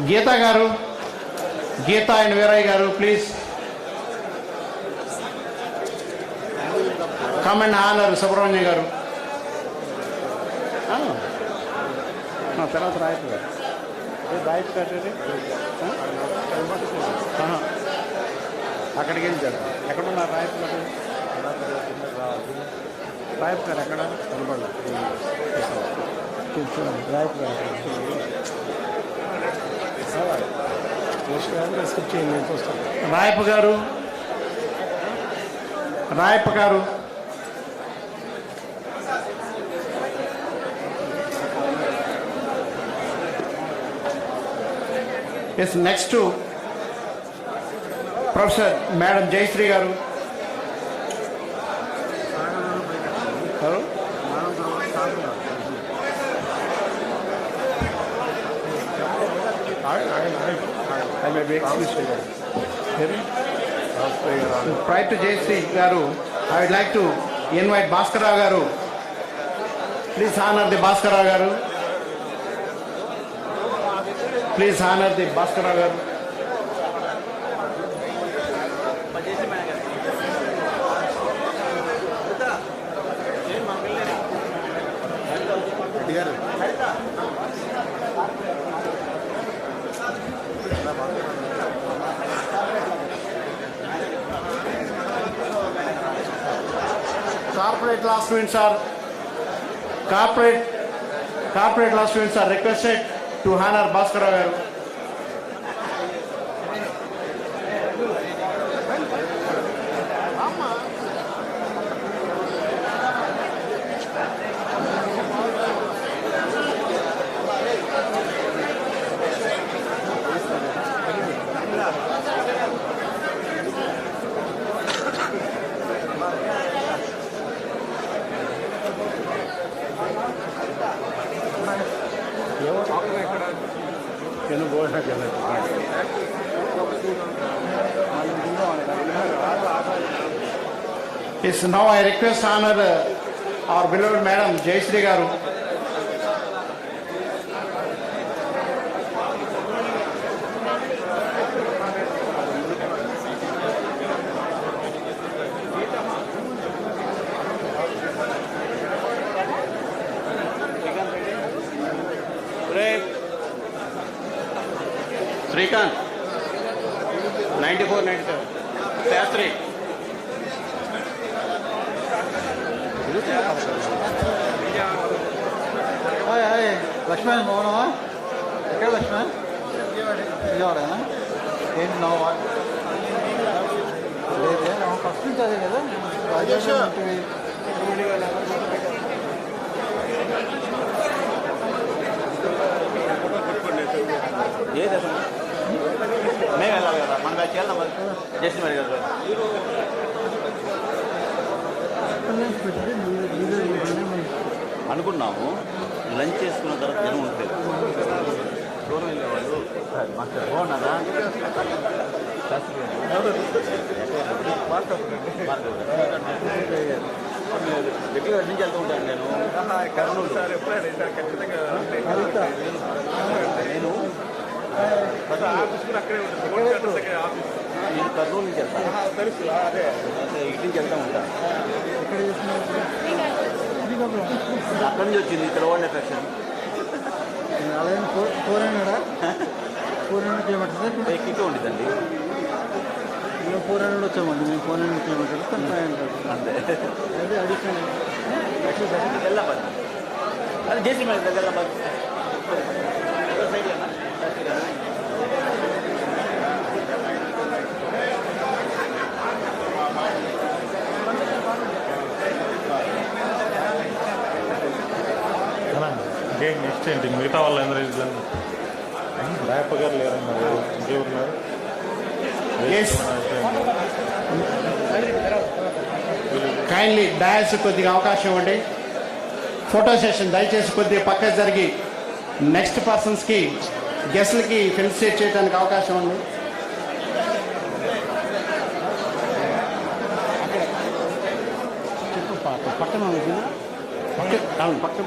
Geeta Garu. Geeta and Veeraya Garu, please. Come and honor Subramanya Garu. తర్వాత రాయట్ గారు రాయట్ కట్టండి అక్కడికి వెళ్ళి sir ఎక్కడున్నారు riot గారు riot గారు ఎక్కడ కనబడలేదు రాయట్ గారు రాయప్ప గారు రాయప్ప గారు Yes, next to Professor Madam Jayashree Garu. Hello? I may be excused. Prior to Jayashree Garu, I would like to invite Bhaskara Garu. Please honor the Bhaskara Garu. Please honor the Bhaskara Garu. Corporate law students are requested to honor Bhaskara Garu. Yes, now I request honor our beloved Madam Jayashree Garu. Srikanth, 94-97. Shastri. Laxman మౌనమా ఎక్కడ లక్ష్మణ్ విజయవాడనా ఏంటి నా లేదే first నుంచి అదే కదా ఏది అసలు మేము వెళ్ళాలి కదా మన బ్యాచ్ వెళ్దాం మరి చేసి మరి కదా అనుకున్నాము లంచ్ చేసుకున్న తర్వాత జనం ఉంటుంది దూరం వెళ్ళేవాళ్ళు మాస్టర్ బాగున్నారా రెగ్యులర్ నుంచి వెళ్తూ ఉంటాను నేను కర్నూలు నేను నేను కర్నూలు నుంచి వెళ్తాను ఇటు నుంచి వెళ్తూ ఉంటాను అక్కడి నుంచి వచ్చింది ఇక్కడ ఓన్ ఎఫెక్షన్ అలాగే 400 కిలోమీటర్స్ ఎక్కితే ఉండిద్దండి 400 వచ్చామండి మేము 400 కిలోమీటర్స్ 500 అంతే అదే అడిషనల్ వెళ్ళాబాద్ అది జేసీ మీద వెళ్ళాబాద్ నెక్స్ట్ ఏంటి మిగతా వాళ్ళందరూ రాయప్ప గారు లేరన్నారు ఇంకెవరున్నారు కైండ్లీ డయాస్ కొద్దిగా అవకాశం ఇవ్వండి. ఫోటో సెషన్ దయచేసి కొద్దిగా పక్కకు జరిగి నెక్స్ట్ పర్సన్స్కి గెస్ట్లకి ఫెలిసిటేట్ చేయడానికి అవకాశం ఉంది. పక్కన పక్కన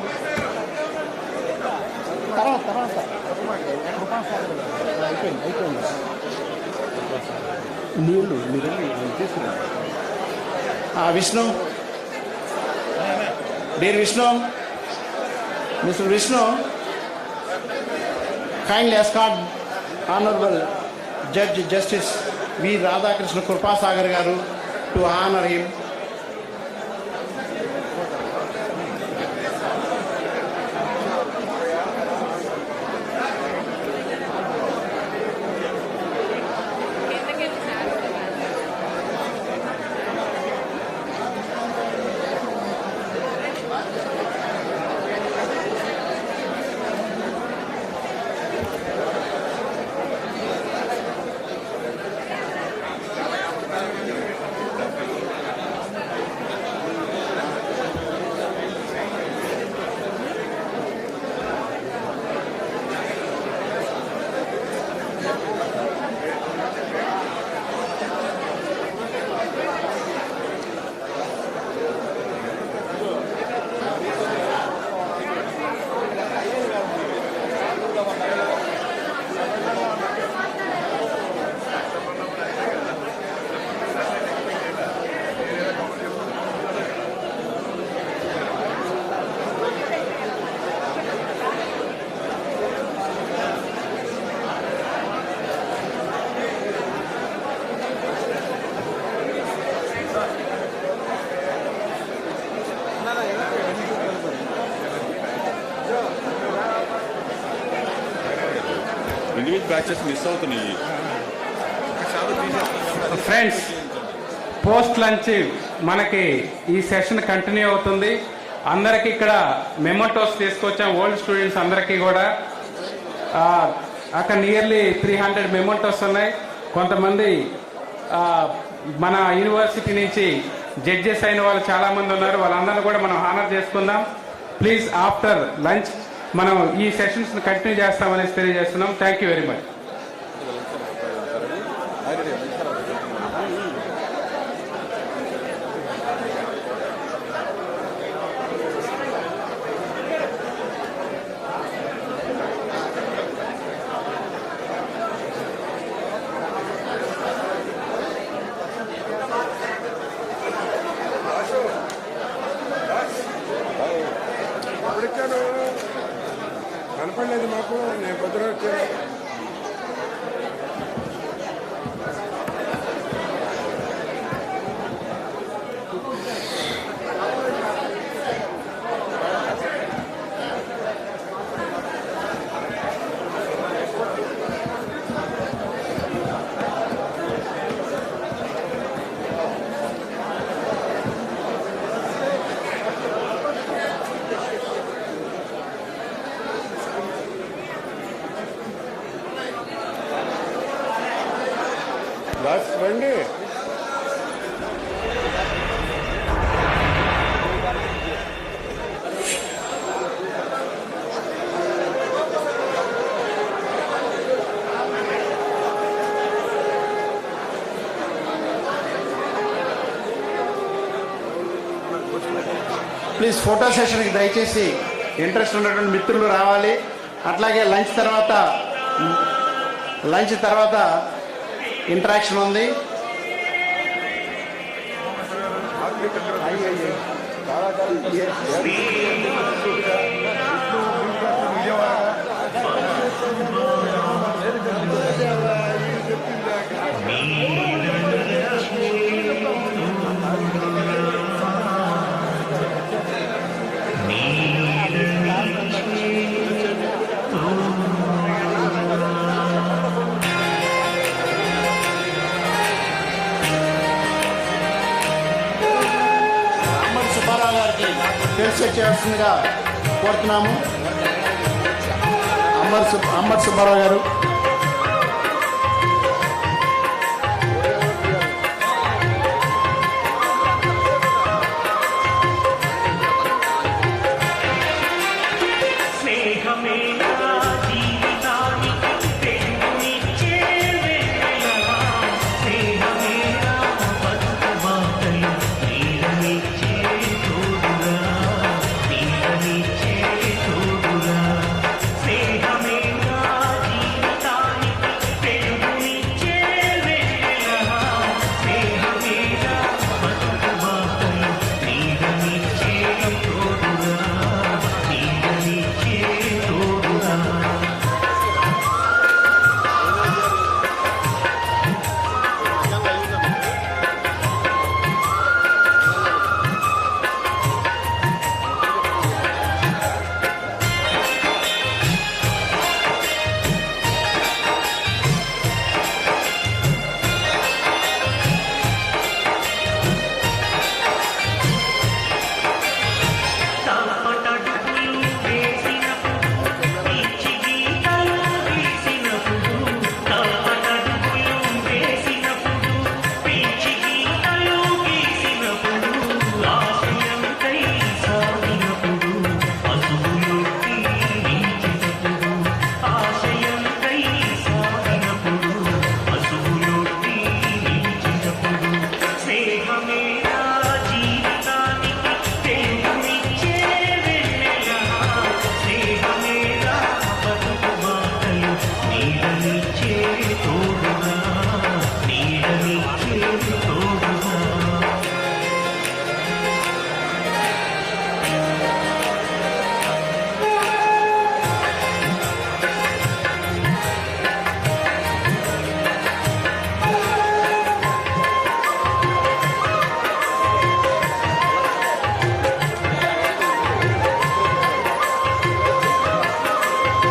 తర్వాత అయిపోయింది నీళ్ళు మీరు తీసుకున్నారు. Vishnu, dear Vishnu, mister Vishnu, kindly escort Honorable Judge Justice V. Radhakrishna Krupasagar garu to honor him. Batches miss అవుతున్నాయి. ఫ్రెండ్స్, పోస్ట్ లంచ్ మనకి ఈ సెషన్ కంటిన్యూ అవుతుంది. అందరికి ఇక్కడ మెమోటోస్ తీసుకొచ్చాం, ఓల్డ్ స్టూడెంట్స్ అందరికీ కూడా. అక్కడ నియర్లీ 300 మెమోటోస్ ఉన్నాయి. కొంతమంది మన యూనివర్సిటీ నుంచి జడ్జెస్ అయిన వాళ్ళు చాలా మంది ఉన్నారు. వాళ్ళందరినీ కూడా మనం హానర్ చేసుకుందాం. ప్లీజ్ ఆఫ్టర్ లంచ్ మనం ఈ సెషన్స్ కంటిన్యూ చేస్తామనేసి తెలియజేస్తున్నాం. Thank you very much. కనపడలేదు మాకు, నేను పొద్దున వచ్చాను. బస్ రండి. ప్లీజ్ ఫోటో సెషన్కి దయచేసి ఇంట్రెస్ట్ ఉన్నటువంటి మిత్రులు రావాలి. అట్లాగే లంచ్ తర్వాత ఇంటరాక్షన్ ఉంది. ఫెలిసిటేట్ చేయాల్సిందిగా కోరుతున్నాము. అమ్మర్ సుబ్బారావు గారు.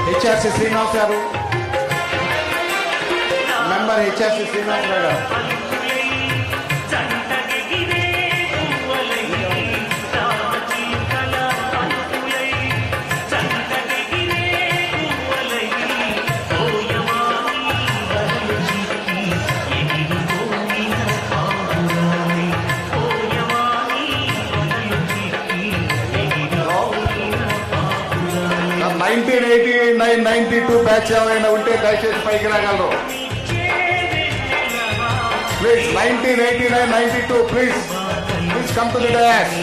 హెచ్ఆర్సి శ్రీనివాస్ గారు, మెంబర్ హెచ్ఆర్సి శ్రీనివాస్ గారు. నైన్టీన్ 92 బ్యాచ్ ఏమైనా ఉంటే దయచేసి పైకి రాగలరు. Please 1989, 92 please come to the dais.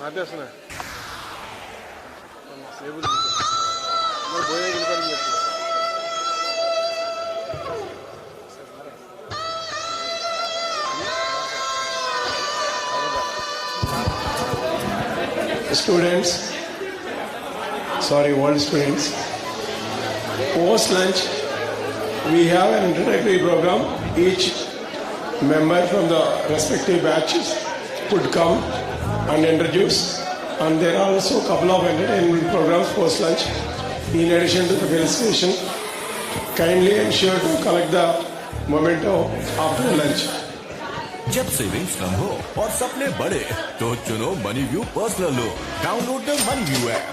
ఆపేస్తున్నా సేబుల్ పోయే గెలుపని చెప్పి Students, sorry, world students, Post lunch, we have an introductory program. Each member from the respective batches could come and introduce. And there are also a couple of entertainment programs post lunch. In addition to the felicitation, kindly ensure to collect the memento after lunch. जब savings कम हो और सपने बड़े तो चुनो money view personal loan. Download the money view app.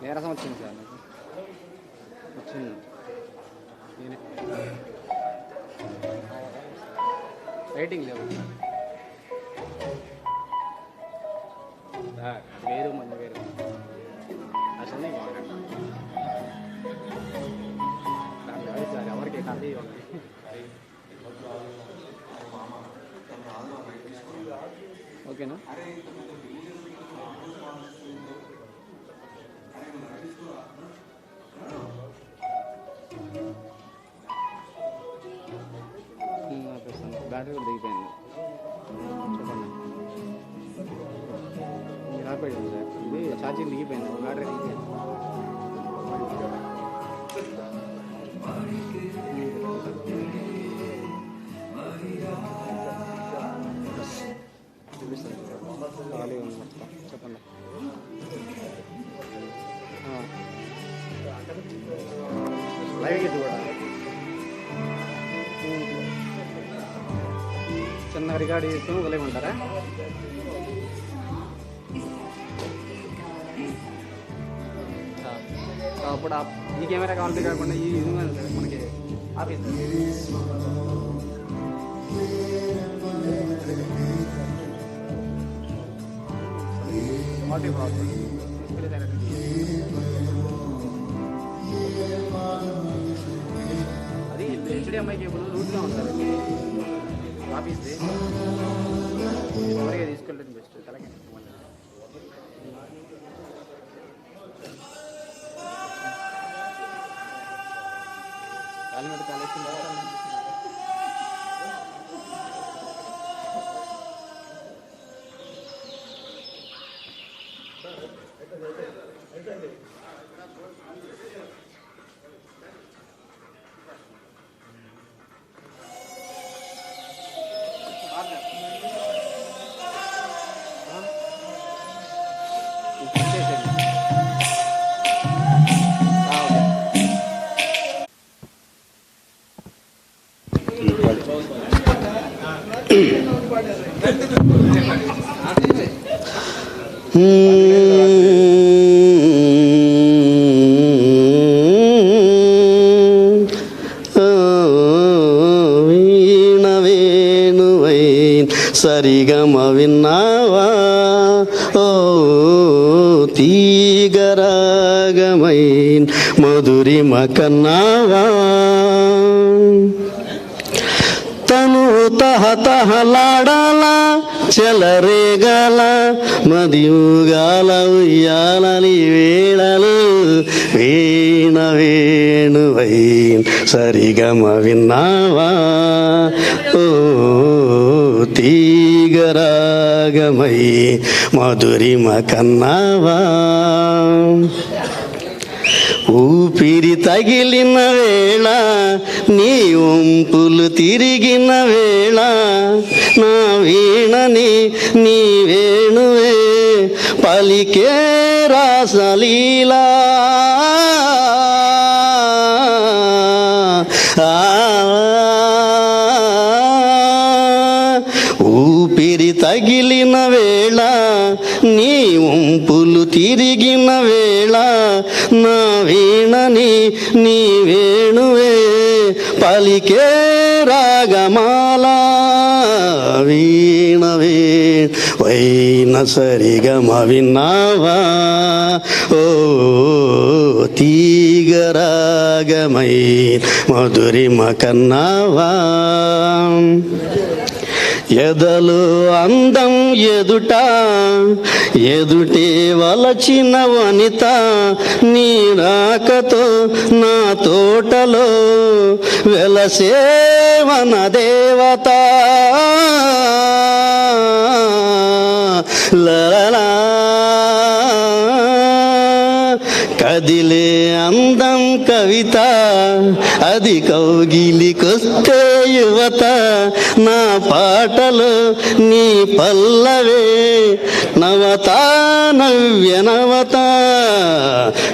నీరసం వచ్చింది sir నాకు వచ్చింది రైటింగ్ లేవు వేరు మంది వేరు అసలు సార్ ఎవరికి కంది ఓకేనా ఆపేస్తాను బ్యాటరీ కూడా దిగిపోయింది. చెప్పండి. మీరు ఆపేయండి సార్. ఇది ఛార్జింగ్ దిగిపోయింది, బ్యాటరీ దిగిపోయింది. చూపిస్తాను. ఖాళీ ఉంది మొత్తం. చెప్పండి. లైవ్ ఇది కూడా చిన్న రికార్డు చేసుకుని వదిలేమంటారా? అప్పుడు ఈ కెమెరా కావాలి కాకుండా ఈ ఇది మనకి ఆఫీస్ అది HDMI కేబుల్ లూజ్గా ఉంటుంది ఆఫీస్ది. ఎవరిగా తీసుకెళ్ళడం బెస్ట్. తలకి కాలిమెట్ కాలేసిన వీణవేణువై సరిగమ విన్నావా ఓ తీగరాగమై మధురిమ కన్నావా తను తహతహలాడాల చెలరేగాల మదియుగాల ఉయ్యాలని వేళలు వీణ వేణువై సరిగమ విన్నావా ఓ తీగరాగమై మధురిమ కన్నావా ఊపిరి తగిలిన వేళ నీ వంపులు తిరిగిన వేళ నా వీణని నీ వేణువే పలికే రాసలీలా ఊపిరి తగిలిన వేళ నీ వంపులు తిరిగిన వేళ నా వీణని నీ వేణువే పలికే రాగమాల వీణవే వైన సరిగమ విన్నావా ఓ తీగరాగమై మధురిమ కన్నావా ఎదలు అందం ఎదుట ఎదుటే వలచిన వనిత నీ రాకతో నా తోటలో వెలసేవన దేవత లలా కదిలే అందం కవిత అది కౌగిలికొస్తే యువత నా పాటలో నీ పల్లవే నవత నవ్య నవత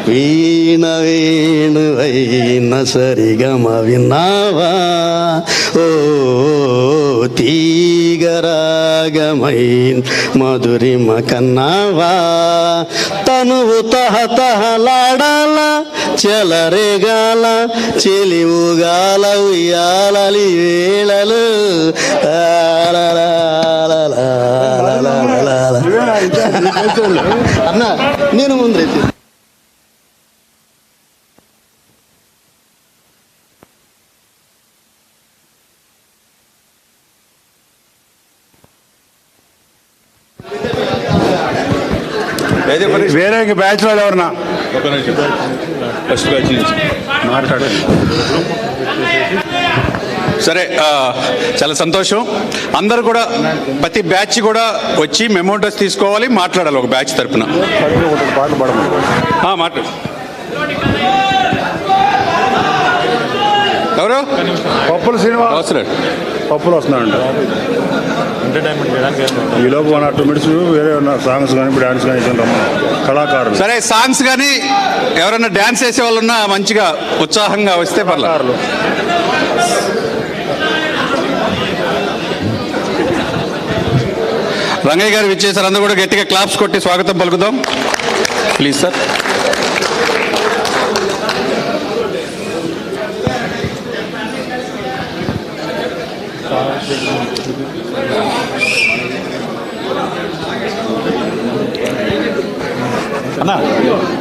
వీణ వేణువైన సరిగమ విన్నావా ఓ తీగరాగమై మధురిమ కన్నావా తనువు తహతహలాడాల చెలరేగాల చెలివుగాల ఉయ్యాలలి వేళలు అన్న నేను ముందు వేరే బ్యాచ్ వాళ్ళు ఎవరన్నా ఫస్ట్ బ్యాచ్ నుంచి మాట్లాడండి. సరే, చాలా సంతోషం. అందరు కూడా ప్రతి బ్యాచ్ కూడా వచ్చి మెమోటోస్ తీసుకోవాలి, మాట్లాడాలి ఒక బ్యాచ్ తరఫున. మాట్లాడు. ఎవరు? పప్పులు శ్రీనివాస్ వస్తున్నాడు. పప్పులు వస్తున్నాడంట. ఎంటర్టైన్మెంట్ చేయడానికి ఈ లోపు 1 or 2 minutes వేరే సాంగ్స్ కానీ డాన్స్ కానీ కళాకారులు. సరే, సాంగ్స్ కానీ ఎవరైనా డాన్స్ చేసే వాళ్ళు ఉన్నా మంచిగా ఉత్సాహంగా వస్తే పర్లేదు. రంగయ్య గారు విచ్చేసారు. అందరూ కూడా గట్టిగా క్లాప్స్ కొట్టి స్వాగతం పలుకుదాం ప్లీజ్ సార్.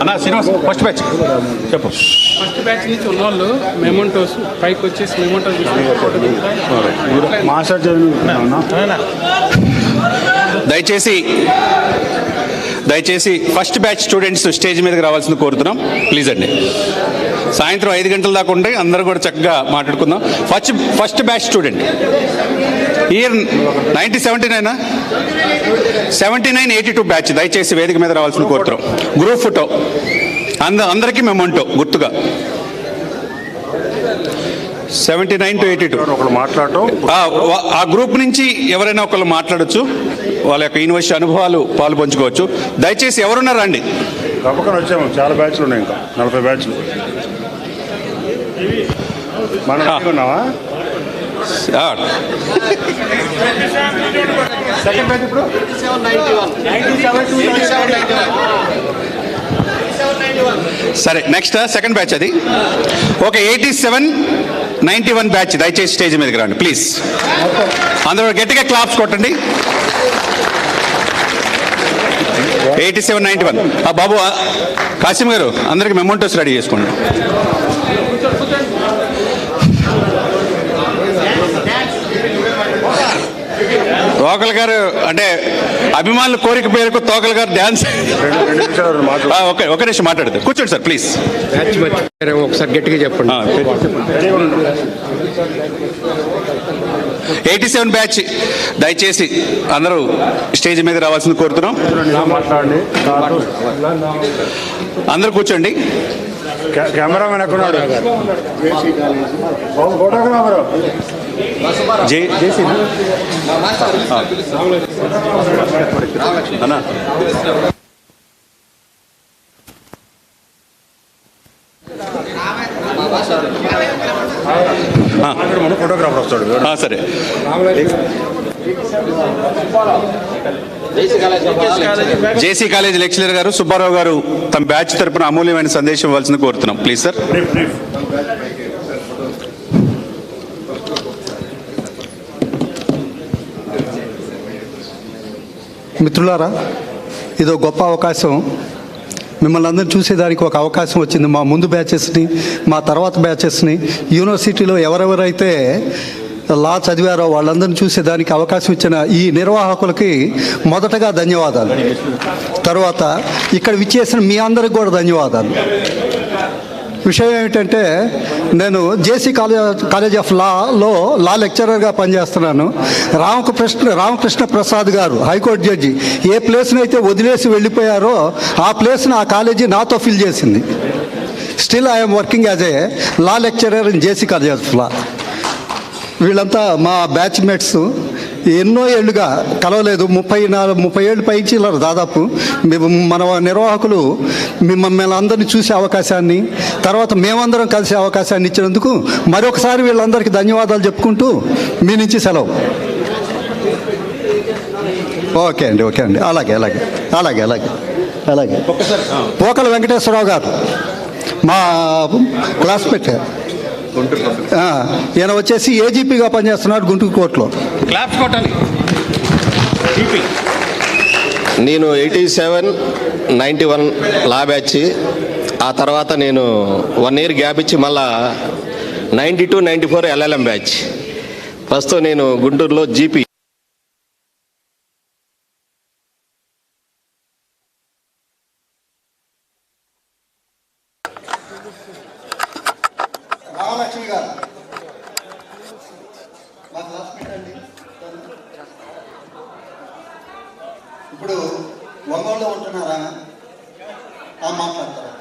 అన్నా శ్రీనివాస్, ఫస్ట్ బ్యాచ్ చెప్పు. ఫస్ట్ బ్యాచ్ నుంచి ఉన్నవాళ్ళు మెమోంటోస్ పైకి వచ్చేసి మెమోంటోస్ దయచేసి ఫస్ట్ బ్యాచ్ స్టూడెంట్స్ స్టేజ్ మీదకి రావాల్సింది కోరుతున్నాం ప్లీజ్ అండి. సాయంత్రం 5 గంటల దాకా ఉంటే అందరూ కూడా చక్కగా మాట్లాడుకుందాం. First batch student year 1979 79-82 batch దయచేసి వేదిక మీద రావాల్సింది కోరుతున్నాం. గ్రూప్ ఫోటో అందరికీ మెమోంటో గుర్తుగా. 79 to 82 ఒకళ్ళు మాట్లాడటం. ఆ గ్రూప్ నుంచి ఎవరైనా ఒకళ్ళు మాట్లాడచ్చు, వాళ్ళ యొక్క యూనివర్సిటీ అనుభవాలు పాలు పంచుకోవచ్చు. దయచేసి ఎవరున్నారా అండి? తప్పకుండా వచ్చాము. చాలా బ్యాచ్లు ఉన్నాయి, ఇంకా 40 బ్యాచ్లు. మనం ఉన్నావా? సెకండ్ బ్యాచ్ ఇప్పుడు సరే, నెక్స్ట్ సెకండ్ బ్యాచ్ అది. ఓకే, 87-91 బ్యాచ్ దయచేసి స్టేజ్ మీదకి రండి ప్లీజ్. అందరూ గట్టిగా క్లాప్స్ కొట్టండి. 87-91. బాబు కాసిం గారు, అందరికి మెమోంటోస్ రెడీ చేసుకోండి. తోకల్ గారు అంటే అభిమానుల కోరిక పేరుకు తోకల్ గారు డ్యాన్స్. ఒక నిమిషం మాట్లాడతారు, కూర్చోండి సార్ ప్లీజ్. ఒకసారి గట్టిగా చెప్పండి. 87 బ్యాచ్ దయచేసి అందరూ స్టేజ్ మీద రావాల్సింది కోరుతున్నాం. అందరూ కూర్చోండి. కెమెరామెన్ ఎక్కడున్నాడు? ఫోటోగ్రాఫర్ వస్తాడు. సరే, జేసీ కాలేజ్ లెక్చరర్ గారు సుబ్బారావు గారు తమ బ్యాచ్ తరపున అమూల్యమైన సందేశం ఇవ్వాల్సింది కోరుతున్నాం ప్లీజ్ సార్. మిత్రులారా, ఇదో గొప్ప అవకాశం. మిమ్మల్ని అందరినీ చూసేదానికి ఒక అవకాశం వచ్చింది. మా ముందు బ్యాచెస్ని, మా తర్వాత బ్యాచెస్ని, యూనివర్సిటీలో ఎవరెవరైతే లా చదివారో వాళ్ళందరినీ చూసేదానికి అవకాశం ఇచ్చిన ఈ నిర్వాహకులకి మొదటగా ధన్యవాదాలు. తర్వాత ఇక్కడ విచ్చేసిన మీ అందరికి కూడా ధన్యవాదాలు. విషయం ఏమిటంటే, నేను జేసీ కాలేజ్ ఆఫ్ లాలో లా లెక్చరర్గా పనిచేస్తున్నాను. రామకృష్ణ ప్రసాద్ గారు హైకోర్టు జడ్జి ఏ ప్లేస్ని అయితే వదిలేసి వెళ్ళిపోయారో ఆ ప్లేస్ని ఆ కాలేజీ నాతో ఫిల్ చేసింది. Still I'm working as a law lecturer in JC college of law. వీళ్ళంతా మా బ్యాచ్మేట్స్. ఎన్నో ఏళ్ళుగా కలవలేదు, 30 ఏళ్ళు పైచిల్లరు దాదాపు. మన నిర్వాహకులు మిమ్మల్ని అందరినీ చూసే అవకాశాన్ని, తర్వాత మేమందరం కలిసే అవకాశాన్ని ఇచ్చినందుకు మరొకసారి వీళ్ళందరికీ ధన్యవాదాలు చెప్పుకుంటూ మీ నుంచి సెలవు. ఓకే అండి, ఓకే అండి. అలాగే అలాగే అలాగే అలాగే అలాగే పోకల వెంకటేశ్వరరావు గారు మా క్లాస్మేట్. ఈయన వచ్చేసి ఏజీపీగా పనిచేస్తున్నాడు గుంటూరు కోర్టులో. క్లాప్స్ కొట్టాలి. నేను 87-91 లా బ్యాచ్. ఆ తర్వాత నేను 1 year గ్యాప్ ఇచ్చి మళ్ళా 92-94 LLM బ్యాచ్. ప్రస్తుతం నేను గుంటూరులో జీపీ. మగవాళ్ళు ఉంటున్నారా? మాట్లాడతారా?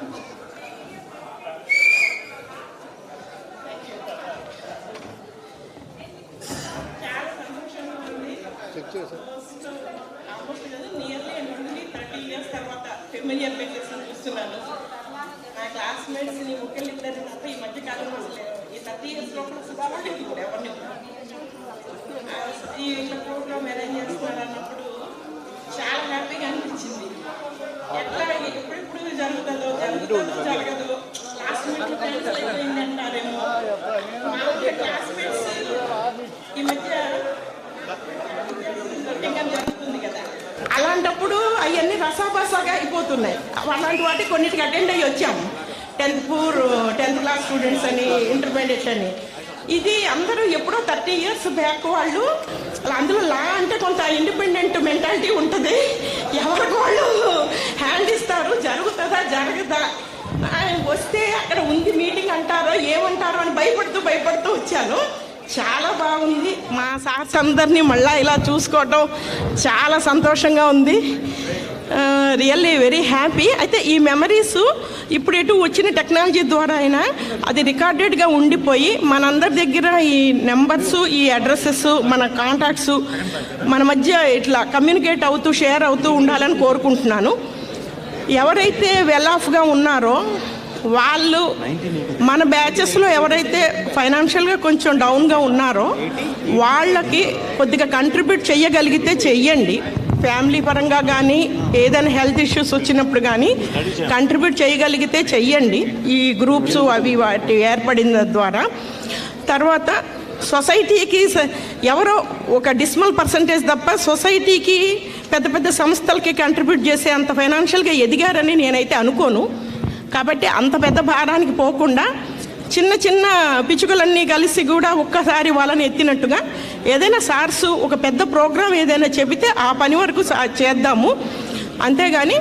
ఫెమిలియర్ ఫేసెస్ చూస్తున్నాను. నా క్లాస్మేట్స్ని ఒకళ్ళిద్దరు తప్ప ఈ మధ్య కాలంలో ఈ 30 years లోపల చూడాలి కూడా ఎవరిని ఈ ఇట్లా ప్రోగ్రామ్ అరేంజ్ చేస్తున్నారు అన్నప్పుడు చాలా హ్యాపీగా అనిపించింది. ఎట్లా ఎప్పుడెప్పుడు జరుగుతుందో జరగదు, క్లాస్మేట్లు క్యాన్సిల్ అయిపోయింది అంటారేమో. మామూలుగా క్లాస్మేట్స్ ఈ మధ్య జరుగుతుంది కదా, అలాంటప్పుడు అవన్నీ రసాబసాగా అయిపోతున్నాయి. అలాంటి వాటికి కొన్నిటికి అటెండ్ అయ్యి వచ్చాము. 10th క్లాస్ స్టూడెంట్స్ అని, ఇంటర్మీడియట్ అని. ఇది అందరూ ఎప్పుడో 30 years బ్యాక్ వాళ్ళు. అందులో లా అంటే కొంత ఇండిపెండెంట్ మెంటాలిటీ ఉంటుంది. ఎవరికి వాళ్ళు హ్యాండ్ ఇస్తారు, జరుగుతుందా జరగదా, వస్తే అక్కడ ఉంది మీటింగ్ అంటారో ఏమంటారో అని భయపడుతూ వచ్చాను. చాలా బాగుంది. మా సార్స్ అందరినీ మళ్ళీ ఇలా చూసుకోవటం చాలా సంతోషంగా ఉంది. Really very happy. అయితే ఈ మెమరీస్ ఇప్పుడు ఎటు వచ్చిన టెక్నాలజీ ద్వారా అయినా అది రికార్డెడ్గా ఉండిపోయి మనందరి దగ్గర ఈ నెంబర్స్, ఈ అడ్రసెస్, మన కాంటాక్ట్స్ మన మధ్య ఇట్లా కమ్యూనికేట్ అవుతూ షేర్ అవుతూ ఉండాలని కోరుకుంటున్నాను. ఎవరైతే వెల్ ఆఫ్గా ఉన్నారో వాళ్ళు మన బ్యాచెస్లో ఎవరైతే ఫైనాన్షియల్గా కొంచెం డౌన్గా ఉన్నారో వాళ్ళకి కొద్దిగా కంట్రిబ్యూట్ చేయగలిగితే చెయ్యండి. ఫ్యామిలీ పరంగా కానీ ఏదైనా హెల్త్ ఇష్యూస్ వచ్చినప్పుడు కానీ కంట్రిబ్యూట్ చేయగలిగితే చెయ్యండి. ఈ గ్రూప్స్ అవి వాటి ఏర్పడిన ద్వారా. తర్వాత సొసైటీకి ఎవరో ఒక డిస్మల్ పర్సంటేజ్ తప్ప సొసైటీకి పెద్ద పెద్ద సంస్థలకి కంట్రిబ్యూట్ చేసే అంత ఫైనాన్షియల్గా ఎదిగారని నేనైతే అనుకోను. కాబట్టి అంత పెద్ద భారానికి పోకుండా చిన్న చిన్న పిచ్చుకలన్నీ కలిసి కూడా ఒక్కసారి వాళ్ళని ఎత్తినట్టుగా ఏదైనా సార్సు ఒక పెద్ద ప్రోగ్రాం ఏదైనా చెబితే ఆ పని వరకు చేద్దాము. అంతేగాని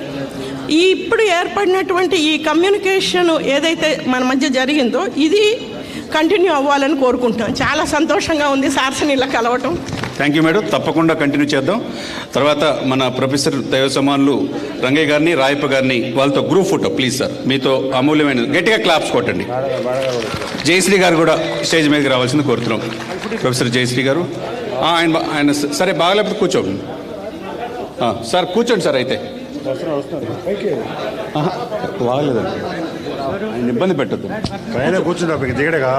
ఇప్పుడు ఏర్పడినటువంటి ఈ కమ్యూనికేషన్ ఏదైతే మన మధ్య జరిగిందో ఇది కంటిన్యూ అవ్వాలని కోరుకుంటున్నాం. చాలా సంతోషంగా ఉంది సార్స్ని ఇలా కలవటం. Thank you madam. తప్పకుండా కంటిన్యూ చేద్దాం. తర్వాత మన ప్రొఫెసర్ దైవ సమానులు రంగయ్య గారిని, రాయప్ప గారిని వాళ్ళతో గ్రూప్ ఫోటో ప్లీజ్ సార్. మీతో అమూల్యమైన గట్టిగా క్లాప్స్ కొట్టండి. జయశ్రీ గారు కూడా స్టేజ్ మీదకి రావాల్సింది కోరుతున్నాం. ప్రొఫెసర్ జయశ్రీ గారు ఆయన సరే బాగలేకపోతే కూర్చోండి సార్. కూర్చోండి సార్. అయితే బాగలేదండి, ఆయన ఇబ్బంది పెట్టద్దు. పైన కూర్చున్నా దిగడగా.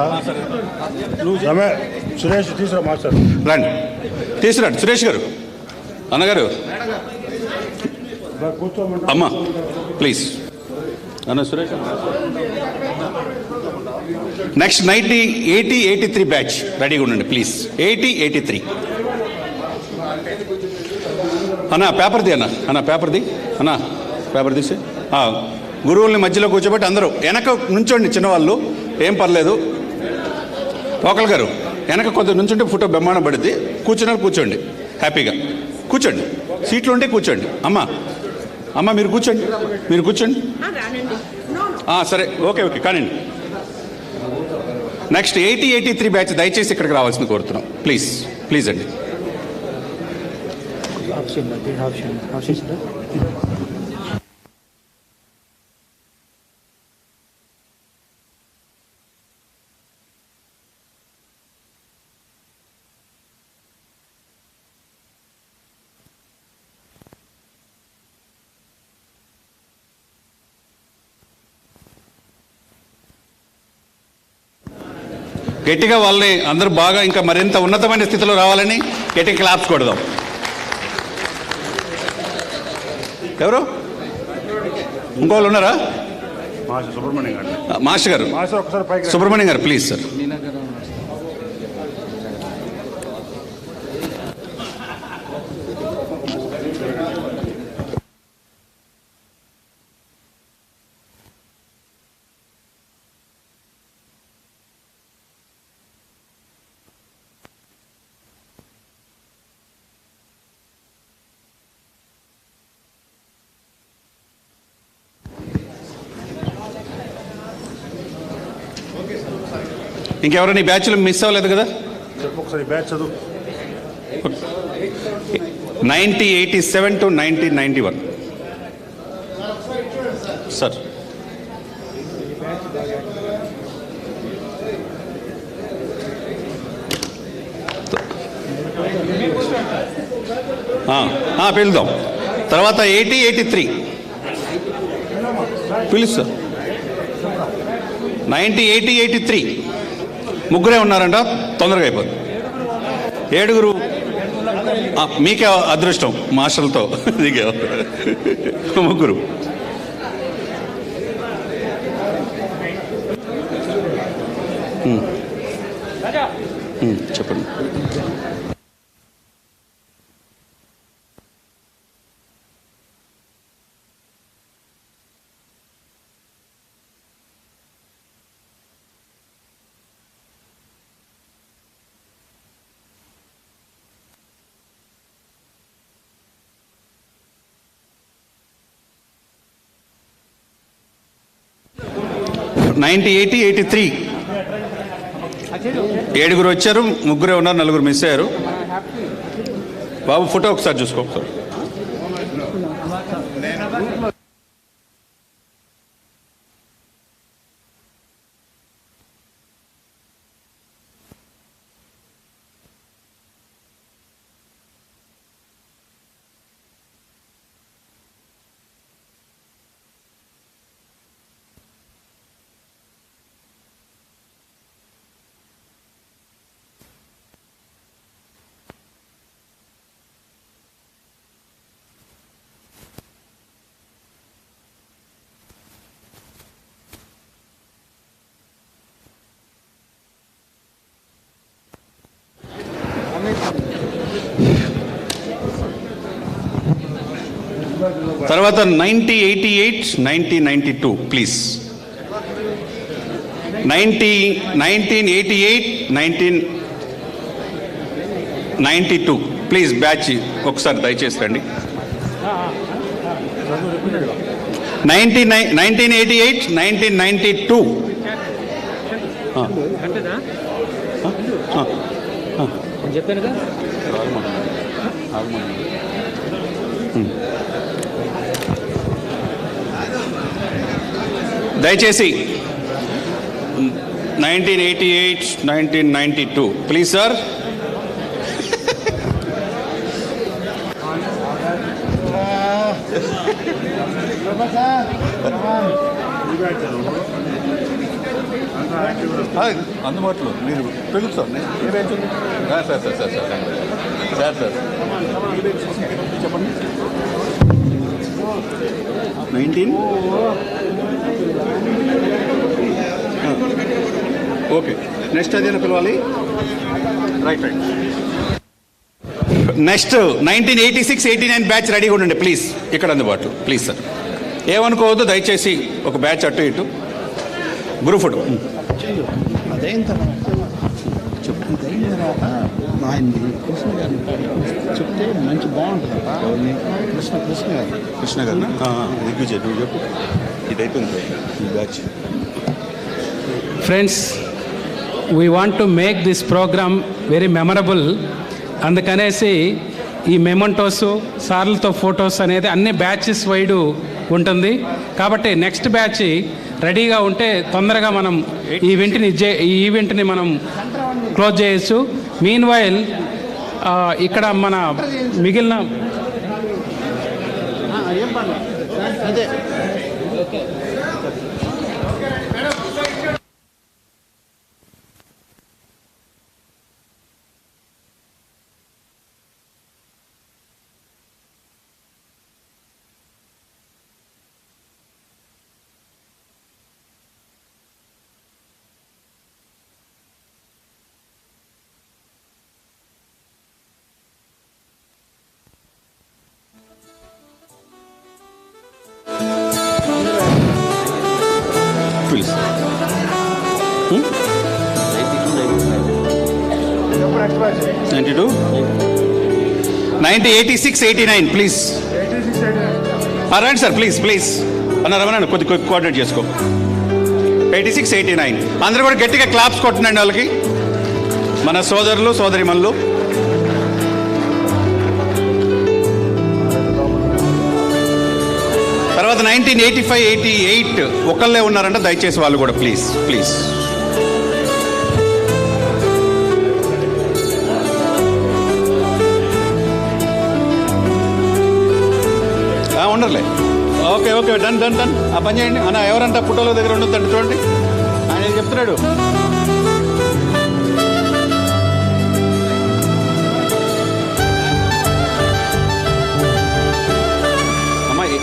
సురేష్ తీసుకురా మాస్టర్. రండి, తీసుకురండి సురేష్ గారు. అన్నగారు, అమ్మ ప్లీజ్. అన్న సురేష్. నెక్స్ట్ 80-83 బ్యాచ్ రెడీగా ఉండండి ప్లీజ్. 80-83 అన్న పేపర్ది. అన్న పేపర్ది. అన్న పేపర్ తీసి గురువుల్ని మధ్యలో కూర్చోబెట్టి అందరూ వెనక నుంచోండి. చిన్నవాళ్ళు ఏం పర్లేదు. పోకల్ గారు వెనక కొంత నుంచుంటే ఫోటో బ్రహ్మాండం పడుద్ది. కూర్చోండి హ్యాపీగా కూర్చోండి. సీట్లు ఉంటే కూర్చోండి. అమ్మ మీరు కూర్చోండి. సరే ఓకే కానివ్వండి. నెక్స్ట్ 80-83 బ్యాచ్ దయచేసి ఇక్కడికి రావాల్సింది కోరుతున్నాం ప్లీజ్ అండి. గట్టిగా వాళ్ళని అందరూ బాగా ఇంకా మరింత ఉన్నతమైన స్థితిలో రావాలని గట్టిగా క్లాప్స్ కొడదాం. ఎవరు ఇంకోళ్ళు ఉన్నారా? మాస్టర్ గారు సుబ్రహ్మణ్యం గారు ప్లీజ్ సార్. ఇంకెవరైనా ఈ బ్యాచ్లో మిస్ అవ్వలేదు కదా? ఒకసారి బ్యాచ్ చదువు. 1987 to 1991 సార్. పిలుద్దాం. తర్వాత 80, 83 పిలుసు సార్. 90, 80, 83 ముగ్గురే ఉన్నారంట. తొందరగా అయిపోతుంది. 7 మీకే అదృష్టం మాస్టర్లతో దిగే ముగ్గురు. చెప్పండి. నైన్టీ 80, 83 7 వచ్చారు, ముగ్గురే ఉన్నారు, 4 మిస్ అయ్యారు. బాబు ఫోటో ఒకసారి చూసుకో సార్. తర్వాత 90, 88, 90, 92 ప్లీజ్. 1988, 1992 ప్లీజ్. బ్యాచ్ ఒకసారి దయచేసి రండి. 1988, 1992 చెప్పానుగా. దయచేసి 1988, 1992 ప్లీజ్ సార్. అందుబాటులో మీరు పిలుస్తాను sir. Sir sir sir sir sir చెప్పండి. 19 ఓకే. నెక్స్ట్ అదేనా పిలవాలి? రైట్. నెక్స్ట్ 1986, 89 బ్యాచ్ రెడీగా ఉండండి ప్లీజ్. ఇక్కడ అందుబాటు ప్లీజ్ సార్. ఏమనుకోవద్దు దయచేసి. ఒక బ్యాచ్ అటు ఇటు. గ్రూప్ ఫోటో అదైన తర్వాత కృష్ణ గారిని చెప్తే మంచి బాగుంటుంది. కృష్ణ గారు దిగ్విజయ్ నువ్వు చెప్పు. ఇది అయిపోయింది ఈ batch. Friends, we want to make this program very memorable. అందుకనేసి ఈ మెమంటోస్, సార్లతో ఫొటోస్ అనేది అన్ని బ్యాచెస్ వైడ్ ఉంటుంది. కాబట్టి నెక్స్ట్ బ్యాచ్ రెడీగా ఉంటే తొందరగా మనం ఈ ఈవెంట్ని మనం క్లోజ్ చేయొచ్చు. మీన్ వైల్ ఇక్కడ మన మిగిలిన అదే ప్లీజ్. 92, 90, 86, 89 ప్లీజ్. రండి సార్ ప్లీజ్ ప్లీజ్. రమణ కొద్ది కోఆర్డినేట్ చేసుకో. 86, 89 అందరూ కూడా గట్టిగా క్లాప్స్ కొట్టినండి వాళ్ళకి, మన సోదరులు సోదరిమణులు. తర్వాత 1985-88 ఒకళ్ళే ఉన్నారంట, దయచేసి వాళ్ళు కూడా ప్లీజ్ ప్లీజ్. ఉండర్లే. Okay okay, done done done. ఆ పని చేయండి అన్న. ఎవరంట ఫోటోల దగ్గర ఉండొద్దండి, చూడండి ఆయన చెప్తున్నాడు. అమ్మాయి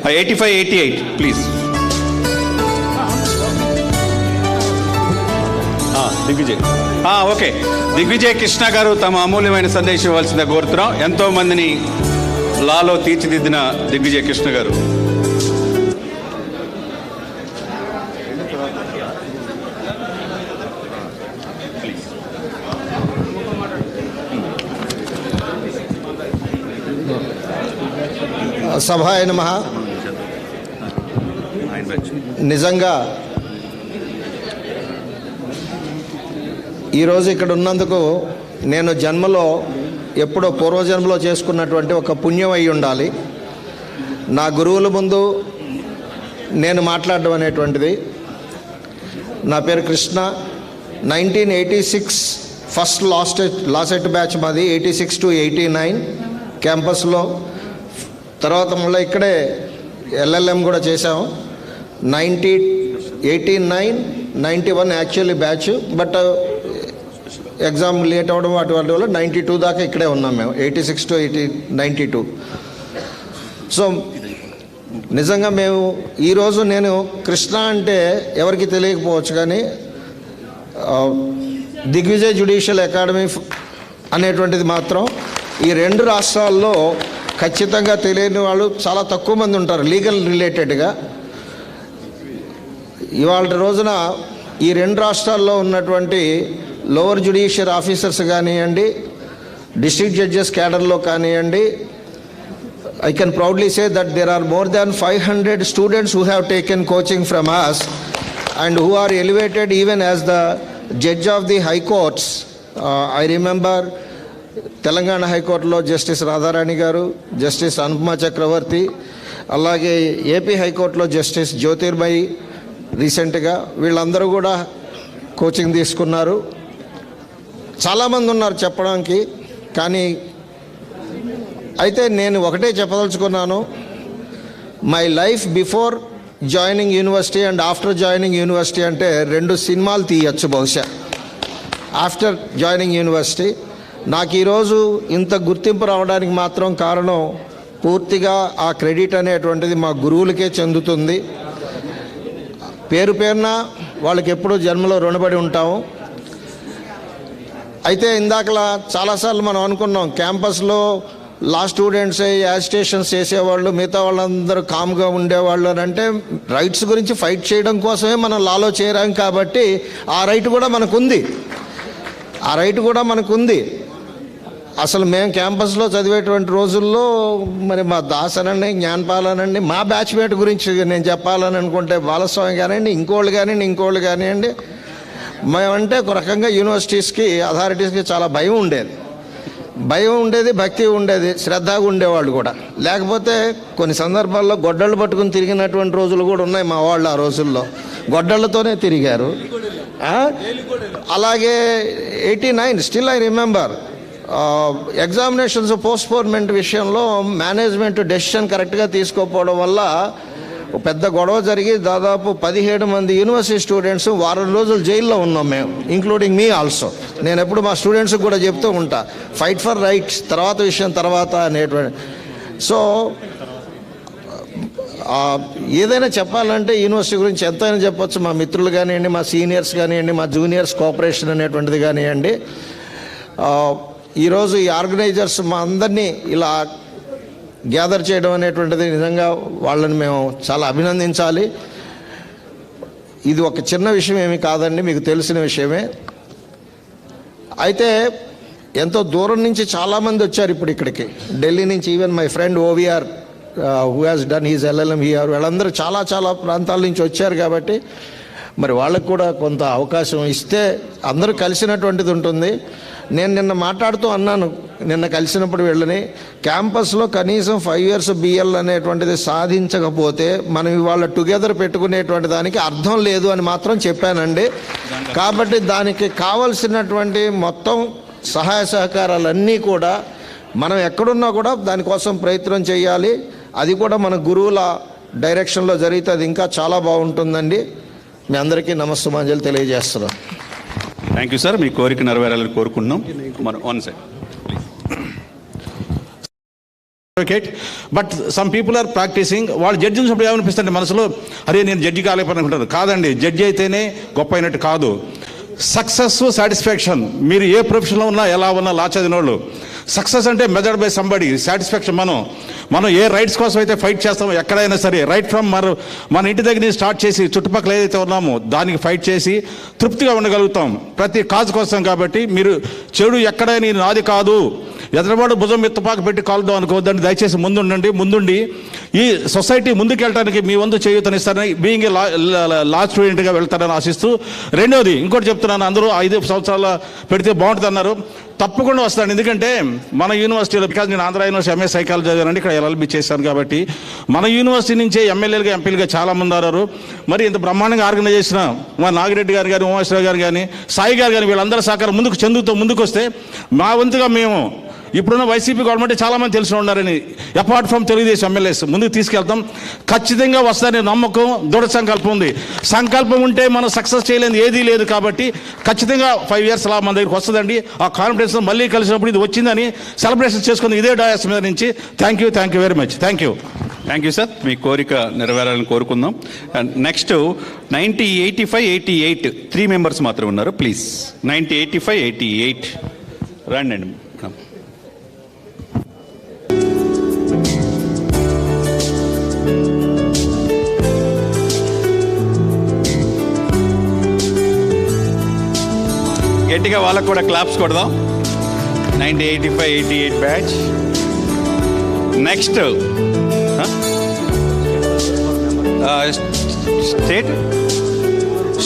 85-88 ప్లీజ్. దిగ్విజయ్. ఓకే, దిగ్విజయ్ కృష్ణ గారు తమ అమూల్యమైన సందేశం ఇవ్వాల్సిందిగా కోరుతున్నాం. ఎంతో మందిని లాలో తీర్చిదిద్దిన దిగ్విజయ్ కృష్ణ గారు. సభాయ నమః. నిజంగా ఈరోజు ఇక్కడ ఉన్నందుకు నేను జన్మలో ఎప్పుడో పూర్వజన్మలో చేసుకున్నటువంటి ఒక పుణ్యం అయి ఉండాలి. నా గురువుల ముందు నేను మాట్లాడడం అనేటువంటిది. నా పేరు కృష్ణ. 1986 ఫస్ట్ లాసెట్ బ్యాచ్ మాది, 86 to 89 క్యాంపస్లో. తర్వాత మళ్ళీ ఇక్కడే LLM కూడా చేసాము. 89-91 actually batch, but exam late అవ్వడం వాటి వల్ల 92 దాకా ఇక్కడే ఉన్నాం మేము, 86 to 92. సో నిజంగా మేము ఈరోజు నేను కృష్ణ అంటే ఎవరికి తెలియకపోవచ్చు, కానీ దిగ్విజయ్ జ్యుడిషియల్ అకాడమీ అనేటువంటిది మాత్రం ఈ రెండు రాష్ట్రాల్లో ఖచ్చితంగా తెలియని వాళ్ళు చాలా తక్కువ మంది ఉంటారు లీగల్ రిలేటెడ్గా. ఇవాళ రోజున ఈ రెండు రాష్ట్రాల్లో ఉన్నటువంటి లోవర్ జ్యుడిషియర్ ఆఫీసర్స్ కానివ్వండి, డిస్ట్రిక్ట్ జడ్జెస్ క్యాడర్లో కానివ్వండి, I can proudly say that there are more than 500 students who have taken coaching from us and who are elevated even as the judge of the high courts. I remember Telangana హైకోర్టులో justice Radharani గారు, justice Anupama చక్రవర్తి, అలాగే AP హైకోర్టులో justice Jyotirmayi రీసెంట్గా, వీళ్ళందరూ కూడా coaching తీసుకున్నారు. చాలామంది ఉన్నారు చెప్పడానికి, కానీ అయితే నేను ఒకటే చెప్పదలుచుకున్నాను. My life before joining university and after joining university అంటే 2 సినిమాలు తీయచ్చు బహుశా. ఆఫ్టర్ జాయినింగ్ యూనివర్సిటీ నాకు ఈరోజు ఇంత గుర్తింపు రావడానికి మాత్రం కారణం పూర్తిగా ఆ క్రెడిట్ అనేటువంటిది మా గురువులకే చెందుతుంది. పేరు పేరున వాళ్ళకి ఎప్పుడూ జన్మలో రుణపడి ఉంటాము. అయితే ఇందాకలా చాలాసార్లు మనం అనుకున్నాం క్యాంపస్లో లా స్టూడెంట్సే యాజిటేషన్స్ చేసేవాళ్ళు, మిగతా వాళ్ళందరూ కామ్గా ఉండేవాళ్ళు అని. అంటే రైట్స్ గురించి ఫైట్ చేయడం కోసమే మనం లాలో చేరాం కాబట్టి ఆ రైట్ కూడా మనకుంది. అసలు మేము క్యాంపస్లో చదివేటువంటి రోజుల్లో మరి మా దాస్ అనండి, జ్ఞానపాల్ అనండి, మా బ్యాచ్మేట్ గురించి నేను చెప్పాలని అనుకుంటే బాలస్వామి కానివ్వండి, ఇంకోళ్ళు కానివ్వండి, మేమంటే ఒక రకంగా యూనివర్సిటీస్కి, అథారిటీస్కి చాలా భయం ఉండేది, భక్తి ఉండేది, శ్రద్ధగా ఉండేవాళ్ళు కూడా. లేకపోతే కొన్ని సందర్భాల్లో గొడ్డళ్ళు పట్టుకుని తిరిగినటువంటి రోజులు కూడా ఉన్నాయి. మా వాళ్ళు ఆ రోజుల్లో గొడ్డళ్ళతోనే తిరిగారు. అలాగే 89 still I remember examinations postponement విషయంలో మేనేజ్మెంట్ డెసిషన్ కరెక్ట్గా తీసుకోకపోవడం వల్ల పెద్ద గొడవ జరిగి దాదాపు 17 మంది యూనివర్సిటీ స్టూడెంట్స్ వారం రోజులు జైల్లో ఉన్నాం మేము, ఇంక్లూడింగ్ మీ ఆల్సో. నేను ఎప్పుడు మా స్టూడెంట్స్కి కూడా చెప్తూ ఉంటా, ఫైట్ ఫర్ రైట్స్, తర్వాత విషయం తర్వాత అనేటువంటి. సో ఏదైనా చెప్పాలంటే యూనివర్సిటీ గురించి ఎంతైనా చెప్పొచ్చు. మా మిత్రులు కానివ్వండి, మా సీనియర్స్ కానివ్వండి, మా జూనియర్స్ కోఆపరేషన్ అనేటువంటిది కానివ్వండి. ఈరోజు ఈ ఆర్గనైజర్స్ మా అందరినీ ఇలా గ్యాదర్ చేయడం అనేటువంటిది నిజంగా వాళ్ళని మేము చాలా అభినందించాలి. ఇది ఒక చిన్న విషయం ఏమీ కాదండి, మీకు తెలిసిన విషయమే. అయితే ఎంతో దూరం నుంచి చాలామంది వచ్చారు ఇప్పుడు ఇక్కడికి, ఢిల్లీ నుంచి. Even my friend OVR who has done his LLM here, వీళ్ళందరూ చాలా ప్రాంతాల నుంచి వచ్చారు. కాబట్టి మరి వాళ్ళకు కూడా కొంత అవకాశం ఇస్తే అందరూ కలిసినటువంటిది ఉంటుంది. నేను నిన్న మాట్లాడుతూ అన్నాను, నిన్న కలిసినప్పుడు వీళ్ళని, క్యాంపస్లో కనీసం 5 years BL అనేటువంటిది సాధించకపోతే మనం ఇవాళ టుగెదర్ పెట్టుకునేటువంటి దానికి అర్థం లేదు అని మాత్రం చెప్పానండి. కాబట్టి దానికి కావలసినటువంటి మొత్తం సహాయ సహకారాలన్నీ కూడా మనం ఎక్కడున్నా కూడా దానికోసం ప్రయత్నం చేయాలి. అది కూడా మన గురువుల డైరెక్షన్లో జరిగితే అది ఇంకా చాలా బాగుంటుందండి. మీ అందరికీ నమస్సుమాంజలి తెలియజేస్తున్నాం. Thank you sir. మీ కోరిక నెరవేరాలని కోరుకుంటున్నాం. మనం one second. But some people are practising. వాళ్ళు జడ్జి చూసినప్పుడు ఏమనిపిస్తుంది మనసులో, అరే నేను జడ్జి కాలేకపోయినట్టు. కాదండి, జడ్జి అయితేనే గొప్ప అయినట్టు కాదు. Success, satisfaction. మీరు ఏ ప్రొఫెషన్లో ఉన్నా, ఎలా ఉన్నా, లా చదివిన వాళ్ళు, సక్సెస్ అంటే మెజర్డ్ బై సంబడి. సాటిస్ఫాక్షన్ మనం ఏ రైట్స్ కోసం అయితే ఫైట్ చేస్తామో ఎక్కడైనా సరే, రైట్ ఫ్రమ్ మన ఇంటి దగ్గర నుంచి స్టార్ట్ చేసి చుట్టుపక్కల ఏదైతే ఉన్నామో దానికి ఫైట్ చేసి తృప్తిగా ఉండగలుగుతాం ప్రతి కాజ్ కోసం. కాబట్టి మీరు చెడు ఎక్కడైనా నాది కాదు, ఎదరవాడు భుజం ఎత్తుపాకు పెట్టి కాలుదాం అనుకోవద్దండి. దయచేసి ముందుండి ఈ సొసైటీ ముందుకెళ్ళడానికి మీ వంతు చేయూతనిస్తారని, బీయింగ్ ఏ లా స్టూడెంట్గా వెళ్తారని ఆశిస్తూ, రెండోది ఇంకోటి చెప్తున్నాను, అందరూ 5 సంవత్సరాల పెడితే బాగుంటుంది అన్నారు. తప్పకుండా వస్తాను. ఎందుకంటే మన యూనివర్సిటీలో, బికాజ్ నేను ఆంధ్ర యూనివర్సిటీ MA సైకాలజీ చదివానండి, ఇక్కడ LLB చేశాను. కాబట్టి మన యూనివర్సిటీ నుంచే ఎమ్మెల్యేలుగా, ఎంపీలుగా చాలామంది ఉన్నారు. మరి ఇంత బ్రహ్మాండంగా ఆర్గనైజ్ చేసిన మా నాగిరెడ్డి గారు కానీ, ఉమాశ్వరరావు గారు కానీ, సాయి గారు కానీ, వీళ్ళందరూ సహకారం ముందుకు వస్తే మా వంతుగా మేము ఇప్పుడున్న వైసీపీ గవర్నమెంట్ చాలామంది తెలిసిన ఉన్నారని, అపార్ట్ ఫ్రమ్ తెలుగుదేశం ఎమ్మెల్యేస్ ముందుకు తీసుకెళ్తాం. ఖచ్చితంగా వస్తారని నమ్మకం, దృఢ సంకల్పం ఉంది. సంకల్పం ఉంటే మనం సక్సెస్ చేయలేదు ఏదీ లేదు. కాబట్టి ఖచ్చితంగా 5 years లా మన దగ్గరికి వస్తుందండి. ఆ కాన్ఫిడెన్స్ మళ్ళీ కలిసినప్పుడు ఇది వచ్చిందని సెలబ్రేషన్ చేసుకుంది ఇదే డయాస్ మీద నుంచి. Thank you very much. Thank you sir. మీ కోరిక నెరవేరాలని కోరుకుందాం. అండ్ నెక్స్ట్ 90, 85, 88 3 members మాత్రమే ఉన్నారు. ప్లీజ్ 90, 85, 88 రండి అండి. గట్టిగా వాళ్ళకు కూడా క్లాప్స్ కొడదాం. 90, 85, 88 batch. Next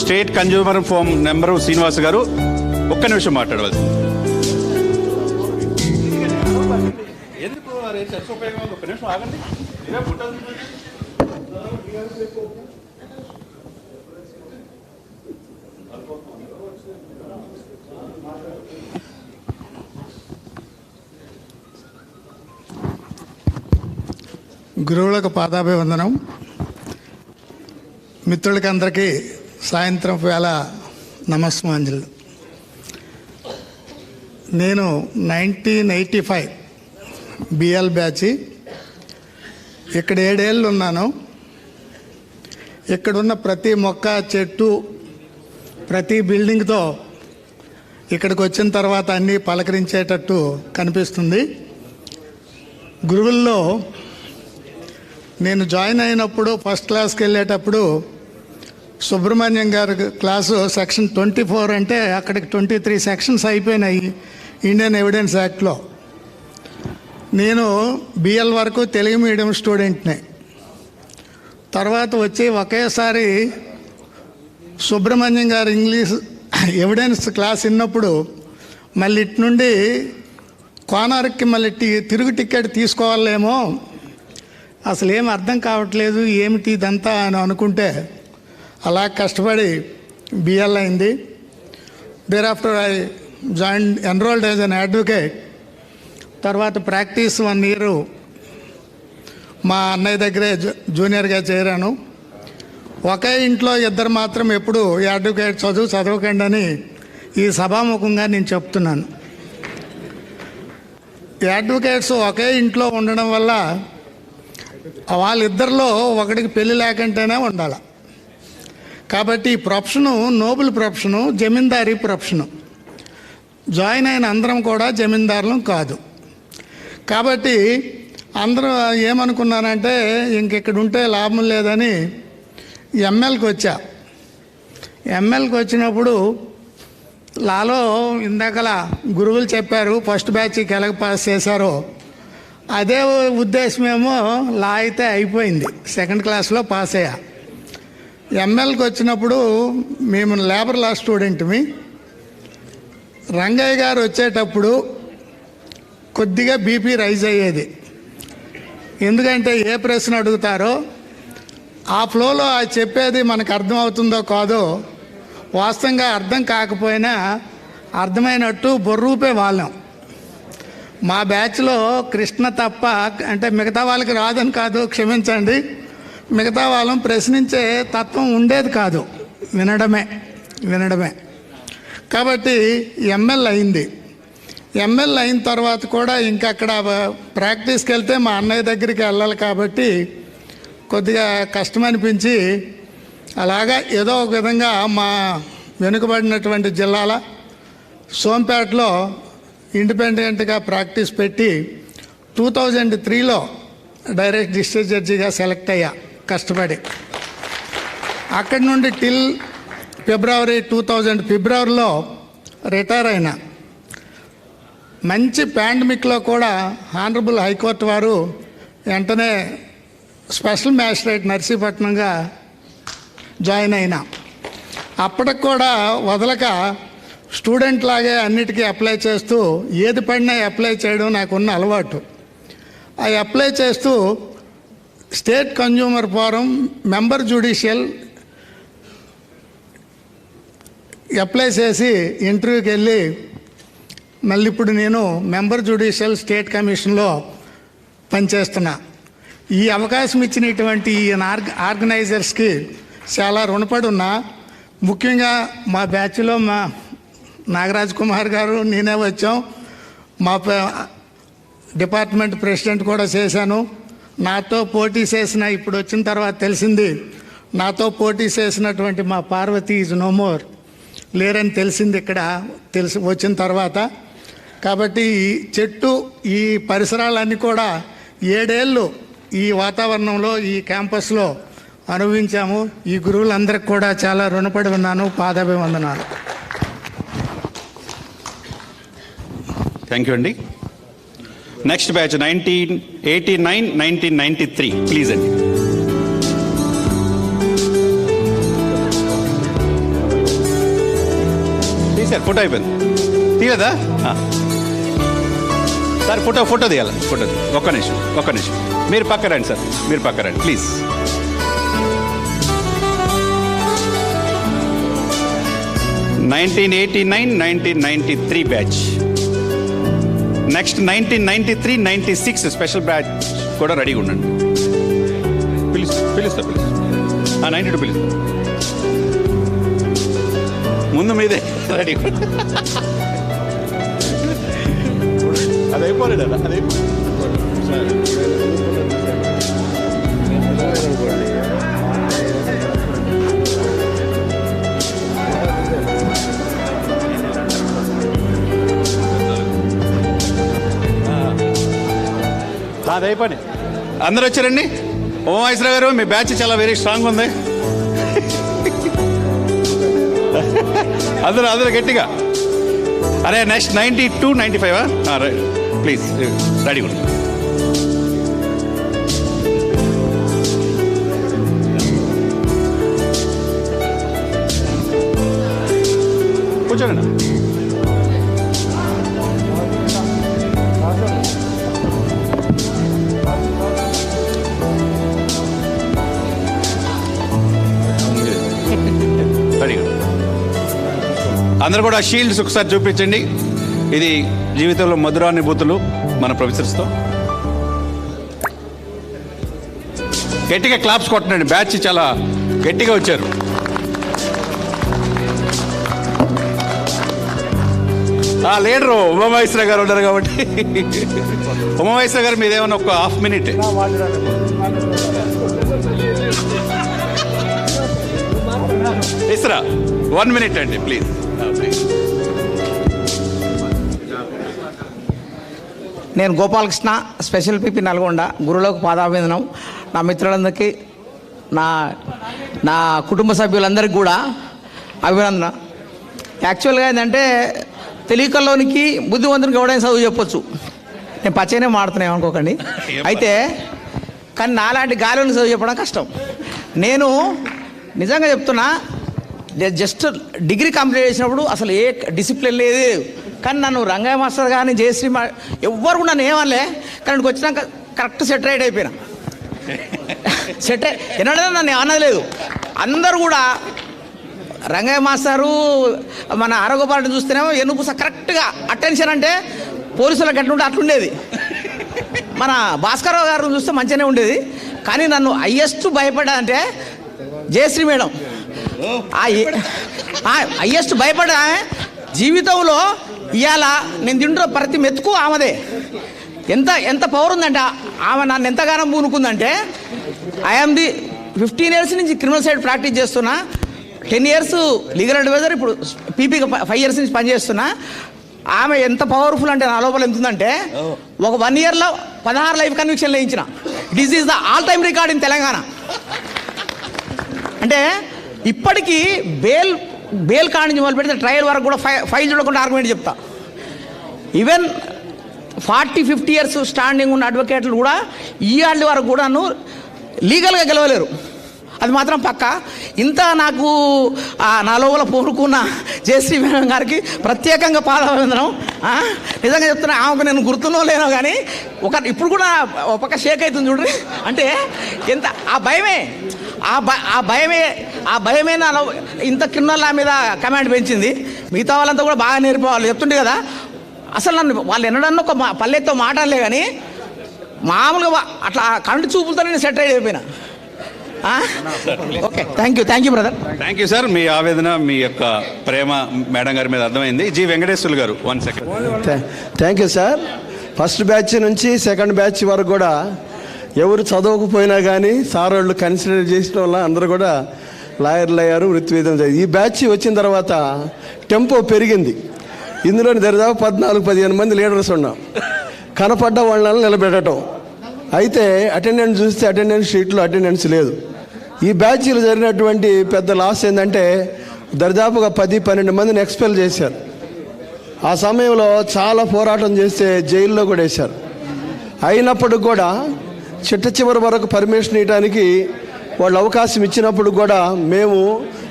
state consumer forum number Srinivas గారు, ఒక్క నిమిషం మాట్లాడవలసి. ఎందుకు ఒక్క నిమిషం ఆగండి. గురువులకు పాదాభివందనం. మిత్రులకి అందరికీ సాయంత్రం వేళ నమస్మాంజలు. నేను 1985 BL బ్యాచ్. ఇక్కడ 7 ఏళ్ళు ఉన్నాను. ఇక్కడున్న ప్రతి మొక్క, చెట్టు, ప్రతి బిల్డింగ్తో ఇక్కడికి వచ్చిన తర్వాత అన్నీ పలకరించేటట్టు కనిపిస్తుంది. గురువుల్లో నేను జాయిన్ అయినప్పుడు ఫస్ట్ క్లాస్కి వెళ్ళేటప్పుడు సుబ్రహ్మణ్యం గారి క్లాసు సెక్షన్ 24 అంటే అక్కడికి 23 సెక్షన్స్ అయిపోయినాయి ఇండియన్ ఎవిడెన్స్ యాక్ట్లో. నేను BL వరకు తెలుగు మీడియం స్టూడెంట్నే. తర్వాత వచ్చి ఒకేసారి సుబ్రహ్మణ్యం గారు ఇంగ్లీష్ ఎవిడెన్స్ క్లాస్ విన్నప్పుడు మళ్ళీ ఇటు నుండి కోనార్క్కి మళ్ళీ తిరుగు టికెట్ తీసుకోవాలేమో, అసలు ఏం అర్థం కావట్లేదు, ఏమిటి ఇదంతా అని అనుకుంటే అలా కష్టపడి BL అయింది. There after I enrolled as an advocate. తర్వాత ప్రాక్టీస్ 1 year మా అన్నయ్య దగ్గరే జూనియర్గా చేరాను. ఒకే ఇంట్లో ఇద్దరు మాత్రం ఎప్పుడు ఈ అడ్వకేట్ చదవకండి అని ఈ సభాముఖంగా నేను చెప్తున్నాను. ఈ అడ్వకేట్స్ ఒకే ఇంట్లో ఉండడం వల్ల వాళ్ళిద్దరిలో ఒకటికి పెళ్లి లేకుంటేనే ఉండాలి. కాబట్టి ఈ ప్రొఫెషను నోబుల్ ప్రొఫెషను, జమీందారీ ప్రొఫెషను. జాయిన్ అయిన అందరం కూడా జమీందారులం కాదు. కాబట్టి అందరూ ఏమనుకున్నానంటే ఇంకెక్కడ ఉంటే లాభం లేదని MLకి వచ్చా. MLకి వచ్చినప్పుడు లాలో ఇందాకల గురువులు చెప్పారు ఫస్ట్ బ్యాచ్కి ఎలాగ పాస్ చేశారో అదే ఉద్దేశమేమో లా అయితే అయిపోయింది. 2nd క్లాస్లో పాస్ అయ్యా. ఎంఎల్కి వచ్చినప్పుడు మేము లేబర్ లా స్టూడెంట్మి. రంగయ్య గారు వచ్చేటప్పుడు కొద్దిగా బీపీ రైజ్ అయ్యేది. ఎందుకంటే ఏ ప్రశ్న అడుగుతారో ఆ ఫ్లోలో అది చెప్పేది మనకు అర్థమవుతుందో కాదో, వాస్తవంగా అర్థం కాకపోయినా అర్థమైనట్టు బొర్రూపే వాళ్ళం. మా బ్యాచ్లో కృష్ణ తప్ప, అంటే మిగతా వాళ్ళకి రాదని కాదు, క్షమించండి, మిగతా వాళ్ళం ప్రశ్నించే తత్వం ఉండేది కాదు, వినడమే. కాబట్టి ఎంఎల్ అయింది. ఎంఎల్ అయిన తర్వాత కూడా ఇంకా అక్కడ ప్రాక్టీస్కి వెళ్తే మా అన్నయ్య దగ్గరికి వెళ్ళాలి కాబట్టి కొద్దిగా కష్టం అనిపించి అలాగా ఏదో ఒక విధంగా మా వెనుకబడినటువంటి జిల్లాల సోంపేటలో ఇండిపెండెంట్గా ప్రాక్టీస్ పెట్టి 2003లో డైరెక్ట్ డిస్ట్రిక్ట్ జడ్జిగా సెలెక్ట్ అయ్యా కష్టపడి. అక్కడి నుండి టిల్ ఫిబ్రవరిలో రిటైర్ అయినా. మంచి పాండమిక్లో కూడా ఆనరబుల్ హైకోర్టు వారు వెంటనే స్పెషల్ మ్యాజిస్ట్రేట్ నర్సీపట్నంగా జాయిన్ అయినా. అప్పటికి కూడా వదలక స్టూడెంట్ లాగే అన్నిటికీ అప్లై చేస్తూ ఏది పడినా అప్లై చేయడం నాకున్న అలవాటు. అవి అప్లై చేస్తూ state consumer forum member judicial apply చేసి ఇంటర్వ్యూకి వెళ్ళి మళ్ళీ ఇప్పుడు నేను మెంబర్ జ్యుడిషియల్ స్టేట్ కమిషన్లో పనిచేస్తున్నా. ఈ అవకాశం ఇచ్చినటువంటి ఈ ఆర్గనైజర్స్కి చాలా రుణపడి ఉన్నా. ముఖ్యంగా మా బ్యాచ్లో మా నాగరాజ్ కుమార్ గారు, నేనే వచ్చాం. మా డిపార్ట్మెంట్ ప్రెసిడెంట్ కూడా చేశాను. నాతో పోటీ చేసిన, ఇప్పుడు వచ్చిన తర్వాత తెలిసింది, నాతో పోటీ చేసినటువంటి మా పార్వతి ఈజ్ నో మోర్, లేరని తెలిసింది ఇక్కడ వచ్చిన తర్వాత. కాబట్టి ఈ చెట్టు, ఈ పరిసరాలన్నీ కూడా 7 ఏళ్ళు ఈ వాతావరణంలో, ఈ క్యాంపస్లో అనుభవించాము. ఈ గురువులందరికీ కూడా చాలా రుణపడి ఉన్నాను. పాదాభివందనాలు. థ్యాంక్ యూ అండి. నెక్స్ట్ బ్యాచ్ 1989, 1993 ప్లీజ్ అండి. సార్ ఫోటో అయిపోయింది, తీయదా సార్? ఫోటో తీయాలి, ఫోటో. ఒక్క నిమిషం మీరు పక్క రండి సార్, మీరు పక్క రండి please. (1989, 1993 batch. Next 1993, 96 special batch కూడా రెడీగా ఉండండి. పిలుస్తా 92 పిలుస్తా. ముందు మీదే రెడీ. అది అయిపోలేదు అలా, అది అయిపోయి. అందరూ వచ్చారండి. ఉమామహేశ్వరరావు గారు, మీ బ్యాచ్ చాలా వెరీ స్ట్రాంగ్ ఉంది. అందరూ గట్టిగా. అరే నెక్స్ట్ 92, 95 ప్లీజ్ రెడీ ఉండి. కూర్చోండి. అందరూ కూడా షీల్డ్స్ ఒకసారి చూపించండి. ఇది జీవితంలో మధురానుభూతులు మన ప్రొఫెసర్స్తో. గట్టిగా క్లాప్స్ కొట్టండి. బ్యాచ్ చాలా గట్టిగా వచ్చారు. లీడరు ఉమామహేశ్వరరావు గారు ఉన్నారు కాబట్టి, ఉమామహేశ్వరరావు గారు మీదేమన్నా ఒక ½ మినిట్. ఇస్రా 1 minute అండి ప్లీజ్. నేను గోపాలకృష్ణ, స్పెషల్ పీపీ నల్గొండ. గురువులకు పాదాభివందనం. నా మిత్రులందరికీ, నా కుటుంబ సభ్యులందరికీ కూడా అభినందన. యాక్చువల్గా ఏంటంటే తెలియకల్లోనికి బుద్ధివంతునికి ఎవడైనా చదువు చెప్పొచ్చు. నేను పచ్చనే మాడుతున్నాను అయితే కానీ నాలాంటి గాలిని చదువు చెప్పడం కష్టం. నేను నిజంగా చెప్తున్నా, జస్ట్ డిగ్రీ కంప్లీట్ చేసినప్పుడు అసలు ఏ డిసిప్లిన్ లేదు. కానీ నన్ను రంగయ్య మాస్టర్ కానీ జయశ్రీ ఎవ్వరు కూడా నన్ను ఏమనలే. కానీ వచ్చినాక కరెక్ట్ సెట్ రైట్ అయిపోయినా. సెట్ ఎన్నడైనా నన్ను ఏమన్నది లేదు. అందరూ కూడా రంగయ్య మాస్టారు మన ఆరోగ్యపాటు చూస్తేనేమో ఎన్నుకు కరెక్ట్గా అటెన్షన్ అంటే పోలీసులకు ఎట్లుంటే అట్లుండేది. మన భాస్కరరావు గారు చూస్తే మంచిగానే ఉండేది. కానీ నన్ను హయ్యెస్ట్ భయపడ్డా అంటే జయశ్రీ మేడం. హయ్యెస్ట్ భయపడ్డా జీవితంలో ఇవాళ నేను తింటున్న ప్రతి మెతుకు ఆమెదే. ఎంత పవర్ ఉందంటే ఆమె నన్ను ఎంతగానో పూనుకుందంటే, ఐఎమ్ ది 15 years నుంచి క్రిమినల్ సైడ్ ప్రాక్టీస్ చేస్తున్నా, 10 years లీగల్ అడ్వైజర్, ఇప్పుడు పీపీకి 5 years నుంచి పనిచేస్తున్నా. ఆమె ఎంత పవర్ఫుల్ అంటే నా లోపల ఎంత ఉందంటే, ఒక 1 yearలో 16 లైఫ్ కన్విక్షన్ వేయించిన. This is the all time record in Telangana. అంటే ఇప్పటికీ బెయిల్ కాడి నుంచి మొదలు పెడితే ట్రయల్ వరకు కూడా ఫైల్ చూడకుండా ఆర్గ్యుమెంట్ చెప్తా. ఈవెన్ 40-50 years స్టాండింగ్ ఉన్న అడ్వకేట్లు కూడా ఈ ఆళ్ళ వరకు కూడా నన్ను లీగల్గా గెలవలేరు. అది మాత్రం పక్క. ఇంత నాకు నా లోపల పూనుకున్న జయశ్రీ మేడం గారికి ప్రత్యేకంగా పాదాభివందనం. నిజంగా చెప్తున్నా, ఆమెకు నేను గుర్తునో లేనో కానీ ఇప్పుడు కూడా ఒక పక్క షేక్ అవుతుంది చూడండి. అంటే ఎంత ఆ భయమే నాలో ఇంత క్రిమినల్ మీద కమాండ్ పెంచింది. మిగతా వాళ్ళంతా కూడా బాగా నేర్పేవాళ్ళు చెప్తుండే కదా. అసలు నన్ను వాళ్ళు ఎన్నడన్నా ఒక పల్లెతో మాటలే కానీ మామూలుగా అట్లా కంటి చూపులతో నేను సెట్ అయిపోయినా. Okay, thank you brother. Thank you sir. మీ ఆవేదన, మీ యొక్క ప్రేమ మేడం గారి మీద అర్థమైంది. జి వెంకటేశ్వర్లు గారు 1 second. Thank you sir. First batch నుంచి సెకండ్ బ్యాచ్ వరకు కూడా ఎవరు చదవకపోయినా కానీ సార్ వాళ్ళు కన్సిడర్ చేసిన వల్ల అందరూ కూడా లాయర్లు అయ్యారు, వృత్తివేదం జరిగింది. ఈ బ్యాచ్ వచ్చిన తర్వాత టెంపో పెరిగింది. ఇందులో దరిదాపు 14-15 మంది లీడర్స్ ఉన్నాం. కనపడ్డ వాళ్ళని నిలబెట్టడం. అయితే అటెండెన్స్ చూస్తే అటెండెన్స్ షీట్లో అటెండెన్స్ లేదు. ఈ బ్యాచ్లో జరిగినటువంటి పెద్ద లాస్ ఏంటంటే దరిదాపుగా 10-12 మందిని ఎక్స్పెల్ చేశారు. ఆ సమయంలో చాలా పోరాటం చేస్తే జైల్లో కూడా వేశారు. అయినప్పుడు కూడా చిట్ట చివరి వరకు పర్మిషన్ ఇవ్వడానికి వాళ్ళు అవకాశం ఇచ్చినప్పుడు కూడా మేము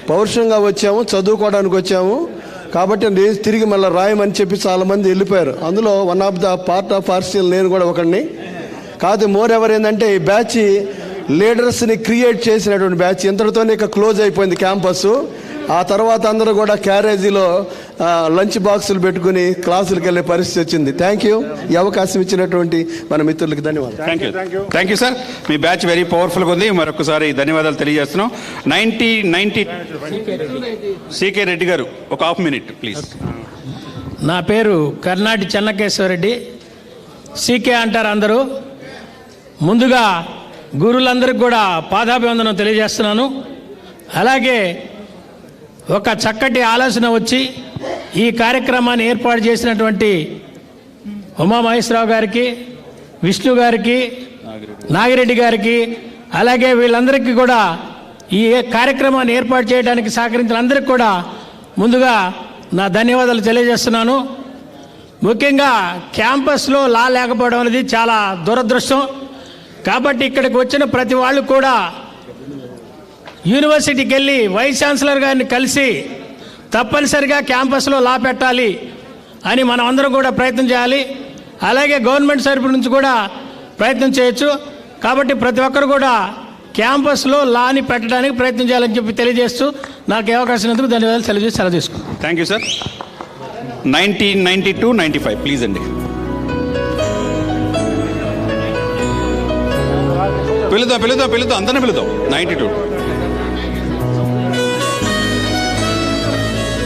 పౌరుషంగా వచ్చాము, చదువుకోవడానికి వచ్చాము కాబట్టి తిరిగి మళ్ళీ రాయమని చెప్పి చాలామంది వెళ్ళిపోయారు. అందులో one of the part of partial నేను కూడా ఒకడిని. కాదు మోర్ ఎవర్ ఏంటంటే ఈ బ్యాచ్ లీడర్స్ని క్రియేట్ చేసినటువంటి బ్యాచ్. ఇంతటితోనే ఇక క్లోజ్ అయిపోయింది క్యాంపస్. ఆ తర్వాత అందరూ కూడా క్యారేజీలో లంచ్ బాక్సులు పెట్టుకుని క్లాసులకు వెళ్ళే పరిస్థితి వచ్చింది. Thank you. ఈ అవకాశం ఇచ్చినటువంటి మన మిత్రులకి ధన్యవాదాలు. Thank you sir. Me batch very పవర్ఫుల్గా ఉంది. మరొకసారి ధన్యవాదాలు తెలియజేస్తున్నాం. 90 సికే రెడ్డి గారు ఒక 1/2 minute ప్లీజ్. నా పేరు కర్నాటి చెన్నకేశ్వరరెడ్డి. సీకే అంటారు అందరూ. ముందుగా గురువులందరికీ కూడా పాదాభివందనం తెలియజేస్తున్నాను. అలాగే ఒక చక్కటి ఆలోచన వచ్చి ఈ కార్యక్రమాన్ని ఏర్పాటు చేసినటువంటి ఉమామహేశ్వరరావు గారికి, విష్ణు గారికి, నాగిరెడ్డి గారికి, అలాగే వీళ్ళందరికీ కూడా ఈ కార్యక్రమాన్ని ఏర్పాటు చేయడానికి సహకరించిన అందరికీ కూడా ముందుగా నా ధన్యవాదాలు తెలియజేస్తున్నాను. ముఖ్యంగా క్యాంపస్లో లా లేకపోవడం అనేది చాలా దురదృష్టం. కాబట్టి ఇక్కడికి వచ్చిన ప్రతి వాళ్ళు కూడా యూనివర్సిటీకి వెళ్ళి వైస్ ఛాన్సలర్ గారిని కలిసి తప్పనిసరిగా క్యాంపస్లో లా పెట్టాలి అని మనం అందరం కూడా ప్రయత్నం చేయాలి. అలాగే గవర్నమెంట్ తరపు నుంచి కూడా ప్రయత్నం చేయొచ్చు. కాబట్టి ప్రతి ఒక్కరు కూడా క్యాంపస్లో లాని పెట్టడానికి ప్రయత్నం చేయాలని చెప్పి తెలియజేస్తూ నాకు అవకాశం ఇచ్చినందుకు ధన్యవాదాలు తెలియజేసి సెలవు తీసుకుంటాను. Thank you sir. 90, 92, 95 ప్లీజ్ అండి. పిలుద్దాం అందరినీ పిలుద్దాం. 92,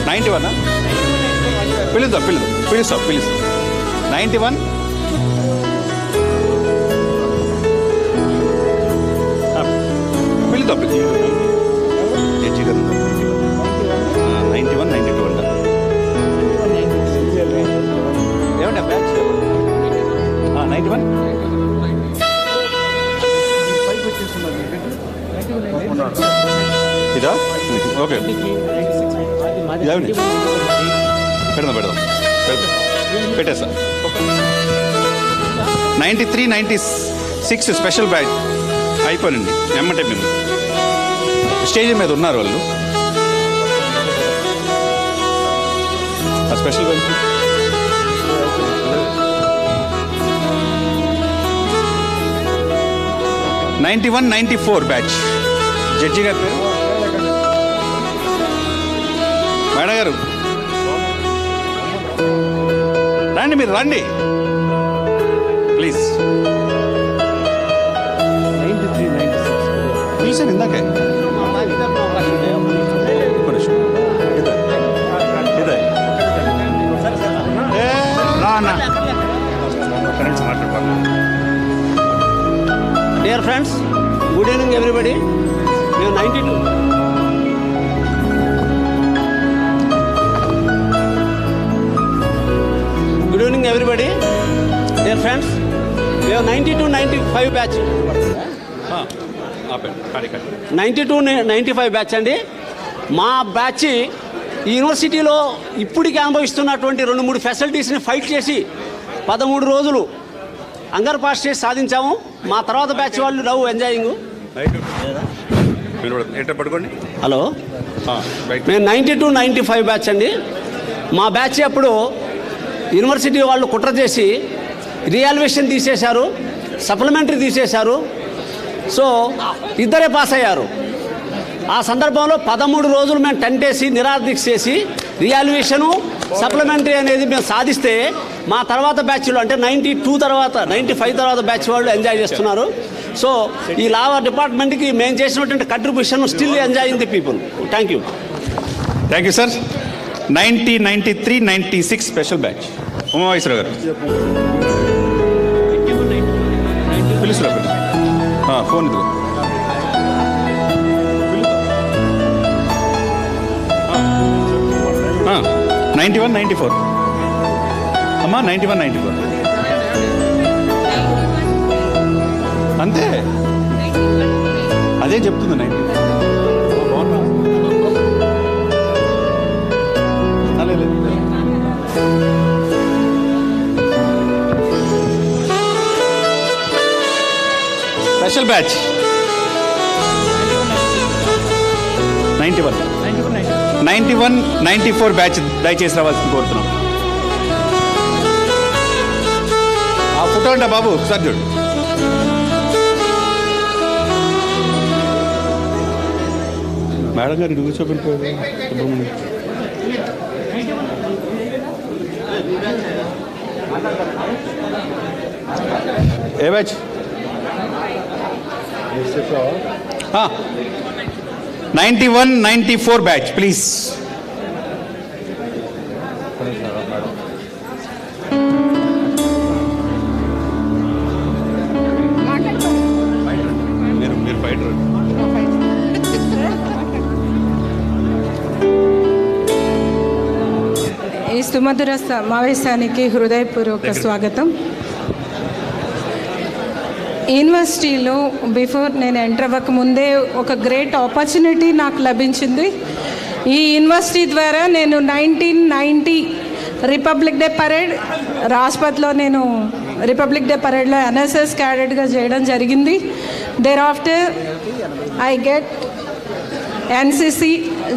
91 పిలుద్దాం 91 పిలుద్దాం. జడ్జి గారు 91, 92 అంట. ఏమండి బ్యాచ్ 91 ఇదా? ఓకే పెడదాం పెట్టేస్తా. 93, 96 స్పెషల్ బ్యాచ్ అయిపోయింది. ఎమ్మటే మేము స్టేజ్ మీద ఉన్నారు వాళ్ళు. Special 91-94 batch. జడ్జి గారి పేరు మేడం గారు. రండి, మీరు రండి ప్లీజ్. పిలిచాను ఇందాకే. Dear friends, good evening everybody. We have 92. Good evening everybody. Dear friends, we have 92-95 batch. 92-95 batch అండి. మా బ్యాచ్ ఈ యూనివర్సిటీలో ఇప్పటికి అనుభవిస్తున్నటువంటి 2-3 ఫెసిలిటీస్ని ఫైట్ చేసి 13 రోజులు అంగర్ పాస్ చేసి సాధించాము. మా తర్వాత బ్యాచ్ వాళ్ళు లవ్ ఎంజాయింగ్. హలో, మేము 92-95 బ్యాచ్ అండి. మా బ్యాచ్ అప్పుడు యూనివర్సిటీ వాళ్ళు కుట్ర చేసి రియాల్వేషన్ తీసేశారు, సప్లిమెంటరీ తీసేశారు. సో ఇద్దరే పాస్ అయ్యారు. ఆ సందర్భంలో 13 రోజులు మేము టెంట్ వేసి నిరాదీక్ష చేసి రియాల్వేషను సప్లిమెంటరీ అనేది మేము సాధిస్తే మా తర్వాత బ్యాచ్లో అంటే 92 తర్వాత 95 తర్వాత బ్యాచ్ వాళ్ళు ఎంజాయ్ చేస్తున్నారు. సో ఈ లా డిపార్ట్మెంట్కి మేము చేసినటువంటి contribution still enjoying the people. Thank you. Thank you sir. 93-96 special batch Umamaheswararao garu. పిలుస్తురా ఫోన్ ఇదిగో. 91-94 అమ్మా. 91-94 అంతే, అదే చెప్తుంది. 90 స్పెషల్ బ్యాచ్ 91-94 బ్యాచ్ దయచేసి రావాల్సింది కోరుతున్నాం. ఆ ఫోటో అంటే బాబు ఒకసారి చూడు. మేడం గారు ఇటు కూర్చోబెట్టిపోయారు. ఏ బ్యాచ్? 91-94 batch please. మీరు ఫైటర్. ఈ సుమధుర సమావేశానికి హృదయపూర్వక స్వాగతం. యూనివర్సిటీలో బిఫోర్ నేను ఎంటర్ అవ్వక ముందే ఒక గ్రేట్ ఆపర్చునిటీ నాకు లభించింది. ఈ యూనివర్సిటీ ద్వారా నేను 1990 రిపబ్లిక్ డే పరేడ్ రాజ్పథ్లో నేను రిపబ్లిక్ డే పరేడ్లో ఎన్ఎస్ఎస్ క్యాడెట్గా చేయడం జరిగింది. There after I get NCC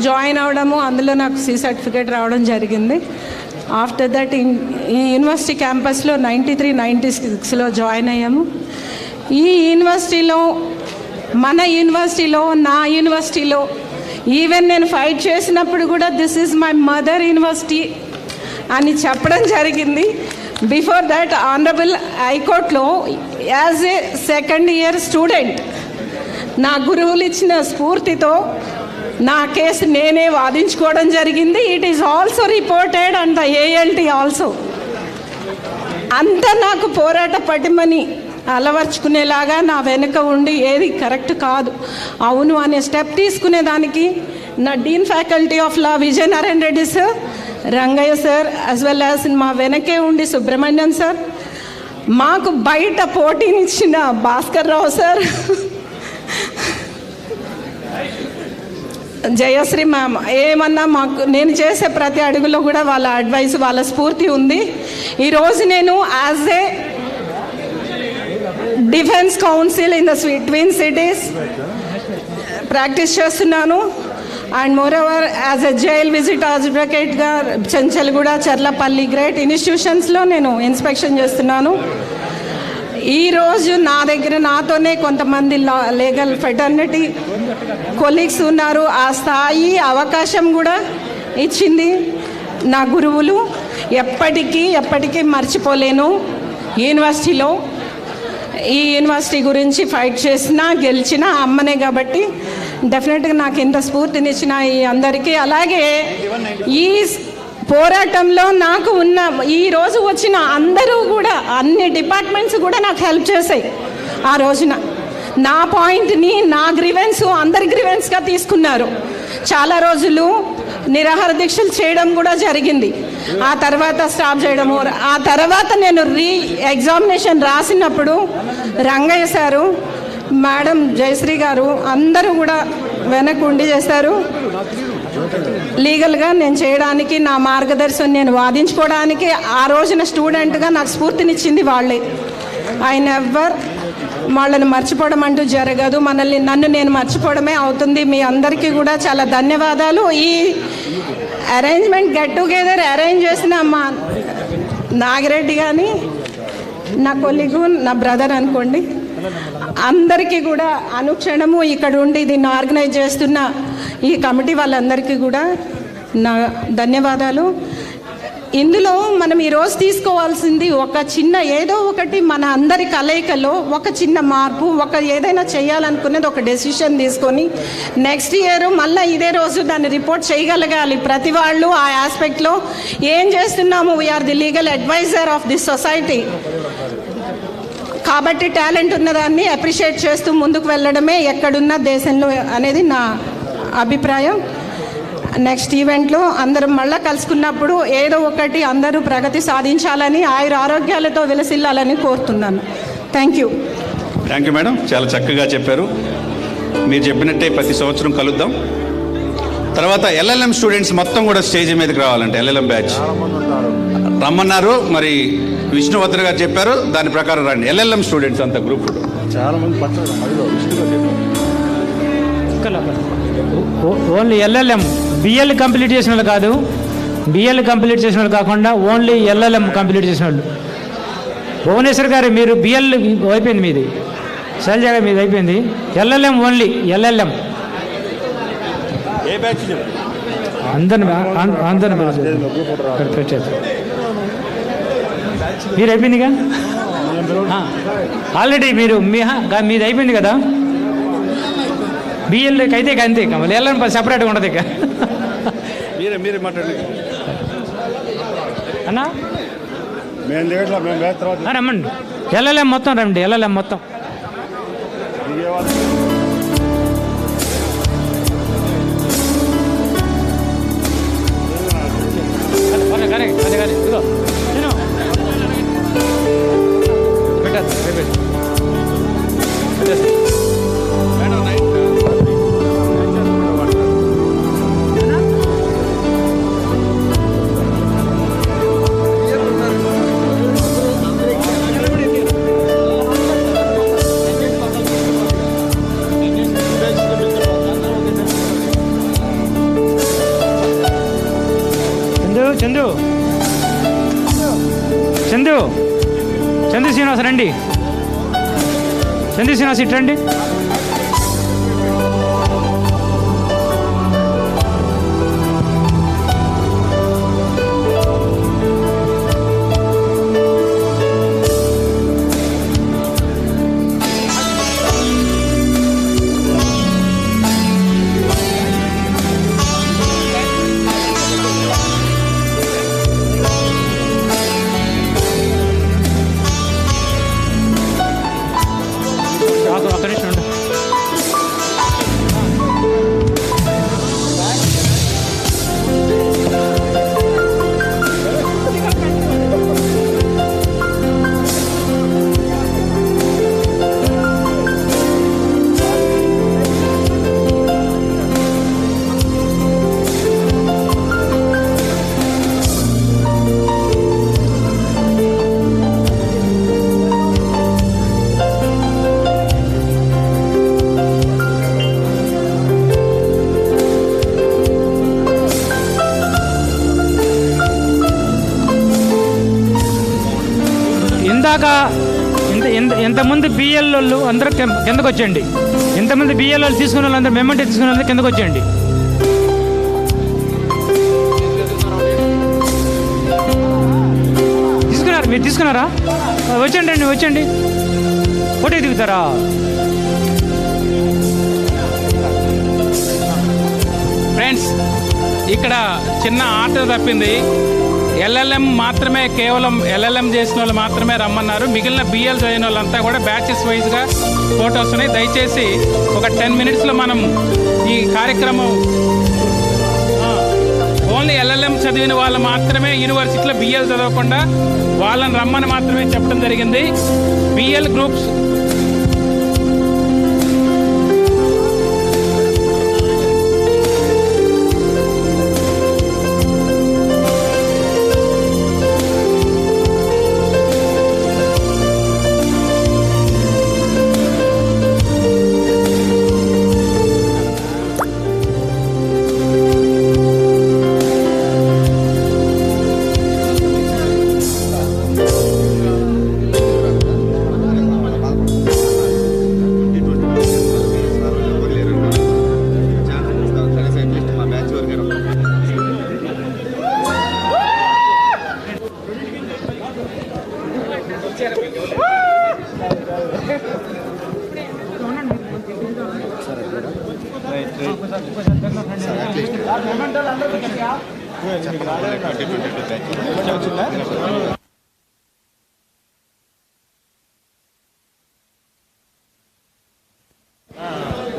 join అవడము, అందులో నాకు సి సర్టిఫికేట్ రావడం జరిగింది. ఆఫ్టర్ దట్ ఈ యూనివర్సిటీ క్యాంపస్లో 93-96లో జాయిన్ అయ్యాము. ఈ యూనివర్సిటీలో, మన యూనివర్సిటీలో, నా యూనివర్సిటీలో ఈవెన్ నేను ఫైట్ చేసినప్పుడు కూడా this is my mother university అని చెప్పడం జరిగింది. బిఫోర్ దట్ ఆనరబుల్ హైకోర్టులో as a second year student నా గురువులు ఇచ్చిన స్ఫూర్తితో నా కేసు నేనే వాదించుకోవడం జరిగింది. It is also reported and the ALT also. అంత నాకు పోరాట పటిమని అలవర్చుకునేలాగా నా వెనుక ఉండి ఏది కరెక్ట్ కాదు, అవును అనే స్టెప్ తీసుకునేదానికి నా dean faculty of law Vijayanarayana Reddy sir, Rangaiah sir, as well as మా వెనకే ఉండి సుబ్రహ్మణ్యం సార్, మాకు బయట పోటీనిచ్చిన భాస్కర్ రావు సార్, జయశ్రీ మ్యామ్, ఏమన్నా మాకు నేను చేసే ప్రతి అడుగులో కూడా వాళ్ళ అడ్వైస్, వాళ్ళ స్ఫూర్తి ఉంది. ఈరోజు నేను as a defence counsel in the twin cities practice చేస్తున్నాను. And moreover as a jail visit అడ్వకేట్గా చెంచల్గూడ, చర్లపల్లి గ్రేట్ ఇన్స్టిట్యూషన్స్లో నేను ఇన్స్పెక్షన్ చేస్తున్నాను. ఈరోజు నా దగ్గర నాతోనే కొంతమంది లీగల్ ఫెటర్నిటీ కొలీగ్స్ ఉన్నారు. ఆ స్థాయి అవకాశం కూడా ఇచ్చింది నా గురువులు. ఎప్పటికీ మర్చిపోలేను. యూనివర్సిటీలో ఈ యూనివర్సిటీ గురించి ఫైట్ చేసిన గెలిచిన అమ్మనే కాబట్టి డెఫినెట్గా నాకు ఇంత స్ఫూర్తినిచ్చిన ఈ అందరికీ, అలాగే ఈ పోరాటంలో నాకు ఉన్న ఈరోజు వచ్చిన అందరూ కూడా అన్ని డిపార్ట్మెంట్స్ కూడా నాకు హెల్ప్ చేశాయి. ఆ రోజున నా పాయింట్ని, నా గ్రీవెన్స్ అందరి గ్రీవెన్స్గా తీసుకున్నారు. చాలా రోజులు నిరాహార దీక్షలు చేయడం కూడా జరిగింది. ఆ తర్వాత స్టాప్ చేయడము. ఆ తర్వాత నేను ఎగ్జామినేషన్ రాసినప్పుడు రంగయ్య సారు, మేడం జయశ్రీ గారు అందరూ కూడా వెనక్కి ఉండి చేశారు. లీగల్గా నేను చేయడానికి, నా మార్గదర్శనం నేను వాదించుకోవడానికి ఆ రోజున స్టూడెంట్గా నాకు స్ఫూర్తినిచ్చింది వాళ్ళే. ఐ నెవర్ వాళ్ళని మర్చిపోవడం అంటూ జరగదు. నన్ను నేను మర్చిపోవడమే అవుతుంది. మీ అందరికీ కూడా చాలా ధన్యవాదాలు. ఈ అరేంజ్మెంట్ గెట్ టుగెదర్ అరేంజ్ చేసిన మా నాగిరెడ్డి కానీ, నా కొలీగు, నా బ్రదర్ అనుకోండి, అందరికీ కూడా అనుక్షణము ఇక్కడ ఉండి దీన్ని ఆర్గనైజ్ చేస్తున్న ఈ కమిటీ వాళ్ళందరికీ కూడా నా ధన్యవాదాలు. ఇందులో మనం ఈరోజు తీసుకోవాల్సింది ఒక చిన్న ఏదో ఒకటి, మన అందరి కలయికలో ఒక చిన్న మార్పు, ఏదైనా చేయాలనుకునేది ఒక డెసిషన్ తీసుకొని నెక్స్ట్ ఇయర్ మళ్ళీ ఇదే రోజు దాన్ని రిపోర్ట్ చేయగలగాలి. ప్రతి వాళ్ళు ఆ ఆస్పెక్ట్లో ఏం చేస్తున్నాము, we are the legal adviser of this society. కాబట్టి టాలెంట్ ఉన్నదాన్ని అప్రిషియేట్ చేస్తూ ముందుకు వెళ్ళడమే ఎక్కడున్న దేశంలో అనేది నా అభిప్రాయం. నెక్స్ట్ ఈవెంట్లో అందరం మళ్ళీ కలుసుకున్నప్పుడు ఏదో ఒకటి అందరూ ప్రగతి సాధించాలని, ఆరోగ్యాలతో విలసిల్లాలని కోరుతున్నాను. థ్యాంక్ యూ మేడం, చాలా చక్కగా చెప్పారు. మీరు చెప్పినట్టే ప్రతి సంవత్సరం కలుద్దాం. తర్వాత ఎల్ఎల్ఎం స్టూడెంట్స్ మొత్తం కూడా స్టేజ్ మీదకి రావాలంటే ఎల్ఎల్ఎం బ్యాచ్ రమ్మన్నారు. మరి విష్ణువర్ధన్ గారు చెప్పారు, దాని ప్రకారం రండి. ఎల్ఎల్ఎం స్టూడెంట్స్ అంతా గ్రూప్ చాలా మంది ఓన్లీ ఎల్ఎల్ఎం బిఎల్ కంప్లీట్ చేసిన వాళ్ళు కాదు, బిఎల్ కంప్లీట్ చేసిన వాళ్ళు కాకుండా ఓన్లీ ఎల్ఎల్ఎం కంప్లీట్ చేసిన వాళ్ళు. భువనేశ్వర్ గారు మీరు బిఎల్ అయిపోయింది, మీది శైలజ గారు మీది అయిపోయింది. ఎల్ఎల్ఎం ఓన్లీ ఎల్ఎల్ఎం అందరిని పెట్టారు. మీరు అయిపోయిందిగా ఆల్రెడీ, మీది అయిపోయింది కదా. బిఎల్కి అయితే అంతే, మళ్ళీ ఎల్ఎం సెపరేట్గా ఉండదు. ఇక మీరే మాట్లాడండి అన్నా, రమ్మండి. ఎల్ఎల్ఎం మొత్తం రండి, ఎల్ఎల్ఎం మొత్తం. కానీ ఇదిగో నేను పెట్టేది. చందు శ్రీనివాస్ రండి. చందు శ్రీనివాస్ ఇటు రండి. దాకా ఎంతమంది బిఎల్ వాళ్ళు అందరూ కిందకు వచ్చేయండి. ఎంతమంది బిఎల్ వాళ్ళు తీసుకున్న వాళ్ళు అందరూ మెమెంటో తీసుకున్న వాళ్ళు కిందకు వచ్చేయండి. మీరు తీసుకున్నారా? వచ్చండి అండి, వచ్చండి. ఫోటో దిగుతారా? ఫ్రెండ్స్, ఇక్కడ చిన్న ఆట తప్పింది. ఎల్ఎల్ఎం మాత్రమే, కేవలం ఎల్ఎల్ఎం చేసిన వాళ్ళు మాత్రమే రమ్మన్నారు. మిగిలిన బిఎల్ చదివిన వాళ్ళంతా కూడా బ్యాచెస్ వైజ్గా ఫోటోస్ ఉన్నాయి. దయచేసి ఒక 10 minutesలో మనం ఈ కార్యక్రమం ఓన్లీ ఎల్ఎల్ఎం చదివిన వాళ్ళు మాత్రమే, యూనివర్సిటీలో బిఎల్ చదవకుండా వాళ్ళని రమ్మని మాత్రమే చెప్పడం జరిగింది. BL groups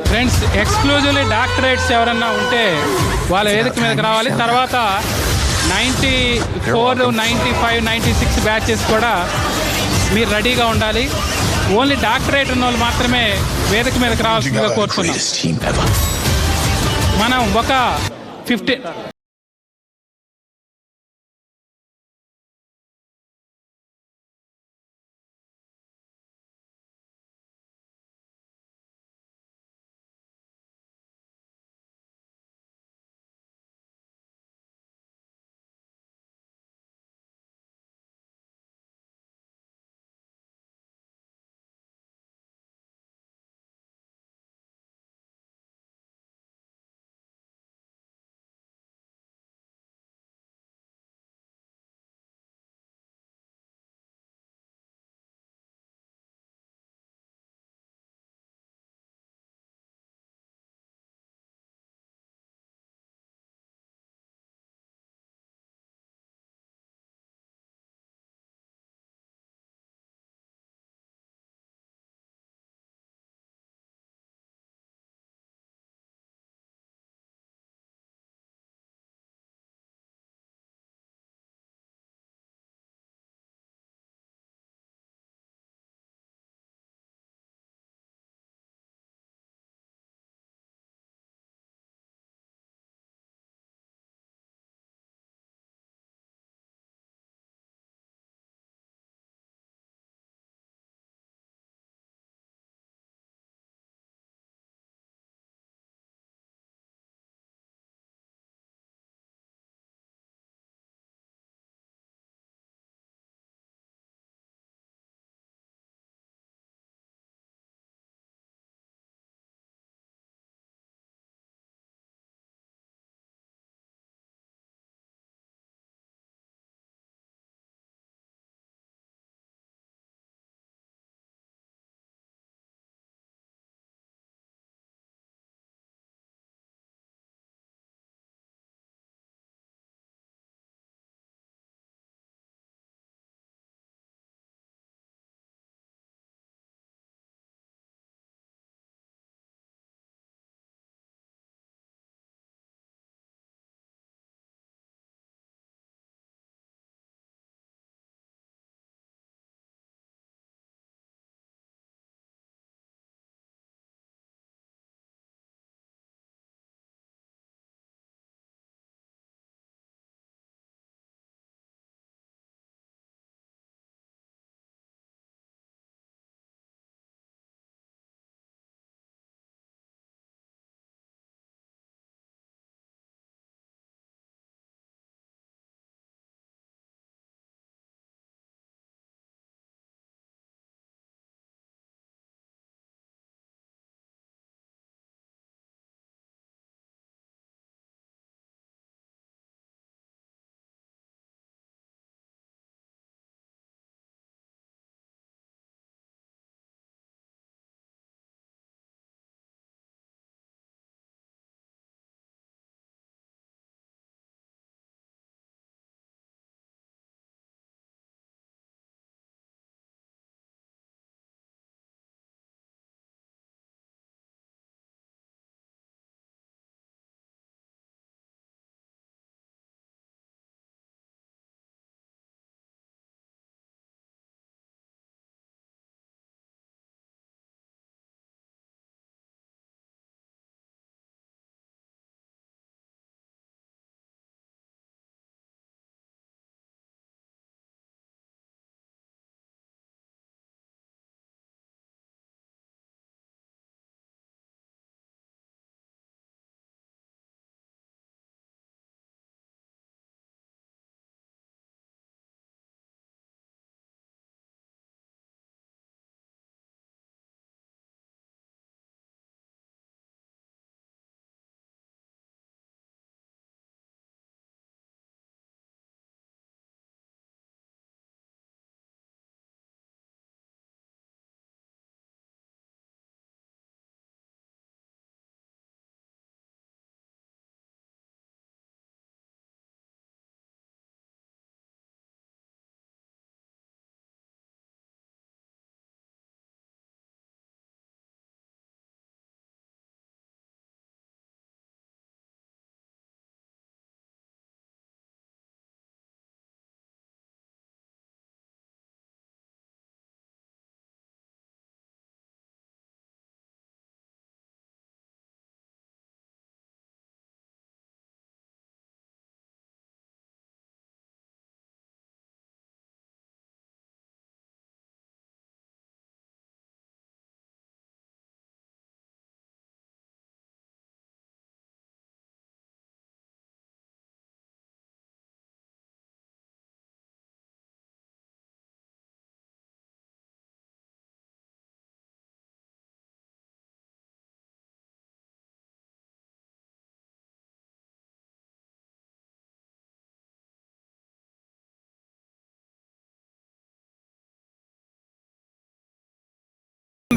friends, exclusively doctorates ఎవరన్నా ఉంటే వాళ్ళ వేదిక మీదకి రావాలి. తర్వాత 94, 95, 96 బ్యాచెస్ కూడా మీరు రెడీగా ఉండాలి. ఓన్లీ డాక్టరేట్ ఉన్న వాళ్ళు మాత్రమే వేదిక మీదకి రావాల్సిందిగా కోరుతున్నాం. మనం ఒక 50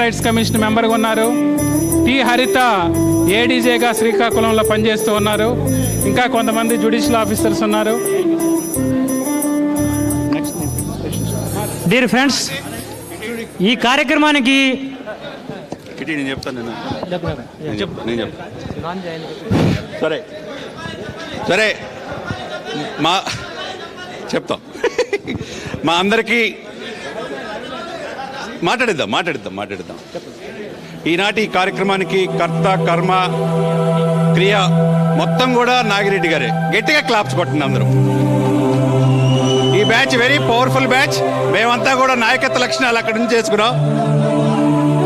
రైట్స్ కమిషన్ మెంబర్గా ఉన్నారు. టి హరిత ఏడీజేగా శ్రీకాకుళంలో పనిచేస్తూ ఉన్నారు. ఇంకా కొంతమంది జ్యుడిషియల్ ఆఫీసర్స్ ఉన్నారు. డియర్ ఫ్రెండ్స్, ఈ కార్యక్రమానికి నేను చెప్తాను సరే సరే చెప్తాం. మా అందరికీ మాట్లాడిద్దాం. ఈనాటి ఈ కార్యక్రమానికి కర్త కర్మ క్రియ మొత్తం కూడా నాగిరెడ్డి గారే. గట్టిగా క్లాప్స్ కొట్టండి అందరూ. ఈ బ్యాచ్ వెరీ పవర్ఫుల్ బ్యాచ్. మేమంతా కూడా నాయకత్వ లక్షణాలు అక్కడి నుంచి చేసుకున్నాం.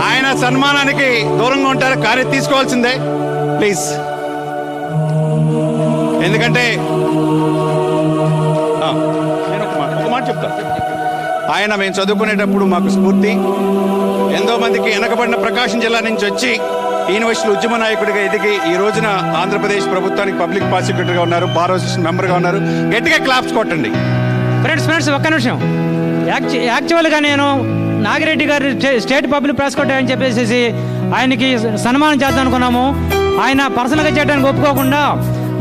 ఆయన సన్మానానికి దూరంగా ఉంటారు, కానీ తీసుకోవాల్సిందే ప్లీజ్. ఎందుకంటే నేను ఒక మాట చెప్తాను. ఆయన మేము చదువుకునేటప్పుడు మాకు స్ఫూర్తి. ఎంతో మందికి వెనకబడిన ప్రకాశం జిల్లా నుంచి వచ్చి యూనివర్సిటీ ఉద్యమ నాయకుడిగా ఎదిగి ఈ రోజున ఆంధ్రప్రదేశ్ ప్రభుత్వానికి పబ్లిక్ ప్రాసిక్యూటర్గా ఉన్నారు, బార్ అసోసియేషన్ మెంబర్గా ఉన్నారు. గట్టిగా క్లాప్స్ కొట్టండి. ఫ్రెండ్స్ ఒక్క నిమిషం. యాక్చువల్గా నేను నాగిరెడ్డి గారు స్టేట్ పబ్లిక్ ప్రాసిక్యూటర్ అని చెప్పేసి ఆయనకి సన్మానం చేద్దాం అనుకున్నాము. ఆయన పర్సనల్గా చేయడానికి ఒప్పుకోకుండా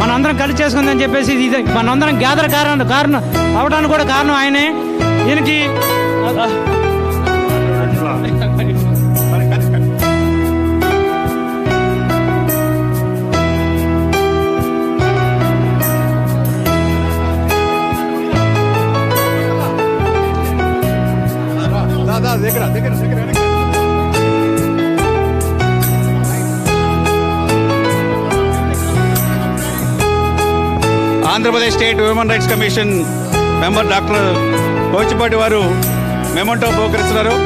మనందరం కలిసి చేసుకుందని చెప్పేసి ఇది మనందరం గ్యాదర్ కారణం అవడానికి కూడా కారణం ఆయనే. దీనికి Andhra Pradesh state human rights commission member doctor Kochipati వారు మెమోంటో బహుకరిస్తున్నారు.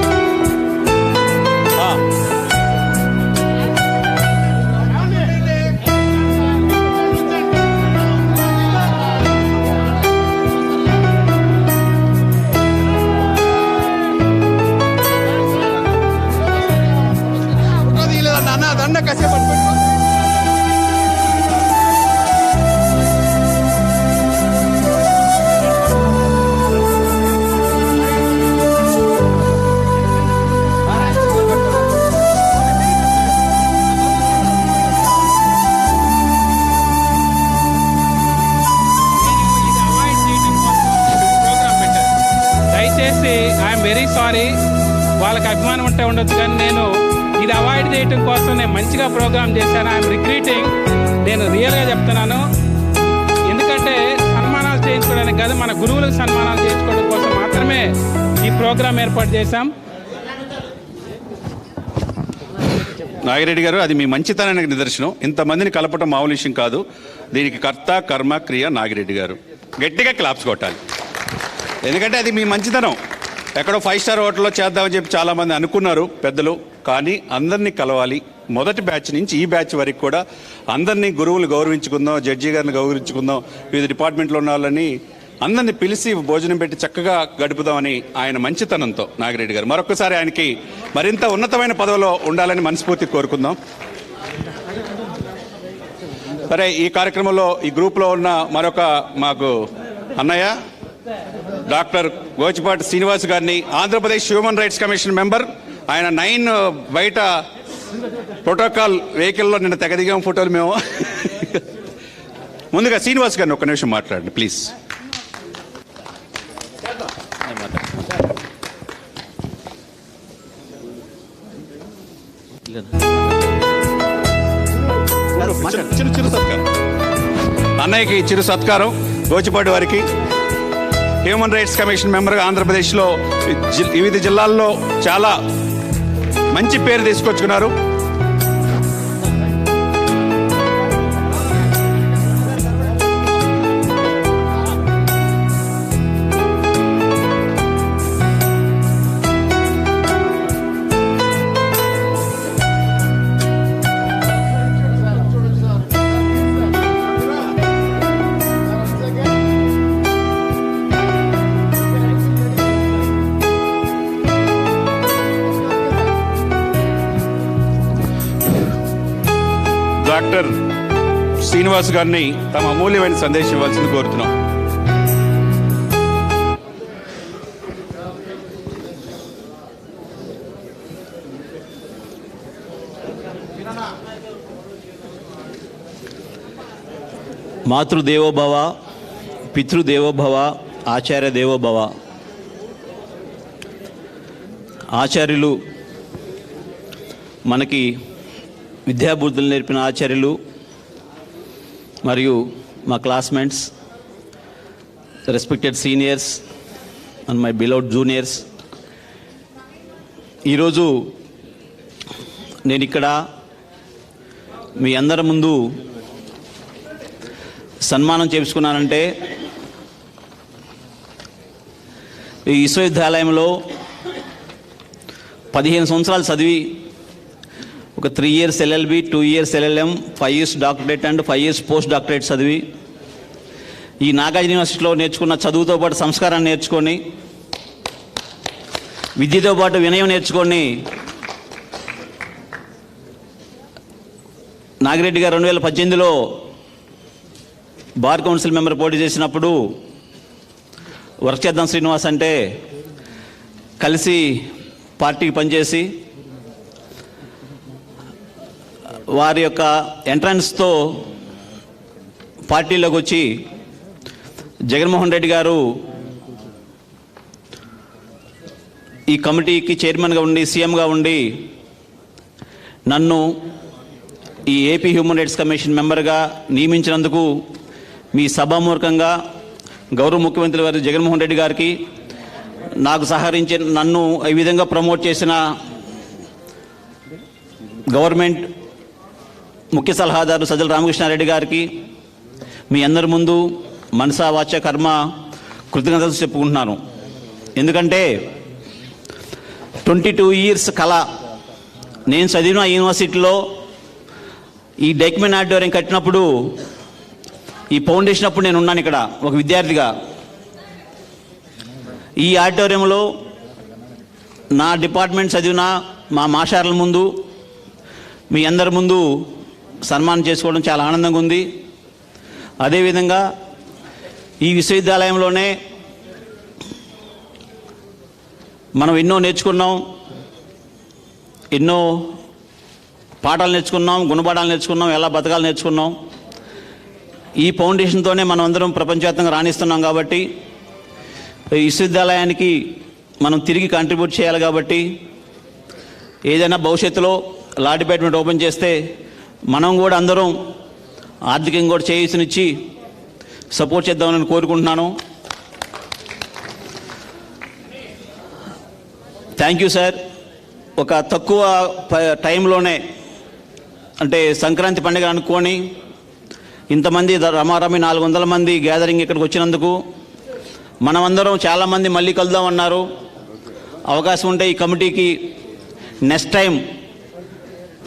దండ కసేపు దయచేసి ఐఎమ్ వెరీ సారీ. వాళ్ళకి అభిమానం ఉంటే ఉండొచ్చు, కానీ నేను ఇది అవాయిడ్ చేయడం కోసం నేను మంచిగా ప్రోగ్రామ్ చేశాను. ఐఎమ్ రిగ్రీటింగ్. నేను రియల్గా చెప్తున్నాను. ఎందుకంటే సన్మానాలు చేయించుకోవడానికి కాదు, మన గురువులకు సన్మానాలు చేయించుకోవడం కోసం మాత్రమే ఈ ప్రోగ్రాం ఏర్పాటు చేశాం. నాగిరెడ్డి గారు, అది మీ మంచితనానికి నిదర్శనం. ఇంతమందిని కలపటం మామూలు విషయం కాదు. దీనికి కర్త కర్మ క్రియ నాగిరెడ్డి గారు. గట్టిగా క్లాప్స్ కొట్టాలి. ఎందుకంటే అది మీ మంచితనం. ఎక్కడో 5 స్టార్ హోటల్లో చేద్దామని చెప్పి చాలామంది అనుకున్నారు పెద్దలు, కానీ అందరినీ కలవాలి. మొదటి బ్యాచ్ నుంచి ఈ బ్యాచ్ వరకు కూడా అందరినీ గురువులు గౌరవించుకుందాం, జడ్జి గారిని గౌరవించుకుందాం, వివిధ డిపార్ట్మెంట్లో ఉన్న వాళ్ళని అందరినీ పిలిచి భోజనం పెట్టి చక్కగా గడుపుదామని ఆయన మంచితనంతో నాగిరెడ్డి గారు మరొకసారి ఆయనకి మరింత ఉన్నతమైన పదవిలో ఉండాలని మనస్ఫూర్తి కోరుకుందాం. సరే, ఈ కార్యక్రమంలో ఈ గ్రూప్లో ఉన్న మరొక మాకు అన్నయ్య డాక్టర్ గోచిపాటి శ్రీనివాస్ గారిని, Andhra Pradesh human rights commission member. ఆయన 9 బయట ప్రోటోకాల్ వెహికల్లో నిన్న తెగదిగాం ఫోటోలు మేము. ముందుగా శ్రీనివాస్ గారిని ఒక్క నిమిషం మాట్లాడండి ప్లీజ్. చిరు సత్కారం అన్నయ్యకి, చిరు సత్కారం గోచిపాటి వారికి. హ్యూమన్ రైట్స్ కమిషన్ మెంబర్గా ఆంధ్రప్రదేశ్లో వివిధ జిల్లాల్లో చాలా మంచి పేరు తీసుకొచ్చుకున్నారు. డాక్టర్ శ్రీనివాస్ గారిని తమ అమూల్యమైన సందేశం ఇవ్వాల్సింది కోరుతున్నాం. మాతృదేవోభవ, పితృదేవోభవ, ఆచార్య దేవోభవ. ఆచార్యులు మనకి విద్యాబుద్ధులు నేర్పిన ఆచార్యులు మరియు మా classmates, respected seniors and my beloved juniors, ఈరోజు నేను ఇక్కడ మీ అందరి ముందు సన్మానం చేయించుకున్నానంటే ఈ విశ్వవిద్యాలయంలో 15 సంవత్సరాలు చదివి ఒక 3 years LLB, 2 years LLM, 5 years doctorate and 5 years post doctorate చదివి ఈ నాగార్జున యూనివర్సిటీలో నేర్చుకున్న చదువుతో పాటు సంస్కారాన్ని నేర్చుకొని, విద్యతో పాటు వినయం నేర్చుకొని నాగిరెడ్డి గారు 2018లో బార్ కౌన్సిల్ మెంబర్ పోటీ చేసినప్పుడు వర్క్ చేద్దాం శ్రీనివాస్ అంటే కలిసి పార్టీకి పనిచేసి వారి యొక్క ఎంట్రన్స్తో పార్టీలోకి వచ్చి జగన్మోహన్ రెడ్డి గారు ఈ కమిటీకి చైర్మన్గా ఉండి సీఎంగా ఉండి నన్ను ఈ ఏపీ హ్యూమన్ రైట్స్ కమిషన్ మెంబర్గా నియమించినందుకు మీ సభామూర్ఖంగా గౌరవ ముఖ్యమంత్రి వారి జగన్మోహన్ రెడ్డి గారికి, నాకు సహకరించి నన్ను ఈ విధంగా ప్రమోట్ చేసిన గవర్నమెంట్ ముఖ్య సలహాదారు సజ్జల రామకృష్ణారెడ్డి గారికి మీ అందరి ముందు మనసా వాచ కర్మ కృతజ్ఞతలు చెప్పుకుంటున్నాను. ఎందుకంటే 22 years కళ నేను చదివిన యూనివర్సిటీలో ఈ డైక్మెన్ ఆడిటోరియం కట్టినప్పుడు, ఈ ఫౌండేషన్ అప్పుడు నేను ఉన్నాను ఇక్కడ ఒక విద్యార్థిగా. ఈ ఆడిటోరియంలో నా డిపార్ట్మెంట్ చదివిన మా మాస్టర్ల ముందు మీ అందరి ముందు సన్మానం చేసుకోవడం చాలా ఆనందంగా ఉంది. అదేవిధంగా ఈ విశ్వవిద్యాలయంలోనే మనం ఎన్నో నేర్చుకున్నాం, ఎన్నో పాఠాలు నేర్చుకున్నాం, గుణపాఠాలు నేర్చుకున్నాం, ఎలా బతకాలు నేర్చుకున్నాం. ఈ ఫౌండేషన్తోనే మనం అందరం ప్రపంచవ్యాప్తంగా రాణిస్తున్నాం. కాబట్టి ఈ విశ్వవిద్యాలయానికి మనం తిరిగి కాంట్రిబ్యూట్ చేయాలి. కాబట్టి ఏదైనా భవిష్యత్తులో లా డిపార్ట్మెంట్ ఓపెన్ చేస్తే మనం కూడా అందరం ఆర్థికంగా కూడా చేయూతనిచ్చి సపోర్ట్ చేద్దామని కోరుకుంటున్నాను. Thank you sir. ఒక తక్కువ టైంలోనే, అంటే సంక్రాంతి పండుగ అనుకొని ఇంతమంది రమారమి 400 మంది గ్యాదరింగ్ ఇక్కడికి వచ్చినందుకు, మనమందరం చాలామంది మళ్ళీ కలుద్దామన్నారు. అవకాశం ఉంటే ఈ కమిటీకి నెక్స్ట్ టైం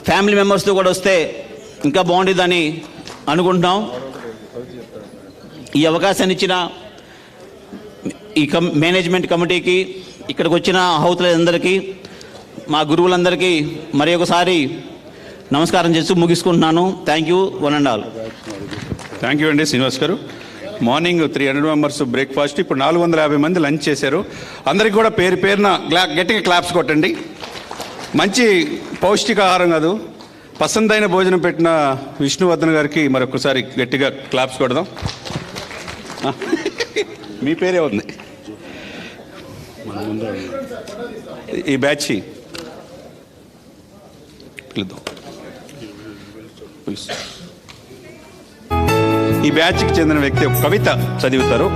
ఫ్యామిలీ మెంబర్స్తో కూడా వస్తే ఇంకా బాగుంటుందని అనుకుంటున్నాం. ఈ అవకాశాన్ని ఇచ్చిన ఈ మేనేజ్మెంట్ కమిటీకి, ఇక్కడికి వచ్చిన ఆహుతులందరికీ, మా గురువులందరికీ మరి ఒకసారి నమస్కారం చేస్తూ ముగించుకుంటున్నాను. Thank you one and all. Thank you అండి శ్రీనివాస్ గారు. మార్నింగ్ 300 మెంబర్స్ బ్రేక్ఫాస్ట్, ఇప్పుడు 450 మంది లంచ్ చేశారు. అందరికీ కూడా పేరు పేరున గట్టిగా క్లాప్స్ కొట్టండి. మంచి పౌష్టికాహారం కాదు, పసందైన భోజనం పెట్టిన విష్ణువర్ధన్ గారికి మరొకసారి గట్టిగా క్లాప్స్ కొడదాం. మీ పేరే ఉంది ఈ బ్యాచ్ పిలుద్దాం. ఈ బ్యాచ్కి చెందిన వ్యక్తి ఒక కవిత చదువుతారు.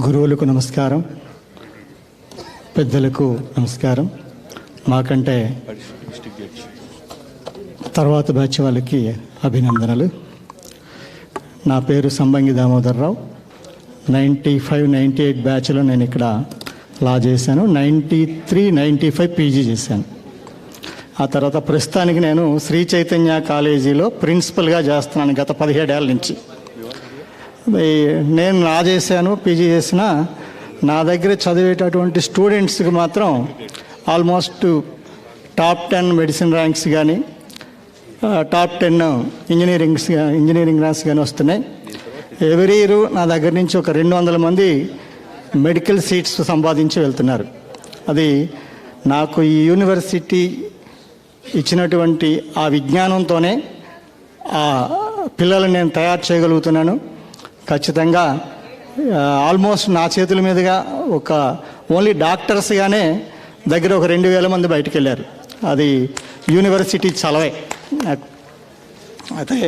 గురువులకు నమస్కారం, పెద్దలకు నమస్కారం. మాకంటే తర్వాత బ్యాచ్ వాళ్ళకి అభినందనలు. నా పేరు సంబంగి దామోదర్రావు. 95-98 బ్యాచ్లో నేను ఇక్కడ లా చేశాను. 93-95 పీజీ చేశాను. ఆ తర్వాత ప్రస్తుతానికి నేను శ్రీ చైతన్య కాలేజీలో ప్రిన్సిపల్గా చేస్తున్నాను గత 17 ఏళ్ళ నుంచి. నేను లా చేశాను, పీజీ చేసిన. నా దగ్గర చదివేటటువంటి స్టూడెంట్స్కి మాత్రం ఆల్మోస్ట్ టాప్ 10 మెడిసిన్ ర్యాంక్స్ కానీ, టాప్ 10 ఇంజనీరింగ్ ర్యాంక్స్ కానీ వస్తున్నాయి. ఎవ్రీ ఇయర్ నా దగ్గర నుంచి ఒక 200 మంది మెడికల్ సీట్స్ సంపాదించి వెళ్తున్నారు. అది నాకు ఈ యూనివర్సిటీ ఇచ్చినటువంటి ఆ విజ్ఞానంతోనే ఆ పిల్లలను నేను తయారు చేయగలుగుతున్నాను. ఖచ్చితంగా ఆల్మోస్ట్ నా చేతుల మీదుగా ఒక ఓన్లీ డాక్టర్స్గానే దగ్గర ఒక 2000 మంది బయటికి వెళ్ళారు. అది యూనివర్సిటీ చలవే. అయితే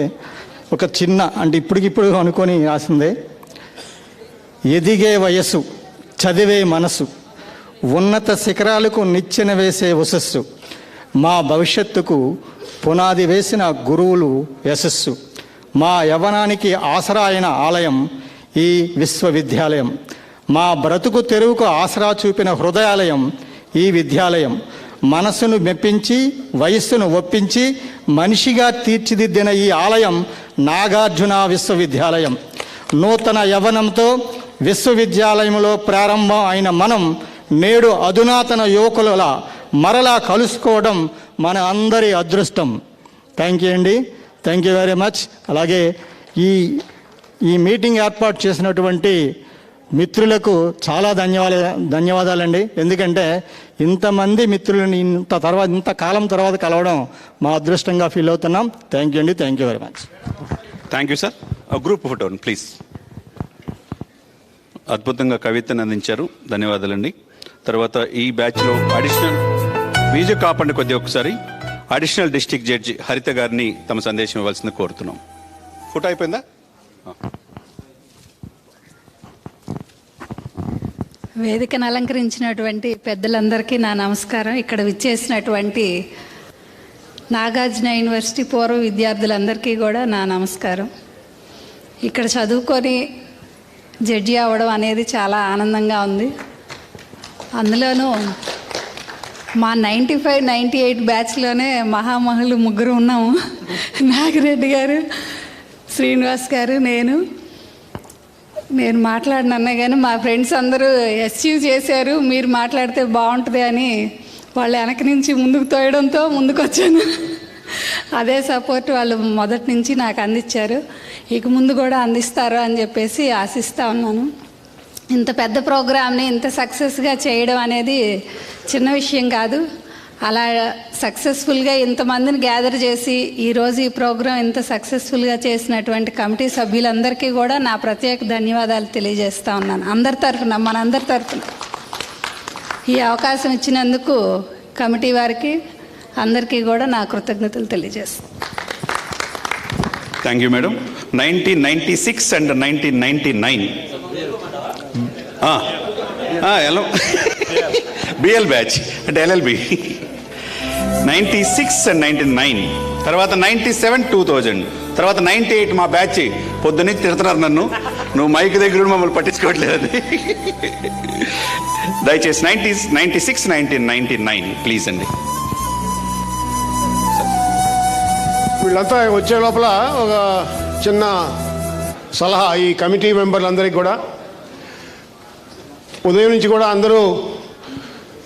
ఒక చిన్న అంటే ఇప్పటికిప్పుడు అనుకొని రాసిందే, ఎదిగే వయస్సు, చదివే మనసు, ఉన్నత శిఖరాలకు నిచ్చెన వేసే ఉషస్సు, మా భవిష్యత్తుకు పునాది వేసిన గురువులు యశస్సు, మా యవ్వనానికి ఆసరా అయిన ఆలయం ఈ విశ్వవిద్యాలయం, మా బ్రతుకు తెరువుకు ఆసరా చూపిన హృదయాలయం ఈ విద్యాలయం, మనసును మెప్పించి వయస్సును ఒప్పించి మనిషిగా తీర్చిదిద్దిన ఈ ఆలయం నాగార్జున విశ్వవిద్యాలయం. నూతన యవ్వనంతో విశ్వవిద్యాలయంలో ప్రారంభం అయిన మనం నేడు అధునాతన యువకుల మరలా కలుసుకోవడం మన అందరి అదృష్టం. థ్యాంక్ యూ అండి, థ్యాంక్ యూ వెరీ మచ్. అలాగే ఈ మీటింగ్ ఏర్పాటు చేసినటువంటి మిత్రులకు చాలా ధన్యవాదాలండి. ఎందుకంటే ఇంతమంది మిత్రులని ఇంత కాలం తర్వాత కలవడం మా అదృష్టంగా ఫీల్ అవుతున్నాం. థ్యాంక్ యూ అండి, thank you very much. Thank you sir. Group photo please. అద్భుతంగా కవితను అందించారు, ధన్యవాదాలండి. తర్వాత ఈ బ్యాచ్లో అడిషనల్ బీజం కాపండి కొద్దిగా ఒకసారి అడిషనల్ డిస్ట్రిక్ట్ జడ్జి హరిత గారిని తమ సందేశం ఇవ్వాల్సింది కోరుతున్నాం. ఫోటో అయిపోయిందా? వేదికను అలంకరించినటువంటి పెద్దలందరికీ నా నమస్కారం. ఇక్కడ విచ్చేసినటువంటి నాగార్జున యూనివర్సిటీ పూర్వ విద్యార్థులందరికీ కూడా నా నమస్కారం. ఇక్కడ చదువుకొని జడ్జి అవ్వడం అనేది చాలా ఆనందంగా ఉంది. అందులోనూ మా 95, 98 బ్యాచ్లోనే మహామహులు ముగ్గురు ఉన్నాము. నాగిరెడ్డి గారు, శ్రీనివాస్ గారు, నేను మాట్లాడినన్నా కానీ మా ఫ్రెండ్స్ అందరూ అచీవ్ చేశారు, మీరు మాట్లాడితే బాగుంటుంది అని వాళ్ళు వెనక నుంచి ముందుకు తోయడంతో ముందుకు వచ్చాను. అదే సపోర్ట్ వాళ్ళు మొదటి నుంచి నాకు అందించారు, ఇక ముందు కూడా అందిస్తారు అని చెప్పేసి ఆశిస్తూ ఉన్నాను. ఇంత పెద్ద ప్రోగ్రామ్ని ఇంత సక్సెస్గా చేయడం అనేది చిన్న విషయం కాదు. అలా సక్సెస్ఫుల్గా ఇంతమందిని గ్యాదర్ చేసి ఈరోజు ఈ ప్రోగ్రాం ఇంత సక్సెస్ఫుల్గా చేసినటువంటి కమిటీ సభ్యులందరికీ కూడా నా ప్రత్యేక ధన్యవాదాలు తెలియజేస్తూ ఉన్నాను. మనందరి తరఫున ఈ అవకాశం ఇచ్చినందుకు కమిటీ వారికి అందరికీ కూడా నా కృతజ్ఞతలు తెలియజేస్తాను. Thank you madam. 1996 అండ్ 1999 ఎలా బిఎల్ బ్యాచ్ అంటే ఎల్ఎల్బి 96 అండ్ 99, తర్వాత 97, 2000, తర్వాత 98 మా బ్యాచ్. పొద్దున్నే తిడుతున్నారు నన్ను, నువ్వు మైక్ దగ్గర మమ్మల్ని పట్టించుకోవట్లేదు. దయచేసి 96, 1999 ప్లీజ్ అండి. వీళ్ళంతా వచ్చే లోపల ఒక చిన్న సలహా ఈ కమిటీ మెంబర్లందరికీ కూడా. ఉదయం నుంచి కూడా అందరూ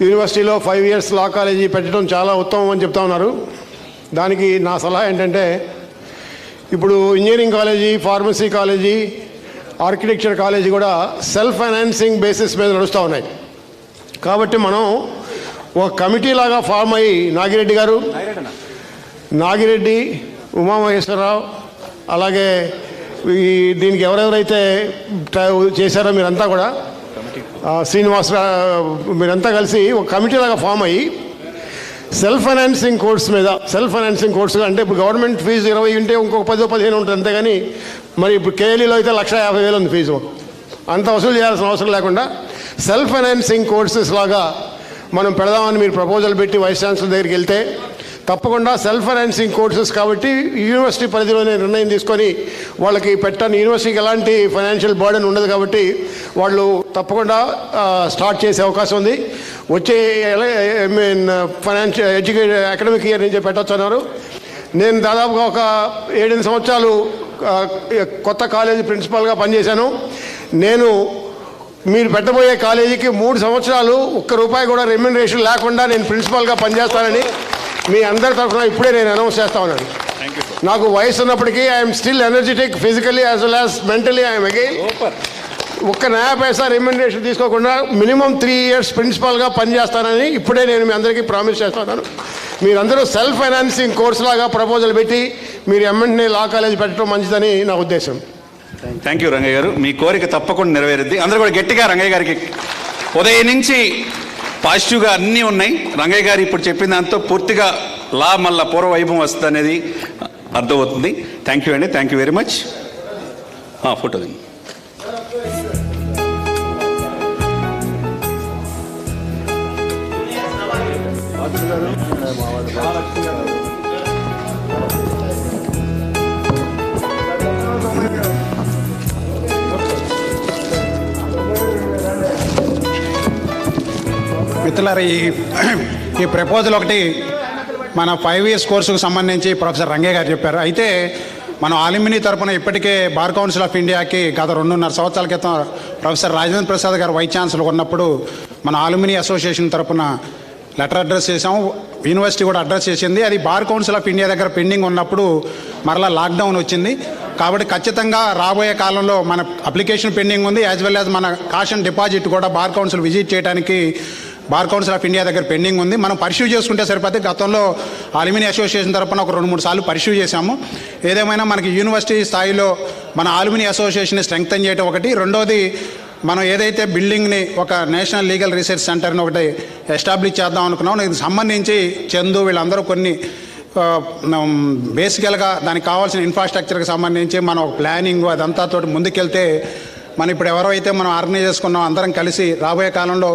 యూనివర్సిటీలో 5 years లా కాలేజీ పెట్టడం చాలా ఉత్తమం అని చెప్తా ఉన్నారు. దానికి నా సలహా ఏంటంటే, ఇప్పుడు engineering college, pharmacy college, architecture college కూడా సెల్ఫ్ ఫైనాన్సింగ్ బేసిస్ మీద నడుస్తూ ఉన్నాయి. కాబట్టి మనం ఒక కమిటీ లాగా ఫామ్ అయ్యి నాగిరెడ్డి, ఉమామహేశ్వరరావు, అలాగే దీనికి ఎవరెవరైతే చేశారో మీరంతా కూడా, శ్రీనివాస్, మీరంతా కలిసి ఒక కమిటీ లాగా ఫామ్ అయ్యి సెల్ఫ్ ఫైనాన్సింగ్ కోర్స్ అంటే ఇప్పుడు గవర్నమెంట్ ఫీజు 20 ఉంటే ఇంకొక 10-15 ఉంటుంది అంతేగాని, మరి ఇప్పుడు కేఎల్ఈలో అయితే 1,50,000 ఉంది ఫీజు. అంత వసూలు చేయాల్సిన అవసరం లేకుండా సెల్ఫ్ ఫైనాన్సింగ్ కోర్సెస్ లాగా మనం పెడదామని మీరు ప్రపోజల్ పెట్టి వైస్ ఛాన్సలర్ దగ్గరికి వెళ్తే, తప్పకుండా సెల్ఫ్ ఫైనాన్సింగ్ కోర్సెస్ కాబట్టి యూనివర్సిటీ పరిధిలోనే నిర్ణయం తీసుకొని వాళ్ళకి పెట్టని, యూనివర్సిటీకి ఎలాంటి ఫైనాన్షియల్ బర్డెన్ ఉండదు కాబట్టి వాళ్ళు తప్పకుండా స్టార్ట్ చేసే అవకాశం ఉంది. వచ్చే ఫైనాన్షియల్ అకాడమిక్ ఇయర్ నుంచి పెట్టచ్చు అన్నారు. నేను దాదాపుగా ఒక 7-8 సంవత్సరాలు కొత్త కాలేజీ ప్రిన్సిపాల్గా పనిచేశాను. నేను మీరు పెట్టబోయే కాలేజీకి 3 సంవత్సరాలు ₹1 కూడా రెమ్యునరేషన్ లేకుండా నేను ప్రిన్సిపాల్గా పనిచేస్తానని మీ అందరి తరఫున ఇప్పుడే నేను అనౌన్స్ చేస్తా ఉన్నాను. నాకు వయసు ఉన్నప్పటికీ I'm still energetic, physically as well as mentally I'm again. ఒక్క నయా పైసా రెమ్యునరేషన్ తీసుకోకుండా మినిమం 3 years ప్రిన్సిపాల్గా పనిచేస్తానని ఇప్పుడే నేను మీ అందరికీ ప్రామిస్ చేస్తున్నాను. మీరందరూ సెల్ఫ్ ఫైనాన్సింగ్ కోర్స్ లాగా ప్రపోజల్ పెట్టి మీరు ఎమ్మెల్యే లా కాలేజ్ పెట్టడం మంచిదని నా ఉద్దేశం. థ్యాంక్ యూ రంగయ్య గారు. మీ కోరిక తప్పకుండా నెరవేరుద్ది. అందరూ కూడా గట్టిగా రంగయ్య గారికి ఉదయం నుంచి పాజిటివ్గా అన్నీ ఉన్నాయి. రంగయ్య గారు ఇప్పుడు చెప్పిన దాంతో పూర్తిగా లా మళ్ళా పూర్వ వైభవం వస్తుంది అనేది అర్థమవుతుంది. థ్యాంక్ యూ అండి. Thank you very much. Photo Dindi. మిత్రులారా, ఈ ప్రపోజల్ ఒకటి మన 5 years కోర్సుకు సంబంధించి ప్రొఫెసర్ రంగయ్య గారు చెప్పారు. అయితే మనం ఆలిమినీ తరపున ఇప్పటికే బార్ కౌన్సిల్ ఆఫ్ ఇండియాకి గత 2.5 సంవత్సరాల క్రితం ప్రొఫెసర్ రాజేంద్ర ప్రసాద్ గారు వైస్ ఛాన్సలర్ ఉన్నప్పుడు మన ఆలిమినీ అసోసియేషన్ తరపున లెటర్ అడ్రస్ చేసాము. యూనివర్సిటీ కూడా అడ్రస్ చేసింది. అది బార్ కౌన్సిల్ ఆఫ్ ఇండియా దగ్గర పెండింగ్ ఉన్నప్పుడు మరలా లాక్డౌన్ వచ్చింది. కాబట్టి ఖచ్చితంగా రాబోయే కాలంలో మన అప్లికేషన్ పెండింగ్ ఉంది. యాజ్ వెల్ యాజ్ మన కాషన్ డిపాజిట్ కూడా బార్ కౌన్సిల్ విజిట్ చేయడానికి బార్ కౌన్సిల్ ఆఫ్ ఇండియా దగ్గర పెండింగ్ ఉంది. మనం పర్స్యూ చేసుకుంటే సరిపోతే గతంలో ఆలిమినీ అసోసియేషన్ తరపున ఒక 2-3 సార్లు పర్స్యూ చేశాము. ఏదేమైనా మనకి యూనివర్సిటీ స్థాయిలో మన ఆలిమినీ అసోసియేషన్ని స్ట్రెంగ్తన్ చేయడం ఒకటి. రెండోది, మనం ఏదైతే బిల్డింగ్ని ఒక నేషనల్ లీగల్ రీసెర్చ్ సెంటర్ని ఒకటి ఎస్టాబ్లిష్ చేద్దాం అనుకున్నాం. దీనికి సంబంధించి చందు వీళ్ళందరూ కొన్ని బేసికల్గా దానికి కావాల్సిన ఇన్ఫ్రాస్ట్రక్చర్కి సంబంధించి మనం ఒక ప్లానింగ్ అదంతా తోటి ముందుకెళ్తే మనం ఇప్పుడు ఎవరైతే మనం ఆర్గనైజ్ చేసుకున్నాం అందరం కలిసి రాబోయే కాలంలో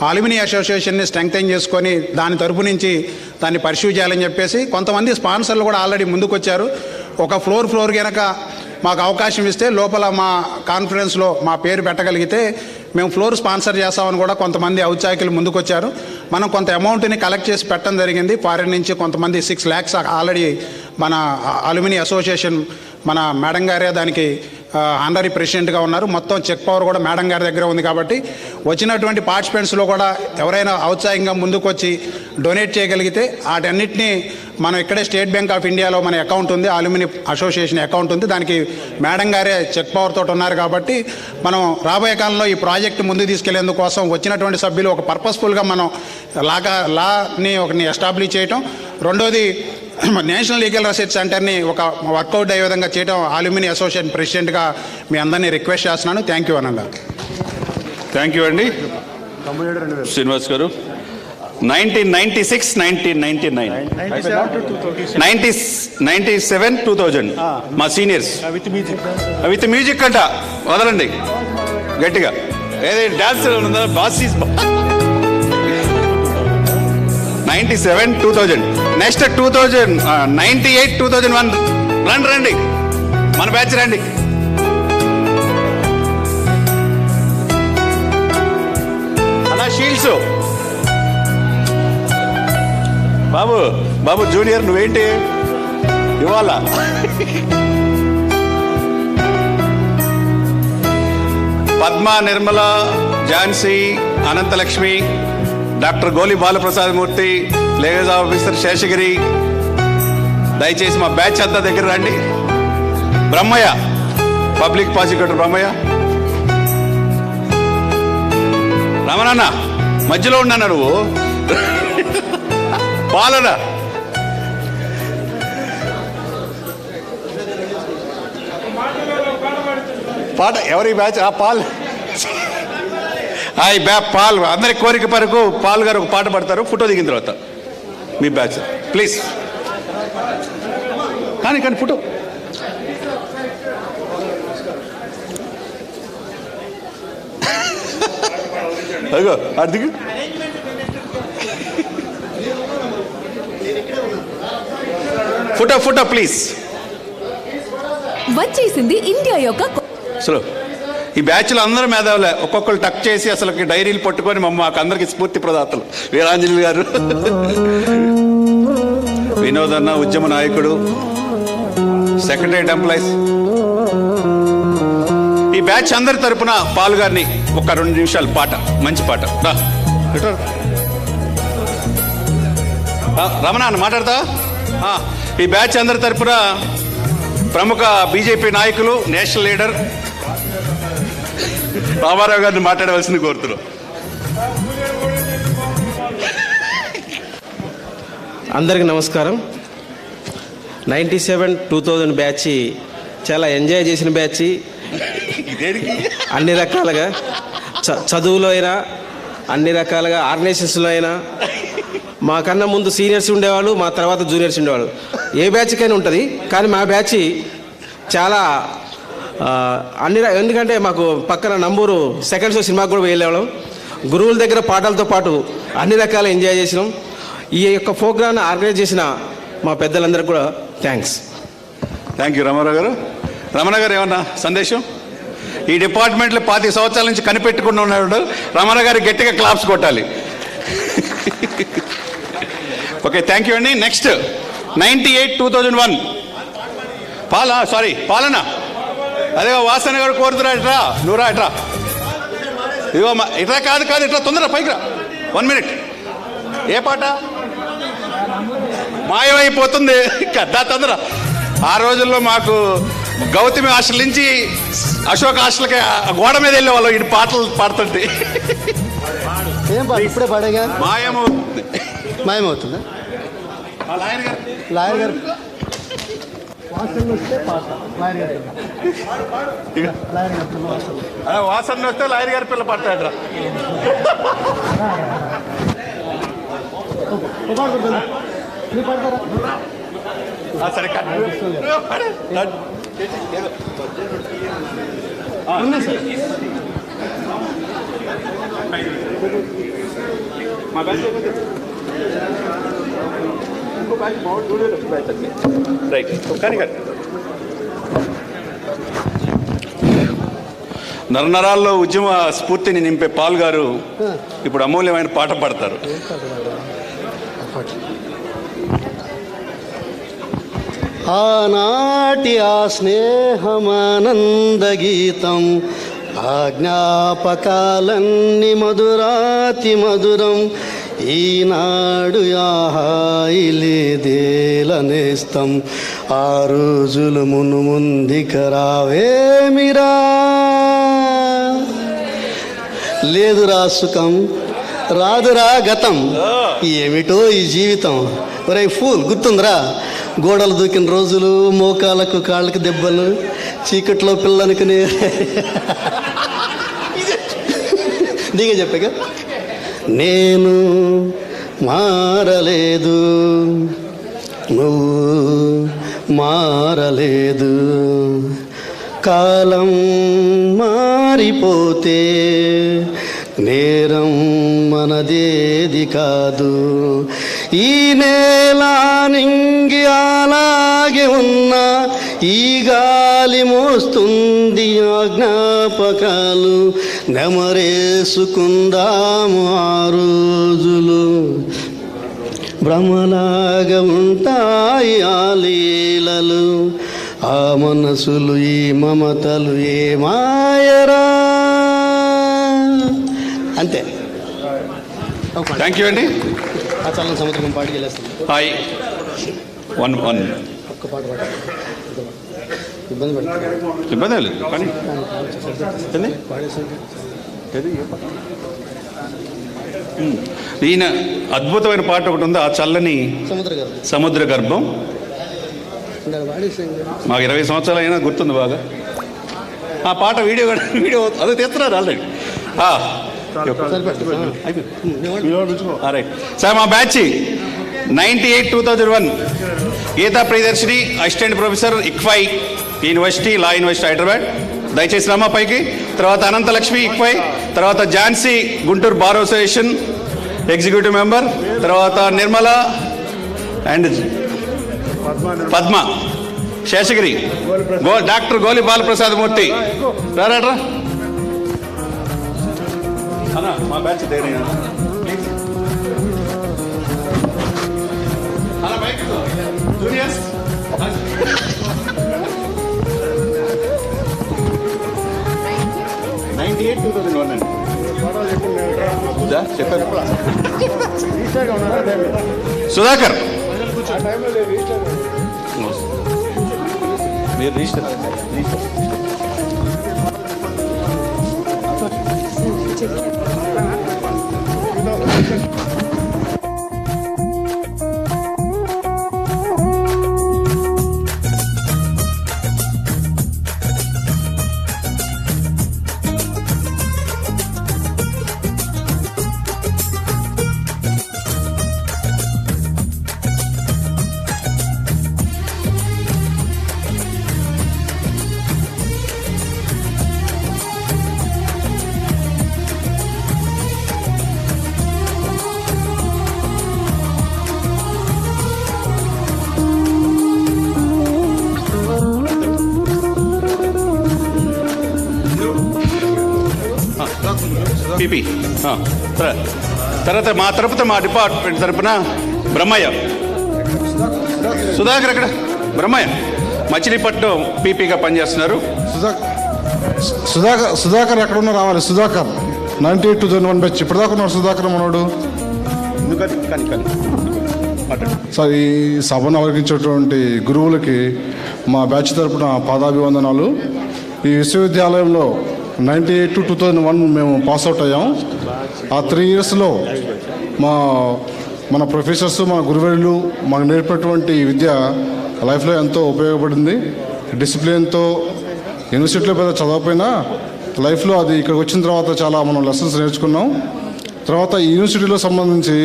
ఆలిమినీ అసోసియేషన్ని స్ట్రెంగ్తన్ చేసుకొని దాని తరపు నుంచి దాన్ని పర్స్యూ చేయాలని చెప్పేసి కొంతమంది స్పాన్సర్లు కూడా ఆల్రెడీ ముందుకు వచ్చారు. ఒక ఫ్లోర్ కనుక మాకు అవకాశం ఇస్తే లోపల మా కాన్ఫరెన్స్లో మా పేరు పెట్టగలిగితే మేము ఫ్లోర్ స్పాన్సర్ చేస్తామని కూడా కొంతమంది ఔత్సాహికులు ముందుకు వచ్చారు. మనం కొంత అమౌంట్ని కలెక్ట్ చేసి పెట్టడం జరిగింది. ఫారిన్ నుంచి కొంతమంది 6 lakhs ఆల్రెడీ మన ఆలిమినీ అసోసియేషన్ మన మేడం గారే దానికి ఆనరీ ప్రెసిడెంట్గా ఉన్నారు. మొత్తం చెక్ పవర్ కూడా మేడం గారి దగ్గర ఉంది. కాబట్టి వచ్చినటువంటి పార్టిసిపెంట్స్లో కూడా ఎవరైనా ఔత్సాహికంగా ముందుకు వచ్చి డొనేట్ చేయగలిగితే వాటన్నిటినీ మనం ఇక్కడే స్టేట్ బ్యాంక్ ఆఫ్ ఇండియాలో మన అకౌంట్ ఉంది, ఆలిమినీ అసోసియేషన్ అకౌంట్ ఉంది. దానికి మేడం గారే చెక్ పవర్ తోటి ఉన్నారు. కాబట్టి మనం రాబోయే కాలంలో ఈ ప్రాజెక్ట్ ముందుకు తీసుకెళ్లేందుకు కోసం వచ్చినటువంటి సభ్యులు ఒక పర్పస్ఫుల్గా మనం లాని ఒకటి ఎస్టాబ్లిష్ చేయటం. రెండోది, నేషనల్ లీగల్ రీసెర్చ్ సెంటర్ని ఒక వర్కౌట్ అయ్యే విధంగా చేయడం ఆలిమినీ అసోసియేషన్ ప్రెసిడెంట్గా మీ అందరినీ రిక్వెస్ట్ చేస్తున్నాను. థ్యాంక్ యూ అనంగా. థ్యాంక్ యూ అండి శ్రీనివాస్ గారు. 1996, 1999, 97, 2000 మా సీనియర్స్ విత్ మ్యూజిక్ అంట. వదలండి గట్టిగా. ఏది డాన్స్ ఉందా? బాసీస్ 97, 2000. నెక్స్ట్ 2000, 98, 2001. రండి మన బ్యాచ్ రండి. అలా షీల్డ్స్ బాబు జూనియర్ నువ్వేంటి ఇవాళ? పద్మ, నిర్మల, ఝాన్సీ, అనంతలక్ష్మి, డాక్టర్ గోలి బాలప్రసాద్ మూర్తి, లేగజ్ ఆఫీసర్ శేషగిరి, దయచేసి మా బ్యాచ్ అంతా దగ్గర రండి. బ్రహ్మయ్య, పబ్లిక్ ప్రాసిక్యూటర్ బ్రహ్మయ్య, రమణన్న మధ్యలో ఉన్నా నువ్వు, పాలన పాట ఎవరి బ్యాచ్? పాల్ పాల్ అందరి కోరిక పరకు పాల్ గారు ఒక పాట పడతారు. ఫోటో దిగిన తర్వాత మీ బ్యాచ్ ప్లీజ్. కానీ ఫోటో అగో అది దిగు. Photo please. వచ్చేసింది ఇండియా యొక్క అసలు ఈ బ్యాచ్లో అందరూ మేధావులే. ఒక్కొక్కరు టక్ చేసి అసలు డైరీలు పట్టుకొని మాకు అందరికి స్ఫూర్తి ప్రదాతలు. వీరాంజలి గారు, వినోద్ అన్న ఉద్యమ నాయకుడు, సెక్రటరియట్ ఎంప్లాయీస్. ఈ బ్యాచ్ అందరి తరపున పాల్ గారిని ఒక 2 నిమిషాలు పాట, మంచి పాట. రమణ అన్న మాట్లాడతా. ఈ బ్యాచ్ అందరి తరపున ప్రముఖ బీజేపీ నాయకులు, నేషనల్ లీడర్ రామారావు గారిని మాట్లాడవలసింది కోరుతున్నాం. అందరికి నమస్కారం. 97-2000 బ్యాచ్ చాలా ఎంజాయ్ చేసిన బ్యాచ్. అన్ని రకాలుగా చదువులో అయినా అన్ని రకాలుగా ఆర్గనైజేషన్స్లో అయినా మాకన్నా ముందు సీనియర్స్ ఉండేవాళ్ళు, మా తర్వాత జూనియర్స్ ఉండేవాళ్ళు. ఏ బ్యాచ్కైనా ఉంటుంది, కానీ మా బ్యాచ్ చాలా ఎందుకంటే మాకు పక్కన నంబూరు సెకండ్ షో సినిమాకి కూడా వెళ్ళేవాళ్ళం. గురువుల దగ్గర పాటలతో పాటు అన్ని రకాల ఎంజాయ్ చేసినాం. ఈ యొక్క ప్రోగ్రామ్ని ఆర్గనైజ్ చేసిన మా పెద్దలందరికీ కూడా థ్యాంక్స్. థ్యాంక్ యూ రామారావు గారు. రమణ గారు ఏమన్నా సందేశం? ఈ డిపార్ట్మెంట్లో 25 సంవత్సరాల నుంచి కనిపెట్టుకుని ఉన్నాడు. రమణ గారు గట్టిగా క్లాప్స్ కొట్టాలి. ఓకే, థ్యాంక్ యూ అండి. నెక్స్ట్ 98-2001 పాలన. అదే వాసన గారు కోరుతురా, ఇట్రా నువ్వురా, ఇట్రా. ఇదిగో ఇట్రా, కాదు ఇట్లా తొందరగా పైకి రా. 1 minute. ఏ పాట? మాయమైపోతుంది కదా, తొందర. ఆ రోజుల్లో మాకు గౌతమి హాస్టల్ నుంచి అశోక్ హాస్టల్కి గోడ మీద వెళ్ళే వాళ్ళు ఈ పాటలు పాడుతుంటే. ఇప్పుడే పాడేగా మాయమవుతుందా? లాయర్ గారు వాసన వస్తే లాయర్ గారి పిల్ల పడతాడు. సరే రైట్. కానీ నరనరాల్లో ఉద్యమ స్ఫూర్తిని నింపే పాల్ గారు ఇప్పుడు అమూల్యమైన పాట పాడతారు. ఆనాటి ఆ స్నేహమానంద గీతం, ఆ జ్ఞాపకాలన్నీ మధురాతి మధురం. ఈనాడు ఆహాయిలేదేలనేస్తం, ఆ రోజులు ముందుక రావేమిరా. లేదురా సుఖం, రాదురా గతం, ఏమిటో ఈ జీవితం. ఒరే ఫూల్, గుర్తుందిరా గోడలు దూకిన రోజులు, మోకాళ్ళకు కాళ్ళకు దెబ్బలు, చీకట్లో పిల్లనుకునే. నీకే చెప్పాక నేను మారలేదు, నువ్వు మారలేదు. కాలం మారిపోతే నేరం మనదేది కాదు. ఈ నేల నింగి అలాగే ఉన్నా, ఈ గాలి మోస్తుంది ఆ జ్ఞాపకాలు. నెమరేసుకుందాము ఆ రోజులు, భ్రమలాగా ఉంటాయి ఆ లీలలు. ఆ మనసులు ఈ మమతలు ఏ మాయరా. అంతే. థ్యాంక్ యూ అండి. ఆ చల్లని సముద్రం పాటికి వెళ్ళేస్తాం. హాయ్. 1 ఒక్క పాట పాట ఇబ్బంది లేదు కానీ ఈయన అద్భుతమైన పాట ఒకటి ఉంది, ఆ చల్లని సముద్ర గర్భం. మాకు 20 సంవత్సరాలు అయినా గుర్తుంది బాగా. ఆ పాట వీడియో అదే తీస్తున్నారు ఆల్రెడీ. సార్ మా batch 98-2001 Geetha Priyadarshini, assistant professor ICFAI university, law university Hyderabad. దయచేసి రామా పైకి. తర్వాత అనంతలక్ష్మి ఇక్ఫై, తర్వాత Jhansi Guntur bar association executive member, తర్వాత నిర్మల అండ్ పద్మ, శేషగిరి, డాక్టర్ గోలి బాలప్రసాద్ మూర్తి. రారా మా బ్యాచ్ జూనియర్స్. చెప్పారు. సుధాకర్ మీరు రిజిస్టర్ పీపీ. తర్వాత మా డిపార్ట్మెంట్ తరపున బ్రహ్మయ్య, సుధాకర్ అక్కడ బ్రహ్మయ్య మచిలీపట్నం పీపీగా పనిచేస్తున్నారు. సుధాకర్ ఎక్కడున్నా రావాలి. సుధాకర్ 98-2001 బ్యాచ్ ఇప్పటిదాకా ఉన్నాడు. సుధాకర్ మనోడు. సార్, ఈ సభను అవగించేటువంటి గురువులకి మా బ్యాచ్ తరపున పాదాభివందనాలు. ఈ విశ్వవిద్యాలయంలో 98-2001 మేము పాస్అవుట్ అయ్యాం. ఆ 3 ఇయర్స్లో మన ప్రొఫెసర్స్, మన గురువులు మాకు నేర్పినటువంటి విద్య లైఫ్లో ఎంతో ఉపయోగపడింది. డిసిప్లిన్తో యూనివర్సిటీలో పెద్ద చదవకపోయినా లైఫ్లో అది ఇక్కడికి వచ్చిన తర్వాత చాలా మనం లెసన్స్ నేర్చుకున్నాం. తర్వాత ఈ యూనివర్సిటీలో సంబంధించి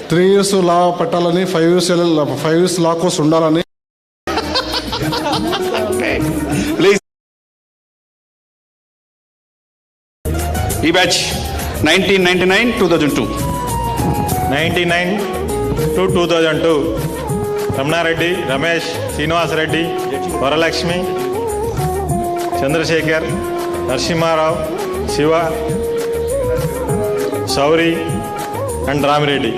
3 ఇయర్స్ లా పెట్టాలని, 5 ఇయర్స్ లా కోర్స్ ఉండాలని. ఈ batch 1999-2002. 1999-2002 Ramanareddy, Ramesh, Srinivasareddy, Varalakshmi, Chandrasekhar, Narasimharao, Shiva, Sauri and Ramireddy.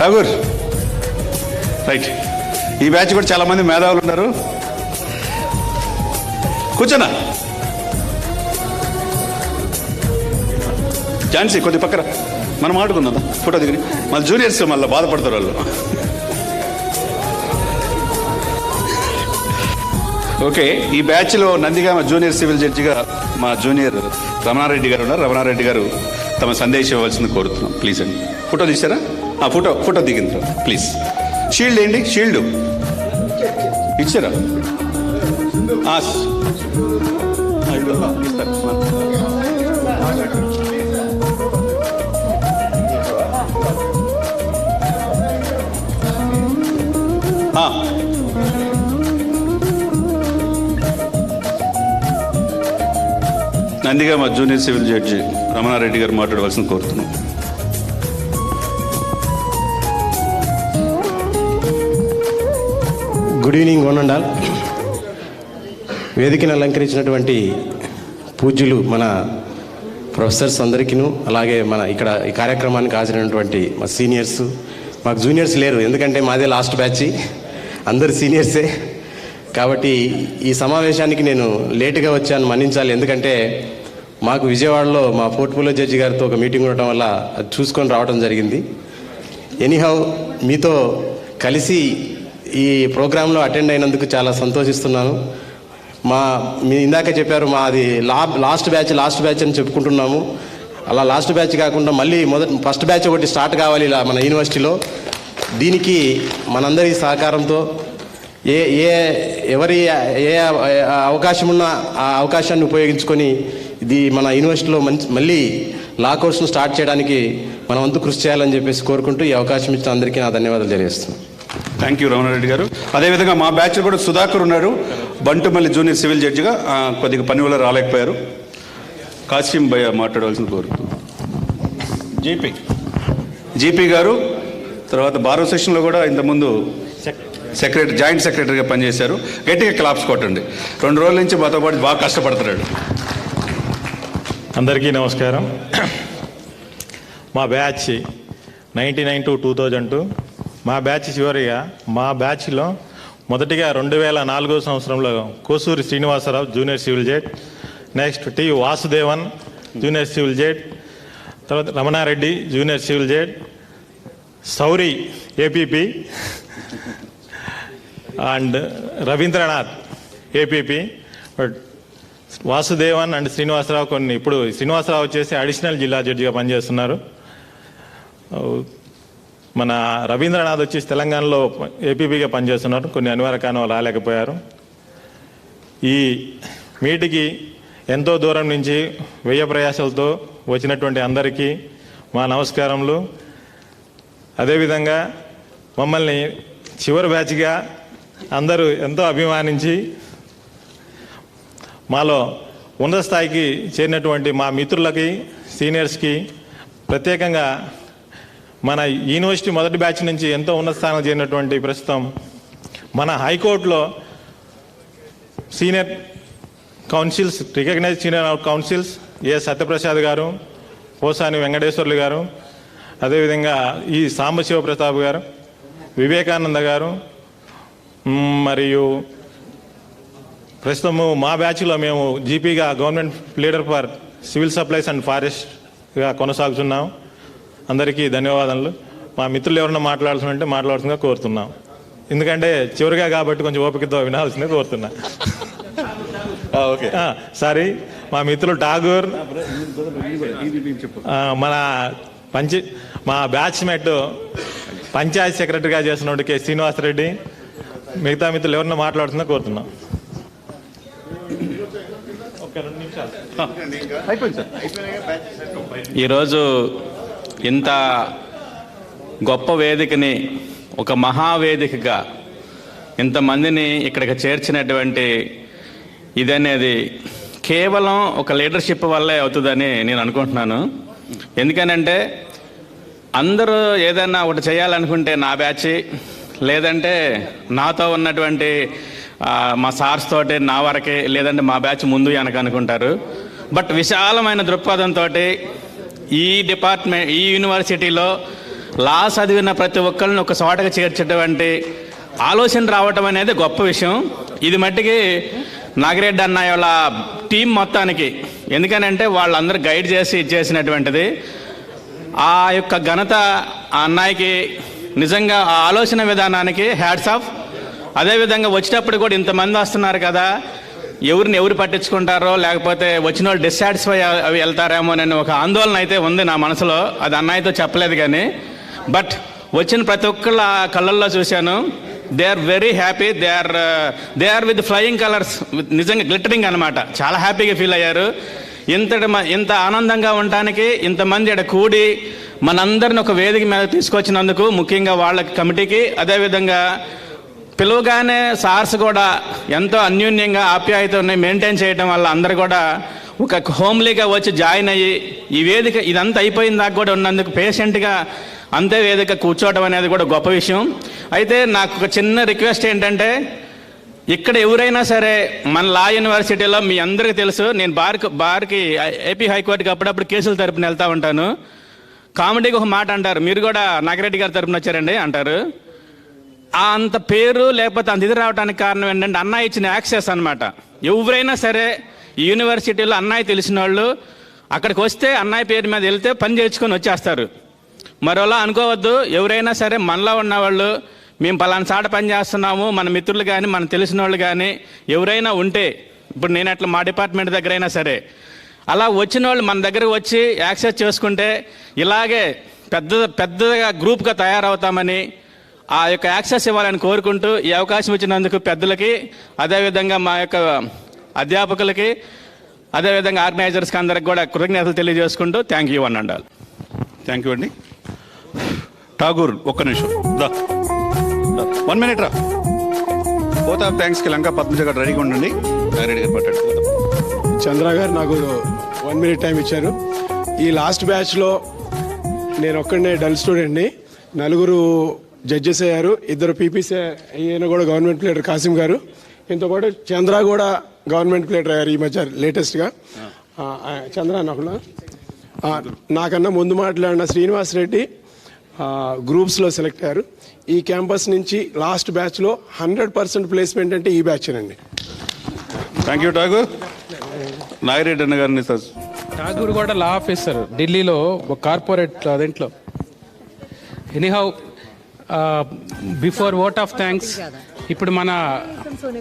Tagore right. ఈ బ్యాచ్ కూడా చాలామంది మేధావులు ఉన్నారు. కూర్చోనా ఝాన్సీ, కొద్ది పక్కన మనం ఆడుకుందాం ఫోటో దిగి. మళ్ళీ జూనియర్స్ మళ్ళీ బాధపడతారు వాళ్ళు. ఓకే, ఈ బ్యాచ్లో నందిగామ జూనియర్ సివిల్ జడ్జిగా మా జూనియర్ రమణారెడ్డి గారు ఉన్నారు. రమణారెడ్డి గారు తమ సందేశం ఇవ్వాల్సింది కోరుతున్నాం. ప్లీజ్ అండి. ఫోటో తీసారా? ఫోటో దిగింది ప్లీజ్. షీల్డ్ ఏంటి? షీల్డ్ ఇచ్చారా? Nandigama junior civil judge Ramanareddy garu మాట్లాడవలసింది కోరుతున్నాం. Good evening one and all. వేదికను అలంకరించినటువంటి పూజ్యులు మన ప్రొఫెసర్స్ అందరికీను, అలాగే మన ఇక్కడ ఈ కార్యక్రమానికి హాజరైనటువంటి మా సీనియర్స్. మాకు జూనియర్స్ లేరు, ఎందుకంటే మాదే లాస్ట్ బ్యాచ్, అందరు సీనియర్సే. కాబట్టి ఈ సమావేశానికి నేను లేటుగా వచ్చాను, మన్నించాలి. ఎందుకంటే మాకు విజయవాడలో మా పోర్ట్ఫోలియో జడ్జి గారితో ఒక మీటింగ్ ఉండటం వల్ల అది చూసుకొని రావడం జరిగింది. ఎనీహౌ మీతో కలిసి ఈ ప్రోగ్రాంలో అటెండ్ అయినందుకు చాలా సంతోషిస్తున్నాను. మీ ఇందాక చెప్పారు మాది లాస్ట్ బ్యాచ్ అని చెప్పుకుంటున్నాము. అలా లాస్ట్ బ్యాచ్ కాకుండా మళ్ళీ ఫస్ట్ బ్యాచ్ ఒకటి స్టార్ట్ కావాలి ఇలా మన యూనివర్సిటీలో. దీనికి మనందరి సహకారంతో ఎవరి అవకాశం ఉన్నా ఆ అవకాశాన్ని ఉపయోగించుకొని ఇది మన యూనివర్సిటీలో మళ్ళీ లా కోర్సును స్టార్ట్ చేయడానికి మనం వంతు కృషి చేయాలని చెప్పేసి కోరుకుంటూ ఈ అవకాశం ఇచ్చిన అందరికీ నా ధన్యవాదాలు తెలియజేస్తున్నాను. థ్యాంక్ యూ రమణారెడ్డి గారు. అదేవిధంగా మా బ్యాచ్లో కూడా సుధాకర్ ఉన్నారు, బంటుమల్లి జూనియర్ సివిల్ జడ్జిగా. కొద్దిగా పని వల్ల రాలేకపోయారు. కాసిం భయ్య మాట్లాడవలసింది కోరుతున్నాను. జీపీ గారు తర్వాత బార్ అసోసియేషన్లో కూడా ఇంతకుముందు జాయింట్ సెక్రటరీగా పనిచేశారు. గట్టిగా క్లాప్స్ కొట్టండి. 2 రోజుల నుంచి మాతో పాటు బాగా కష్టపడుతున్నాడు. అందరికీ నమస్కారం. మా బ్యాచ్ 1999-2002. మా బ్యాచ్ చివరిగా మా బ్యాచ్లో మొదటిగా 2004 సంవత్సరంలో Kosuri Srinivasarao junior civil judge, next T Vasudevan junior civil judge, తర్వాత Ramanareddy junior civil judge, Sauri APP and Ravindranath APP. But Vasudevan and Srinivasarao ఇప్పుడు శ్రీనివాసరావు వచ్చేసి అడిషనల్ జిల్లా జడ్జిగా పనిచేస్తున్నారు. మన రవీంద్రనాథ్ వచ్చేసి తెలంగాణలో ఏపీపీగా పనిచేస్తున్నారు. కొన్ని అనివార్య కారణాలు రాలేకపోయారు. ఈ మీటికి ఎంతో దూరం నుంచి వ్యయ ప్రయాసాలతో వచ్చినటువంటి అందరికీ మా నమస్కారములు. అదేవిధంగా మమ్మల్ని చివరి బ్యాచ్గా అందరూ ఎంతో అభిమానించి మాలో ఉన్నత స్థాయికి చేరినటువంటి మా మిత్రులకి, సీనియర్స్కి, ప్రత్యేకంగా మన యూనివర్సిటీ మొదటి బ్యాచ్ నుంచి ఎంతో ఉన్నత స్థానం చేరినటువంటి ప్రస్తుతం మన హైకోర్టులో senior counsels, recognize senior counsels A Satyaprasad garu, Posani Venkateswarlu గారు, అదేవిధంగా ఈ సాంబశివ ప్రతాప్ గారు, వివేకానంద గారు, మరియు ప్రస్తుతము మా బ్యాచ్లో మేము జీపీగా government leader for civil supplies and ఫారెస్ట్గా కొనసాగుతున్నాం. అందరికీ ధన్యవాదాలు. మా మిత్రులు ఎవరన్నా మాట్లాడుతుంటే మాట్లాడుతుందిగా కోరుతున్నాం. ఎందుకంటే చివరిగా కాబట్టి కొంచెం ఓపికతో వినాల్సిందే కోరుతున్నా. Okay, sorry. మా మిత్రులు ఠాగూర్, మన మా బ్యాచ్మేట్ పంచాయత్ సెక్రటరీగా చేస్తున్నట్టు కె శ్రీనివాసరెడ్డి, మిగతా మిత్రులు ఎవరన్నా మాట్లాడుతుందో కోరుతున్నాం. ఈరోజు ఇంత గొప్ప వేదికని, ఒక మహావేదికగా ఇంతమందిని ఇక్కడికి చేర్చినటువంటి ఇదనేది కేవలం ఒక లీడర్షిప్ వల్లే అవుతుందని నేను అనుకుంటున్నాను. ఎందుకనంటే అందరూ ఏదైనా ఒకటి చేయాలనుకుంటే నా బ్యాచ్, లేదంటే నాతో ఉన్నటువంటి మా సార్స్ తోటి నా వరకే, లేదంటే మా బ్యాచ్ ముందు వెనక అనుకుంటారు. బట్ విశాలమైన దృక్పథంతో ఈ డిపార్ట్మెంట్, ఈ యూనివర్సిటీలో లా చదివిన ప్రతి ఒక్కరిని ఒక చోటగా చేర్చేటువంటి ఆలోచన రావటం అనేది గొప్ప విషయం. ఇది మట్టికి నాగిరెడ్డి అన్నయ్య వాళ్ళ టీం మొత్తానికి, ఎందుకనంటే వాళ్ళందరూ గైడ్ చేసి ఇచ్చేసినటువంటిది. ఆ యొక్క ఘనత ఆ అన్నయ్యకి, నిజంగా ఆ ఆలోచన విధానానికి హ్యాట్స్ ఆఫ్. అదేవిధంగా వచ్చేటప్పుడు కూడా ఇంతమంది వస్తున్నారు కదా, ఎవరు పట్టించుకుంటారో, లేకపోతే వచ్చిన వాళ్ళు డిస్సాటిస్ఫై అవి వెళ్తారేమో అనే ఒక ఆందోళన అయితే ఉంది నా మనసులో. అది అన్నయ్యతో చెప్పలేదు కానీ, బట్ వచ్చిన ప్రతి ఒక్కళ్ళ కళ్ళల్లో చూశాను. They are very happy. They are with flying colours, నిజంగా గ్లిటరింగ్ అనమాట. చాలా హ్యాపీగా ఫీల్ అయ్యారు. ఇంత ఆనందంగా ఉండటానికి ఇంతమంది ఇక్కడ కూడి మనందరిని ఒక వేదిక మీద తీసుకొచ్చినందుకు ముఖ్యంగా వాళ్ళ కమిటీకి, అదేవిధంగా పిలువగానే సార్స్ కూడా ఎంతో అన్యోన్యంగా ఆప్యాయతని మెయింటైన్ చేయడం వల్ల అందరు కూడా ఒక హోమ్లీగా వచ్చి జాయిన్ అయ్యి ఈ వేదిక ఇదంతా అయిపోయిన దాకా కూడా ఉన్నందుకు పేషెంట్గా అంతే వేదిక కూర్చోవడం అనేది కూడా గొప్ప విషయం. అయితే నాకు ఒక చిన్న రిక్వెస్ట్ ఏంటంటే, ఇక్కడ ఎవరైనా సరే మన లా యూనివర్సిటీలో మీ అందరికీ తెలుసు, నేను బార్కి ఏపీ హైకోర్టుకి అప్పుడప్పుడు కేసుల తరపున వెళ్తూ ఉంటాను. కామెడీకి ఒక మాట అంటారు, మీరు కూడా నాగిరెడ్డి గారి తరపున వచ్చారండి అంటారు. అంత పేరు లేకపోతే అంత ఇది రావడానికి కారణం ఏంటంటే అన్నయ్య ఇచ్చిన యాక్సెస్ అనమాట. ఎవరైనా సరే ఈ యూనివర్సిటీలో అన్నయ్య తెలిసిన వాళ్ళు అక్కడికి వస్తే అన్నయ్య పేరు మీద వెళ్తే పని చేయించుకొని వచ్చేస్తారు. మరోలా అనుకోవద్దు. ఎవరైనా సరే మనలో ఉన్నవాళ్ళు, మేము పలానా చాట పని చేస్తున్నాము, మన మిత్రులు కానీ మన తెలిసిన వాళ్ళు కానీ ఎవరైనా ఉంటే, ఇప్పుడు నేను అట్లా మా డిపార్ట్మెంట్ దగ్గర అయినా సరే అలా వచ్చిన వాళ్ళు మన దగ్గరకు వచ్చి యాక్సెస్ చేసుకుంటే ఇలాగే పెద్దగా గ్రూప్గా తయారవుతామని, ఆ యొక్క యాక్సెస్ ఇవ్వాలని కోరుకుంటూ ఈ అవకాశం ఇచ్చినందుకు పెద్దలకి, అదేవిధంగా మా యొక్క అధ్యాపకులకి, అదేవిధంగా ఆర్గనైజర్స్కి అందరికి కూడా కృతజ్ఞతలు తెలియజేసుకుంటూ థ్యాంక్ యూ అనండి. థ్యాంక్ యూ అండి. ఠాగూర్ ఒక్క నిమిషం, 1 minute రా. బోత్ ఆఫ్ థ్యాంక్స్కి లంక పద్మజ గారు రెడీగా ఉండండి. నాగిరెడ్డి గారు మాట్లాడుతున్నారు. చంద్ర గారు నాకు 1 minute టైం ఇచ్చారు. ఈ లాస్ట్ బ్యాచ్లో నేను ఒక్కడనే డల్ స్టూడెంట్ని. 4 జడ్జెస్ అయ్యారు, 2 పీపీసీ ఈయన కూడా గవర్నమెంట్ ప్లేటర్ కాసిం గారు, ఇంతో పాటు చంద్ర కూడా గవర్నమెంట్ ప్లేటర్ అయ్యారు ఈ మధ్య లేటెస్ట్గా. చంద్ర నాకన్నా ముందు మాట్లాడిన శ్రీనివాసరెడ్డి గ్రూప్స్లో సెలెక్ట్ అయ్యారు. ఈ క్యాంపస్ నుంచి లాస్ట్ బ్యాచ్లో 100% ప్లేస్మెంట్ అంటే ఈ బ్యాచ్ అండి. Thank you Tagore. నాగిరెడ్డి అన్న గారిని సార్. ఠాగూర్ కూడా లా ఆఫీసర్ ఢిల్లీలో ఒక కార్పొరేట్ అదేంట్లో. Anyhow before vote of thanks, ఇప్పుడు మన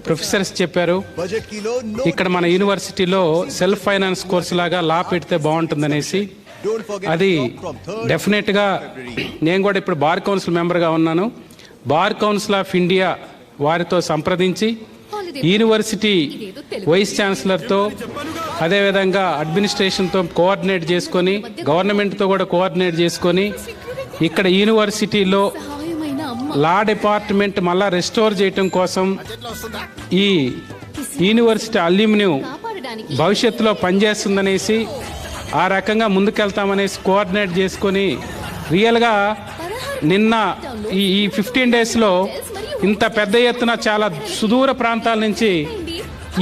ప్రొఫెసర్స్ చెప్పారు, ఇక్కడ మన యూనివర్సిటీలో సెల్ఫ్ ఫైనాన్స్ కోర్సు లాగా లా పెడితే బాగుంటుందనేసి. అది డెఫినెట్గా నేను కూడా ఇప్పుడు బార్ కౌన్సిల్ మెంబర్గా ఉన్నాను. బార్ కౌన్సిల్ ఆఫ్ ఇండియా వారితో సంప్రదించి యూనివర్సిటీ వైస్ ఛాన్సలర్తో, అదేవిధంగా అడ్మినిస్ట్రేషన్తో కోఆర్డినేట్ చేసుకొని, గవర్నమెంట్తో కూడా కోఆర్డినేట్ చేసుకొని ఇక్కడ యూనివర్సిటీలో లా డిపార్ట్మెంట్ మళ్ళా రెస్టోర్ చేయటం కోసం ఈ యూనివర్సిటీ అల్యూమినియం భవిష్యత్తులో పనిచేస్తుందనేసి ఆ రకంగా ముందుకెళ్తామనేసి కోఆర్డినేట్ చేసుకొని రియల్గా నిన్న ఈ 15 డేస్లో ఇంత పెద్ద ఎత్తున చాలా సుదూర ప్రాంతాల నుంచి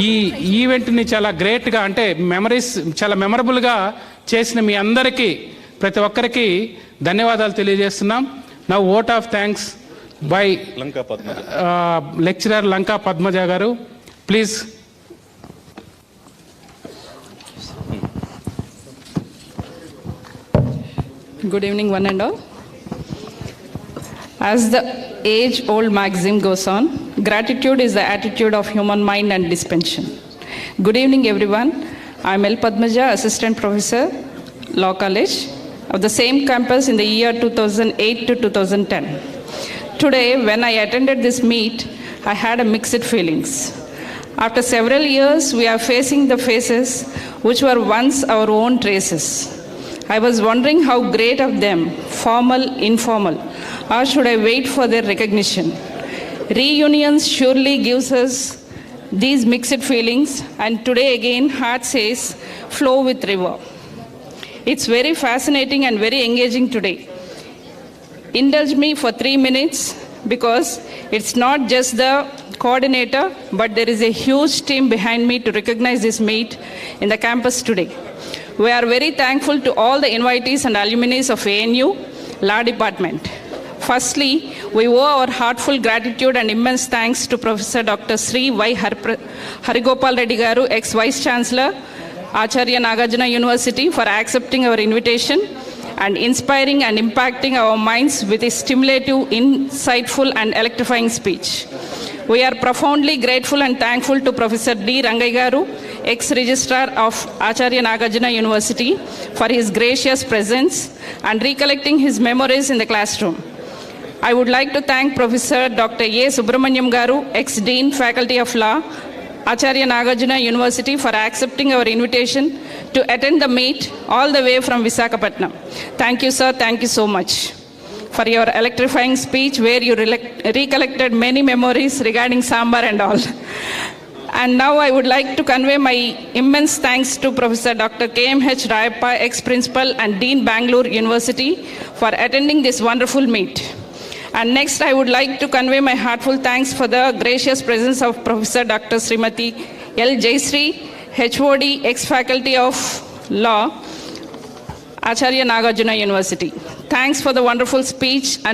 ఈ ఈవెంట్ని చాలా గ్రేట్గా అంటే మెమరీస్ చాలా మెమరబుల్గా చేసిన మీ అందరికీ ప్రతి ఒక్కరికి ధన్యవాదాలు తెలియజేస్తున్నాం. నా vote of thanks bye lecturer Lanka Padmaja గారు. Please. Good evening, one and all. As the age-old maxim goes on, gratitude is the attitude of human mind and dispensation. Good evening, everyone. I am L. Padmaja, Assistant Professor, Law College, of the same campus in the year 2008 to 2010. Today, when I attended this meet, I had a mixed feelings. After several years, we are facing the faces which were once our own traces. I was wondering how great of them, formal, informal, or should I wait for their recognition? Reunions surely gives us these mixed feelings, and today again, heart says, flow with river. It's very fascinating and very engaging today. Indulge me for 3 minutes because it's not just the coordinator, but there is a huge team behind me to recognize this meet in the campus today. We are very thankful to all the invitees and alumni of ANU Law Department. Firstly, we owe our heartfelt gratitude and immense thanks to Professor Dr. Sri Y. Harigopal Reddy Garu, ex-Vice Chancellor, Acharya Nagarjuna University, for accepting our invitation and inspiring and impacting our minds with his stimulative, insightful and electrifying speech. We are profoundly grateful and thankful to Professor D. Rangai Garu, ex-registrar of Acharya Nagarjuna University, for his gracious presence and recollecting his memories in the classroom. I would like to thank Professor Dr. A. Subramaniam Garu, ex-dean, Faculty of Law, Acharya Nagarjuna University, for accepting our invitation to attend the meet all the way from Visakhapatnam. Thank you, sir. Thank you so much for your electrifying speech where you recollected many memories regarding Sambar and all. And now I would like to convey my immense thanks to Professor Dr. K.M.H. Rayappa, ex-principal and Dean, Bangalore University, for attending this wonderful meet. And next I would like to convey my heartfelt thanks for the gracious presence of Professor Dr. Srimati L. Jaysri, HOD, ex-faculty of Law, Acharya Nagarjuna University. Thanks for the wonderful speech and